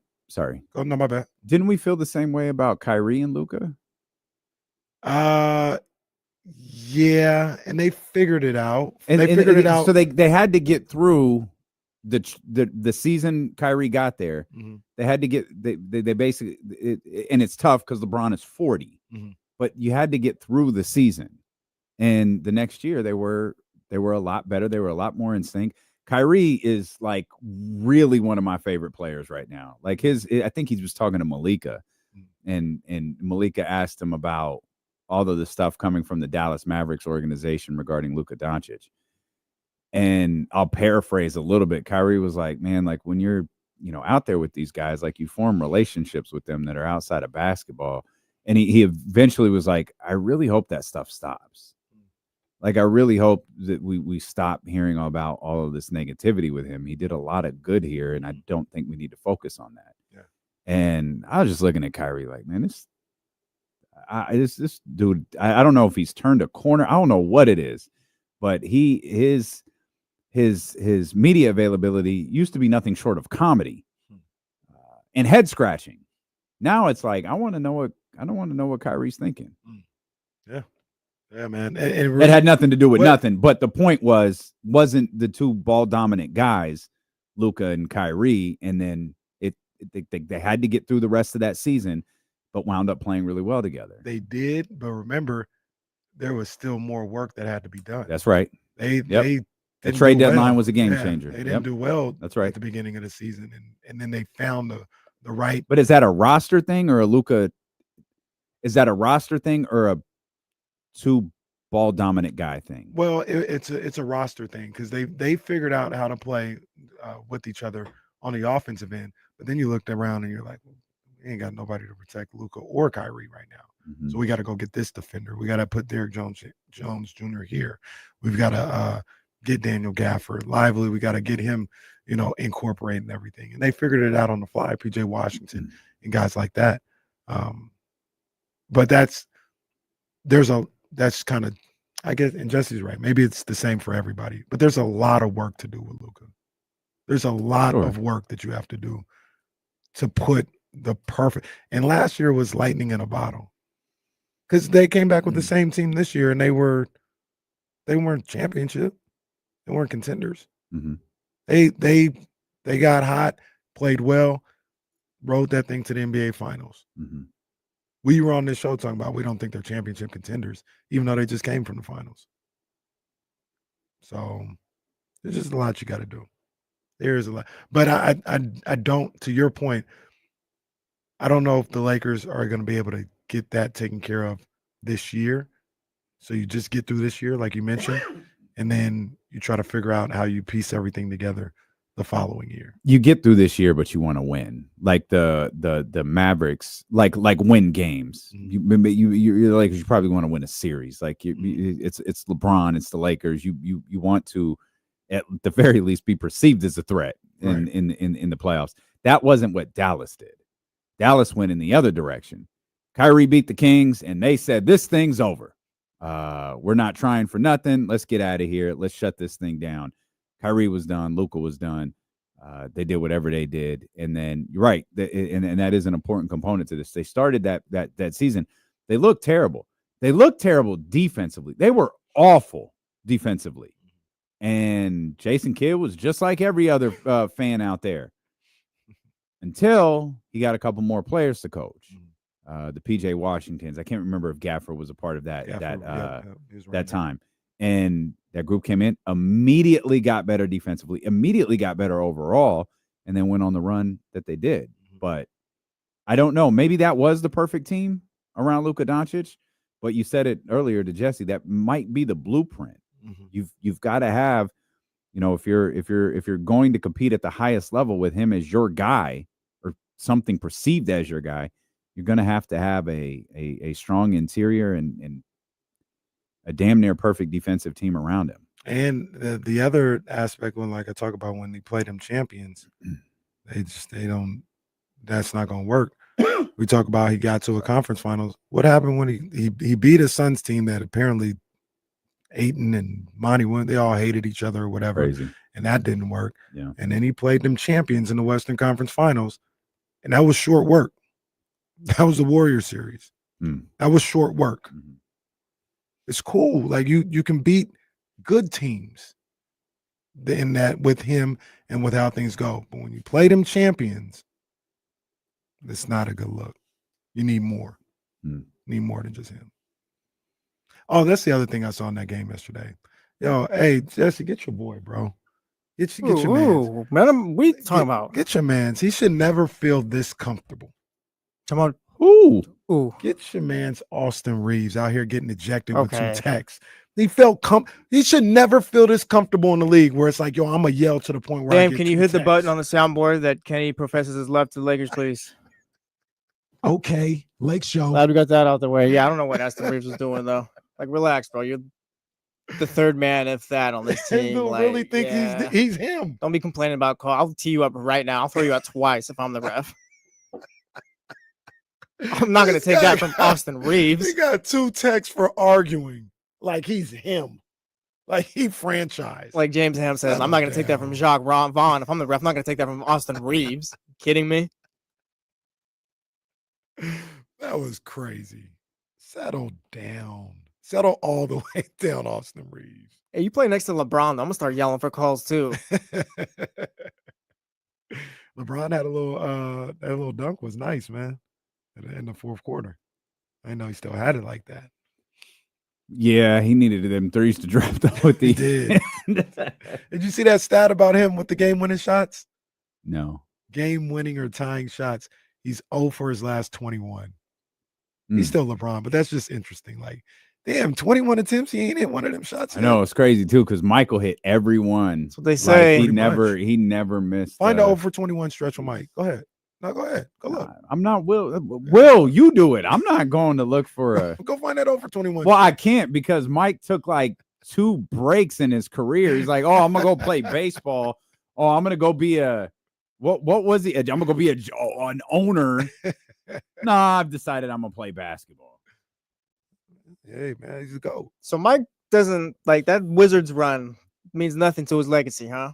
oh no, my bad. Didn't we feel the same way about Kyrie and Luka? Yeah, and they figured it out. They figured it out. So they had to get through the season Kyrie got there. Mhm. They had to get they basically and it's tough because LeBron is 40, but you had to get through the season. And the next year they were a lot better. They were a lot more in sync. Kyrie is like really one of my favorite players right now. Like I think he was talking to Malika, and Malika asked him about all of the stuff coming from the Dallas Mavericks organization regarding Luka Doncic. And I'll paraphrase a little bit. Kyrie was like, man, like when you're, out there with these guys, like you form relationships with them that are outside of basketball. And he eventually was like, I really hope that stuff stops. Like, I really hope that we stop hearing about all of this negativity with him. He did a lot of good here, and I don't think we need to focus on that. Yeah. And I was just looking at Kyrie like, man, this dude, I don't know if he's turned a corner. I don't know what it is, but his media availability used to be nothing short of comedy and head scratching. Now it's like, I don't want to know what Kyrie's thinking. Yeah, man. It had nothing to do with nothing. But the point wasn't the two ball dominant guys, Luka and Kyrie, and then they had to get through the rest of that season, but wound up playing really well together. They did, but remember, there was still more work that had to be done. That's right. The trade deadline was a game changer. They didn't do well. That's right. At the beginning of the season, and then they found the right. But is that a roster thing or a Luka? Is that a roster thing or a two ball dominant guy thing? Well, it's a roster thing because they figured out how to play with each other on the offensive end. But then you looked around and you're like, well, we ain't got nobody to protect Luka or Kyrie right now. So we got to go get this defender. We got to put Derrick Jones Jr. here. We've got to get Daniel Gafford Lively. We got to get him, incorporating everything. And they figured it out on the fly. PJ Washington and guys like that. But that's kind of, I guess, and Jesse's right. Maybe it's the same for everybody, but there's a lot of work to do with Luka. There's a lot of work that you have to do to put the perfect. And last year was lightning in a bottle because they came back with the same team this year, and they weren't championship. They weren't contenders. They got hot, played well, rode that thing to the NBA Finals. We were on this show talking about we don't think they're championship contenders, even though they just came from the finals. So there's just a lot you got to do. There is a lot. But I don't, to your point, I don't know if the Lakers are going to be able to get that taken care of this year. So you just get through this year, like you mentioned, and then you try to figure out how you piece everything together the following year. You get through this year, but you want to win. Like the Mavericks, like win games. You're the Lakers. You probably want to win a series. Like it's LeBron, it's the Lakers. You want to, at the very least, be perceived as a threat in the playoffs. That wasn't what Dallas did. Dallas went in the other direction. Kyrie beat the Kings, and they said this thing's over. We're not trying for nothing. Let's get out of here. Let's shut this thing down. Kyrie was done. Luka was done. They did whatever they did. And then you're right. And that is an important component to this. They started that season. They looked terrible. They looked terrible defensively. They were awful defensively. And Jason Kidd was just like every other fan out there until he got a couple more players to coach. The PJ Washingtons. I can't remember if Gafford was a part of that that time. And that group came in, immediately got better defensively, immediately got better overall, and then went on the run that they did. But I don't know. Maybe that was the perfect team around Luka Doncic. But you said it earlier to Jesse, that might be the blueprint. You've got to have, if you're going to compete at the highest level with him as your guy or something perceived as your guy, you're going to have a strong interior and a damn near perfect defensive team around him. And the other aspect, when like I talk about when they play them champions, That's not going to work. We talk about he got to a conference finals. What happened when he beat a Suns team that apparently Ayton and Monty went? They all hated each other or whatever. Crazy. And that didn't work. Yeah. And then he played them champions in the Western Conference Finals, and that was short work. That was the Warrior series. That was short work. It's cool. Like you can beat good teams in that with him and with how things go. But when you play them champions, it's not a good look. You need more. You need more than just him. Oh, that's the other thing I saw in that game yesterday. Yo, hey, Jesse, get your boy, bro. Get your man. Man, we talking about? Get your man's. He should never feel this comfortable. Come on. Ooh. Get your man's Austin Reeves out here getting ejected with 2 techs. He felt he should never feel this comfortable in the league where it's like, yo, I'm going to yell to the point where I get can you 2 hit the techs. button on the soundboard that Kenny professes his love to the Lakers, please? Okay, Lake Show. Glad we got that out the way. Yeah, I don't know what Austin Reeves was doing, though. Like, relax, bro. You're the third man, if that, on this team. Dude, like, really think he's him. Don't be complaining about call. I'll tee you up right now. I'll throw you out twice if I'm the ref. I'm not going to take that from Austin Reeves. He got 2 texts for arguing like he's him. Like he franchised. Like James Ham says, I'm not going to take that from Jacques Vaughn. If I'm the ref, I'm not going to take that from Austin Reeves. Kidding me? That was crazy. Settle down. Settle all the way down, Austin Reeves. Hey, you play next to LeBron, I'm going to start yelling for calls too. LeBron had that little dunk was nice, man. In the fourth quarter. I know he still had it like that. Yeah, he needed them threes to drop though. He did. Did you see that stat about him with the game-winning shots? No. Game-winning or tying shots. He's 0 for his last 21. He's still LeBron, but that's just interesting. Like, damn, 21 attempts, he ain't hit one of them shots. I know, it's crazy too, because Michael hit every one. That's what they say. Like, he never missed. Find the 0 for 21 stretch with Mike. Go ahead. No, go ahead. Go look. I'm not Will, you do it. I'm not going to look for a go find that 0 for 21. Well, I can't because Mike took like 2 breaks in his career. He's like, oh, I'm gonna go play baseball. Oh, I'm gonna go be a what was he? I'm gonna go be an owner. Nah, I've decided I'm gonna play basketball. Hey man, he's a GOAT. So Mike doesn't like that Wizards run means nothing to his legacy, huh?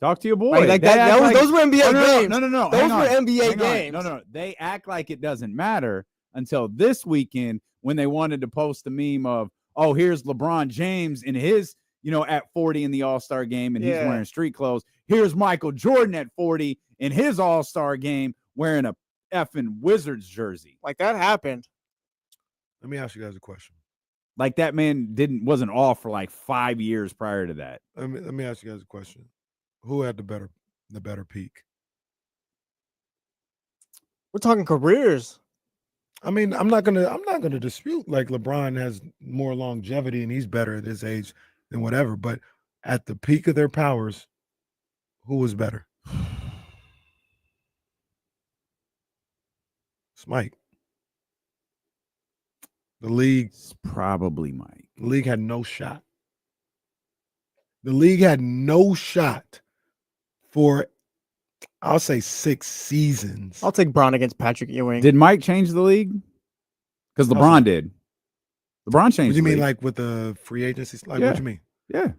Talk to your boy. Like those were NBA games. No. Those were NBA games. No. They act like it doesn't matter until this weekend when they wanted to post the meme of, oh, here's LeBron James in his, at 40 in the All-Star game and he's wearing street clothes. Here's Michael Jordan at 40 in his All-Star game wearing a effing Wizards jersey. Like that happened. Let me ask you guys a question. Like that man wasn't off for like 5 years prior to that. Let me ask you guys a question. Who had the better peak? We're talking careers. I mean, I'm not gonna dispute like LeBron has more longevity and he's better at his age than whatever. But at the peak of their powers, who was better? It's Mike. The league's probably Mike. The league had no shot. The league had no shot for, I'll say, 6 seasons. I'll take Bron against Patrick Ewing. Did Mike change the league? Because LeBron did. LeBron changed. What do you mean, league. like with the free agency? Like, Yeah. what do you mean? Yeah.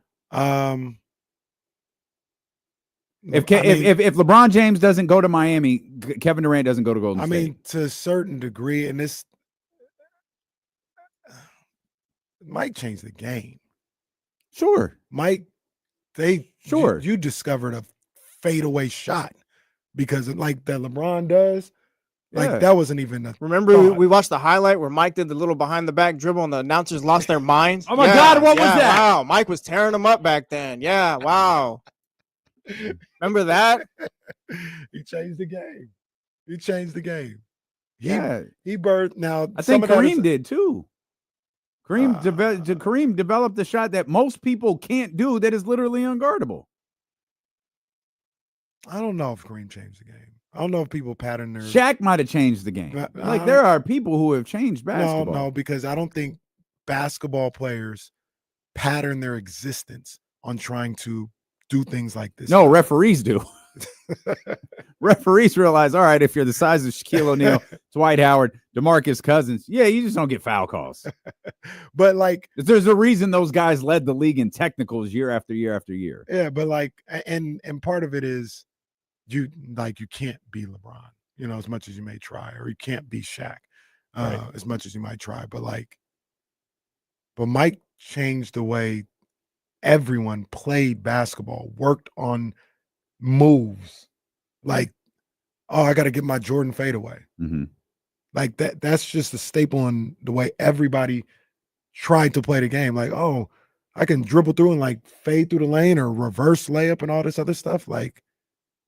If If LeBron James doesn't go to Miami, Kevin Durant doesn't go to Golden State. I mean, to a certain degree, and this might change the game. Sure. You discovered a fadeaway shot because like that LeBron does. Like that wasn't even a Remember we watched the highlight where Mike did the little behind the back dribble and the announcers lost their minds? Oh my God, what was that? Wow, Mike was tearing them up back then. Yeah, wow. Remember that? He changed the game. He changed the game. He birthed now. I think Kareem did too. Kareem developed a shot that most people can't do that is literally unguardable. I don't know if Kareem changed the game. I don't know if people pattern their. Shaq might have changed the game. Like there are people who have changed basketball. No, because I don't think basketball players pattern their existence on trying to do things like this. No, referees do. referees realize, all right, if you're the size of Shaquille O'Neal, Dwight Howard, DeMarcus Cousins, yeah, you just don't get foul calls. But like, there's a reason those guys led the league in technicals year after year after year. Yeah, but like, and part of it is you can't be LeBron, you know, as much as you may try, or you can't be Shaq, as much as you might try. But Mike changed the way everyone played basketball, worked on moves. Like, oh, I got to get my Jordan fadeaway. Mm-hmm. Like that's just a staple in the way everybody tried to play the game. Like, oh, I can dribble through and like fade through the lane or reverse layup and all this other stuff. Like,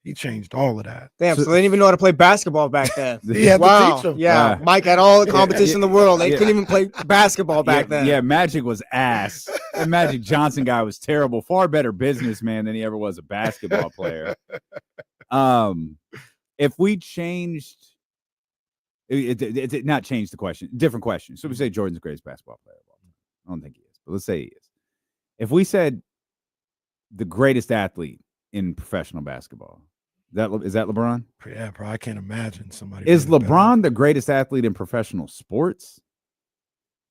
he changed all of that. Damn, so they didn't even know how to play basketball back then. He had to teach them. Yeah, Mike had all the competition in the world. They couldn't even play basketball back then. Yeah, Magic was ass. That Magic Johnson guy was terrible. Far better businessman than he ever was a basketball player. If we changed, it not changed the question, different question. So we say Jordan's the greatest basketball player of all time. I don't think he is, but let's say he is. If we said the greatest athlete in professional basketball, is that LeBron? Yeah, bro. I can't imagine somebody. Is LeBron the greatest athlete in professional sports?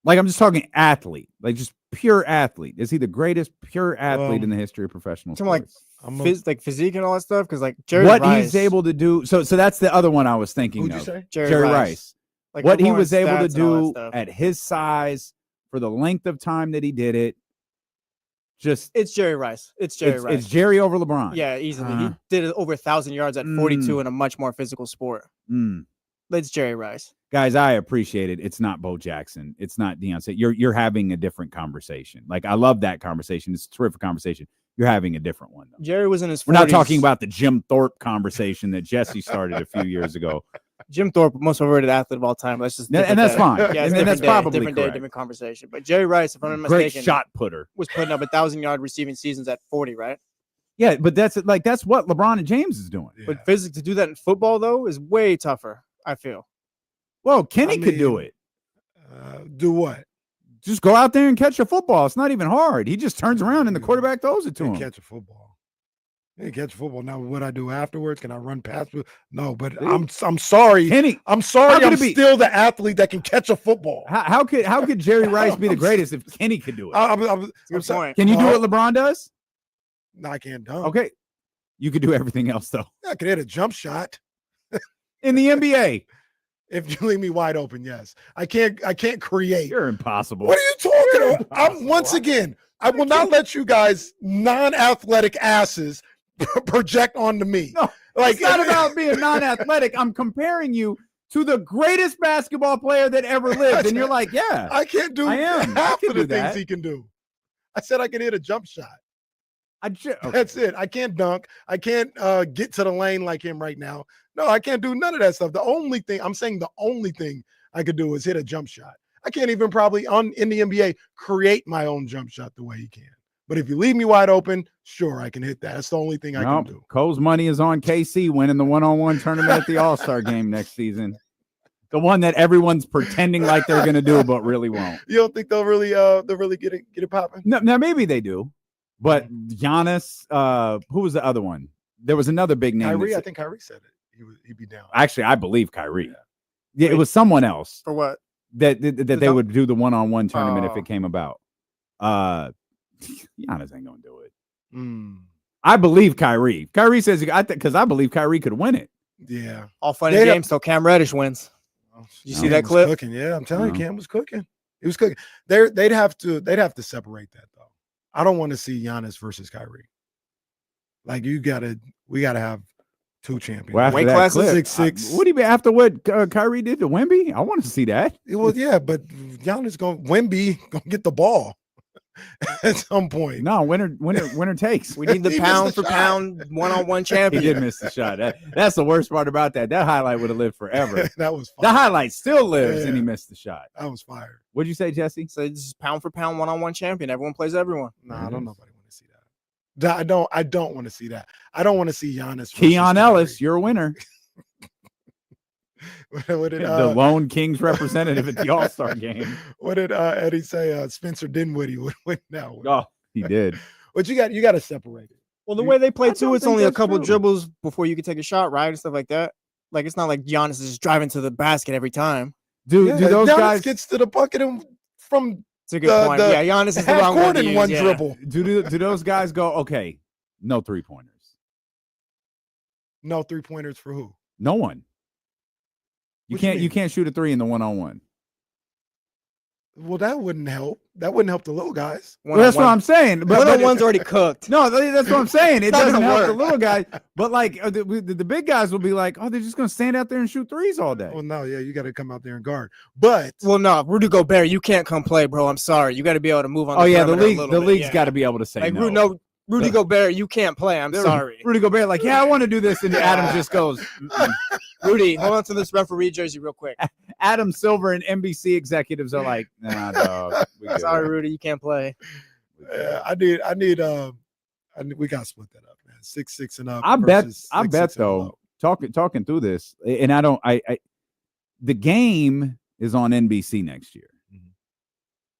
Like, I'm just talking athlete, like just pure athlete. Is he the greatest pure athlete in the history of professional sports? Like physique and all that stuff, because like Jerry what Rice, he's able to do. So that's the other one I was thinking. Who'd of. you say? Jerry Rice. Like what he LeBron's was able to stats and all do that stuff. at his size for the length of time that he did it. It's Jerry Rice. It's Jerry Rice. It's Jerry over LeBron. Yeah, easily. He did it over 1,000 yards at 42 in a much more physical sport. It's Jerry Rice. Guys, I appreciate it. It's not Bo Jackson. It's not Deion. You're having a different conversation. Like, I love that conversation. It's a terrific conversation. You're having a different one, though. Jerry was in his 40s. We're not talking about the Jim Thorpe conversation that Jesse started a few years ago. Jim Thorpe, most overrated athlete of all time. That's just and that's fine. Yeah, and that's probably different correct. day, different conversation. But Jerry Rice, if I'm not Great mistaken, shot putter, was putting up 1,000-yard receiving seasons at 40, right? Yeah, but that's what LeBron and James is doing. Yeah. But physics to do that in football though is way tougher, I feel. Well, Kenny could do it. Do what? Just go out there and catch a football. It's not even hard. He just turns around and the quarterback throws it to him. Catch a football. Hey, catch a football. Now, what I do afterwards? Can I run past? No, but I'm sorry, Kenny. I'm sorry. I'm still the athlete that can catch a football. How could Jerry Rice be the greatest if Kenny could do it? I'm sorry. Can you do what LeBron does? No, I can't dunk. Okay, you could do everything else though. I can hit a jump shot in the NBA. If you leave me wide open, yes. I can't create. You're impossible. What are you talking about? I'm once again, I will not let you guys non-athletic asses project onto me. No, like, it's not about being non-athletic. I'm comparing you to the greatest basketball player that ever lived. And you're like, yeah. I can't do half of the things he can do. I said I can hit a jump shot. That's it. I can't dunk. I can't get to the lane like him right now. No, I can't do none of that stuff. The only thing I could do is hit a jump shot. I can't even probably in the NBA create my own jump shot the way he can. But if you leave me wide open, sure, I can hit that. That's the only thing I can do. Cole's money is on KC winning the one-on-one tournament at the All-Star game next season. The one that everyone's pretending like they're going to do, but really won't. You don't think they'll really get it popping? No, now maybe they do. But Giannis, who was the other one? There was another big name. Kyrie, I think Kyrie said it. He'd be down. Actually, I believe Kyrie. Yeah, it was someone else. For what? That they would do the one-on-one tournament if it came about. Giannis ain't gonna do it. I believe Kyrie. Kyrie says because I believe Kyrie could win it. Yeah. All fun and games till Cam Reddish wins. You see that clip? Cooking. Yeah, I'm telling you, Cam was cooking. He was cooking. They'd have to separate that though. I don't want to see Giannis versus Kyrie. Like we gotta have two champions. Well, weight classes, 6'6". What do you mean after what Kyrie did to Wemby? I want to see that. Well, yeah, but Wemby gonna get the ball at some point. No, winner takes. We need the pound for pound one-on-one champion. He did miss the shot. That's the worst part about that. That highlight would have lived forever. That was fire. The highlight still lives, and he missed the shot. That was fire. What'd you say, Jesse? So this is pound for pound one-on-one champion. Everyone plays everyone. No, I don't know if I want to see that. I don't want to see that. I don't want to see Giannis. Keon Ellis, you're a winner. The lone Kings representative at the All-Star game. What did Eddie say? Spencer Dinwiddie would win now. Oh, he did. But you got to separate it. Well, the way they play I too, don't it's think only a that's couple true. dribbles before you can take a shot, right, and stuff like that. Like it's not like Giannis is just driving to the basket every time. Do Yeah, those Giannis guys gets to the bucket and from It's a good point. Yeah, Giannis is the half wrong court one to in use, one yeah. dribble? do those guys go, okay, no 3-pointers? No 3-pointers for who? No one. You What you can't mean? shoot a 3 in the 1-on-1. Well, that wouldn't help. That wouldn't help the little guys. Well, that's what I'm saying. But One-on-one's already cooked. no, that's what I'm saying. It That doesn't doesn't help the work. little guy. But like the big guys will be like, oh, they're just gonna stand out there and shoot threes all day. Oh no, yeah, you got to come out there and guard. But Well, no, Rudy Gobert, you can't come play, bro. I'm sorry. You got to be able to move on. Oh yeah, the perimeter a league, little the bit, league's yeah. got to be able to say Like no. Rudy Gobert, you can't play. I'm They're- sorry. Rudy Gobert, like, yeah, I want to do this, and Adam just goes. "Mm-mm." Rudy, hold on to this referee jersey real quick. Adam Silver and NBC executives are like, nah, dog. We good. Sorry, Rudy, you can't play. I need we got to split that up, man. 6-6 and up. I bet versus 6-6 and though, below. talking through this, and the game is on NBC next year. Mhm.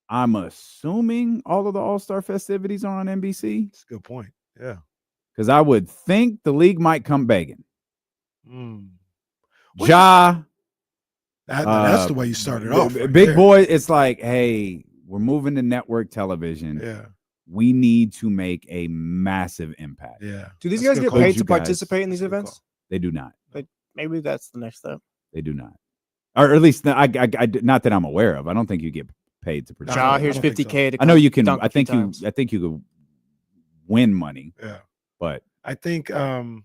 I'm assuming all of the All-Star festivities are on NBC, That's a good point. Yeah. because I would think the league might come begging. Mm. Ja, That's the way you started off. right big there. boy. It's like, hey, we're moving to network television. Yeah. We need to make a massive impact. Yeah. Do these That's a guys good get call. paid You to guys- participate in these That's a good events? call. They do not. Maybe that's the next step. They do not, or at least I not that I'm aware of. I don't think you get paid to participate. Ja, I here's don't think so. 50K to I know you can. dunk a I few think times. you could win money, Yeah. but I think some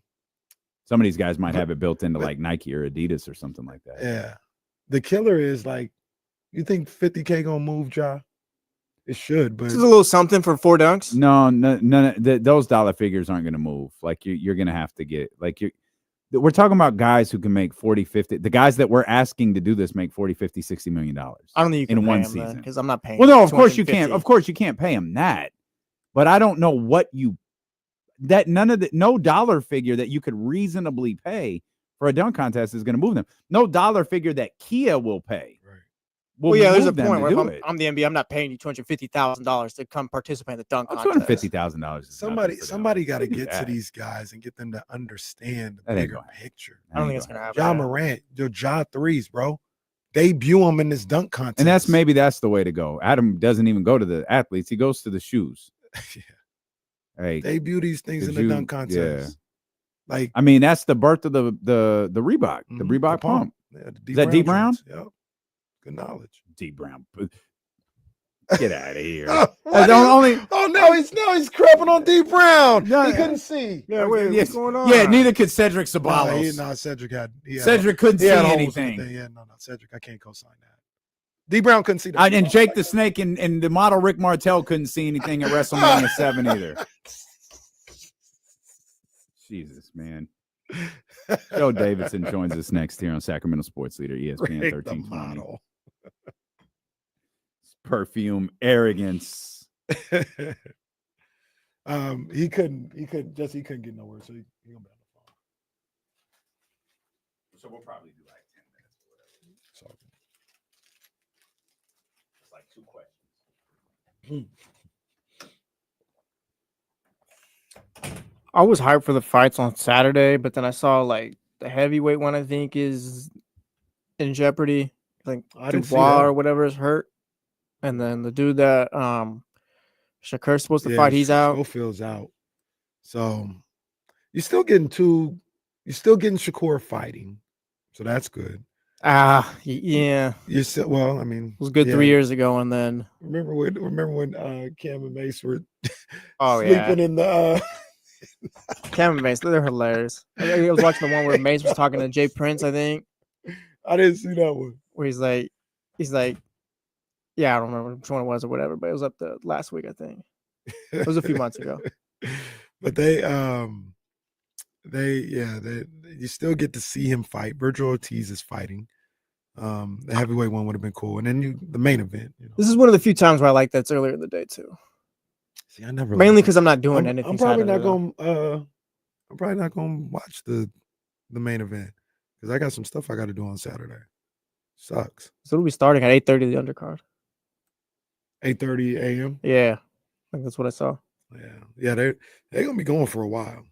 of these guys might have it built into like Nike or Adidas or something like that. yeah. The killer is like, you think 50K gonna move Ja? It should, but This is a little something for 4 dunks. No, those dollar figures aren't going to move. Like you're going to have to get like we're talking about guys who can make 40, 50. The guys that we're asking to do this make 40, 50, 60 $million. I don't think you can in pay one him season. because I'm not paying. Well, no, of course you can't. 250. Of course you can't pay him that. But I don't know what no dollar figure that you could reasonably pay for a dunk contest is going to move them. No dollar figure that Kia will pay. right. Will Well, yeah, there's a move them point to where do if it. I'm the NBA, I'm not paying you $250,000 to come participate in the dunk contest. $250,000. Somebody got to get to these guys and get them to understand the That ain't bigger gonna happen. picture. I don't think it's gonna happen. Ja Morant, your Ja threes, bro. Debut him in this dunk contest. And that's the way to go. Adam doesn't even go to the athletes; he goes to the shoes. Yeah. Hey, Debut these things in Did the you- dunk contest. Like I mean, that's the birth of the Reebok, the mhm, Reebok pump. Yeah, the Is that D Brown? joints. Yep. Good knowledge. D Brown, get out of here. What the is- only- oh now he's crapping on D Brown. No, he yeah. couldn't see. Yeah, wait, Yes. what's going on? Yeah, neither could Cedric No, Ceballos. Cedric had. Cedric couldn't he see had holes in the anything. thing. Yeah, no, Cedric, I can't co-sign that. D Brown couldn't see that. And Jake the Snake and the model Rick Martel couldn't see anything at WrestleMania 7 either. Jesus, man. Joe Davidson joins us next here on Sacramento Sports Leader, ESPN Rick the 1320. model. Perfume, arrogance. He couldn't get nowhere, so he gonna be on the phone. So we'll probably do like 10 minutes or whatever. So, It's like 2 questions. I was hyped for the fights on Saturday, but then I saw like the heavyweight one. I think is in jeopardy. Like I didn't see Dubois that. or whatever is hurt, and then the dude that Shakur's supposed to fight, he's out. Schofield's out. So you're still getting Shakur fighting. So that's good. Yeah, You still I mean it was good 3 years ago, and then Remember when Cam and Mace were oh sleeping yeah, in the Cam and Mace, they're hilarious. I was watching the one where Mace was talking to Jay Prince, I think, I didn't see that one. where he's like, yeah, I don't remember which one it was or whatever, but it was up the last week, I think. It was a few months ago. But you still get to see him fight. Virgil Ortiz is fighting. The heavyweight one would have been cool. And then the main event. This is one of the few times where I like that's earlier in the day too. See, I never Mainly liked because I'm not doing it. anything. I'm probably Saturday, not though. gonna watch the main event because I got some stuff I got to do on Saturday. Sucks. So it'll be starting at 8:30 the undercard. 8:30 a.m. Yeah, I think that's what I saw. Yeah, they're gonna be going for a while.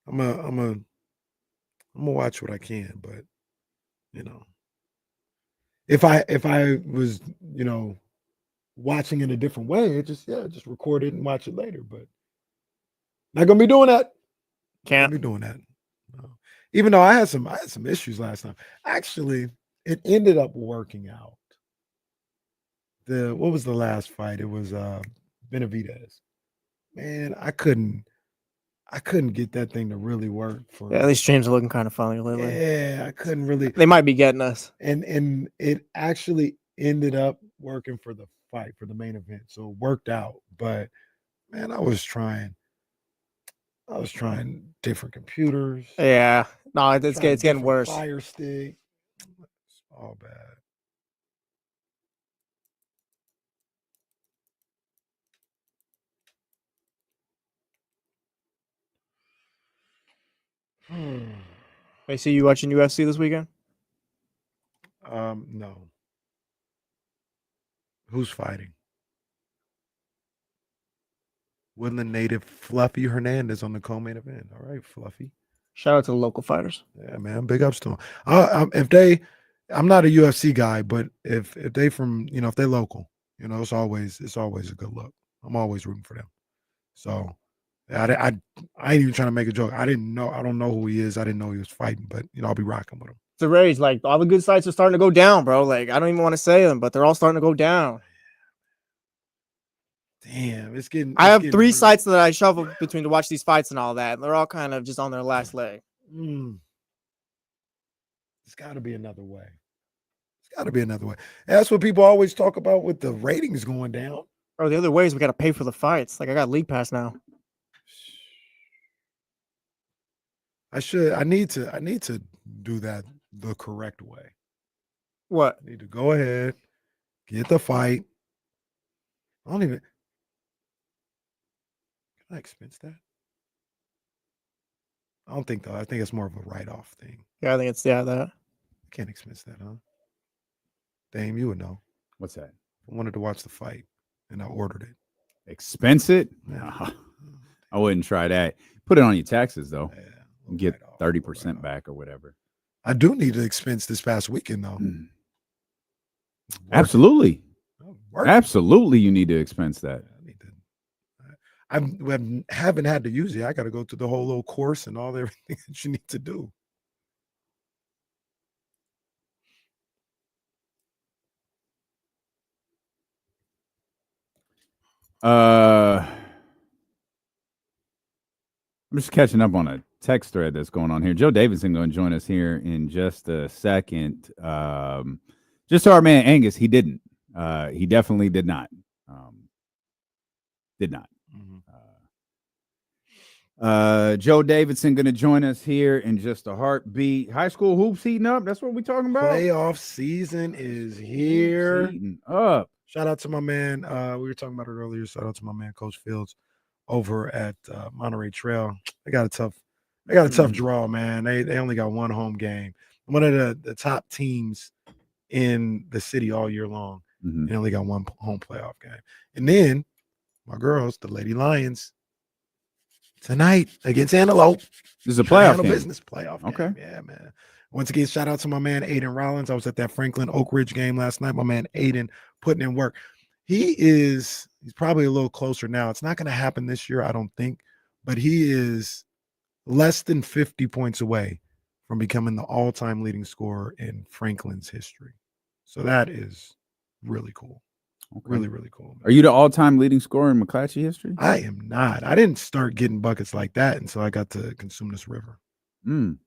I'm gonna watch what I can, but you know, if I was, watching in a different way, just record it and watch it later. But not gonna be doing that. Can't be doing that. No. Even though I had some issues last time. Actually, it ended up working out. What was the last fight? It was Benavidez. Man, I couldn't get that thing to really work for. Yeah, these streams are looking kind of funny lately. Yeah, I couldn't really. They might be getting us. And it actually ended up working for the fight, for the main event. So it worked out. But man, I was trying different computers. Yeah. No, it's getting worse. Fire stick. It's all bad. I see you watching UFC this weekend? No. Who's fighting? Woodland native Fluffy Hernandez on the co-main event. All right, Fluffy. Shout out to the local fighters. Yeah, man. Big ups to them. I'm not a UFC guy, but if they from, if they local, it's always a good look. I'm always rooting for them. So I ain't even trying to make a joke. I don't know who he is. I didn't know he was fighting, but I'll be rocking with him. It's a race. Like all the good sites are starting to go down, bro. Like I don't even want to say them, but they're all starting to go down. Damn, I have 3 sites that I shuffle between to watch these fights and all that. And they're all kind of just on their last leg. There's got to be another way. And that's what people always talk about with the ratings going down. Bro, the other way is we got to pay for the fights. Like I got League Pass now. I need to do that the correct way. What? I need to go ahead, get the fight. Can I expense that? I don't think, though. I think it's more of a write-off thing. Yeah, I think it's that. I can't expense that, huh? Dame, you would know. What's that? I wanted to watch the fight, and I ordered it. Expense it? Yeah. No, I wouldn't try that. Put it on your taxes, though. Yeah, Get 30% back or whatever. I do need to expense this past weekend, though. Absolutely. Absolutely, you need to expense that. I haven't had to use it. I got to go through the whole little course and all everything that you need to do. I'm just catching up on a text thread that's going on here. Joe Davidson going to join us here in just a second. Just so our man Angus, he didn't. He definitely did not. Did not. Joe Davidson going to join us here in just a heartbeat. High school hoops heating up. That's what we're talking about. Playoff season is here. Heating up. Shout out to my man. We were talking about it earlier. Shout out to my man, Coach Fields, over at Monterey Trail. They got a tough draw, man. They only got one home game. One of the top teams in the city all year long. Mm-hmm. They only got one home playoff game. And then my girls, the Lady Lions, tonight against Antelope. This is a playoff game. Business playoff game. Okay. Yeah, man. Once again, shout out to my man Aiden Rollins. I was at that Franklin Oak Ridge game last night. My man Aiden putting in work. He's probably a little closer now. It's not going to happen this year, I don't think, but he is less than 50 points away from becoming the all-time leading scorer in Franklin's history. So that is really cool. Okay. Really, really cool. Man. Are you the all-time leading scorer in McClatchy history? I am not. I didn't start getting buckets like that until I got to consume this river. And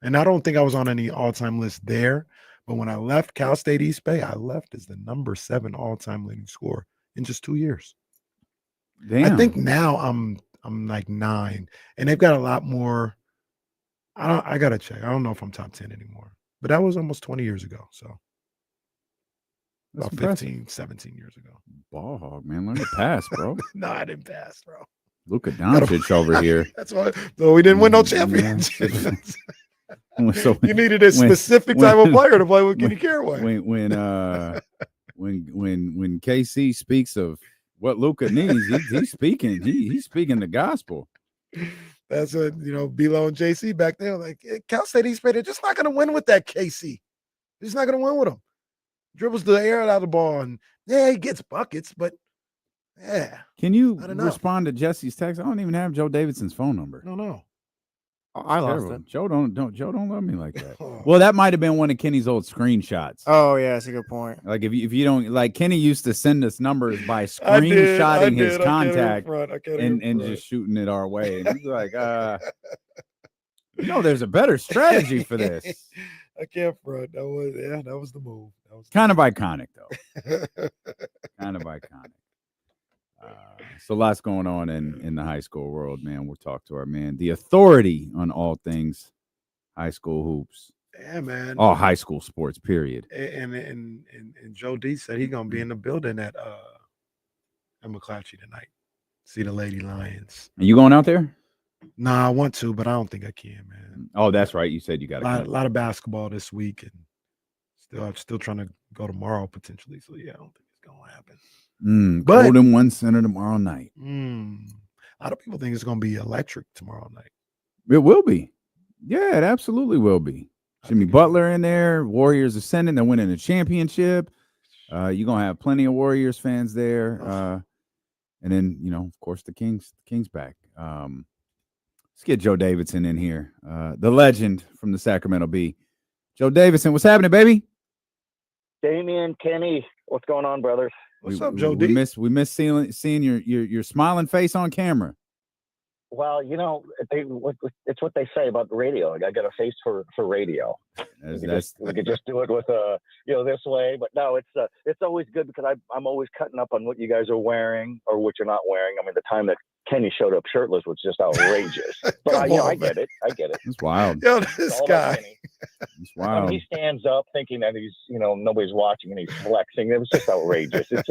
I don't think I was on any all-time list there. But when I left Cal State East Bay, I left as the number 7 all-time leading scorer in just 2 years. Damn. I think now I'm like 9, and they've got a lot more. I gotta check. I don't know if I'm top 10 anymore, but that was almost 20 years ago. So that's about 15, 17 years ago. Ball hog, man. Learn to pass, bro. No, I didn't pass, bro. Luka Doncic over here. That's why. So we didn't win no championship. So you needed a specific type of player to play with Kenny Caraway. When KC speaks of what Luka needs. He's speaking. He's speaking the gospel. That's what, Bilo and JC back there. Like, Cal State East Bay, they're just not going to win with that KC. They're just not going to win with him. Dribbles the air out of the ball, and he gets buckets, but Can you respond to Jesse's text? I don't even have Joe Davidson's phone number. No. I lost it. Joe don't love me like that. Well, that might have been one of Kenny's old screenshots. Oh yeah, that's a good point. Like if you don't like, Kenny used to send us numbers by screenshotting his contact and just shooting it our way. And he's like, there's a better strategy for this. I can't front. That was the move. That was kind of iconic though. Kind of iconic. So lots going on in the high school world, man. We'll talk to our man, the authority on all things high school hoops. Yeah, man. All high school sports, period. And Joe D said he's gonna be in the building at McClatchy tonight. See the Lady Lions. Are you going out there? Nah, I want to, but I don't think I can, man. Oh, that's right. You said you got a lot of basketball this week, and I'm still trying to go tomorrow potentially. So yeah, I don't think it's gonna happen. But Golden One Center tomorrow night. A lot of people think it's going to be electric tomorrow night. It will be. Yeah, it absolutely will be. Jimmy Butler in there. Warriors ascending. They're winning the championship. You're going to have plenty of Warriors fans there. And then, of course, the Kings back. Let's get Joe Davidson in here. The legend from the Sacramento Bee. Joe Davidson, what's happening, baby? Damian, Kenny, what's going on, brothers? What's up, Joe D? We miss seeing your smiling face on camera. Well, it's what they say about the radio. I got a face for radio. We could just do it with this way. But no, it's always good because I'm always cutting up on what you guys are wearing or what you're not wearing. I mean, the time that Kenny showed up shirtless was just outrageous. But I get it. It's wild. Yo, this guy. It's wild. I mean, he stands up thinking that he's, nobody's watching and he's flexing. It was just outrageous. Look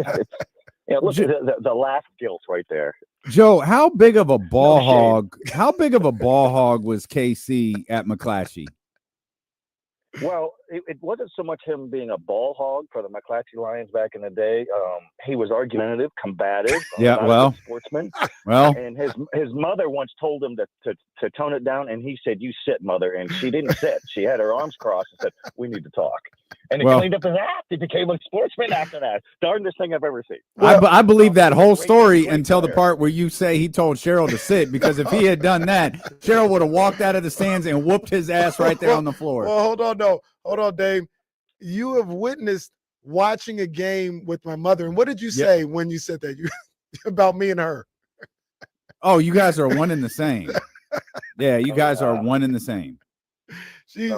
at the laugh guilt right there. Joe, how big of a ball hog? How big of a ball hog was KC at McClatchy? Well, it wasn't so much him being a ball hog for the McClatchy Lions back in the day. He was argumentative, combative. Sportsman. Well, and his mother once told him to tone it down, and he said, "You sit, mother," and she didn't sit. She had her arms crossed and said, "We need to talk." And he cleaned up his act. He became a sportsman after that. Darndest thing I've ever seen. I believe that whole story until the part where you say he told Cheryl to sit, because if he had done that, Cheryl would have walked out of the stands and whooped his ass right there on the floor. Well, hold on, Dave. You have witnessed watching a game with my mother, and what did you say when you said that about me and her? Oh, you guys are one and the same. Yeah, you guys are one and the same. She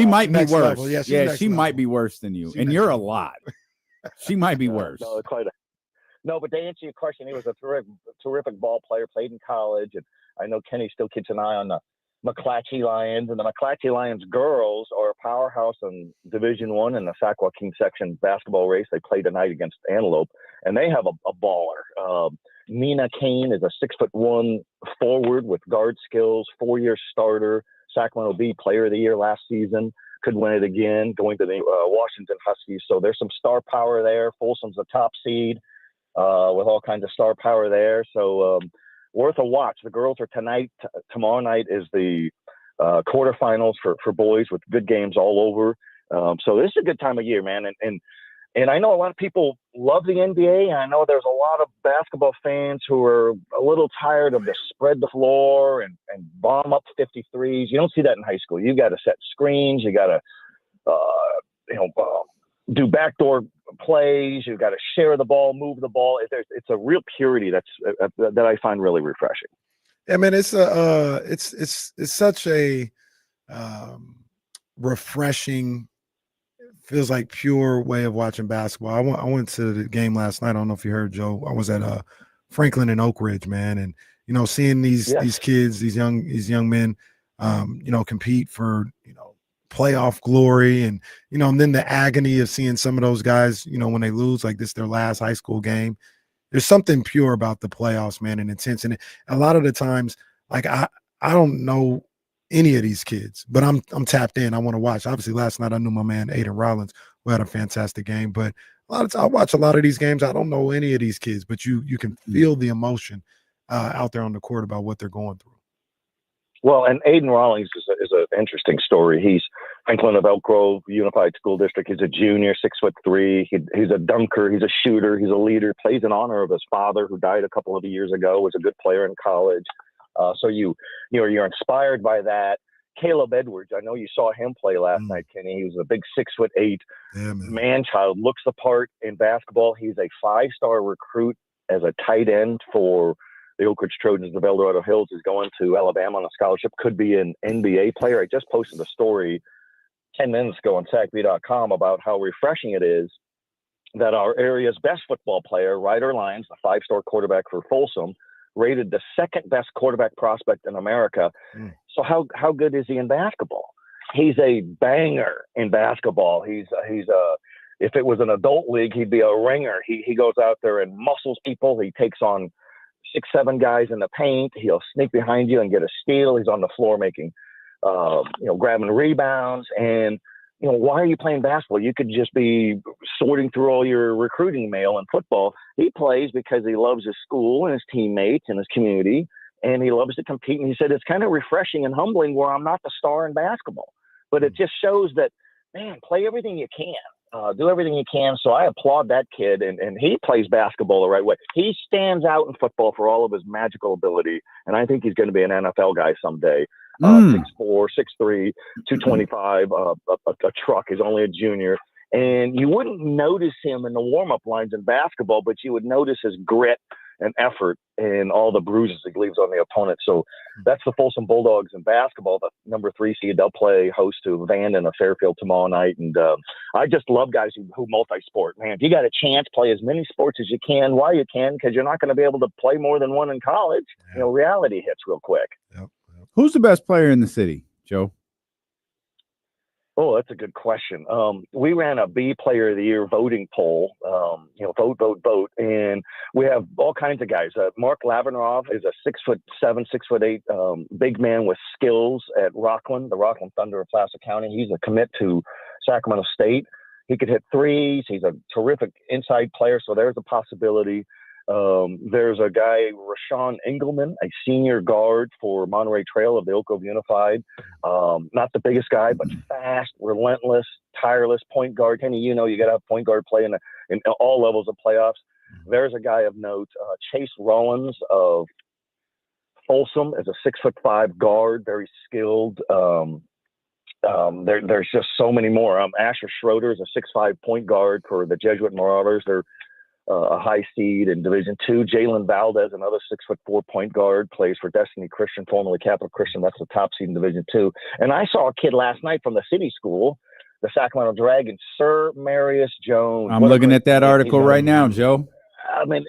might be worse. Yeah, she might be worse than you, and you're a lot. She might be worse. No, but to answer your question, he was a terrific ball player. Played in college, and I know Kenny still keeps an eye on the McClatchy Lions, and the McClatchy Lions girls are a powerhouse in Division I in the Sac Joaquin section basketball race. They play tonight against Antelope, and they have a baller. Nina Kane is a 6'1" forward with guard skills, 4-year starter. Sacramento Bee Player of the Year last season, could win it again, going to the Washington Huskies. So there's some star power there. Folsom's a top seed with all kinds of star power there. So worth a watch. The girls are tonight. Tomorrow night is the quarterfinals for boys with good games all over. So this is a good time of year, man. And I know a lot of people love the NBA, and I know there's a lot of basketball fans who are a little tired of the spread the floor and bomb up 53s. You don't see that in high school. You got to set screens. You got to, do backdoor plays. You got to share the ball, move the ball. It's a real purity that I find really refreshing. Yeah, man, it's such a refreshing, feels like pure way of watching basketball. I went to the game last night. I don't know if you heard, Joe. I was at Franklin and Oak Ridge, man, and seeing these kids, these young men, compete for playoff glory, and and then the agony of seeing some of those guys, when they lose, like this their last high school game. There's something pure about the playoffs, man, and intense. And a lot of the times, like I don't know any of these kids, but I'm tapped in. I want to watch. Obviously, last night I knew my man Aiden Rollins, who had a fantastic game. But a lot of times I watch a lot of these games. I don't know any of these kids, but you can feel the emotion out there on the court about what they're going through. Well, and Aiden Rawlings is an interesting story. He's Franklin of Elk Grove Unified School District. He's a junior, 6'3". He's a dunker. He's a shooter. He's a leader. Plays in honor of his father, who died a couple of years ago. Was a good player in college. So you're inspired by that. Caleb Edwards, I know you saw him play last night, Kenny. He was a big 6'8" man-child. Looks the part in basketball. He's a 5-star recruit as a tight end for the Oak Ridge Trojans of El Dorado Hills. Is going to Alabama on a scholarship. Could be an NBA player. I just posted a story 10 minutes ago on SACB.com about how refreshing it is that our area's best football player, Ryder Lyons, the 5-star quarterback for Folsom, rated the second best quarterback prospect in America. So how good is he in basketball? He's a banger in basketball. He's if it was an adult league, he'd be a ringer. He goes out there and muscles people. He takes on 6-7 guys in the paint. He'll sneak behind you and get a steal. He's on the floor making, grabbing rebounds. And why are you playing basketball? You could just be sorting through all your recruiting mail in football. He plays because he loves his school and his teammates and his community, and he loves to compete. And he said, it's kind of refreshing and humbling where I'm not the star in basketball, but it just shows that, man, play everything you can, do everything you can. So I applaud that kid, and he plays basketball the right way. He stands out in football for all of his magical ability, and I think he's going to be an NFL guy someday. 6'4", 6'3", 225, a truck. He's only a junior. And you wouldn't notice him in the warm-up lines in basketball, but you would notice his grit and effort and all the bruises he leaves on the opponent. So that's the Folsom Bulldogs in basketball, the number 3 seed. They'll play host to Vanden and Fairfield tomorrow night. And I just love guys who multi-sport. Man, if you got a chance, play as many sports as you can while you can, because you're not going to be able to play more than one in college. Reality hits real quick. Who's the best player in the city, Joe? Oh, that's a good question. We ran a B Player of the Year voting poll, vote. And we have all kinds of guys. Mark Lavinov is a 6'7", 6'8", big man with skills at Rockland, the Rockland Thunder of Placer County. He's a commit to Sacramento State. He could hit threes. He's a terrific inside player, so there's a possibility. There's a guy, Rashawn Engelman, a senior guard for Monterey Trail of the Oak Grove Unified. Not the biggest guy, but fast, relentless, tireless point guard. Kenny, you got to have point guard play in all levels of playoffs. There's a guy of note, Chase Rollins of Folsom is a 6'5" guard, very skilled. There's just so many more. Asher Schroeder is a 6'5" point guard for the Jesuit Marauders. They're a high seed in Division II. Jalen Valdez, another 6'4" point guard, plays for Destiny Christian, formerly Capital Christian. That's the top seed in Division II. And I saw a kid last night from the city school, the Sacramento Dragons, Sir Marius Jones. I'm looking at that article right now, Joe. I mean,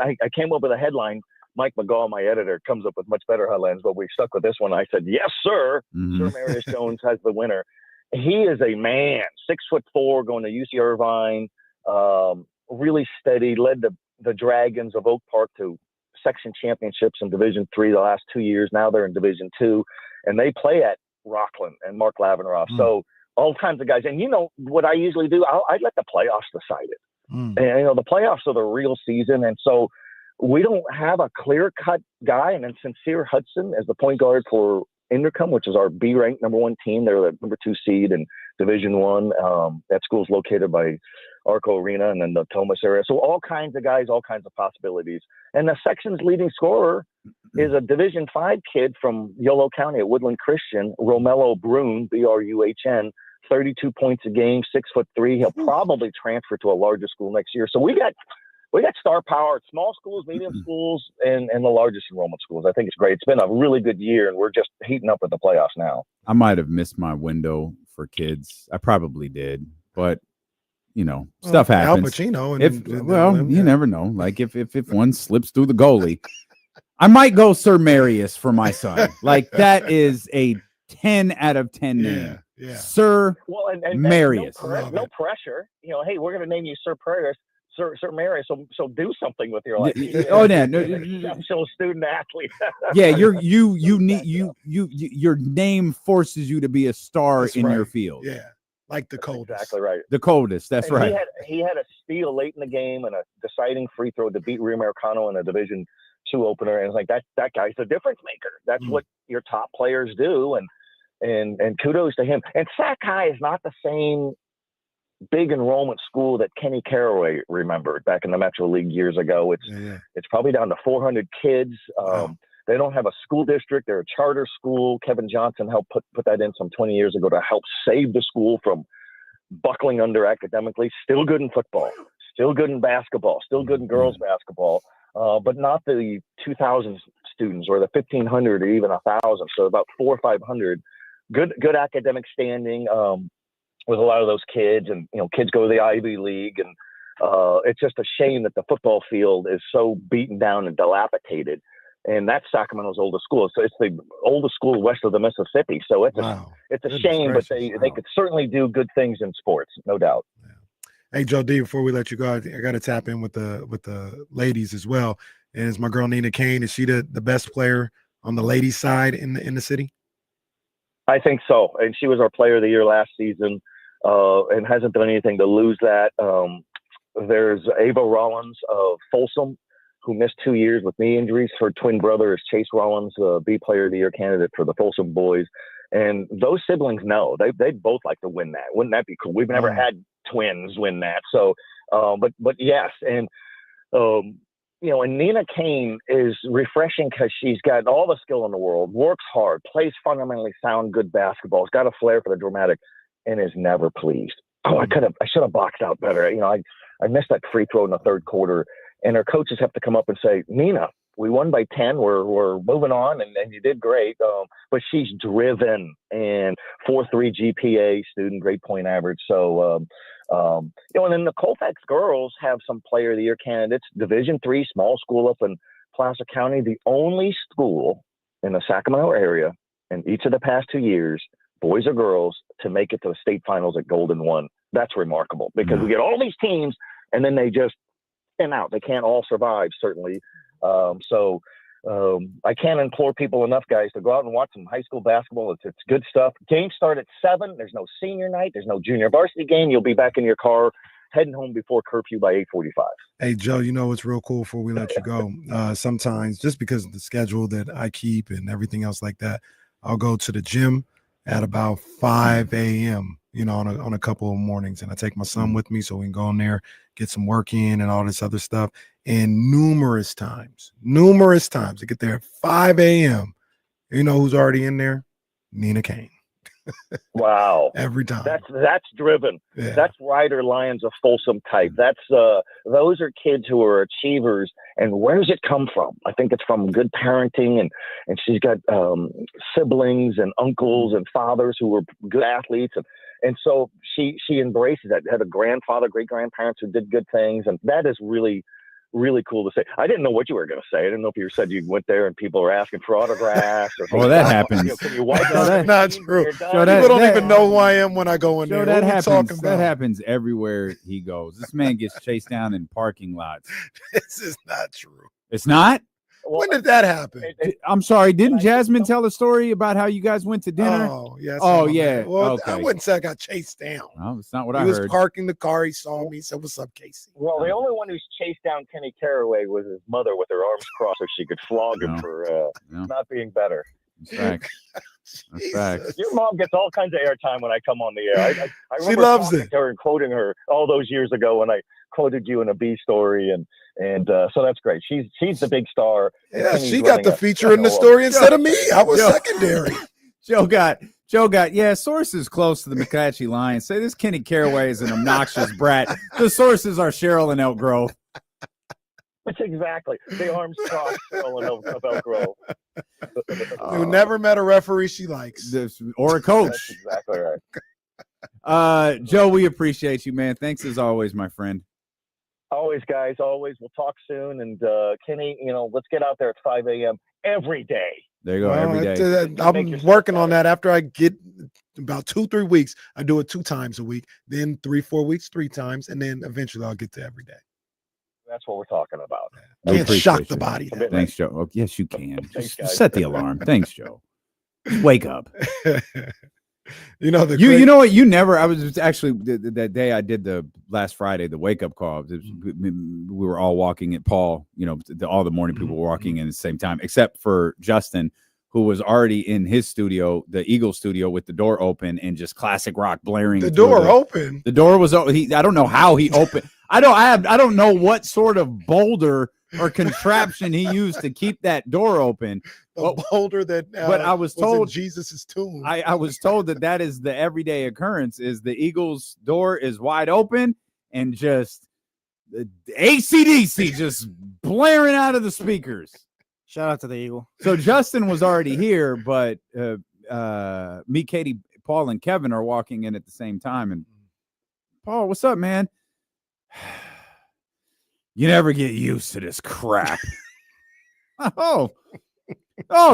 I came up with a headline. Mike McGaw, my editor, comes up with much better headlines, but we stuck with this one. I said, yes, sir. Sir Marius Jones has the winner. He is a man, 6'4", going to UC Irvine. Really steady, led the Dragons of Oak Park to section championships in Division III the last 2 years. Now they're in Division II, and they play at Rockland and Mark Lavinov. So all kinds of guys. And what I usually do, I let the playoffs decide it. And the playoffs are the real season, and so we don't have a clear-cut guy. And then Sincere Hudson as the point guard for Indercom, which is our B-ranked number 1 team. They're the number 2 seed in Division I. That school's located by Arco Arena and then the Thomas area. So all kinds of guys, all kinds of possibilities. And the section's leading scorer is a Division V kid from Yolo County at Woodland Christian, Romello Brun, Bruhn, 32 points a game, 6'3". He'll probably transfer to a larger school next year. So we got star power at small schools, medium schools, and the largest enrollment schools. I think it's great. It's been a really good year, and we're just heating up with the playoffs now. I might have missed my window for kids. I probably did, but stuff happens. Al Pacino. You never know. Like if one slips through the goalie, I might go Sir Marius for my son. Like that is a 10 out of 10 name. Yeah. Sir Marius. No pressure. Hey, we're going to name you Sir Marius. Sir Marius, so do something with your life. Exceptional student athlete. Yeah, your name forces you to be a star in your field. Yeah, like the coldest. Exactly right. The coldest. That's And right. He had a steal late in the game and a deciding free throw to beat Rui Marcano in a Division II opener. And it's like that guy's a difference maker. That's what your top players do. And kudos to him. And Sac High is not the same big enrollment school that Kenny Caraway remembered back in the Metro League years ago. It's probably down to 400 kids. They don't have a school district. They're a charter school. Kevin Johnson helped put that in some 20 years ago to help save the school from buckling under academically. Still good in football, still good in basketball, still good in girls basketball, but not the 2,000 students or the 1,500 or even 1,000. So about 400 or 500. Good academic standing with a lot of those kids, and kids go to the Ivy League, and it's just a shame that the football field is so beaten down and dilapidated. And that's Sacramento's oldest school. So it's the oldest school west of the Mississippi. So it's a shame, but they could certainly do good things in sports, no doubt. Hey, Joe D, before we let you go, I got to tap in with the ladies as well. And it's my girl Nina Kane. Is she the best player on the ladies' side in the city? I think so. And she was our player of the year last season, and hasn't done anything to lose that. There's Ava Rollins of Folsom, who missed 2 years with knee injuries. Her twin brother is Chase Rollins, B Player of the Year candidate for the Folsom boys. And those siblings know they both like to win that. Wouldn't that be cool? We've never had twins win that. So, but yes. And, and Nina Kane is refreshing because she's got all the skill in the world, works hard, plays fundamentally sound, good basketball, has got a flair for the dramatic, and is never pleased. I should have boxed out better. I missed that free throw in the third quarter. And our coaches have to come up and say, Nina, we won by 10. We're moving on, and you did great. But she's driven and 4.3 GPA student, great point average. So, and then the Colfax girls have some Player of the Year candidates. Division III, small school up in Placer County, the only school in the Sacramento area in each of the past 2 years, boys or girls, to make it to the state finals at Golden One. That's remarkable because we get all these teams, and then they just out. They can't all survive, certainly. I can't implore people enough, guys, to go out and watch some high school basketball. It's good stuff. Games start at 7. There's no senior night. There's no junior varsity game. You'll be back in your car heading home before curfew by 8:45. Hey, Joe, it's real cool before we let you go. Sometimes, just because of the schedule that I keep and everything else like that, I'll go to the gym at about 5 a.m., on a couple of mornings. And I take my son with me so we can go in there, get some work in and all this other stuff. And numerous times I get there at 5 a.m. You know who's already in there? Nina Kane. Wow. Every time. That's driven. Yeah. That's Ryder Lyons of Folsom type. That's those are kids who are achievers. And where does it come from? I think it's from good parenting, and she's got siblings and uncles and fathers who were good athletes, and so she embraces that. Had a grandfather, great grandparents who did good things, and that is really, really cool to say. I didn't know what you were going to say. I didn't know if you said you went there and people were asking for autographs. Or that happens. Can you wipe That's not true. People People don't even know who I am when I go in there. That what happens. are we talking about? That happens everywhere he goes. This man gets chased down in parking lots. This is not true. It's not? When did that happen? I'm sorry. Didn't Jasmine tell a story about how you guys went to dinner? Oh, yes. Oh, yeah. Well, okay. I wouldn't say I got chased down. No, it's not what He I was heard. parking the car. He saw me. He said, "What's up, Casey?" Well, the only one who's chased down Kenny Caraway was his mother with her arms crossed so she could flog him for not being better. That's facts. That's facts. Your mom gets all kinds of airtime when I come on the air. I remember She loves talking it. to her and quoting her all those years ago when I quoted you in a B story, and so that's great. She's the big star. Yeah, she got the feature in the story instead of me. I was secondary. Joe got, sources close to the McClatchy Lions say this Kenny Caraway is an obnoxious brat. The sources are Cheryl and Elk Grove. That's exactly the arms crossed of Elk Grove. Who never met a referee she likes. Or a coach. That's exactly right. Joe, we appreciate you, man. Thanks as always, my friend. Always, guys. Always. We'll talk soon. And Kenny, let's get out there at 5 a.m. every day. There you go. Every day. I'm working on that. After I get about 2-3 weeks, I do it 2 times a week. Then 3-4 weeks, 3 times, and then eventually I'll get to every day. That's what we're talking about. Can't shock the body. Thanks, Joe. Oh, yes, you can. Thanks, Just guys. set the alarm. Thanks, Joe. Just wake up. You know you know what? You never. I was actually that day I did the last Friday the wake up call. We were all walking at Paul. You know, all the morning people were walking in at the same time, except for Justin, who was already in his studio, the Eagle studio, with the door open and just classic rock blaring. The door open. The door was open. I don't know how he opened. I don't know what sort of boulder or contraption he used to keep that door open. A boulder that. But I was told Jesus's tomb. I was told that is the everyday occurrence. Is the Eagles' door is wide open and just the AC/DC just blaring out of the speakers. Shout out to the Eagle. So Justin was already here, but me, Katie, Paul, and Kevin are walking in at the same time. And Paul, what's up, man? You never get used to this crap. Oh,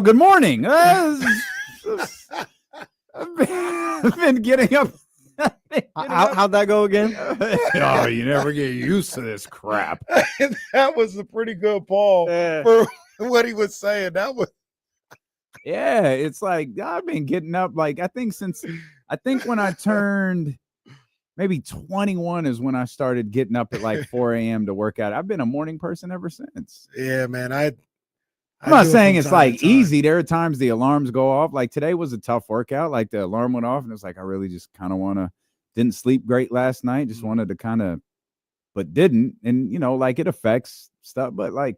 good morning. I've been getting up. How'd that go again? Oh, you never get used to this crap. That was a pretty good Paul for what he was saying. That was. Yeah, it's like I've been getting up. Like I think when I turned maybe 21 is when I started getting up at like 4 a.m. to work out. I've been a morning person ever since. Yeah, man. I'm not saying it's like easy. There are times the alarms go off. Like today was a tough workout. Like the alarm went off and it's like, I really just kind of didn't sleep great last night. Just wanted to but didn't. And you know, like it affects stuff, but like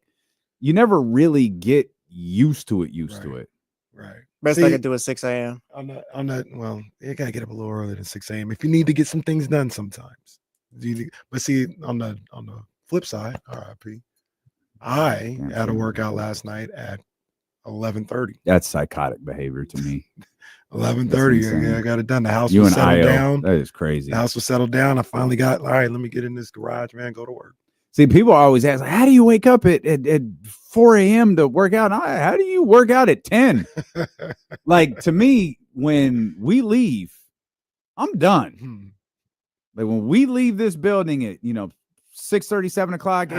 you never really get used to it. Right. Best I could do is 6 a.m. I'm not. Well, you gotta get up a little earlier than 6 a.m. if you need to get some things done sometimes. But see, on the flip side, RIP, I had a workout last night at 11:30. That's psychotic behavior to me. 11:30. Yeah, I got it done. The house was settled down. That is crazy. The house was settled down. I finally got, all right, let me get in this garage, man, go to work. See, people always ask, how do you wake up at 4 a.m. to work out? How do you work out at 10? Like, to me, when we leave, I'm done. Like, when we leave this building at, 6:30, 7 o'clock,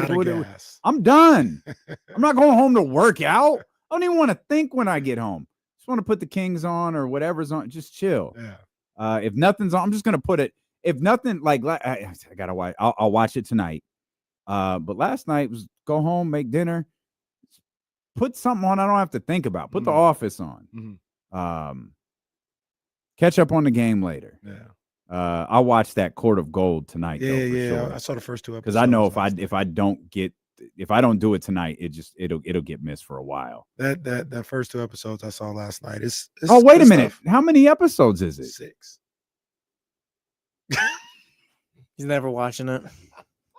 I'm done. I'm not going home to work out. I don't even want to think when I get home. Just want to put the Kings on or whatever's on. Just chill. Yeah. If nothing's on, I'm just going to put it. If nothing, like, I got to watch. I'll watch it tonight. But last night was go home, make dinner, put something on I don't have to think about. Put The Office on. Catch up on the game later. Yeah. I'll watch that Court of Gold tonight. Yeah, though, sure. I saw the first two episodes. Because I know if I don't do it tonight, it'll get missed for a while. That first two episodes I saw last night. It's oh, wait a minute. How many episodes is it? 6. He's never watching it.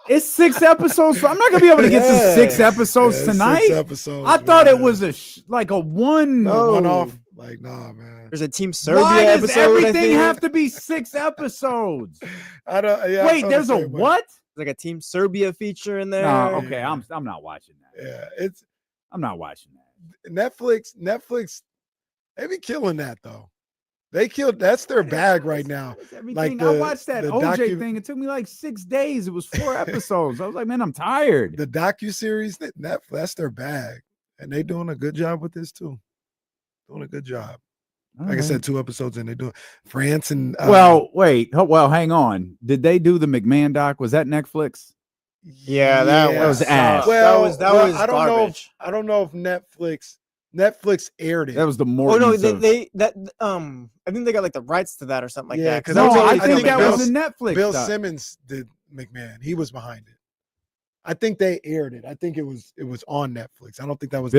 It's 6 episodes. So I'm not gonna be able to get to 6 episodes tonight. 6 episodes. I thought it was like a one off. Like, nah, man. There's a Team Serbia Why does episode. everything have to be 6 episodes? I don't. Yeah, wait, there's a what? There's like a Team Serbia feature in there. No, okay, I'm not watching that. Yeah, I'm not watching that. Netflix, they be killing that though. They killed. That's their bag right now. Like I watched that OJ thing. It took me like 6 days. It was 4 episodes. I was like, man, I'm tired. The docuseries, that's their bag, and they doing a good job with this too. Doing a good job. Like I said, 2 episodes in, they doing France and. Well, wait. Well, hang on. Did they do the McMahon doc? Was that Netflix? Yeah, that was ass. Well, that was I don't garbage. know. I don't know if Netflix aired it. That was the more. Oh no, I think they got like the rights to that or something like that. Because I think that was a Netflix. Bill doc. Simmons did McMahon. He was behind it. I think they aired it. I think it was on Netflix. I don't think that was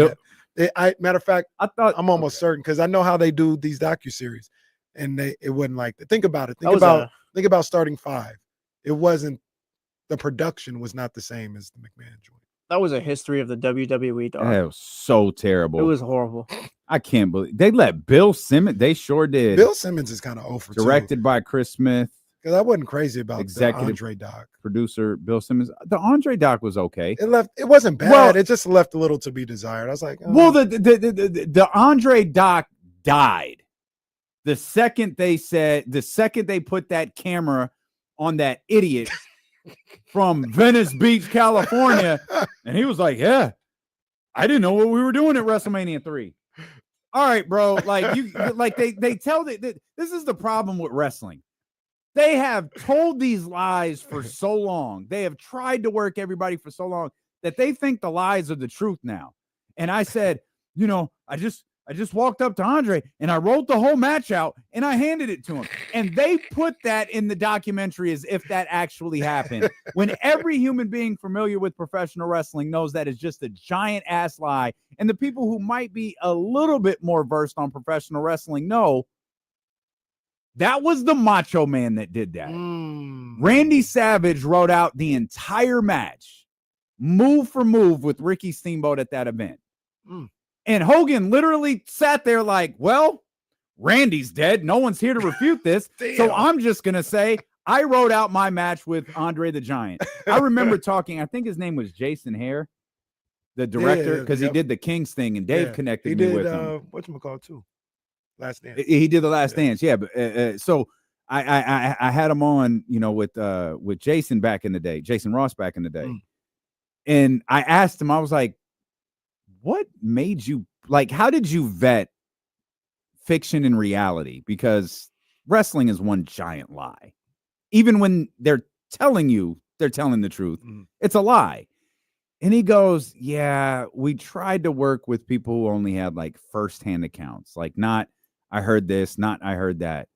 matter of fact, I'm almost certain because I know how they do these docuseries, and it wasn't like that. Think about it. Think about Starting 5. It wasn't. The production was not the same as the McMahon joint. That was a history of the WWE dog. That was so terrible. It was horrible. I can't believe they let Bill Simmons. They sure did. Bill Simmons is kind of over. Directed by Chris Smith. Because I wasn't crazy about Executive the Andre doc. Producer Bill Simmons. The Andre doc was okay. It wasn't bad. Well, it just left a little to be desired. I was like, oh. Well, the Andre doc died the second they put that camera on that idiot from Venice Beach, California, and he was like, "Yeah, I didn't know what we were doing at WrestleMania 3." All right, bro. Like they tell that this is the problem with wrestling. They have told these lies for so long. They have tried to work everybody for so long that they think the lies are the truth now. And I said, I just walked up to Andre and I wrote the whole match out and I handed it to him. And they put that in the documentary as if that actually happened. When every human being familiar with professional wrestling knows that is just a giant ass lie. And the people who might be a little bit more versed on professional wrestling know that was the Macho Man that did that. Randy Savage wrote out the entire match, move for move, with Ricky Steamboat at that event. And Hogan literally sat there like, well, Randy's dead. No one's here to refute this. So I'm just going to say I wrote out my match with Andre the Giant. I remember talking, I think his name was Jason Hare, the director, because he did the Kings thing, and Dave connected me with him. Whatchamacallit too? Last Dance. He did the Last Dance, but so I had him on, with Jason back in the day, Jason Ross back in the day, and I asked him, I was like, "What made you how did you vet fiction and reality? Because wrestling is one giant lie. Even when they're telling you they're telling the truth, it's a lie." And he goes, "Yeah, we tried to work with people who only had firsthand accounts, not." I heard this, not I heard that.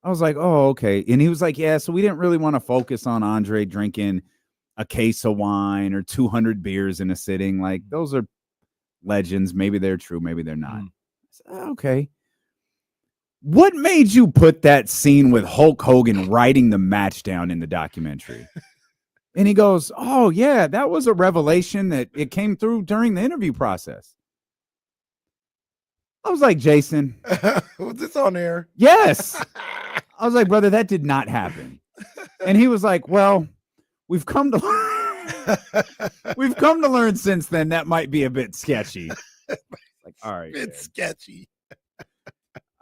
I was like, oh, okay. And he was like, yeah, so we didn't really want to focus on Andre drinking a case of wine or 200 beers in a sitting. Those are legends. Maybe they're true. Maybe they're not. I said, okay. What made you put that scene with Hulk Hogan writing the match down in the documentary? And he goes, oh, yeah, that was a revelation that it came through during the interview process. I was like, Jason, was this on air? Yes. I was like, brother, that did not happen. And he was like, well, we've come to learn since then that might be a bit sketchy. All right. It's sketchy.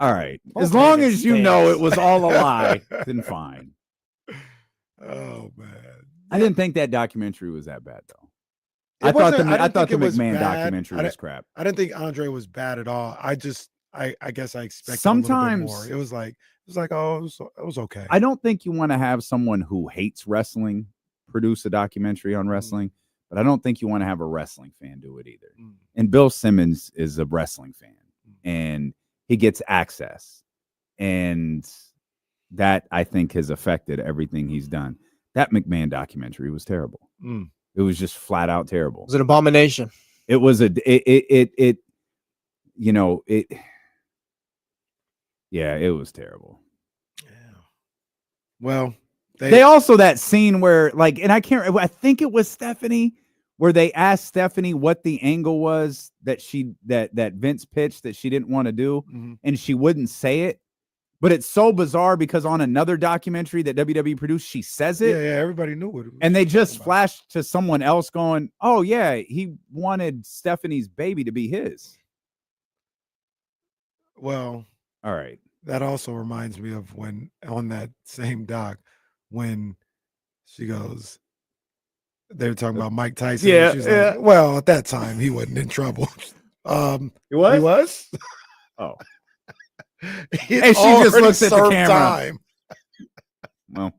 All right. As long as you know it was all a lie, then fine. Oh man. I didn't think that documentary was that bad though. I thought the McMahon documentary was crap. I didn't think Andre was bad at all. I guess I expected sometimes a little bit more. It was okay. I don't think you want to have someone who hates wrestling produce a documentary on wrestling, but I don't think you want to have a wrestling fan do it either. And Bill Simmons is a wrestling fan, and he gets access, and that I think has affected everything he's done. That McMahon documentary was terrible. It was just flat out terrible. It was an abomination. It was it was terrible. Yeah. Well, they also that scene where and I think it was Stephanie where they asked Stephanie what the angle was that that Vince pitched that she didn't want to do, and she wouldn't say it. But it's so bizarre because on another documentary that WWE produced, she says it. Yeah, everybody knew what it was. And they just flashed to someone else going, oh, yeah, he wanted Stephanie's baby to be his. Well, all right. That also reminds me of when on that same doc, when she goes, they were talking about Mike Tyson. Yeah. She's like, well, at that time, he wasn't in trouble. He was? He was? Oh. And she just looks at the camera. Time. Well,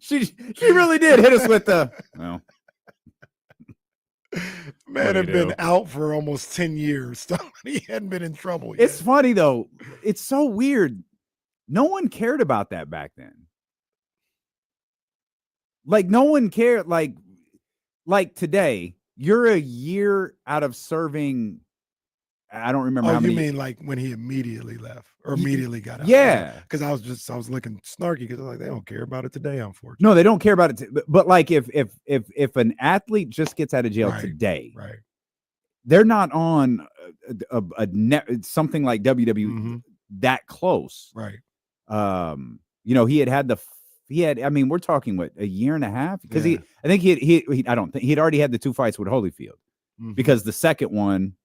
she really did hit us with the man had been out for almost 10 years. So he hadn't been in trouble yet. It's funny though. It's so weird. No one cared about that back then. No one cared. Like today, you're a year out of serving. I don't remember how many. You mean when he immediately left or immediately got out? Yeah. Because I was looking snarky because they don't care about it today, unfortunately. No, they don't care about it. But if an athlete just gets out of jail today, right, they're not on something like WWE that close. Right. He had, I mean, we're talking a year and a half because I think he'd already had the 2 fights with Holyfield because the second one,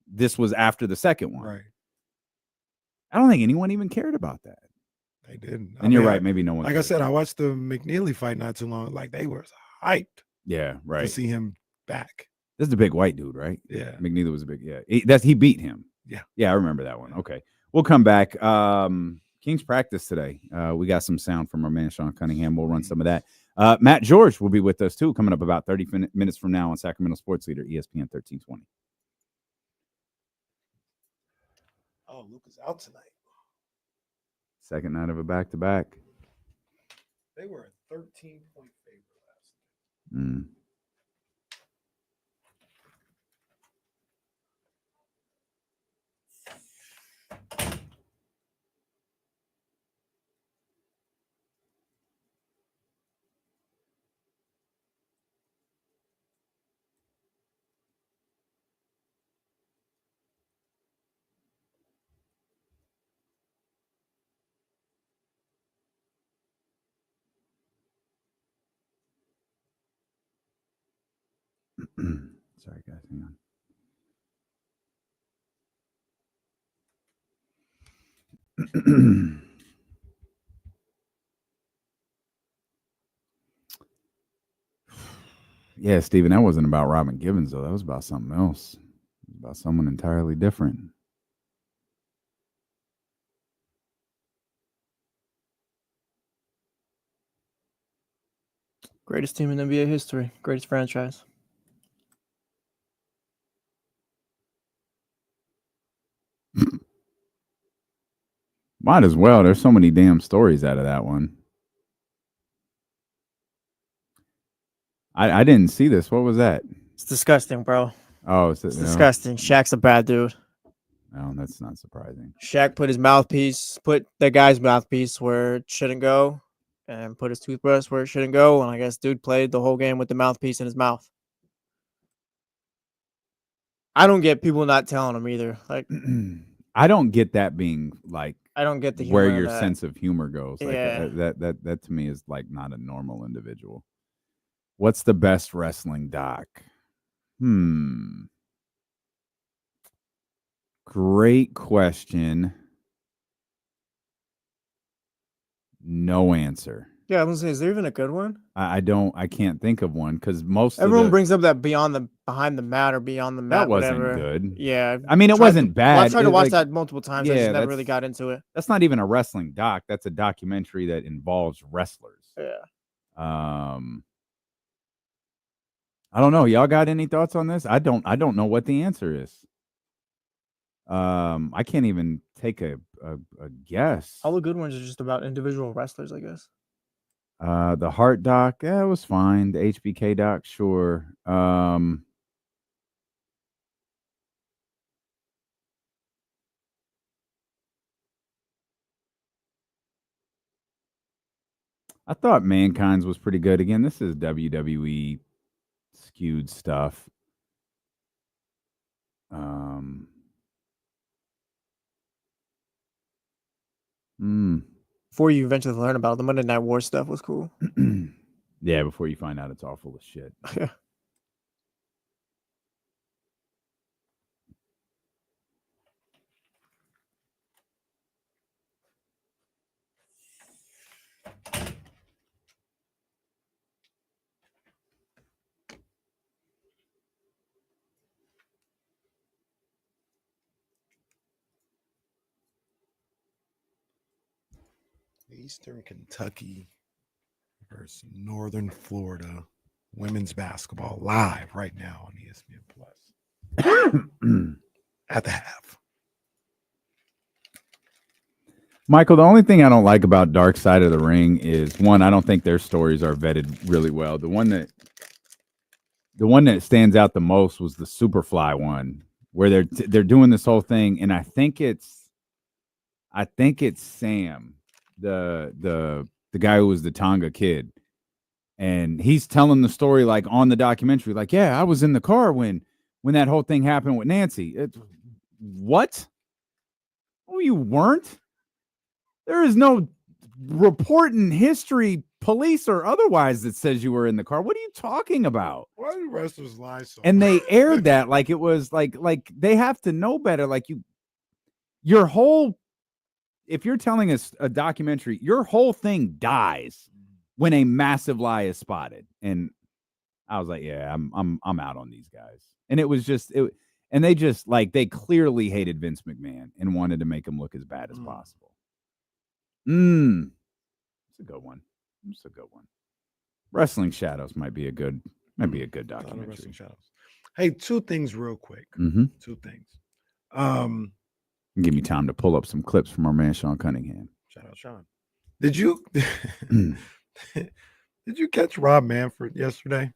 this was after the second one. Right. I don't think anyone even cared about that. They didn't. And you're right. Maybe no one. Like I said, I watched the McNeely fight not too long. They were hyped. Yeah. Right. To see him back. This is the big white dude, right? Yeah. McNeely was a big, he beat him. Yeah, I remember that one. Okay. We'll come back. Kings practice today. We got some sound from our man Sean Cunningham. We'll run some of that. Matt George will be with us too, coming up about 30 minutes from now on Sacramento Sports Leader, ESPN 1320. Oh, Luka's out tonight. Second night of a back-to-back. They were a 13-point favorite last night. Sorry, guys. Hang on. Yeah, Steven, that wasn't about Robin Givens, though. That was about something else. It was about someone entirely different. Greatest team in NBA history. Greatest franchise. Might as well. There's so many damn stories out of that one. I didn't see this. What was that? It's disgusting, bro. Oh, It's disgusting. Shaq's a bad dude. No, that's not surprising. Shaq put the guy's mouthpiece where it shouldn't go, and put his toothbrush where it shouldn't go. And I guess dude played the whole game with the mouthpiece in his mouth. I don't get people not telling him either. Like, I don't get that being like. I don't get the where humor your of that. sense of humor goes. Like Yeah. that to me is like not a normal individual. What's the best wrestling doc? Great question. No answer. Yeah, I was gonna say, is there even a good one? I can't think of one because Everyone brings up that behind the mat or beyond the mat. that wasn't whatever. good. Yeah, I mean, it wasn't bad. I've tried to It, watch like, that multiple times. I yeah, just never that's- really got into it. That's not even a wrestling doc. That's a documentary that involves wrestlers. Yeah. I don't know. Y'all got any thoughts on this? I don't know what the answer is. I can't even take a guess. All the good ones are just about individual wrestlers, I guess. The Heart doc, yeah, it was fine. The HBK doc, sure. I thought Mankind's was pretty good. Again, this is WWE skewed stuff. Before you eventually learn about it, the Monday Night War stuff was cool. Yeah, before you find out it's all full of shit. Eastern Kentucky versus Northern Florida women's basketball live right now on ESPN Plus at the half. Michael, the only thing I don't like about Dark Side of the Ring is, one, I don't think their stories are vetted really well. The one that stands out the most was the Superfly one, where they're doing this whole thing, and I think it's Sam, the guy who was the Tonga kid, and he's telling the story like on the documentary, like, yeah, I was in the car when that whole thing happened with Nancy. What? Oh, you weren't? There is no report in history, police or otherwise, that says you were in the car. What are you talking about? Why do wrestlers lie so And much? they aired that like it was like they have to know better. Like your whole, if you're telling us a documentary, your whole thing dies when a massive lie is spotted. And I was like, yeah, I'm out on these guys. And it was just it. And they just they clearly hated Vince McMahon and wanted to make him look as bad as possible. It's a good one. It's a good one. Wrestling Shadows might be a good documentary. Wrestling Shadows. Hey, two things real quick. Mm-hmm. Two things. Give me time to pull up some clips from our man Sean Cunningham. Shout out Sean. Did you did you catch Rob Manfred yesterday?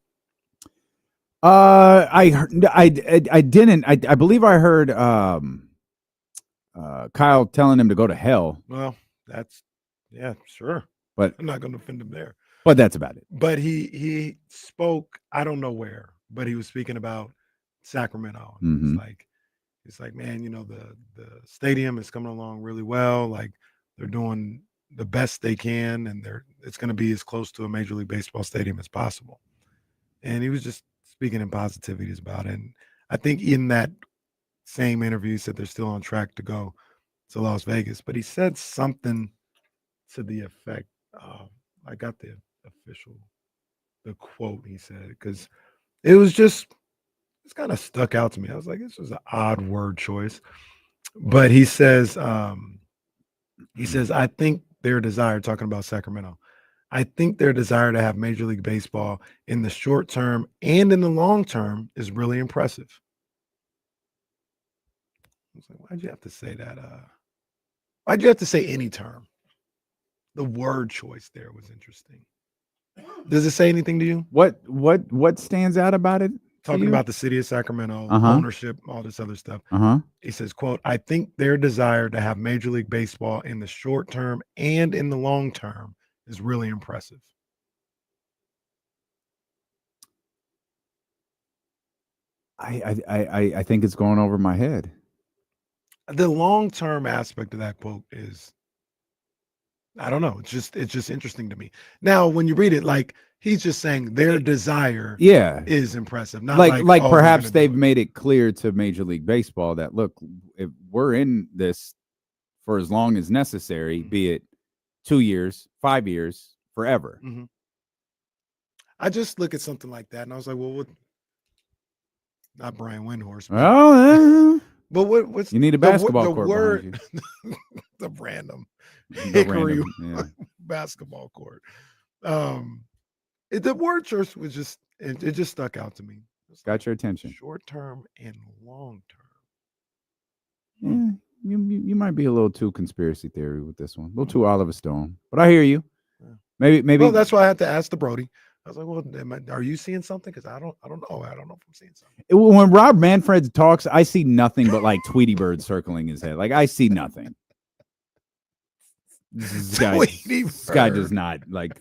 I didn't. I believe I heard Kyle telling him to go to hell. Well, sure. But I'm not going to offend him there. But that's about it. But he spoke, I don't know where, but he was speaking about Sacramento. Mm-hmm. It's like, man, the stadium is coming along really well. Like they're doing the best they can, and it's going to be as close to a Major League Baseball stadium as possible. And he was just speaking in positivities about it. And I think in that same interview, he said they're still on track to go to Las Vegas. But he said something to the effect, I got the quote he said, because it's kind of stuck out to me. I was like, this was an odd word choice. But he says, I think their desire, talking about Sacramento, I think their desire to have Major League Baseball in the short term and in the long term is really impressive. I was like, why'd you have to say that? Why'd you have to say any term? The word choice there was interesting. Does it say anything to you? What stands out about it? Talking about the city of Sacramento, ownership, all this other stuff. He says, quote, I think their desire to have Major League Baseball in the short term and in the long term is really impressive. I think it's going over my head. The long-term aspect of that quote is, I don't know. It's just interesting to me. Now, when you read it, like he's just saying their desire is impressive. Not like perhaps they've made it clear to Major League Baseball that, look, if we're in this for as long as necessary, be it 2 years, 5 years, forever. Mm-hmm. I just look at something like that and I was like, well, not Brian Windhorse. But what's you need a basketball court word, the random hickory basketball court. The word choice was just it just stuck out to me. Got your attention. Short term and long term. Yeah, you might be a little too conspiracy theory with this one, a little too Oliver Stone. But I hear you. Yeah. Maybe. Well, that's why I had to ask the Brody. I was like, well, are you seeing something? Because I don't know. I don't know if I'm seeing something. When Rob Manfred talks, I see nothing but like Tweety Bird circling his head. Like I see nothing. This guy does not like.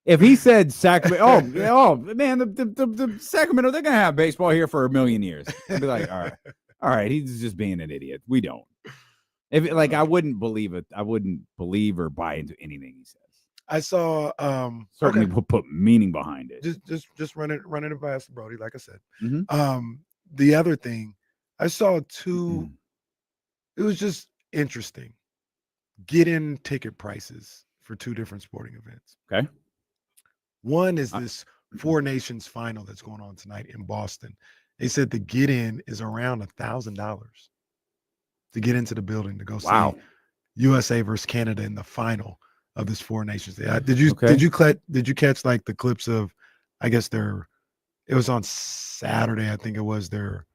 If he said Sacramento, oh man, the Sacramento, they're gonna have baseball here for 1,000,000 years. I'd be like, all right, he's just being an idiot. We don't. If I wouldn't believe it, I wouldn't believe or buy into anything he says. I saw certainly put meaning behind it. Just running it past Brody, like I said. Mm-hmm. The other thing, I saw two. It was just interesting. Get in ticket prices for two different sporting events. Okay. One is this Four Nations final that's going on tonight in Boston. They said the get in is around $1,000 to get into the building to go see USA versus Canada in the final of this Four Nations. Did you catch like the clips of, I guess it was on Saturday, I think it was their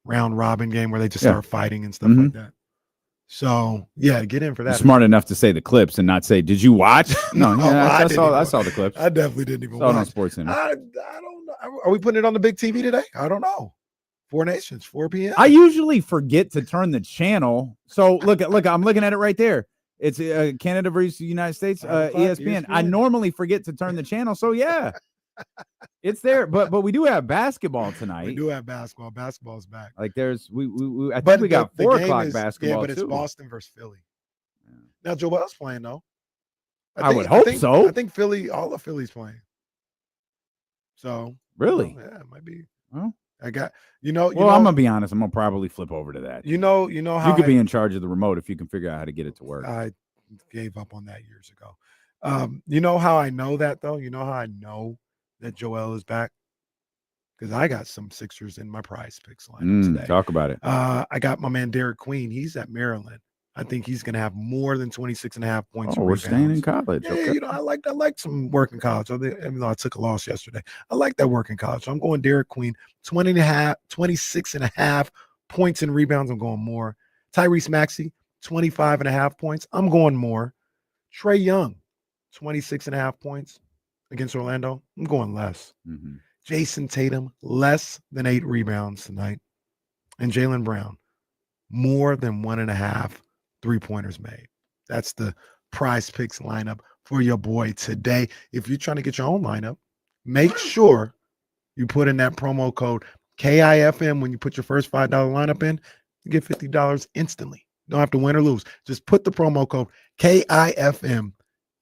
round robin game where they just start fighting and stuff like that. So get in for that. Smart enough to say the clips and not say, "Did you watch?" No, I saw the clips. I definitely didn't even watch. Saw it on SportsCenter. I don't know. Are we putting it on the big TV today? I don't know. Four Nations, 4 p.m. I usually forget to turn the channel. So look, I'm looking at it right there. It's Canada versus the United States, ESPN. I normally forget to turn the channel, so it's there. But we do have basketball tonight. We do have basketball. Basketball's back. Like there's I think we got 4 o'clock basketball. Yeah, but it's Boston versus Philly. Yeah. Now Joel's playing though. I would hope so. I think Philly, all of Philly's playing. So really, it might be. Well, I got I'm gonna be honest. I'm gonna probably flip over to that. You know how you could be in charge of the remote if you can figure out how to get it to work. I gave up on that years ago. You know how I know that though? You know how I know that Joel is back? because I got some Sixers in my prize picks lineup today. Talk about it. I got my man Derek Queen. He's at Maryland. I think he's going to have more than 26.5 points. Oh, we're staying in college. Yeah, Okay. you know, I like some work in college. Even though I took a loss yesterday, I like that work in college. So I'm going Derek Queen, 26.5 points and rebounds. I'm going more. Tyrese Maxey, 25.5 points. I'm going more. Trae Young, 26.5 points against Orlando. I'm going less. Mm-hmm. Jason Tatum, less than 8 rebounds tonight. And Jaylen Brown, more than 1.5 3-pointers made. That's the prize picks lineup for your boy today. If you're trying to get your own lineup, make sure you put in that promo code KIFM when you put your first $5 lineup in. You get $50 instantly. You don't have to win or lose. Just put the promo code KIFM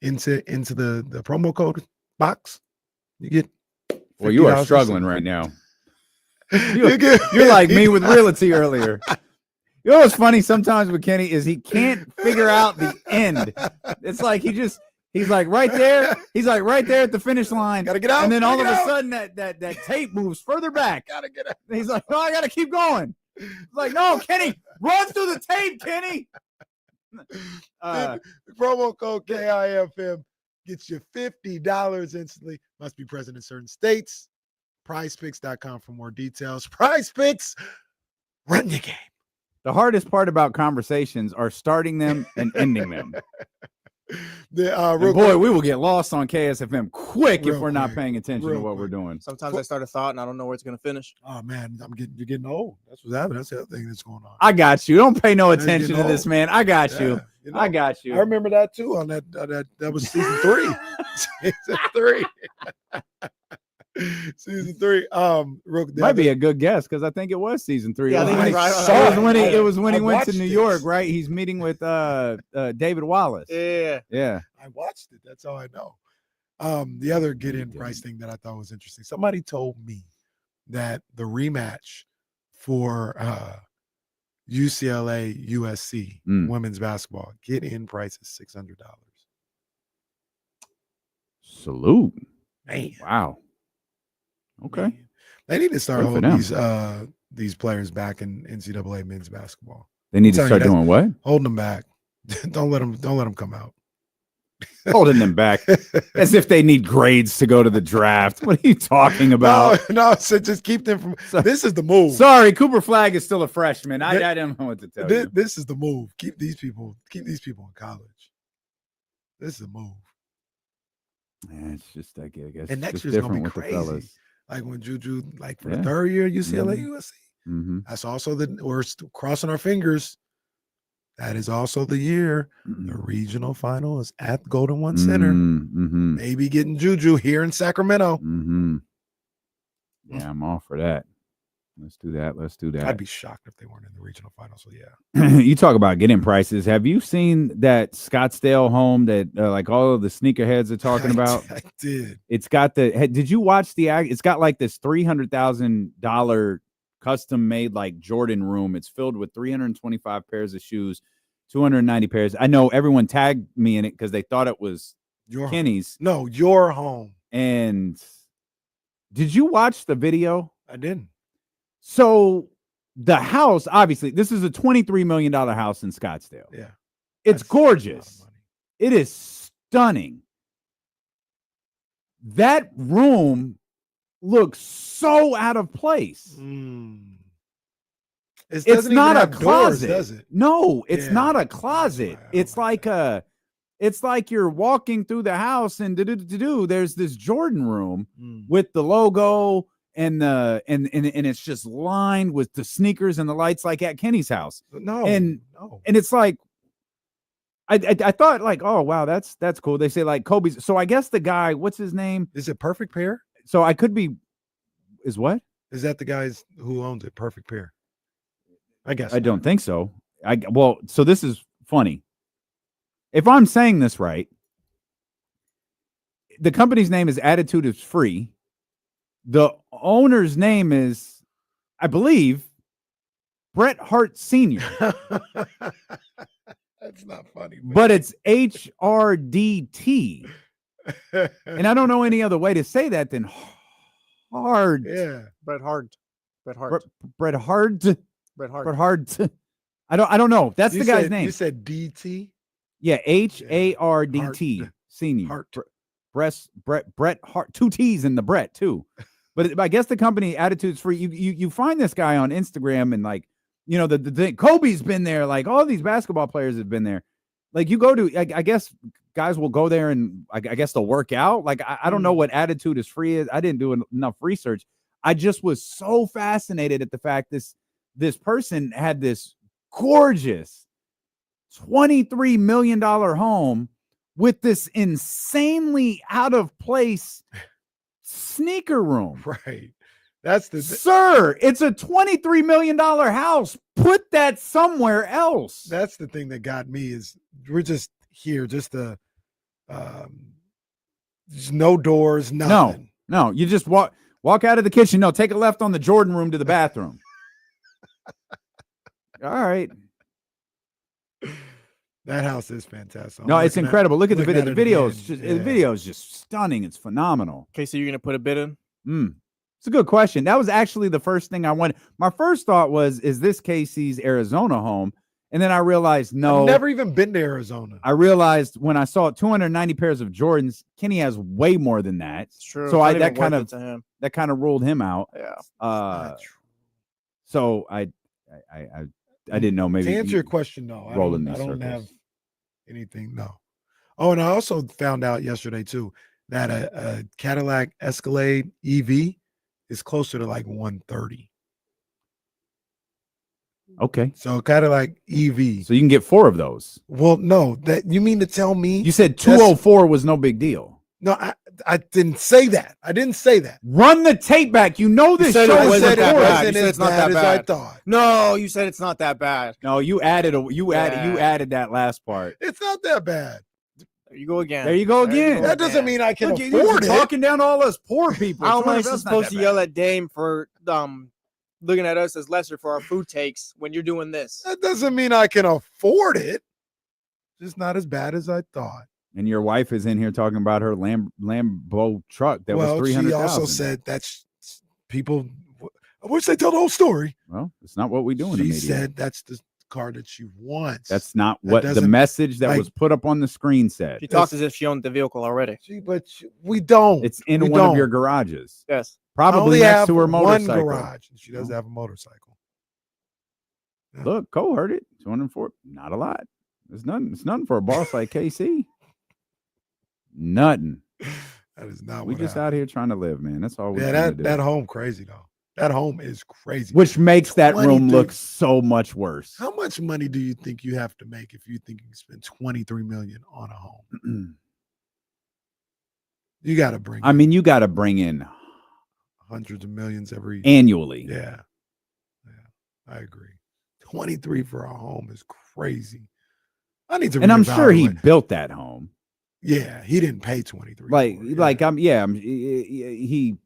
into the promo code box. You get $50. Well, you are struggling right now. You're like me with realty earlier. You know what's funny sometimes with Kenny is he can't figure out the end. It's like he's like right there. He's like right there at the finish line. Gotta get out. And then all of a sudden that tape moves further back. Gotta get out. And he's like, no, I gotta keep going. It's like, no, Kenny, run through the tape, Kenny. The promo code KIFM gets you $50 instantly. Must be present in certain states. PrizePicks.com for more details. Prize Picks, run your game. The hardest part about conversations are starting them and ending them. Boy, we will get lost on KSFM quick if we're not paying attention to what we're doing. Sometimes I start a thought and I don't know where it's going to finish. Oh man, you're getting old. That's what's happening. That's the other thing that's going on. I got you. Don't pay no You're attention to this, man. I got you. You know, I got you. I remember that too. On that was season 3. Season 3. Season 3. Might be a good guess because I think it was season 3. Yeah, I think it you're right on was that. when it was when he went to watched New this. York, right? He's meeting with David Wallace. Yeah. Yeah. I watched it. That's all I know. The other get in price thing that I thought was interesting. Somebody told me that the rematch for UCLA USC women's basketball get in price is $600. Salute. Man. Wow. Okay. Man. They need to start Good for holding these players back in NCAA men's basketball. They need to I'm start telling you, doing what? Holding them back. Don't let them come out. Holding them back as if they need grades to go to the draft. What are you talking about? No, so just keep them from. This is the move. Sorry, Cooper Flagg is still a freshman. I don't know what to tell you. This is the move. Keep these people in college. This is the move. Man, it's just I guess. And next just year's gonna be different with the crazy. fellas. Like when Juju, like for the third year UCLA USC. Mm-hmm. That's also we're crossing our fingers. That is also the year the regional final is at Golden One Center. Mm-hmm. Maybe getting Juju here in Sacramento. Mm-hmm. Yeah, I'm all for that. Let's do that. I'd be shocked if they weren't in the regional final. So yeah. You talk about getting prices. Have you seen that Scottsdale home that like all of the sneakerheads are talking about? I did. It's got did you watch it's got like this $300,000 custom made like Jordan room. It's filled with 325 pairs of shoes, 290 pairs. I know everyone tagged me in it because they thought it was Kenny's. No, your home. And did you watch the video? I didn't. So the house, obviously, this is a $23 million house in Scottsdale. Yeah. It's gorgeous. It is stunning. That room looks so out of place. It's not a closet, does it? No, it's not a closet. It's like it's like you're walking through the house and there's this Jordan room with the logo and it's just lined with the sneakers and the lights like at Kenny's house. And it's like I thought like, oh wow, that's cool. They say like Kobe's. So I guess the guy, what's his name? Is it Perfect Pair? So I could be. Is what? Is that the guys who owns it? Perfect Pair. I guess. I don't think so. So this is funny. If I'm saying this right, the company's name is Attitude is Free. The owner's name is, I believe, Bret Hart Sr. That's not funny. But it's HRDT. And I don't know any other way to say that than Hart. Yeah. Bret Hart. Bret Hart. Bret Hart. Bret Hart. I don't know. That's the guy's name. You said DT? Yeah, HARDT. Senior. Bret Hart. 2 T's in the Bret too. But I guess the company Attitudes Free. You find this guy on Instagram and like, you know, the thing. Kobe's been there. Like all these basketball players have been there. Like you go to, I guess guys will go there and I guess they'll work out. Like I don't know what Attitude is Free is. I didn't do enough research. I just was so fascinated at the fact this person had this gorgeous $23 million home with this insanely out of place sneaker room. Right. That's the Sir, it's a $23 million house. Put that somewhere else. That's the thing that got me is we're just here, just just no doors, nothing. No, you just walk out of the kitchen. No, take a left on the Jordan room to the bathroom. All right. That house is fantastic. No, it's incredible. Look at the video. The video is again. just the video is just stunning. It's phenomenal. Okay, so you're gonna put a bid in? It's a good question. That was actually the first thing I wanted. My first thought was, is this KC's Arizona home? And then I realized, no. I've never even been to Arizona. I realized when I saw 290 pairs of Jordans, Kenny has way more than that. It's true. So It's not that even kind of ruled him out. Yeah. So I didn't know. Maybe to answer your question, no. I don't have anything. No. Oh, and I also found out yesterday too that a Cadillac Escalade EV is closer to like 130. Okay. So Cadillac EV. So you can get 4 of those. Well, no, that you mean to tell me you said 204 was no big deal. No, I didn't say that. I didn't say that. Run the tape back. You know this show wasn't that bad. You said it's not that bad. I thought. No, you said it's not that bad. No, you added that last part. It's not that bad. There you go again. That doesn't mean I can afford it. Talking down to all us poor people. How am I supposed to yell at Dame for looking at us as lesser for our food takes when you're doing this? That doesn't mean I can afford it. Just not as bad as I thought. And your wife is in here talking about her Lambo truck that was $300,000. She also said that's people. I wish they tell the whole story. Well, it's not what we do in the media. She said that's the car that she wants. That's not what the message that was put up on the screen said. She talks as if she owned the vehicle already. We don't. It's in one of your garages. Yes. Probably next to her motorcycle. One garage. She does have a motorcycle. Yeah. Look, Cole heard it. 204. Not a lot. It's nothing for a boss like KC. Nothing. That is not. We just out here trying to live, man. That's all. That home crazy though. That home is crazy. Which makes that room look so much worse. How much money do you think you have to make if you think you can spend $23 million on a home? You got to bring. You got to bring in hundreds of millions annually. Yeah, I agree. 23 for a home is crazy. I need to. And I'm sure he built that home. Yeah, he didn't pay 23. He,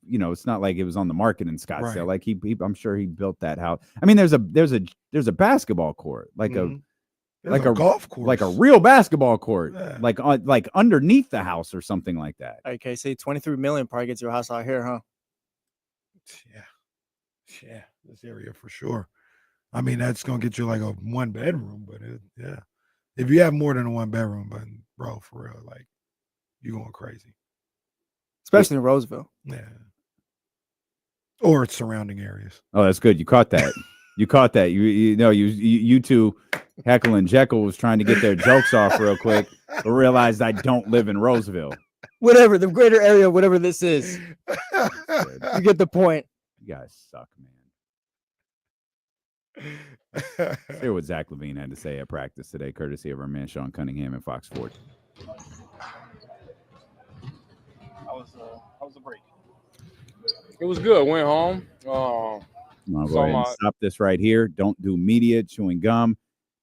it's not like it was on the market in Scottsdale. Right. Like he I'm sure he built that house. I mean, there's a basketball court, like a golf course, like a real basketball court, like underneath the house or something like that. Okay, say 23 million probably gets your house out here, huh? Yeah, this area for sure. I mean, that's gonna get you like a 1 bedroom, but if you have more than a 1 bedroom, but bro, for real, like you're going crazy, especially in Roseville. Yeah, or its surrounding areas. Oh, that's good. You caught that. You two, Heckle and Jekyll was trying to get their jokes off real quick, but realized I don't live in Roseville. Whatever the greater area, whatever this is, you get the point. You guys suck, man. Hear what Zach Levine had to say at practice today, courtesy of our man Sean Cunningham and Fox Sports. How was the break? It was good. Went home. I'll go ahead and stop this right here. Don't do media chewing gum.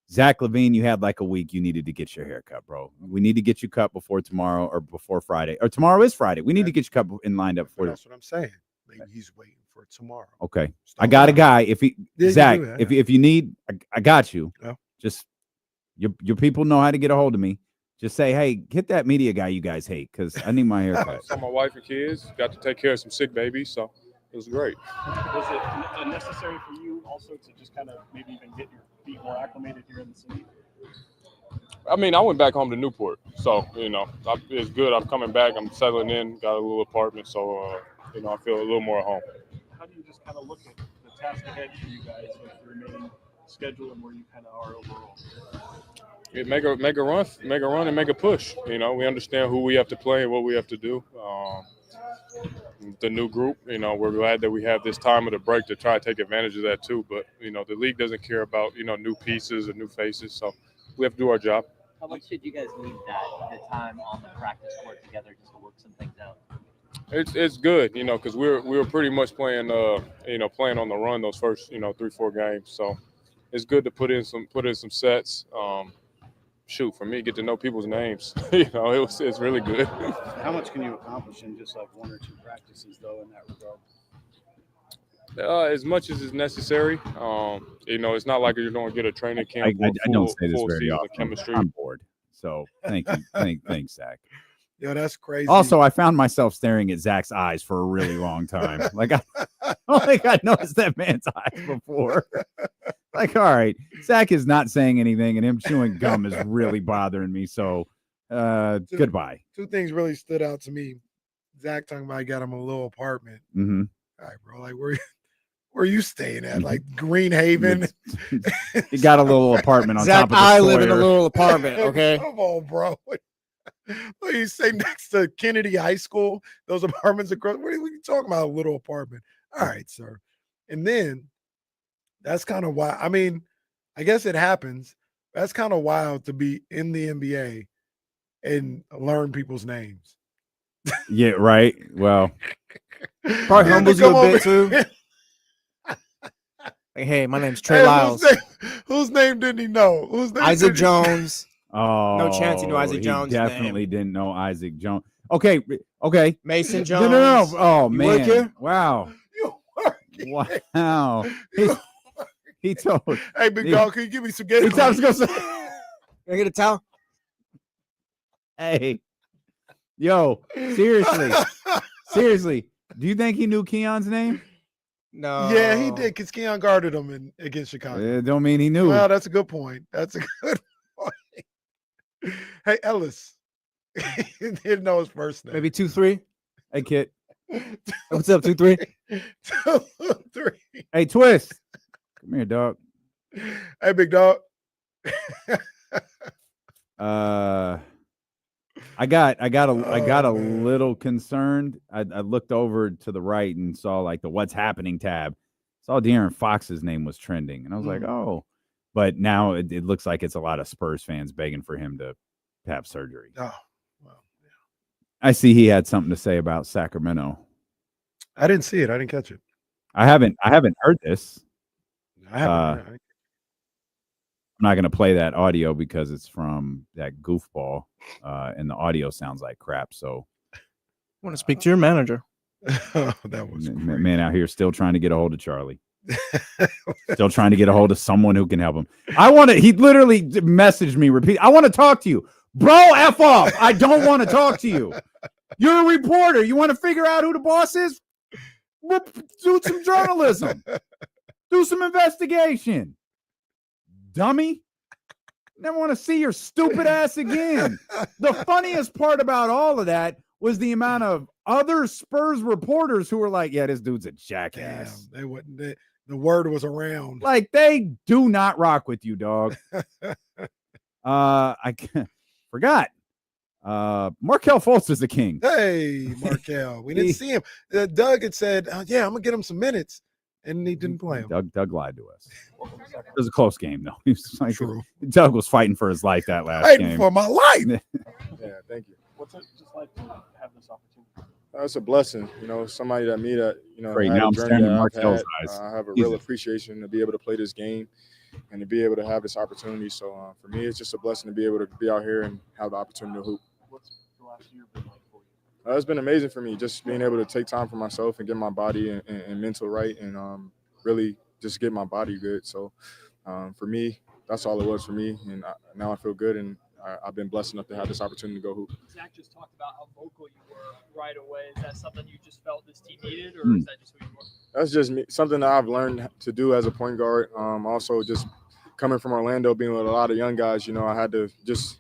Zach Levine, you had like a week. You needed to get your hair cut, bro. We need to get you cut before tomorrow or before Friday. Or tomorrow is Friday. We need to get you cut and lined up for. That's what I'm saying. Maybe he's waiting for tomorrow. Okay. I got a guy. If you need, I got you. Yeah. Just your people know how to get a hold of me. Just say, hey, hit that media guy you guys hate because I need my haircut. So my wife and kids got to take care of some sick babies. So It was great. Was it necessary for you also to just kind of maybe even get your feet more acclimated here in the city? I mean, I went back home to Newport, so it's good. I'm coming back. I'm settling in. Got a little apartment, so I feel a little more at home. How do you just kind of look at the task ahead for you guys with the remaining schedule and where you kind of are overall? Make a run, and make a push. We understand who we have to play and what we have to do. The new group, we're glad that we have this time of the break to try to take advantage of that too. But the league doesn't care about new pieces or new faces, so we have to do our job. How much did you guys need the time on the practice court together just to work some things out? It's good, because we were pretty much playing playing on the run those first 3-4 games. So it's good to put in some sets. For me, get to know people's names. It's really good. How much can you accomplish in just like 1 or 2 practices, though, in that regard? As much as is necessary. It's not like you're going to get a training camp. I don't say this very season often. of chemistry. I'm bored. So thank you. Thanks, Zach. Yo, that's crazy. Also, I found myself staring at Zach's eyes for a really long time. Like I don't think I noticed that man's eyes before. Like, all right, Zach is not saying anything, and him chewing gum is really bothering me. So, goodbye. 2 things really stood out to me. Zach talking about he got him a little apartment. Mm-hmm. All right, bro. Like, where are you staying at? Like Green Haven? He got a little apartment on Zach, top of the I foyer. live in a little apartment, okay? Come on, bro. What you say next to Kennedy High School? Those apartments across. What are you talking about? A little apartment. All right, sir. And then that's kind of why. I mean, I guess it happens. That's kind of wild to be in the NBA and learn people's names. Yeah, right. Well, probably humbles you a bit too. Like, hey, my name's Trey Lyles. Whose name didn't he know? Whose name? Isaac Jones. Oh, no chance he knew Isaac Jones. Definitely didn't know Isaac Jones. Okay. Mason Jones. No. Oh, you man. work here? Wow. Wow. He told. Hey, big dog, can you give me some gas? Can I get a towel? Hey. Yo, seriously. Do you think he knew Keon's name? No. Yeah, he did because Keon guarded him against Chicago. It don't mean he knew. Well, that's a good point. That's a good point. Hey, Ellis. He didn't know his first name. Maybe 2-3. Hey, Kit. What's up, 2-3? 2-3. Hey, Twist. Come here, dog. Hey, big dog. I got a little concerned. I looked over to the right and saw like the what's happening tab. Saw De'Aaron Fox's name was trending, and I was like, oh. But now it looks like it's a lot of Spurs fans begging for him to have surgery. Oh, well, yeah. I see he had something to say about Sacramento. I didn't see it. I didn't catch it. I haven't heard this. I haven't. I'm not going to play that audio because it's from that goofball, and the audio sounds like crap. So, I want to speak to your manager. Oh, that was man out here still trying to get a hold of Charlie. Still trying to get a hold of someone who can help him. He literally messaged me repeat. I want to talk to you, bro. F off. I don't want to talk to you. You're a reporter. You want to figure out who the boss is? Do some journalism. Do some investigation. Dummy. Never want to see your stupid ass again. The funniest part about all of that was the amount of other Spurs reporters who were like, yeah, this dude's a jackass. Damn, they wouldn't. The word was around. Like, they do not rock with you, dog. I forgot. Markelle Fultz is the king. Hey, Markelle. We didn't see him. Doug had said, yeah, I'm going to get him some minutes. And he didn't play him. Doug lied to us. It was a close game, though. He was like, True. Doug was fighting for his life that last Fighting game. for my life. Yeah, thank you. What's it just like to have this opportunity? It's a blessing, somebody that me that, Great. had Now a I'm journey staring at that I've Markelle's had. eyes. I have a Easy. real appreciation to be able to play this game and to be able to have this opportunity. So for me, it's just a blessing to be able to be out here and have the opportunity to hoop. What's the last year been like for you? It's been amazing for me, just being able to take time for myself and get my body and mental right and really just get my body good. So for me, that's all it was for me. And now I feel good and I've been blessed enough to have this opportunity to go hoop. Zach just talked about how vocal you were right away. Is that something you just felt this team needed, or is that just who you were? That's just me, something that I've learned to do as a point guard. Also, just coming from Orlando, being with a lot of young guys, I had to just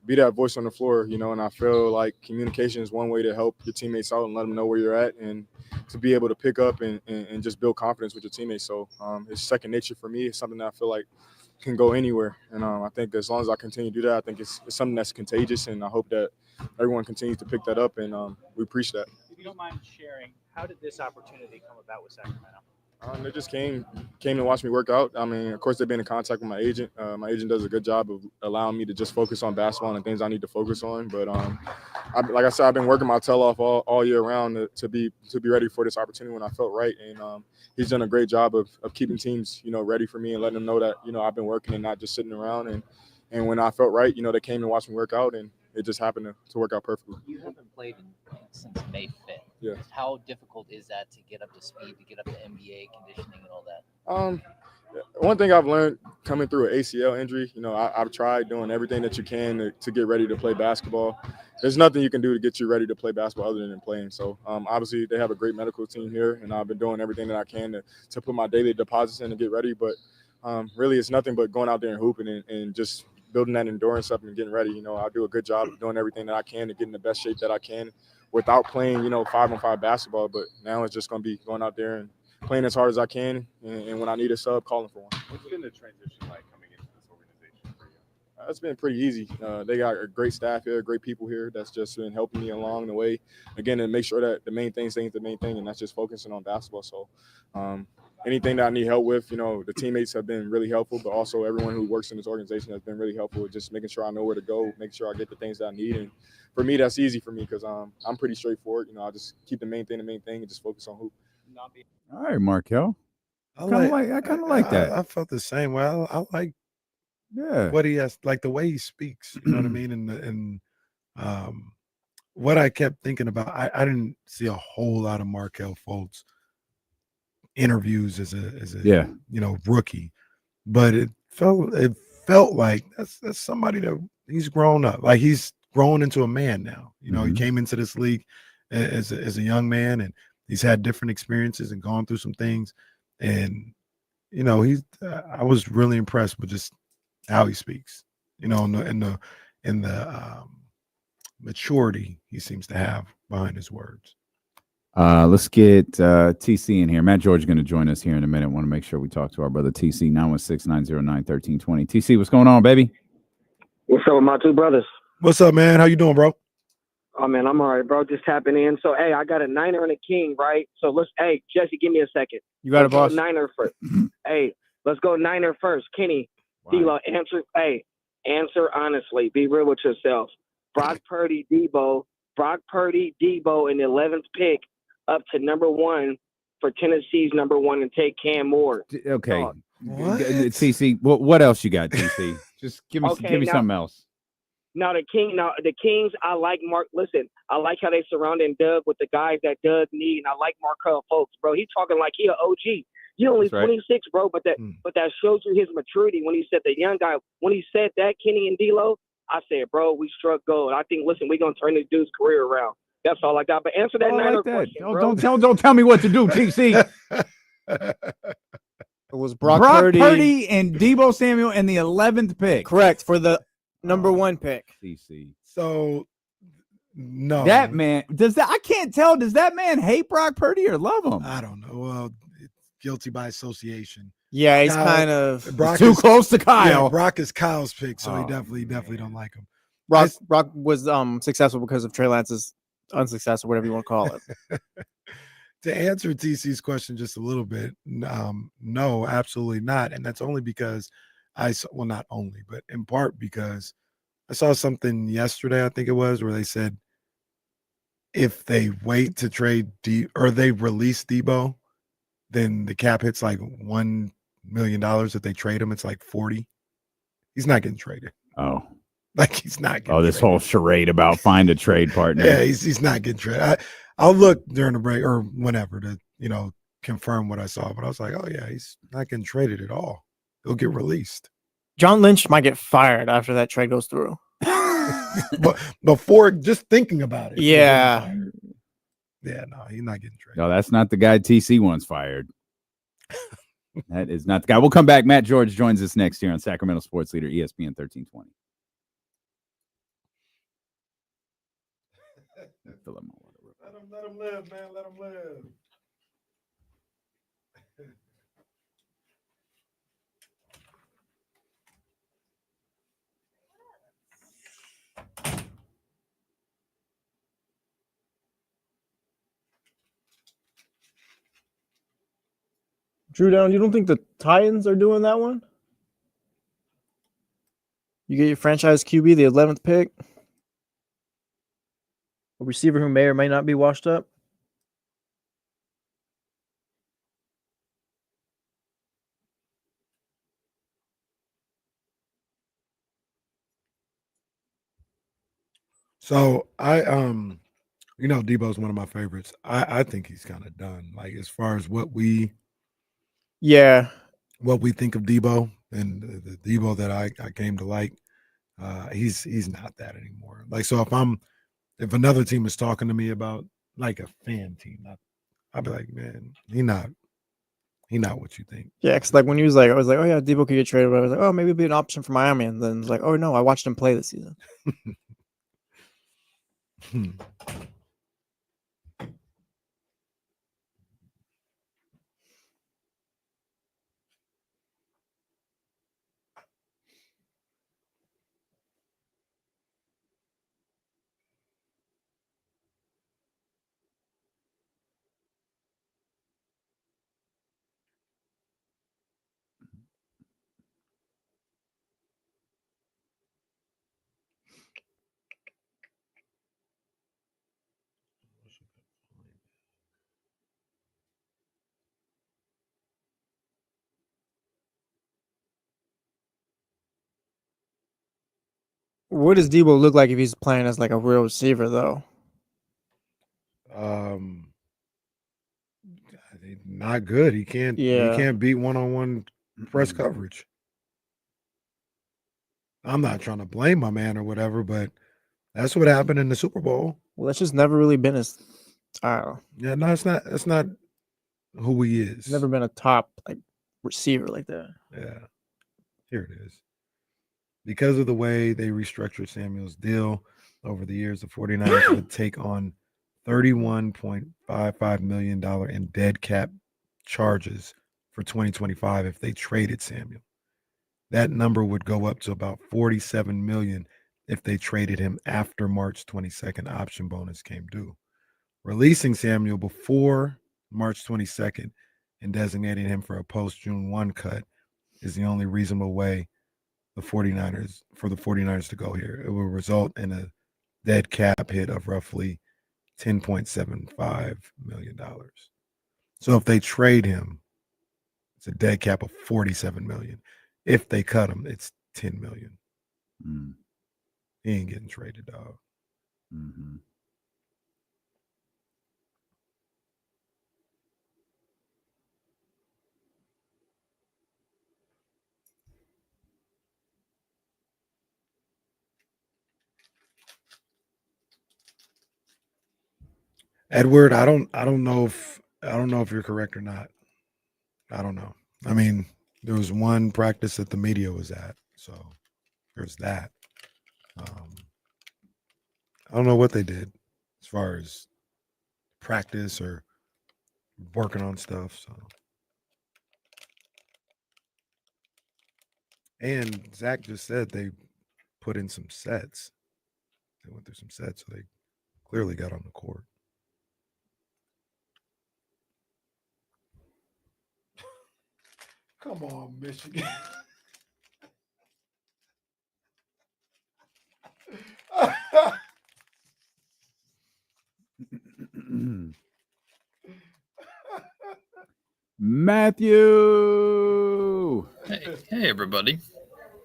be that voice on the floor, and I feel like communication is one way to help your teammates out and let them know where you're at, and to be able to pick up and just build confidence with your teammates. So it's second nature for me. It's something that I feel like can go anywhere. And I think as long as I continue to do that, I think it's something that's contagious, and I hope that everyone continues to pick that up, and we appreciate that. If you don't mind sharing, how did this opportunity come about with Sacramento? They just came to watch me work out. I mean, of course, they've been in contact with my agent. My agent does a good job of allowing me to just focus on basketball and things I need to focus on. But like I said, I've been working my tail off all year round to be ready for this opportunity when I felt right. And he's done a great job of keeping teams, ready for me and letting them know that, I've been working and not just sitting around. And when I felt right, they came to watch me work out, and it just happened to work out perfectly. You haven't played since May 5th. Yeah. How difficult is that to get up to speed, to get up to NBA conditioning and all that? One thing I've learned coming through an ACL injury, I've tried doing everything that you can to get ready to play basketball. There's nothing you can do to get you ready to play basketball other than playing. So obviously they have a great medical team here, and I've been doing everything that I can to put my daily deposits in to get ready. But really it's nothing but going out there and hooping and just building that endurance up and getting ready. I do a good job of doing everything that I can to get in the best shape that I can without playing, 5-on-5 basketball. But now it's just going to be going out there and playing as hard as I can. And when I need a sub, calling for one. What's been the transition like coming into this organization for you? It's been pretty easy. They got a great staff here, great people here that's just been helping me along the way. Again, to make sure that the main thing stays the main thing, and that's just focusing on basketball. So anything that I need help with, the teammates have been really helpful, but also everyone who works in this organization has been really helpful with just making sure I know where to go, making sure I get the things that I need. And for me, that's easy for me because I'm pretty straightforward. I just keep the main thing, and just focus on hoop. All right, Markel. I kind of like that. I felt the same way. I like Yeah. what he has, like the way he speaks, you know what I mean? And what I kept thinking about, I didn't see a whole lot of Markel Fultz interviews as a rookie, but it felt like that's somebody that he's grown up, like he's grown into a man now. He came into this league as a young man, and he's had different experiences and gone through some things, and I was really impressed with just how he speaks, in the maturity he seems to have behind his words. Let's get TC in here. Matt George is going to join us here in a minute. Want to make sure we talk to our brother TC, 916-909-1320. TC, what's going on, baby? What's up with my two brothers? What's up, man? How you doing, bro? Oh, man, I'm all right, bro. Just tapping in. So, hey, I got a Niner and a King, right? So, Jesse, give me a second. You got it, boss. Niner first. Hey, let's go Niner first. Kenny, D-Lo, answer honestly. Be real with yourself. Brock Purdy, Debo in the 11th pick up to number 1 for Tennessee's number 1 and take Cam Moore. Okay. TC, what else you got, TC? Just give me something else. Now the Kings, I like Mark. Listen, I like how they surrounding Doug with the guys that Doug need, and I like Markel Fultz, bro. He's talking like he an OG. He's only 26, bro, but that shows you his maturity when he said the young guy. When he said that, Kenny and D-Lo, I said, bro, we struck gold. I think, listen, we're gonna turn this dude's career around. That's all I got. But answer that Niner question, bro. Don't tell me what to do, TC. It was Brock Purdy and Debo Samuel in the 11th pick. Correct, for the number 1 pick. TC. So no, that man I can't tell. Does that man hate Brock Purdy or love him? I don't know. Well, guilty by association. Yeah, he's kind of too close to Kyle. Yeah, Brock is Kyle's pick, so he definitely don't like him. Brock was successful because of Trey Lance's unsuccessful, whatever you want to call it. To answer TC's question just a little bit, no, absolutely not. And that's only because not only, but in part because I saw something yesterday, I think it was, where they said if they wait to trade or they release Debo, then the cap hits like $1 million. If they trade him, it's like 40. He's not getting traded. Oh. Like he's not getting this whole charade about find a trade partner. Yeah, he's not getting traded. I'll look during the break or whenever to, confirm what I saw. But I was like, oh, yeah, he's not getting traded at all. He'll get released. John Lynch might get fired after that trade goes through. But before just thinking about it. Yeah. Yeah, no, he's not getting traded. No, that's not the guy TC wants fired. That is not the guy. We'll come back. Matt George joins us next year on Sacramento Sports Leader, ESPN 1320. Let him live, man. Let him live. Drew Down, you don't think the Titans are doing that one? You get your franchise QB, the 11th pick, a receiver who may or may not be washed up. So Debo's one of my favorites. I think he's kind of done. Like as far as what we think of Debo and the Debo that I came to like, he's not that anymore. Like so if another team is talking to me about like a fan team, I'd be like, man, he not what you think. Yeah, because like when he was like, I was like, oh yeah, Debo could get traded. But I was like, oh, maybe it'd be an option for Miami. And then it's like, oh no, I watched him play this season. What does Debo look like if he's playing as like a real receiver, though? Not good. He can't beat one-on-one press coverage. I'm not trying to blame my man or whatever, but that's what happened in the Super Bowl. Well, that's just never really been his style. Yeah, no, it's not. That's not who he is. He's never been a top like receiver like that. Yeah, here it is. Because of the way they restructured Samuel's deal over the years, the 49ers would take on $31.55 million in dead cap charges for 2025 if they traded Samuel. That number would go up to about $47 million if they traded him after March 22nd option bonus came due. Releasing Samuel before March 22nd and designating him for a post-June 1 cut is the only reasonable way for the 49ers to go here. It will result in a dead cap hit of roughly $10.75 million. So if they trade him, it's a dead cap of $47 million. If they cut him, it's $10 million. He ain't getting traded, dog. Mm-hmm. Edward, I don't know if you're correct or not. I don't know. I mean, there was one practice that the media was at, so there's that. I don't know what they did as far as practice or working on stuff. So, and Zach just said they put in some sets. They went through some sets, so they clearly got on the court. Come on, Michigan. Matthew. Hey, everybody.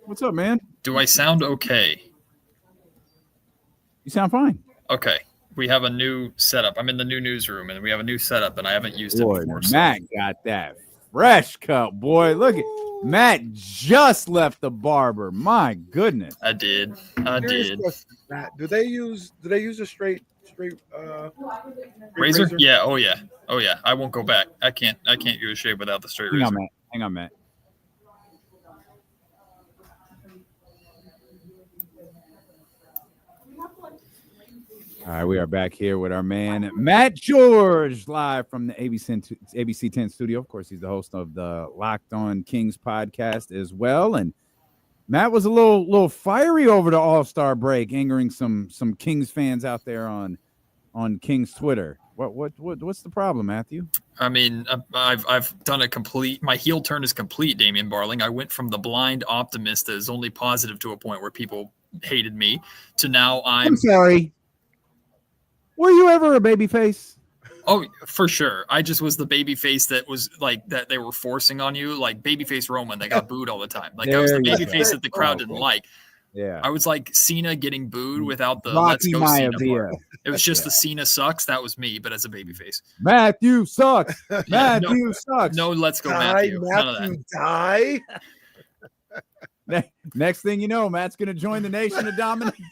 What's up, man? Do I sound okay? You sound fine. Okay. We have a new setup. I'm in the new newsroom, and we have a new setup, and I haven't used it before. Matt got that fresh cut, boy. Look at Matt just left the barber. My goodness. I did. Serious question, Matt, do they use a straight Razor? Yeah. Oh yeah. I won't go back. I can't use a shave without the straight razor. Hang on, Matt. All right, we are back here with our man Matt George, live from the ABC 10 studio. Of course, he's the host of the Locked On Kings podcast as well. And Matt was a little fiery over the All-Star break, angering some Kings fans out there on Kings Twitter. What's the problem, Matthew? I mean, I've done a complete. My heel turn is complete, Damian Barling. I went from the blind optimist that is only positive to a point where people hated me to now I'm sorry. Were you ever a babyface? Oh, for sure. I just was the babyface that was like that they were forcing on you, like babyface Roman that got booed all the time. Like I was the babyface that the crowd didn't like. Yeah. I was like Cena getting booed without the Rocky let's go Cena Maivia. part. It was just the Cena sucks. That was me, but as a babyface. Matthew sucks. Matthew sucks. No, let's go Matthew. None of that. Die. Next thing you know, Matt's going to join the Nation of Domination.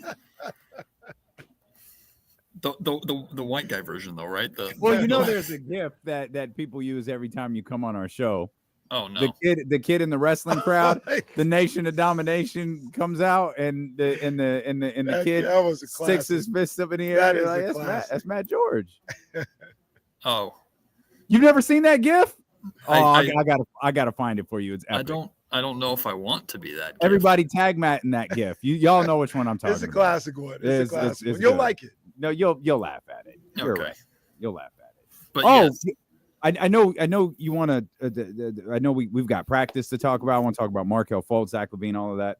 The white guy version though, right? There's a GIF that people use every time you come on our show. Oh no! The kid in the wrestling crowd, the Nation of Domination comes out, and the kid sticks his fist up in the air. That's Matt George. Oh, you've never seen that GIF? I gotta find it for you. It's epic. I don't know if I want to be that. GIF. Everybody tag Matt in that GIF. Y'all know which one I'm talking about. It's a classic one. It's a classic one. You'll like it. No, you'll laugh at it. You're Okay. right. You'll laugh at it. But yes. I know you want to. I know we've got practice to talk about. I want to talk about Markelle Fultz, Zach LaVine, all of that.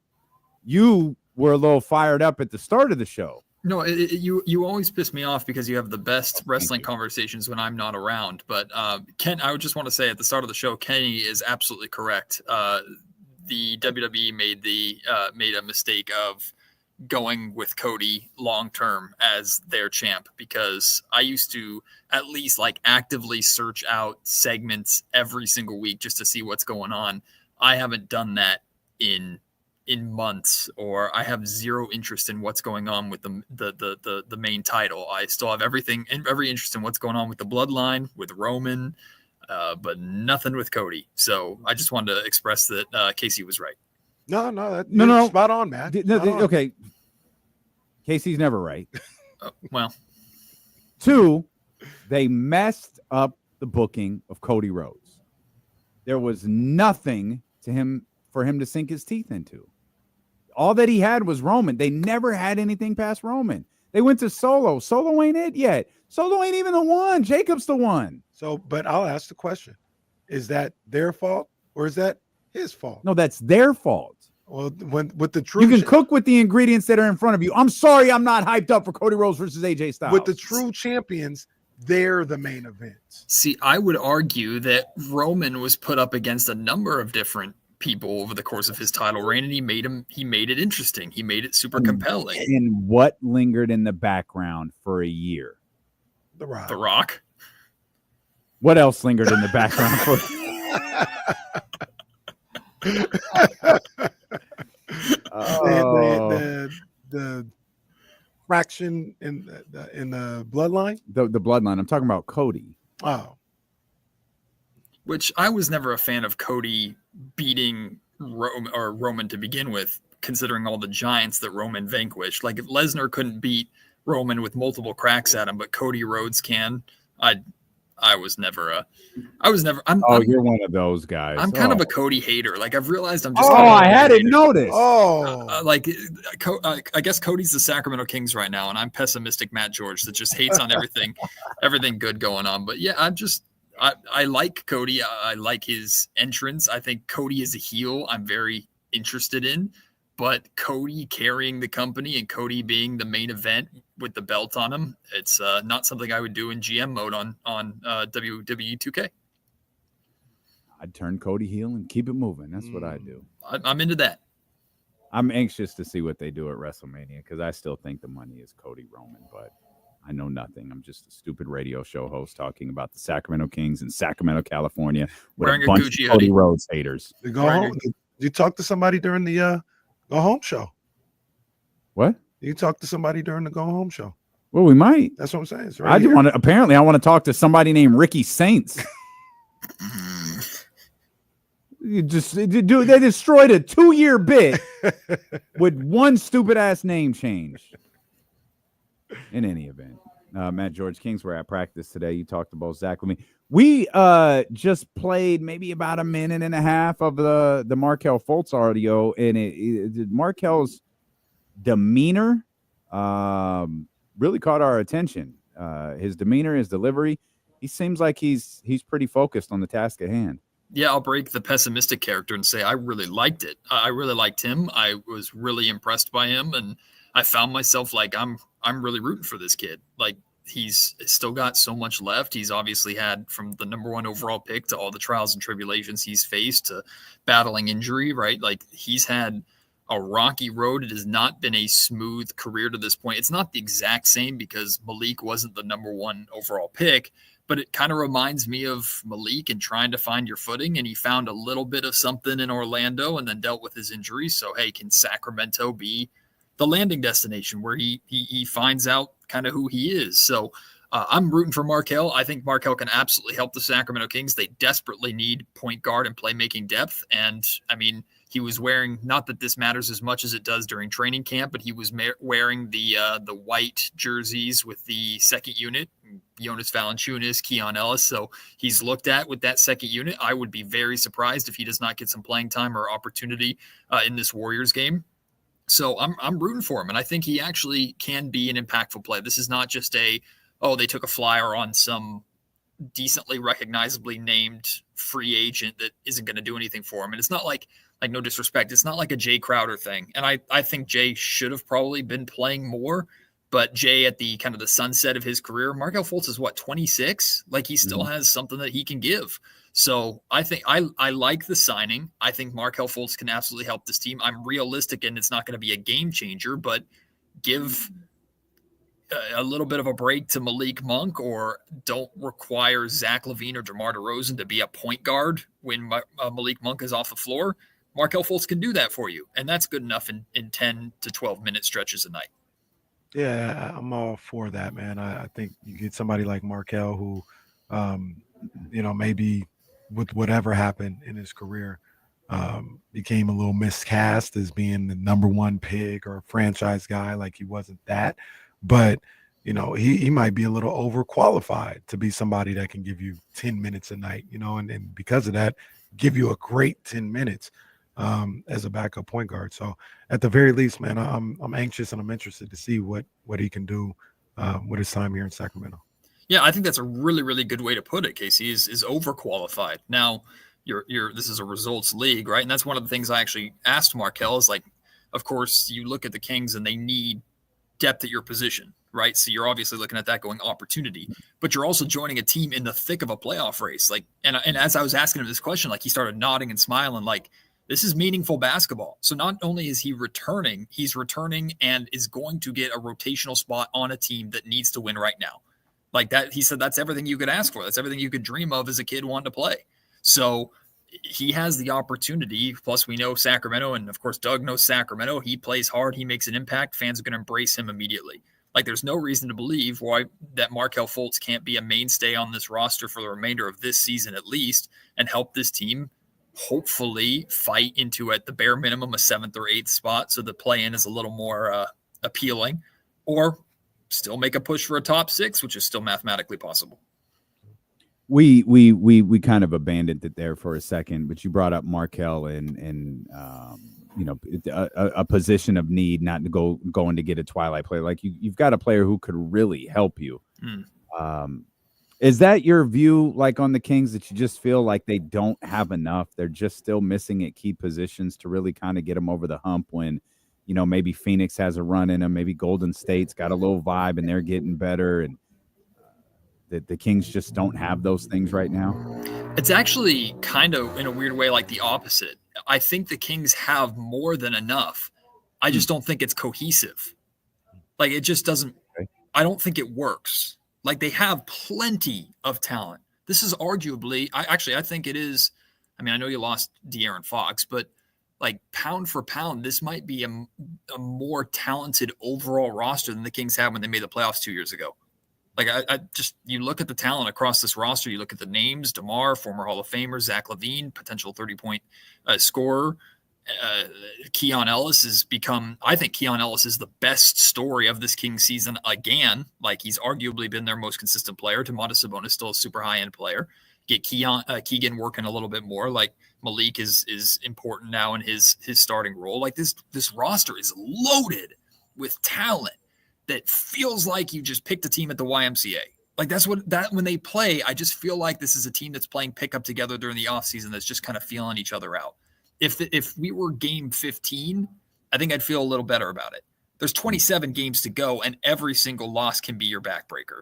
You were a little fired up at the start of the show. No, you always piss me off because you have the best wrestling conversations when I'm not around. But Ken, I would just want to say at the start of the show, Kenny is absolutely correct. The WWE made a mistake of going with Cody long term as their champ, because I used to at least like actively search out segments every single week just to see what's going on. I haven't done that in months, or I have zero interest in what's going on with the main title. I still have every interest in what's going on with the bloodline, with Roman, but nothing with Cody. So I just wanted to express that Casey was right. No, spot on, man. Okay. Casey's never right. Well, 2, they messed up the booking of Cody Rhodes. There was nothing for him to sink his teeth into. All that he had was Roman. They never had anything past Roman. They went to Solo. Solo ain't it yet. Solo ain't even the one. Jacob's the one. So, but I'll ask the question: is that their fault or is that his fault? No, that's their fault. Well, with the true, you can cook with the ingredients that are in front of you. I'm sorry, I'm not hyped up for Cody Rhodes versus AJ Styles. With the true champions, they're the main event. See, I would argue that Roman was put up against a number of different people over the course of his title reign, and he made it interesting. He made it super compelling. And what lingered in the background for a year? The Rock. The Rock. What else lingered in the background for? The fraction in the bloodline. The bloodline. I'm talking about Cody. Oh. Which I was never a fan of Cody beating Roman to begin with, considering all the giants that Roman vanquished. Like if Lesnar couldn't beat Roman with multiple cracks at him, but Cody Rhodes can, I was never. You're one of those guys. I'm kind of a Cody hater. Like I've realized I'm just. I hadn't noticed. I guess Cody's the Sacramento Kings right now, and I'm pessimistic Matt George that just hates on everything good going on. But yeah, I like Cody. I like his entrance. I think Cody is a heel I'm very interested in, but Cody carrying the company and Cody being the main event with the belt on him, it's not something I would do in GM mode on WWE 2K. I'd turn Cody heel and keep it moving. That's what I do. I'm into that. I'm anxious to see what they do at WrestleMania because I still think the money is Cody Roman, but I know nothing. I'm just a stupid radio show host talking about the Sacramento Kings in Sacramento, California, with Wearing a a bunch Gucci of Cody hoodie. Rhodes haters. You go home. You talk to somebody during the go home show. What? You talk to somebody during the go home show. Well, we might. That's what I'm saying. It's I right do here. want to. Apparently, I want to talk to somebody named Ricky Saints. They destroyed a 2-year bid with one stupid ass name change. In any event, Matt George Kings were at practice today. You talked about Zach with me. We just played maybe about a minute and a half of the Markelle Fultz audio, and Markel's demeanor really caught our attention. His demeanor, his delivery, he seems like he's pretty focused on the task at hand. Yeah, I'll break the pessimistic character and say I really liked it. I really liked him. I was really impressed by him, and I found myself like I'm really rooting for this kid. Like, he's still got so much left. He's obviously had, from the number 1 overall pick to all the trials and tribulations he's faced to battling injury, right? Like, he's had a rocky road. It has not been a smooth career to this point. It's not the exact same because Malik wasn't the number 1 overall pick, but it kind of reminds me of Malik and trying to find your footing. And he found a little bit of something in Orlando and then dealt with his injury. So, hey, can Sacramento be the landing destination where he finds out kind of who he is? So I'm rooting for Markelle. I think Markelle can absolutely help the Sacramento Kings. They desperately need point guard and playmaking depth. And I mean, he was wearing, not that this matters as much as it does during training camp, but he was wearing the white jerseys with the second unit, Jonas Valanciunas, Keon Ellis. So he's looked at with that second unit. I would be very surprised if he does not get some playing time or opportunity in this Warriors game. So I'm rooting for him, and I think he actually can be an impactful play. This is not just they took a flyer on some decently recognizably named free agent that isn't going to do anything for him. And it's not like no disrespect, it's not like a Jay Crowder thing. And I think Jay should have probably been playing more, but Jay at the kind of the sunset of his career, Markelle Fultz is 26? Like, he still has something that he can give. So I think I like the signing. I think Markelle Fultz can absolutely help this team. I'm realistic, and it's not going to be a game changer, but give a little bit of a break to Malik Monk, or don't require Zach LaVine or DeMar DeRozan to be a point guard when Malik Monk is off the floor. Markelle Fultz can do that for you, and that's good enough in 10 to 12-minute stretches a night. Yeah, I'm all for that, man. I think you get somebody like Markelle who, maybe with whatever happened in his career, became a little miscast as being the number 1 pick or a franchise guy. Like, he wasn't that. But, he might be a little overqualified to be somebody that can give you 10 minutes a night, and because of that, give you a great 10 minutes as a backup point guard. So at the very least, man, I'm anxious and I'm interested to see what he can do with his time here in Sacramento. Yeah, I think that's a really, really good way to put it, Casey, is overqualified. Now, this is a results league, right? And that's one of the things I actually asked Markelle is, like, of course, you look at the Kings and they need depth at your position, right? So you're obviously looking at that going opportunity, but you're also joining a team in the thick of a playoff race. Like, and as I was asking him this question, like, he started nodding and smiling, like, this is meaningful basketball. So not only is he returning, he's returning and is going to get a rotational spot on a team that needs to win right now. Like that, he said, that's everything you could ask for. That's everything you could dream of as a kid wanting to play. So he has the opportunity. Plus, we know Sacramento, and of course, Doug knows Sacramento. He plays hard. He makes an impact. Fans are going to embrace him immediately. Like, there's no reason to believe why that Markelle Fultz can't be a mainstay on this roster for the remainder of this season at least, and help this team hopefully fight into, at the bare minimum, a 7th or 8th spot, so the play-in is a little more appealing, or still make a push for a top 6, which is still mathematically possible. We kind of abandoned it there for a second, but you brought up Markelle and a position of need, not to going to get a twilight player. Like, you've got a player who could really help you. Is that your view, like, on the Kings, that you just feel like they don't have enough? They're just still missing at key positions to really kind of get them over the hump when, maybe Phoenix has a run in them, maybe Golden State's got a little vibe and they're getting better, and the Kings just don't have those things right now? It's actually kind of, in a weird way, like the opposite. I think the Kings have more than enough. I just don't think it's cohesive. Like, it just doesn't. I don't think it works. Like, they have plenty of talent. This is arguably, I think it is. I mean, I know you lost De'Aaron Fox, but like pound for pound, this might be a more talented overall roster than the Kings had when they made the playoffs 2 years ago. Like, I just, you look at the talent across this roster, you look at the names: DeMar, former Hall of Famer; Zach LaVine, potential 30-point scorer. Keon Ellis has become, I think Keon Ellis is the best story of this Kings season again. Like, he's arguably been their most consistent player. Domantas Sabonis still a super high-end player. Get Keegan working a little bit more. Like, Malik is important now in his starting role. Like, this roster is loaded with talent that feels like you just picked a team at the YMCA. Like, when they play, I just feel like this is a team that's playing pickup together during the offseason that's just kind of feeling each other out. If we were game 15, I think I'd feel a little better about it. There's 27 games to go, and every single loss can be your backbreaker.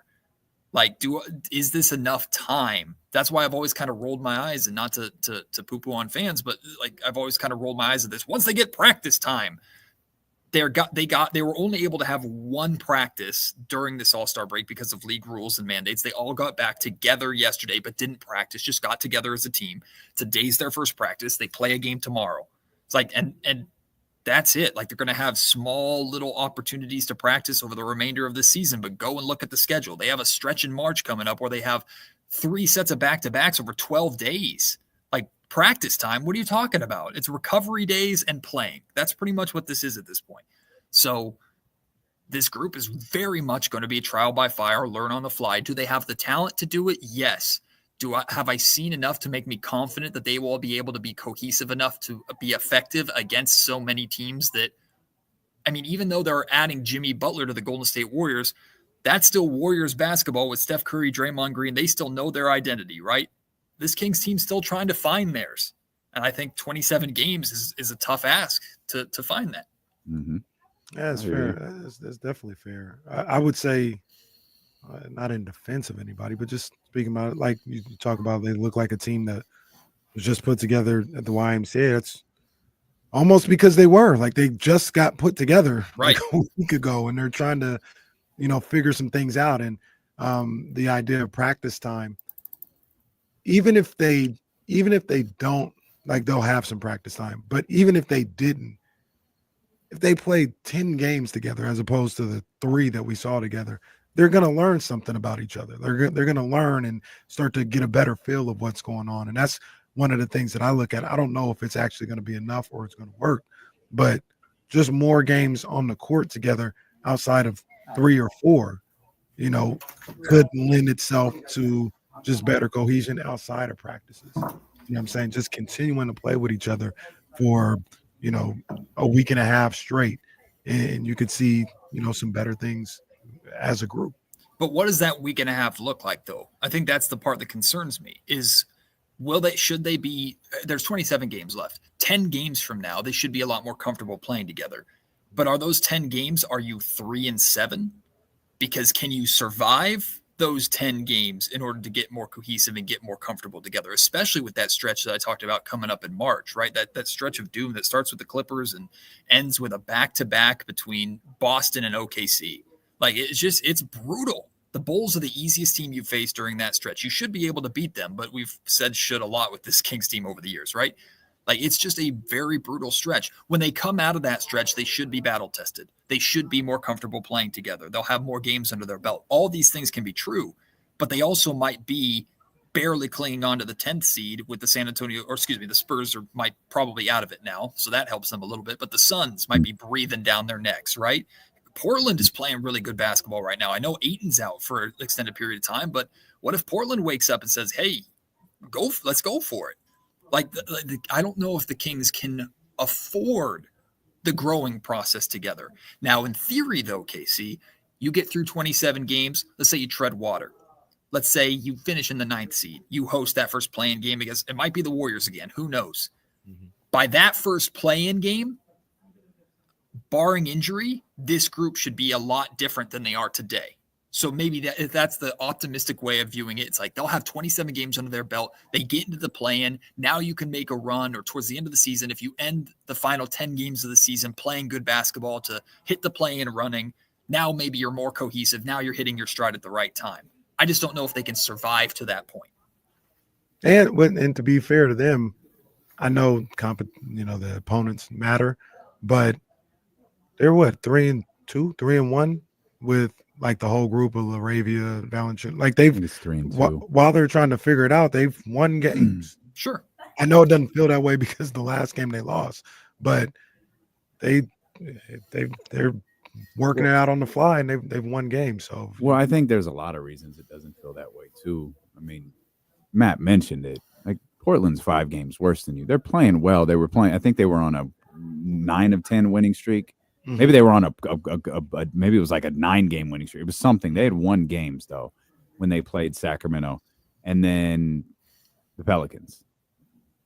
Like, is this enough time? That's why I've always kind of rolled my eyes, and not to poo-poo on fans, but like, I've always kind of rolled my eyes at this. Once they get practice time, they were only able to have one practice during this All-Star break because of league rules and mandates. They all got back together yesterday, but didn't practice, just got together as a team. Today's their first practice. They play a game tomorrow. It's like, and that's it. Like, they're going to have small little opportunities to practice over the remainder of the season, but go and look at the schedule. They have a stretch in March coming up where they have 3 sets of back-to-backs over 12 days. Like, practice time, what are you talking about? It's recovery days and playing. That's pretty much what this is at this point. So this group is very much going to be a trial by fire, learn on the fly. Do they have the talent to do it? Yes. Have I seen enough to make me confident that they will be able to be cohesive enough to be effective against so many teams that, I mean, even though they're adding Jimmy Butler to the Golden State Warriors, that's still Warriors basketball with Steph Curry, Draymond Green. They still know their identity, right? This Kings team's still trying to find theirs. And I think 27 games is a tough ask to find that. Mm-hmm. Yeah, that's fair. That's definitely fair. I would say, not in defense of anybody, but just speaking about it, like you talk about, they look like a team that was just put together at the YMCA. It's almost because they just got put together right like a week ago, and they're trying to, figure some things out. And the idea of practice time, even if they don't, like, they'll have some practice time, but even if they didn't, if they played 10 games together as opposed to the 3 that we saw together, they're going to learn something about each other. They're going to learn and start to get a better feel of what's going on. And that's one of the things that I look at. I don't know if it's actually going to be enough or it's going to work, but just more games on the court together outside of 3 or 4, could lend itself to just better cohesion outside of practices. You know what I'm saying? Just continuing to play with each other for, a week and a half straight, and you could see, some better things as a group. But what does that week and a half look like, though? I think that's the part that concerns me is, should they be, there's 27 games left. 10 games from now, they should be a lot more comfortable playing together. But are those 10 games, are you 3-7? Because can you survive those 10 games in order to get more cohesive and get more comfortable together, especially with that stretch that I talked about coming up in March, right? That stretch of doom that starts with the Clippers and ends with a back-to-back between Boston and OKC. Like, it's brutal. The Bulls are the easiest team you face during that stretch. You should be able to beat them, but we've said should a lot with this Kings team over the years, right? Like, it's just a very brutal stretch. When they come out of that stretch, they should be battle tested. They should be more comfortable playing together. They'll have more games under their belt. All these things can be true, but they also might be barely clinging on to the 10th seed with the the Spurs might probably out of it now. So that helps them a little bit, but the Suns might be breathing down their necks, right? Portland is playing really good basketball right now. I know Ayton's out for an extended period of time, but what if Portland wakes up and says, hey, let's go for it? I don't know if the Kings can afford the growing process together. Now, in theory, though, KC, you get through 27 games. Let's say you tread water. Let's say you finish in the 9th seed. You host that first play-in game against, it might be the Warriors again. Who knows? Mm-hmm. By that first play-in game, barring injury, this group should be a lot different than they are today. So maybe that's the optimistic way of viewing it. It's like they'll have 27 games under their belt. They get into the play-in. Now you can make a run, or towards the end of the season, if you end the final 10 games of the season playing good basketball to hit the play-in running, Now maybe you're more cohesive. Now you're hitting your stride at the right time. I just don't know if they can survive to that point. And to be fair to them, I know the opponents matter, but they're 3-2, 3-1 with like the whole group of Laravia, Valanciunas. Like they've 3-2. While they're trying to figure it out, they've won games. Sure. I know it doesn't feel that way because the last game they lost, but they're working it out on the fly and they've won games. So I think there's a lot of reasons it doesn't feel that way too. I mean, Matt mentioned it. Like Portland's 5 games worse than you. They're playing well. They were playing. I think they were on a 9 of 10 winning streak. Mm-hmm. Maybe they were on a maybe it was like a 9-game winning streak. It was something. They had won games though when they played Sacramento, and then the Pelicans.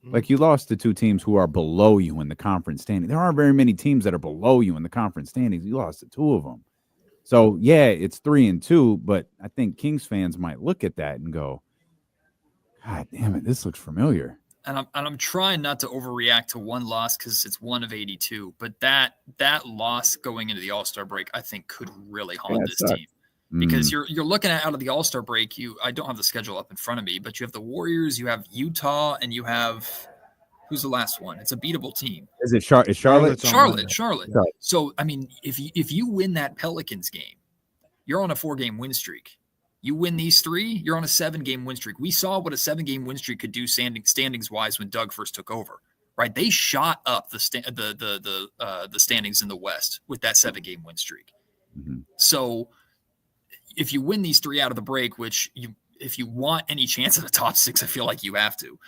Like you lost to 2 teams who are below you in the conference standing. There aren't very many teams that are below you in the conference standings. You lost to 2 of them. So yeah, it's 3-2, but I think Kings fans might look at that and go, God damn it, this looks familiar. And I'm trying not to overreact to one loss because it's 1 of 82. But that loss going into the All-Star break, I think, could really haunt this team. Because you're looking at out of the All-Star break, I don't have the schedule up in front of me, but you have the Warriors, you have Utah, and you have who's the last one? It's a beatable team. Is it Charlotte? Charlotte. So I mean, if you win that Pelicans game, you're on a 4-game win streak. You win these 3, you're on a 7-game win streak. We saw what a 7-game win streak could do standings wise when Doug first took over. Right? They shot up the standings in the West with that 7-game win streak. Mm-hmm. So if you win these 3 out of the break, which if you want any chance at a top 6, I feel like you have to.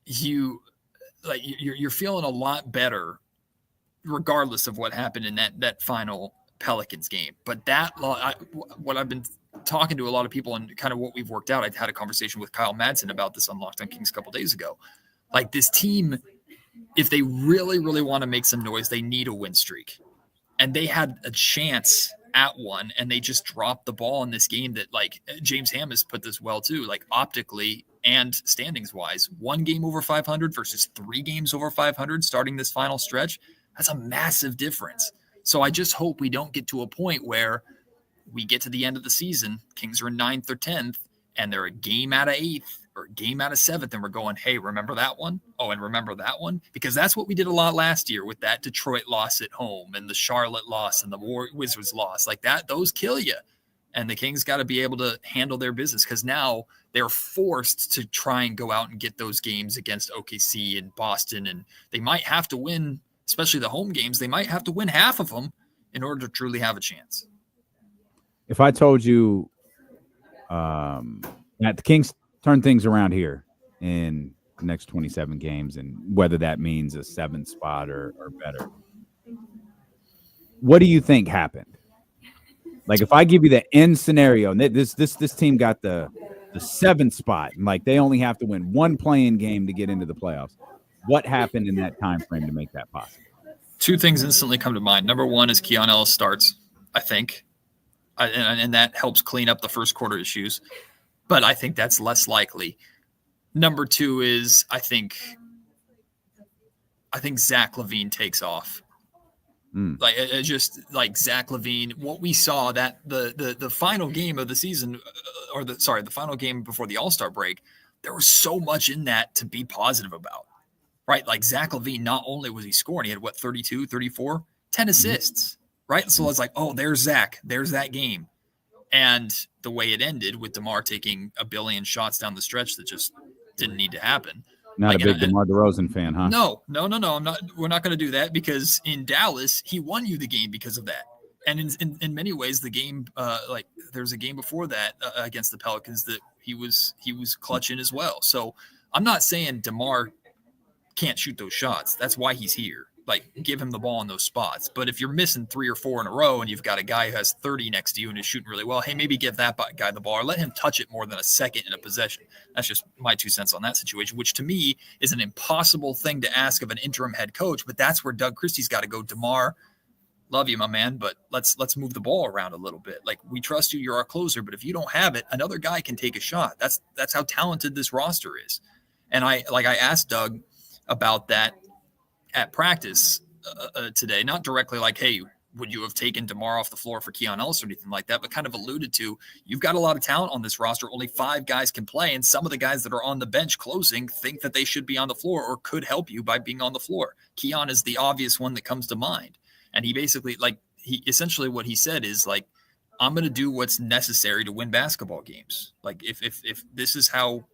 You're feeling a lot better, regardless of what happened in that final Pelicans game. But what I've been talking to a lot of people and kind of what we've worked out. I had a conversation with Kyle Madsen about this on Locked on Kings a couple days ago. Like this team, if they really, really want to make some noise, they need a win streak, and they had a chance at one, and they just dropped the ball in this game that, like, James Ham has put this well too, like optically and standings wise, 1 game over 500 versus 3 games over 500 starting this final stretch. That's a massive difference. So I just hope we don't get to a point where we get to the end of the season, Kings are in 9th or 10th, and they're a game out of 8th or a game out of 7th, and we're going, hey, remember that one? Oh, and remember that one? Because that's what we did a lot last year with that Detroit loss at home and the Charlotte loss and the Wizards loss. Like that, those kill you. And the Kings got to be able to handle their business because now they're forced to try and go out and get those games against OKC and Boston, and they might have to win, especially the home games. They might have to win half of them in order to truly have a chance. If I told you that the Kings turn things around here in the next 27 games, and whether that means a 7th spot or better, what do you think happened? Like if I give you the end scenario, and this team got the 7th spot, and like they only have to win 1 play-in game to get into the playoffs, what happened in that time frame to make that possible? 2 things instantly come to mind. Number 1 is Keon Ellis starts, I think. And that helps clean up the first quarter issues, but I think that's less likely. Number 2 is I think Zach LaVine takes off. Like it just like Zach LaVine, what we saw that the final game of the season, the final game before the All-Star break, there was so much in that to be positive about, right? Like Zach LaVine, not only was he scoring, he had 32, 34, 10 assists. Right. So it's like, oh, there's Zach. There's that game. And the way it ended with DeMar taking 1 billion shots down the stretch that just didn't need to happen. Not like, a big DeMar DeRozan fan, huh? No. We're not going to do that because in Dallas, he won you the game because of that. And in many ways, the game, there's a game before that against the Pelicans that he was clutching as well. So I'm not saying DeMar can't shoot those shots. That's why he's here. Like, give him the ball in those spots. But if you're missing 3 or 4 in a row and you've got a guy who has 30 next to you and is shooting really well, hey, maybe give that guy the ball or let him touch it more than a second in a possession. That's just my 2 cents on that situation, which to me is an impossible thing to ask of an interim head coach. But that's where Doug Christie's got to go. DeMar, love you, my man, but let's move the ball around a little bit. Like, we trust you. You're our closer. But if you don't have it, another guy can take a shot. That's how talented this roster is. And I asked Doug about that at practice today, not directly like, hey, would you have taken DeMar off the floor for Keon Ellis or anything like that, but kind of alluded to, you've got a lot of talent on this roster. Only 5 guys can play, and some of the guys that are on the bench closing think that they should be on the floor or could help you by being on the floor. Keon is the obvious one that comes to mind. And he basically, essentially what he said is like, I'm going to do what's necessary to win basketball games. Like if this is how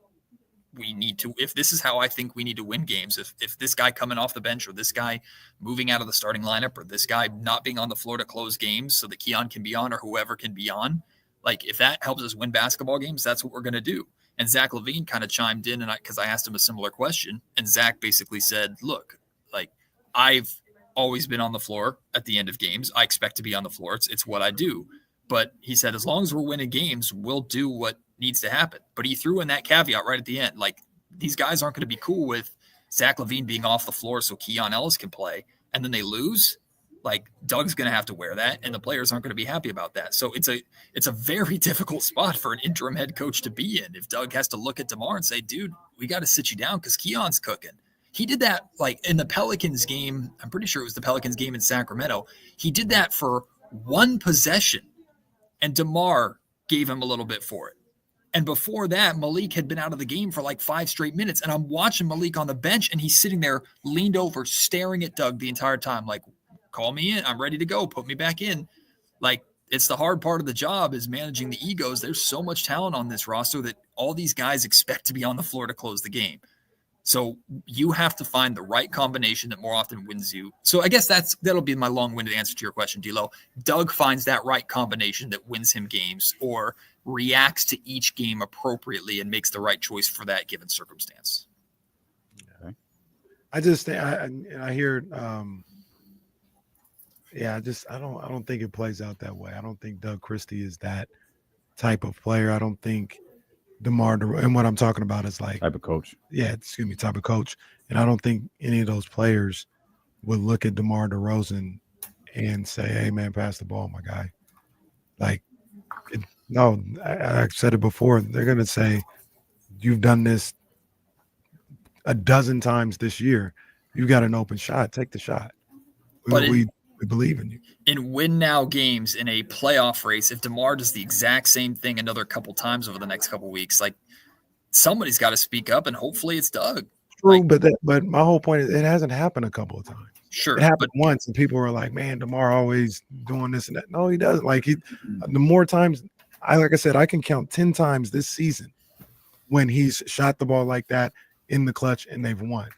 we need to, if this is how I think we need to win games, if this guy coming off the bench or this guy moving out of the starting lineup or this guy not being on the floor to close games so that Keon can be on or whoever can be on, like if that helps us win basketball games, that's what we're going to do. And Zach LaVine kind of chimed in, and because I asked him a similar question, and Zach basically said, look, like I've always been on the floor at the end of games. I expect to be on the floor. It's what I do. But he said, as long as we're winning games, we'll do what needs to happen. But he threw in that caveat right at the end. Like, these guys aren't going to be cool with Zach LaVine being off the floor so Keon Ellis can play, and then they lose. Like, Doug's going to have to wear that, and the players aren't going to be happy about that. So it's a very difficult spot for an interim head coach to be in if Doug has to look at DeMar and say, dude, we got to sit you down because Keon's cooking. He did that, like, in the Pelicans game. I'm pretty sure it was the Pelicans game in Sacramento. He did that for one possession, and DeMar gave him a little bit for it. And before that, Malik had been out of the game for like 5 straight minutes. And I'm watching Malik on the bench, and he's sitting there leaned over, staring at Doug the entire time. Like, call me in. I'm ready to go. Put me back in. Like, it's the hard part of the job is managing the egos. There's so much talent on this roster that all these guys expect to be on the floor to close the game. So you have to find the right combination that more often wins you. So I guess that'll be my long-winded answer to your question, D'Lo. Doug finds that right combination that wins him games or reacts to each game appropriately and makes the right choice for that given circumstance. Okay. I just think I hear I don't think it plays out that way. I don't think Doug Christie is that type of player. I don't think DeMar, and what I'm talking about is like type of coach. Yeah, type of coach. And I don't think any of those players would look at DeMar DeRozan and say, "Hey, man, pass the ball, my guy." Like, no, I said it before. They're gonna say, "You've done this a dozen times this year. You got an open shot. Take the shot. We believe in you." In win now games in a playoff race, if DeMar does the exact same thing another couple times over the next couple weeks, like somebody's got to speak up, and hopefully it's Doug. True, but my whole point is it hasn't happened a couple of times. Sure, it happened once, and people were like, "Man, DeMar always doing this and that." No, he doesn't. Like the more times, like I said, I can count 10 times this season when he's shot the ball like that in the clutch and they've won.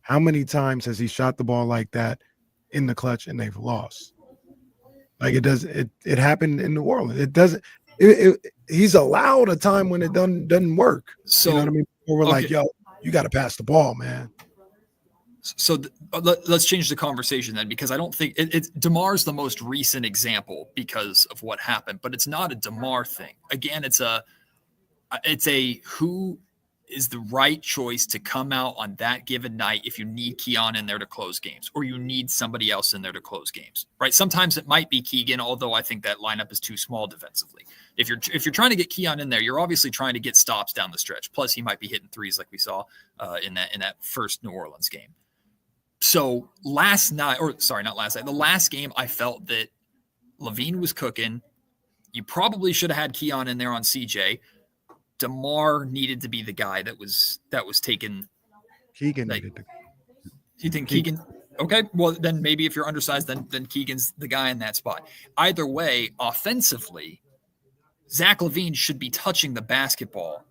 How many times has he shot the ball like that in the clutch and they've lost? Like it happened in New Orleans. It doesn't. He's allowed a time when it doesn't work. So you know what I mean? We're like, yo, you got to pass the ball, man. So let's change the conversation then, because I don't think DeMar's the most recent example because of what happened, but it's not a DeMar thing. Again, it's a who is the right choice to come out on that given night if you need Keon in there to close games or you need somebody else in there to close games, right? Sometimes it might be Keegan, although I think that lineup is too small defensively. If you're trying to get Keon in there, you're obviously trying to get stops down the stretch. Plus, he might be hitting threes like we saw in that first New Orleans game. So the last game, I felt that LaVine was cooking. You probably should have had Keon in there on CJ. DeMar needed to be the guy that was taken. Keegan needed to. You think Keegan? Okay, well then maybe if you're undersized, then Keegan's the guy in that spot. Either way, offensively, Zach LaVine should be touching the basketball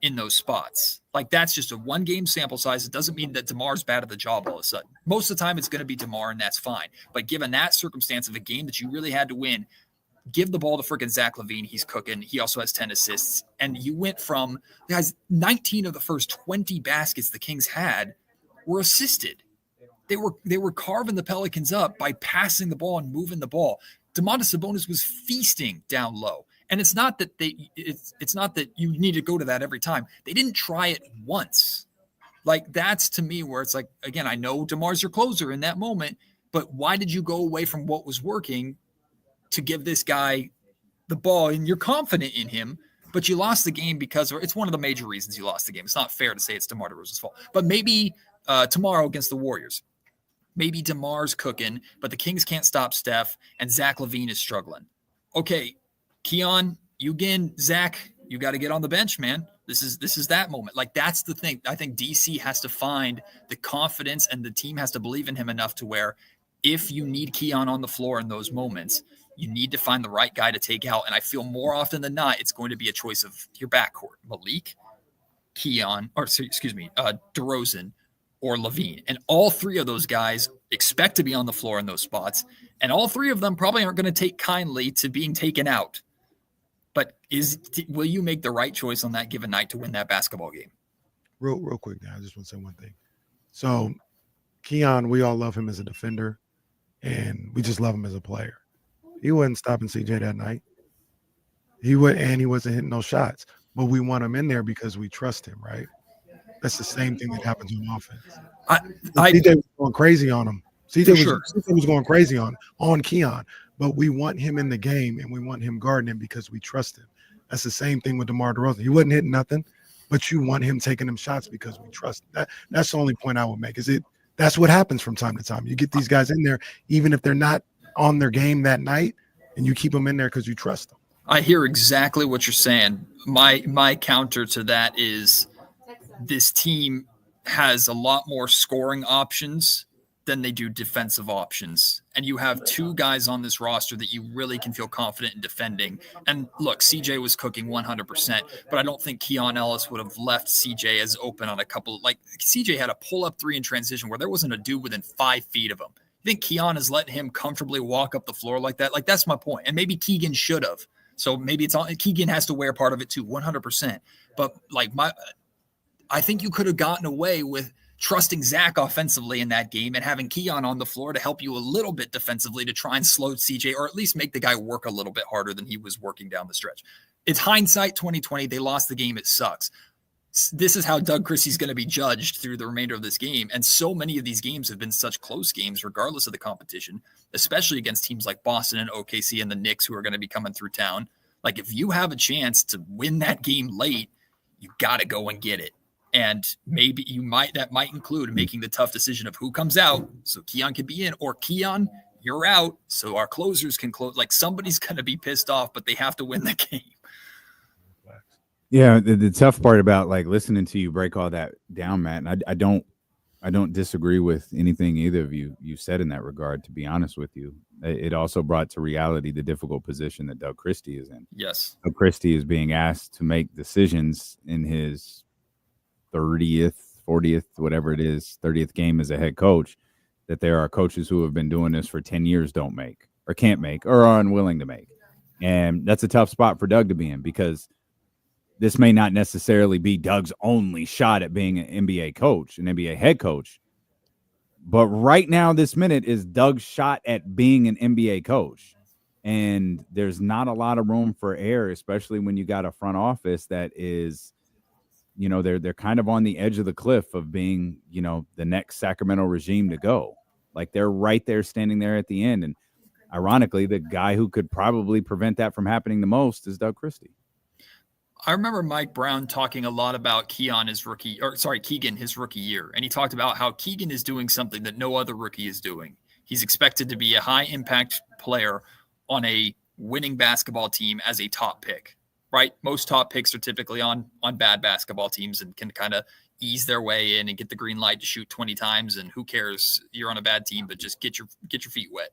in those spots. Like, that's just a 1-game sample size. It doesn't mean that DeMar's bad at the job all of a sudden. Most of the time, it's going to be DeMar, and that's fine. But given that circumstance of a game that you really had to win, give the ball to freaking Zach LaVine. He's cooking. He also has 10 assists. And you went from, guys, 19 of the first 20 baskets the Kings had were assisted. They were carving the Pelicans up by passing the ball and moving the ball. Domantas Sabonis was feasting down low. And it's not that it's not that you need to go to that every time. They didn't try it once. Like, that's to me where it's like, again, I know DeMar's your closer in that moment, but why did you go away from what was working to give this guy the ball? And you're confident in him, but you lost the game because it's one of the major reasons you lost the game. It's not fair to say it's DeMar DeRozan's fault, but maybe tomorrow against the Warriors, Maybe DeMar's cooking, but the Kings can't stop Steph, and Zach LaVine is struggling. Okay, Keon, Zach, you got to get on the bench, man. This is that moment. Like, that's the thing. I think DC has to find the confidence, and the team has to believe in him enough to where if you need Keon on the floor in those moments, you need to find the right guy to take out. And I feel more often than not, it's going to be a choice of your backcourt, Malik, Keon, DeRozan, or LaVine. And all three of those guys expect to be on the floor in those spots. And all three of them probably aren't going to take kindly to being taken out. But will you make the right choice on that given night to win that basketball game? Real quick now, I just want to say one thing. So Keon, we all love him as a defender, and we just love him as a player. He wasn't stopping CJ that night. He wasn't hitting those shots. But we want him in there because we trust him, right? That's the same thing that happens on offense. CJ was going crazy on him. CJ was going crazy on Keon. But we want him in the game, and we want him guarding him because we trust him. That's the same thing with DeMar DeRozan. He wasn't hitting nothing, but you want him taking them shots because we trust him. That's the only point I would make. That's what happens from time to time. You get these guys in there, even if they're not on their game that night, and you keep them in there because you trust them. I hear exactly what you're saying. My counter to that is this team has a lot more scoring options than they do defensive options. And you have two guys on this roster that you really can feel confident in defending. And look, CJ was cooking 100%, but I don't think Keon Ellis would have left CJ as open on a couple. Like, CJ had a pull-up three in transition where there wasn't a dude within 5 feet of him. You think Keon is letting him comfortably walk up the floor like that? Like, that's my point. And maybe Keegan should have. So maybe Keegan has to wear part of it too, 100%. But I think you could have gotten away with trusting Zach offensively in that game and having Keon on the floor to help you a little bit defensively to try and slow CJ, or at least make the guy work a little bit harder than he was working down the stretch. It's hindsight 2020. They lost the game. It sucks. This is how Doug Christie's going to be judged through the remainder of this game. And so many of these games have been such close games, regardless of the competition, especially against teams like Boston and OKC and the Knicks, who are going to be coming through town. Like, if you have a chance to win that game late, you got to go and get it. And maybe that might include making the tough decision of who comes out so Keon can be in, or Keon, you're out so our closers can close. Like, somebody's going to be pissed off, but they have to win the game. Yeah, the tough part about listening to you break all that down, Matt, and I don't disagree with anything either of you said in that regard, to be honest with you. It also brought to reality the difficult position that Doug Christie is in. Yes. Doug Christie is being asked to make decisions in his 30th, 40th, whatever it is, 30th game as a head coach, that there are coaches who have been doing this for 10 years don't make, or can't make, or are unwilling to make. And that's a tough spot for Doug to be in, because this may not necessarily be Doug's only shot at being an NBA coach, an NBA head coach. But right now, this minute is Doug's shot at being an NBA coach. And there's not a lot of room for error, especially when you got a front office that is, they're kind of on the edge of the cliff of being, the next Sacramento regime to go. Like, they're right there standing there at the end. And ironically, the guy who could probably prevent that from happening the most is Doug Christie. I remember Mike Brown talking a lot about Keegan his rookie year. And he talked about how Keegan is doing something that no other rookie is doing. He's expected to be a high impact player on a winning basketball team as a top pick, right? Most top picks are typically on bad basketball teams and can kind of ease their way in and get the green light to shoot 20 times. And who cares? You're on a bad team, but just get your feet wet.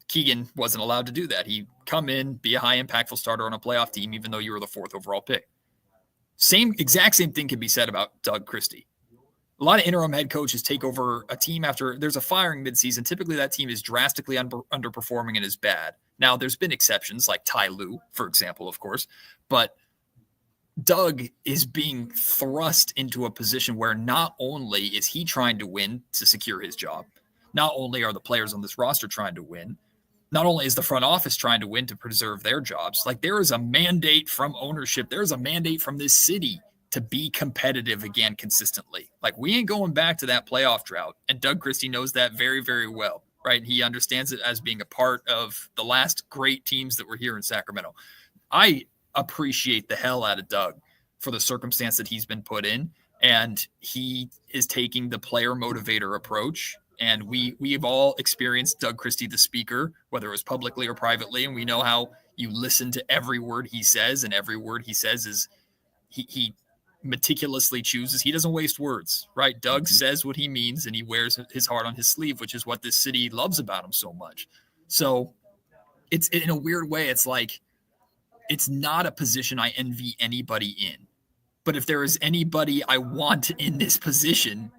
Keegan wasn't allowed to do that. He come in, be a high impactful starter on a playoff team, even though you were the 4th overall pick. Exact same thing can be said about Doug Christie. A lot of interim head coaches take over a team after there's a firing midseason. Typically that team is drastically underperforming and is bad. Now there's been exceptions like Ty Lue, for example, of course, but Doug is being thrust into a position where not only is he trying to win to secure his job, not only are the players on this roster trying to win, not only is the front office trying to win to preserve their jobs, like, there is a mandate from ownership. There's a mandate from this city to be competitive again consistently. Like, we ain't going back to that playoff drought. And Doug Christie knows that very, very well, right? He understands it as being a part of the last great teams that were here in Sacramento. I appreciate the hell out of Doug for the circumstance that he's been put in. And he is taking the player motivator approach And we've all experienced Doug Christie, the speaker, whether it was publicly or privately, and we know how you listen to every word he says, and every word he says is he meticulously chooses. He doesn't waste words, right? Doug says what he means, and he wears his heart on his sleeve, which is what this city loves about him so much. So it's in a weird way, it's like, it's not a position I envy anybody in. But if there is anybody I want in this position,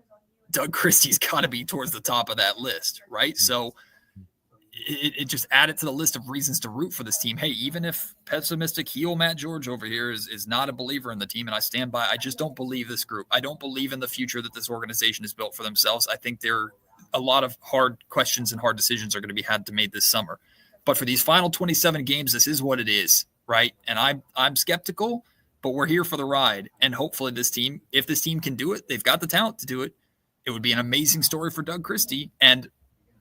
Doug Christie's got to be towards the top of that list, right? So it just added to the list of reasons to root for this team. Hey, even if pessimistic heel Matt George over here is not a believer in the team, and I stand by, I just don't believe this group. I don't believe in the future that this organization has built for themselves. I think there are a lot of hard questions and hard decisions are going to be had to made this summer. But for these final 27 games, this is what it is, right? And I'm skeptical, but we're here for the ride. And hopefully this team, if this team can do it, they've got the talent to do it. It would be an amazing story for Doug Christie. And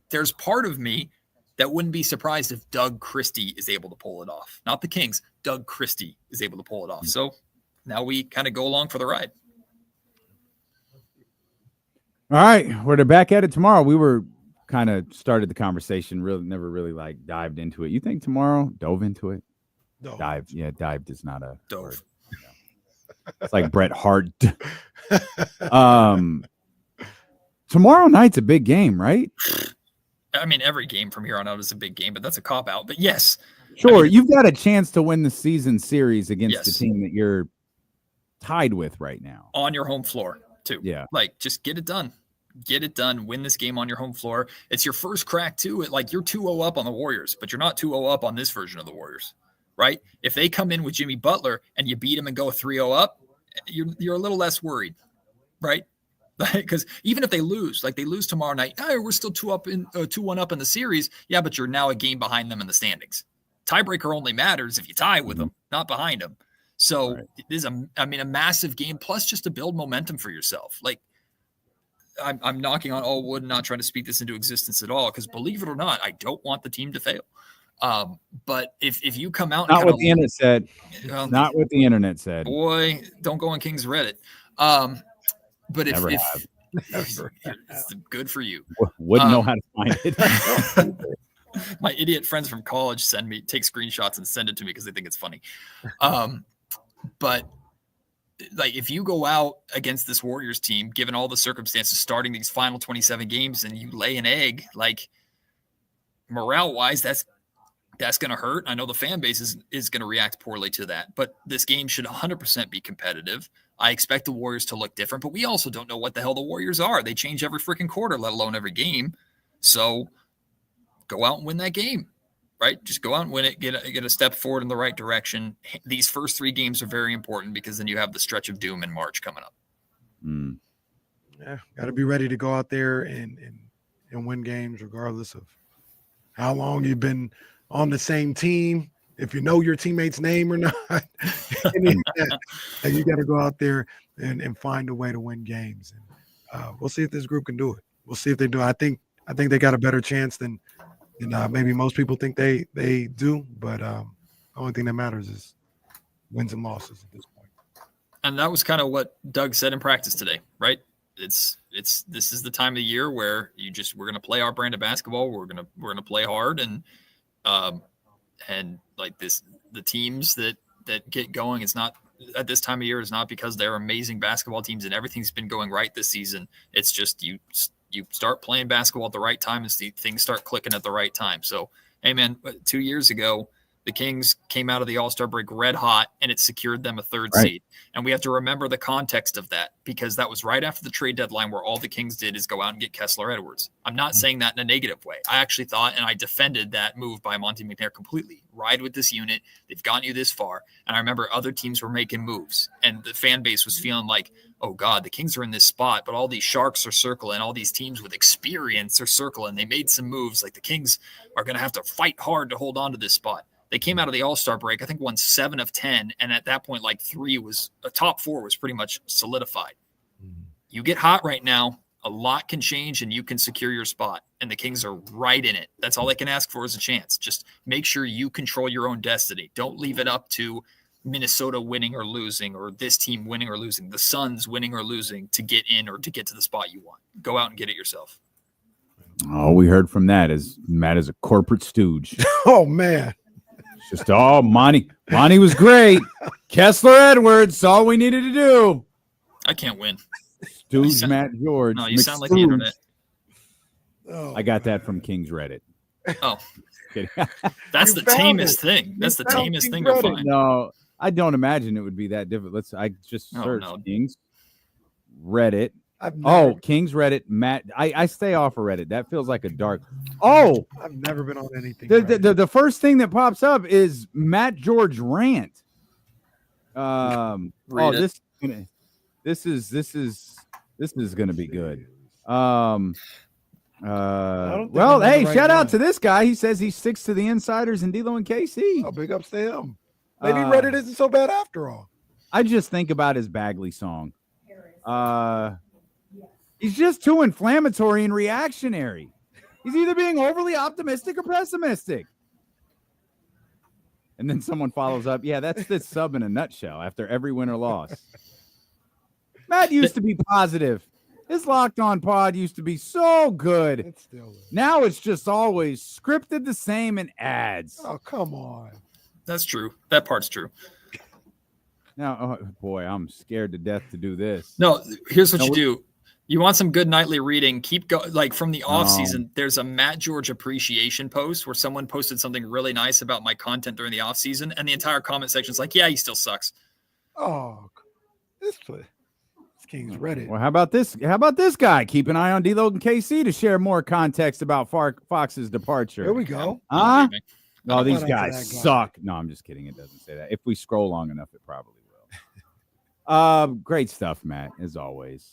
there's part of me that wouldn't be surprised if Doug Christie is able to pull it off. Not the Kings. Doug Christie is able to pull it off. So now we kind of go along for the ride. All right. We're back at it tomorrow. We were kind of started the conversation, really never really like dived into it. You think tomorrow dove into it? No. Dive. Yeah, dived is not a dove. Word. It's like Bret Hart. Tomorrow night's a big game, right? I mean, every game from here on out is a big game, but that's a cop-out. But yes. Sure, I mean, you've got a chance to win the season series against Yes. the team that you're tied with right now. On your home floor, too. Yeah. Like, just get it done. Get it done. Win this game on your home floor. It's your first crack, too. Like, you're 2-0 up on the Warriors, but you're not 2-0 up on this version of the Warriors, right? If they come in with Jimmy Butler and you beat him and go 3-0 up, you're a little less worried, right? Because even if they lose, like they lose tomorrow night, we're still 2-1 up in the series. Yeah, but you're now a game behind them in the standings. Tiebreaker only matters if you tie with them, not behind them. So it is a massive game, plus just to build momentum for yourself. Like I'm knocking on all wood and not trying to speak this into existence at all, because believe it or not, I don't want the team to fail. But if you come out, Not what the internet said. Not what the internet said. Boy, don't go on King's Reddit. But if it's good for you, wouldn't know how to find it. My idiot friends from college take screenshots and send it to me because they think it's funny. But like, if you go out against this Warriors team, given all the circumstances starting these final 27 games, and you lay an egg, like morale wise, that's going to hurt. I know the fan base is going to react poorly to that, but this game should 100% be competitive. I expect the Warriors to look different, but we also don't know what the hell the Warriors are. They change every freaking quarter, let alone every game. So go out and win that game, right? Just go out and win it, get a step forward in the right direction. These first 3 games are very important, because then you have the stretch of doom in March coming up. Yeah, got to be ready to go out there and win games, regardless of how long you've been on the same team. If you know your teammate's name or not, and you got to go out there and find a way to win games. And we'll see if this group can do it. We'll see if they do. I think they got a better chance than maybe most people think they do. But the only thing that matters is wins and losses at this point. And that was kind of what Doug said in practice today, right? This is the time of the year where we're going to play our brand of basketball. We're going to play hard, and like the teams that get going, it's not at this time of year, is not because they're amazing basketball teams and everything's been going right this season. It's just you start playing basketball at the right time and things start clicking at the right time. So, hey man, 2 years ago, the Kings came out of the All-Star break red hot, and it secured them a 3rd seed. And we have to remember the context of that, because that was right after the trade deadline, where all the Kings did is go out and get Kessler Edwards. I'm not saying that in a negative way. I actually thought, and I defended that move by Monte McNair completely. Ride with this unit. They've gotten you this far. And I remember other teams were making moves, and the fan base was feeling like, oh God, the Kings are in this spot, but all these sharks are circling, all these teams with experience are circling. They made some moves. Like, the Kings are going to have to fight hard to hold on to this spot. They came out of the All-Star break, I think won 7 of 10. And at that point, like top 4 was pretty much solidified. You get hot right now, a lot can change and you can secure your spot. And the Kings are right in it. That's all they can ask for, is a chance. Just make sure you control your own destiny. Don't leave it up to Minnesota winning or losing, or this team winning or losing, the Suns winning or losing to get in or to get to the spot you want. Go out and get it yourself. Oh, we heard from that as Matt is a corporate stooge. Oh man. Just Monty was great. Kessler Edwards, that's all we needed to do. I can't win. Stooge Matt George. No, you sound like the internet. Oh, I got that from King's Reddit. Oh, Kidding. that's the tamest thing. That's the tamest thing to find. No, I don't imagine it would be that difficult. I just searched King's Reddit. King's Reddit. Matt, I stay off of Reddit. That feels like a dark. Oh, I've never been on anything. The first thing that pops up is Matt George rant. This is gonna be good. Well, hey, shout out to this guy. He says he sticks to the insiders and D'Lo and KC. Oh, big ups to him. Maybe Reddit isn't so bad after all. I just think about his Bagley song. He's just too inflammatory and reactionary. He's either being overly optimistic or pessimistic. And then someone follows up, yeah, that's this sub in a nutshell after every win or loss. Matt used to be positive. His Locked On pod used to be so good. It still is. Now it's just always scripted the same and ads. Oh, come on. That's true. That part's true. Now, oh boy, I'm scared to death to do this. No, here's what you do. You want some good nightly reading, keep going. Like from the off season, there's a Matt George appreciation post where someone posted something really nice about my content during the off season, and the entire comment section is like, yeah, he still sucks. Oh, this King's Reddit. Well, how about this? How about this guy? Keep an eye on D'Lo and KC to share more context about Fox's departure. Here we go. Oh, these guys suck. No, I'm just kidding. It doesn't say that. If we scroll long enough, it probably will. Great stuff, Matt, as always.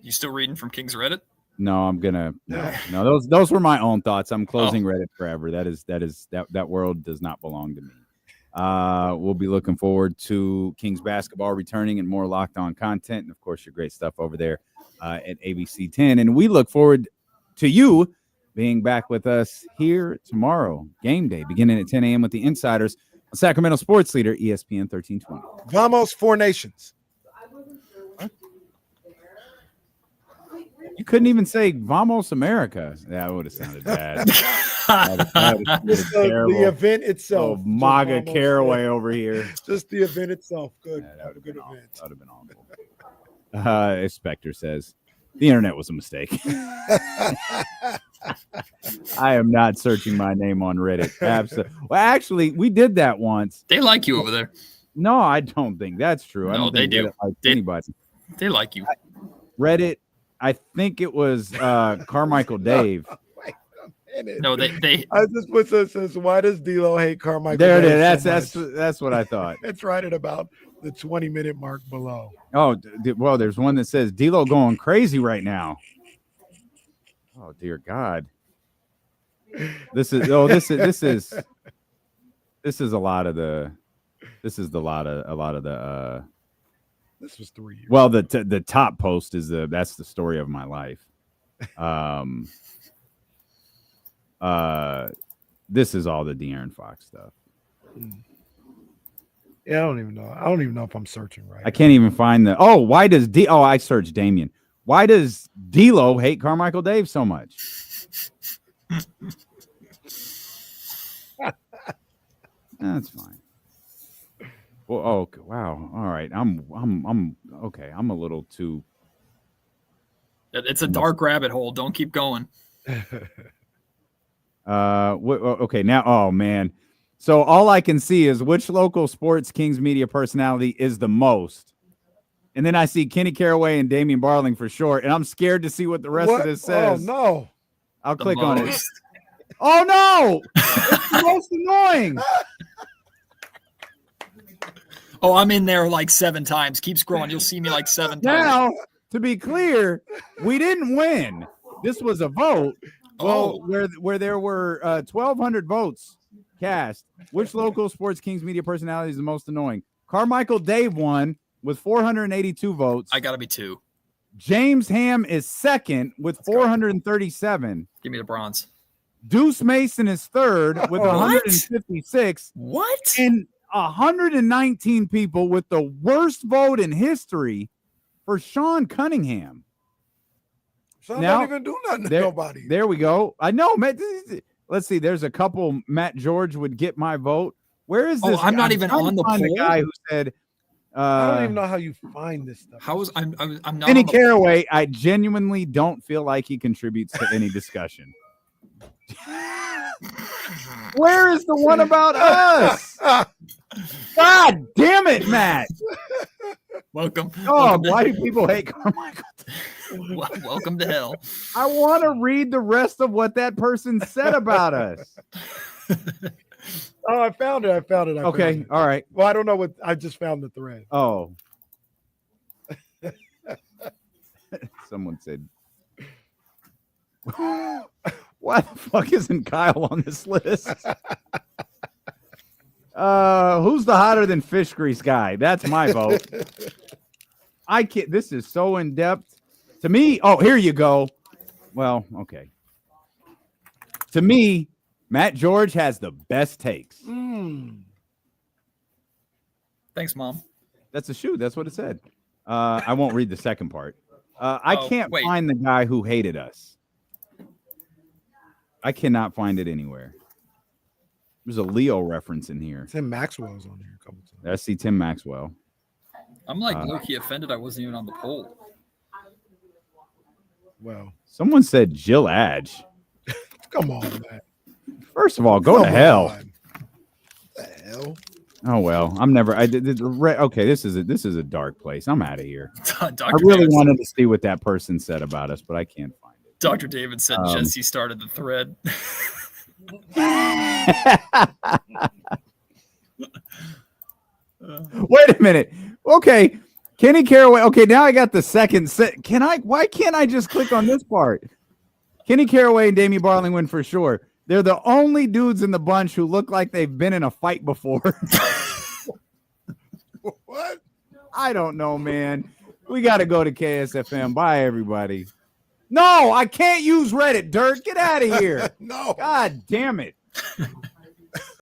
You still reading from King's Reddit? No, I'm gonna no. Those were my own thoughts. I'm closing Reddit forever. That world does not belong to me. We'll be looking forward to Kings basketball returning and more Locked On content, and of course, your great stuff over there at ABC 10. And we look forward to you being back with us here tomorrow, game day, beginning at 10 a.m. with the Insiders on Sacramento Sports Leader ESPN 1320. Vamos, Four Nations. You couldn't even say Vamos America. That would have sounded bad. The event itself. Oh, MAGA Caraway over here. Just the event itself. Good. Yeah, that would good have event. That would have been awful. Spectre says, the internet was a mistake. I am not searching my name on Reddit. Absolutely. Well, actually, we did that once. They like you over there. No, I don't think that's true. I No, don't they think do. Reddit likes anybody. They like you. Reddit, I think it was Carmichael Dave. No, they. I just put says, why does D'Lo hate Carmichael? There it Dave is. so That's what I thought. It's right at about the 20-minute mark below. Oh, well, there's one that says D'Lo going crazy right now. Oh dear God. This is a lot of the. This was 3 years. Well, the top post is that's the story of my life. This is all the De'Aaron Fox stuff. Yeah, I don't even know if I'm searching right. I can't even find the. Oh, why does I searched Damien. Why does D'Lo hate Carmichael Dave so much? That's fine. Well, oh wow. All right. I'm okay. I'm a little too. It's a dark rabbit hole. Don't keep going. Okay. Now, oh man. So all I can see is which local sports Kings media personality is the most. And then I see Kenny Caraway and Damian Barling for short, and I'm scared to see what the rest of this says. Oh no! I'll click on it. Oh no! It's the most annoying. Oh, I'm in there like 7 times. Keep scrolling. You'll see me like 7 times. Now, to be clear, we didn't win. This was a vote. Well, where there were 1,200 votes cast. Which local sports Kings media personality is the most annoying? Carmichael Dave won with 482 votes. I gotta be 2. James Ham is second with 437. Give me the bronze. Deuce Mason is third with 156. What? And 119 people with the worst vote in history for Sean Cunningham. Son now, don't even do nothing to there, nobody. There we go. I know, Matt. Let's see. There's a couple. Matt George would get my vote. Where is this? I'm not even trying on to the find poll. guy who said. I don't even know how you find this stuff. How is I'm not Kenny on the Caraway? I genuinely don't feel like he contributes to any discussion. Where is the one about us? God damn it, Matt. Welcome. Oh, why do people hate Carmichael? Welcome to hell. I want to read the rest of what that person said about us. Oh, I found it. I found it. Okay, all right. Well, I don't know what I just found the thread. Oh. Someone said, why the fuck isn't Kyle on this list? Who's the hotter than fish grease guy? That's my vote. I can't. This is so in depth. To me, oh, here you go. Well, okay. To me, Matt George has the best takes. Thanks, Mom. That's a shoe. That's what it said. I won't read the second part. I can't wait. find the guy who hated us. I cannot find it anywhere. There's a Leo reference in here. Tim Maxwell's on here a couple times. I see Tim Maxwell. I'm like low-key offended I wasn't even on the poll. Well, Someone said Jill Adge. come on, man. First of all, go to hell. The hell? Oh well, I'm never. I did. Okay, this is a dark place. I'm out of here. I Dr. really Davidson. wanted to see what that person said about us, but I can't find it. Dr. David said Jesse started the thread. Wait a minute. Okay, Kenny Caraway. Okay, now I got the second set. Why can't I just click on this part? Kenny Caraway and Damien Barling win for sure. They're the only dudes in the bunch who look like they've been in a fight before. What? I don't know, man. We got to go to KSFM. Bye, everybody. No, I can't use Reddit, Dirk. Get out of here. No. God damn it.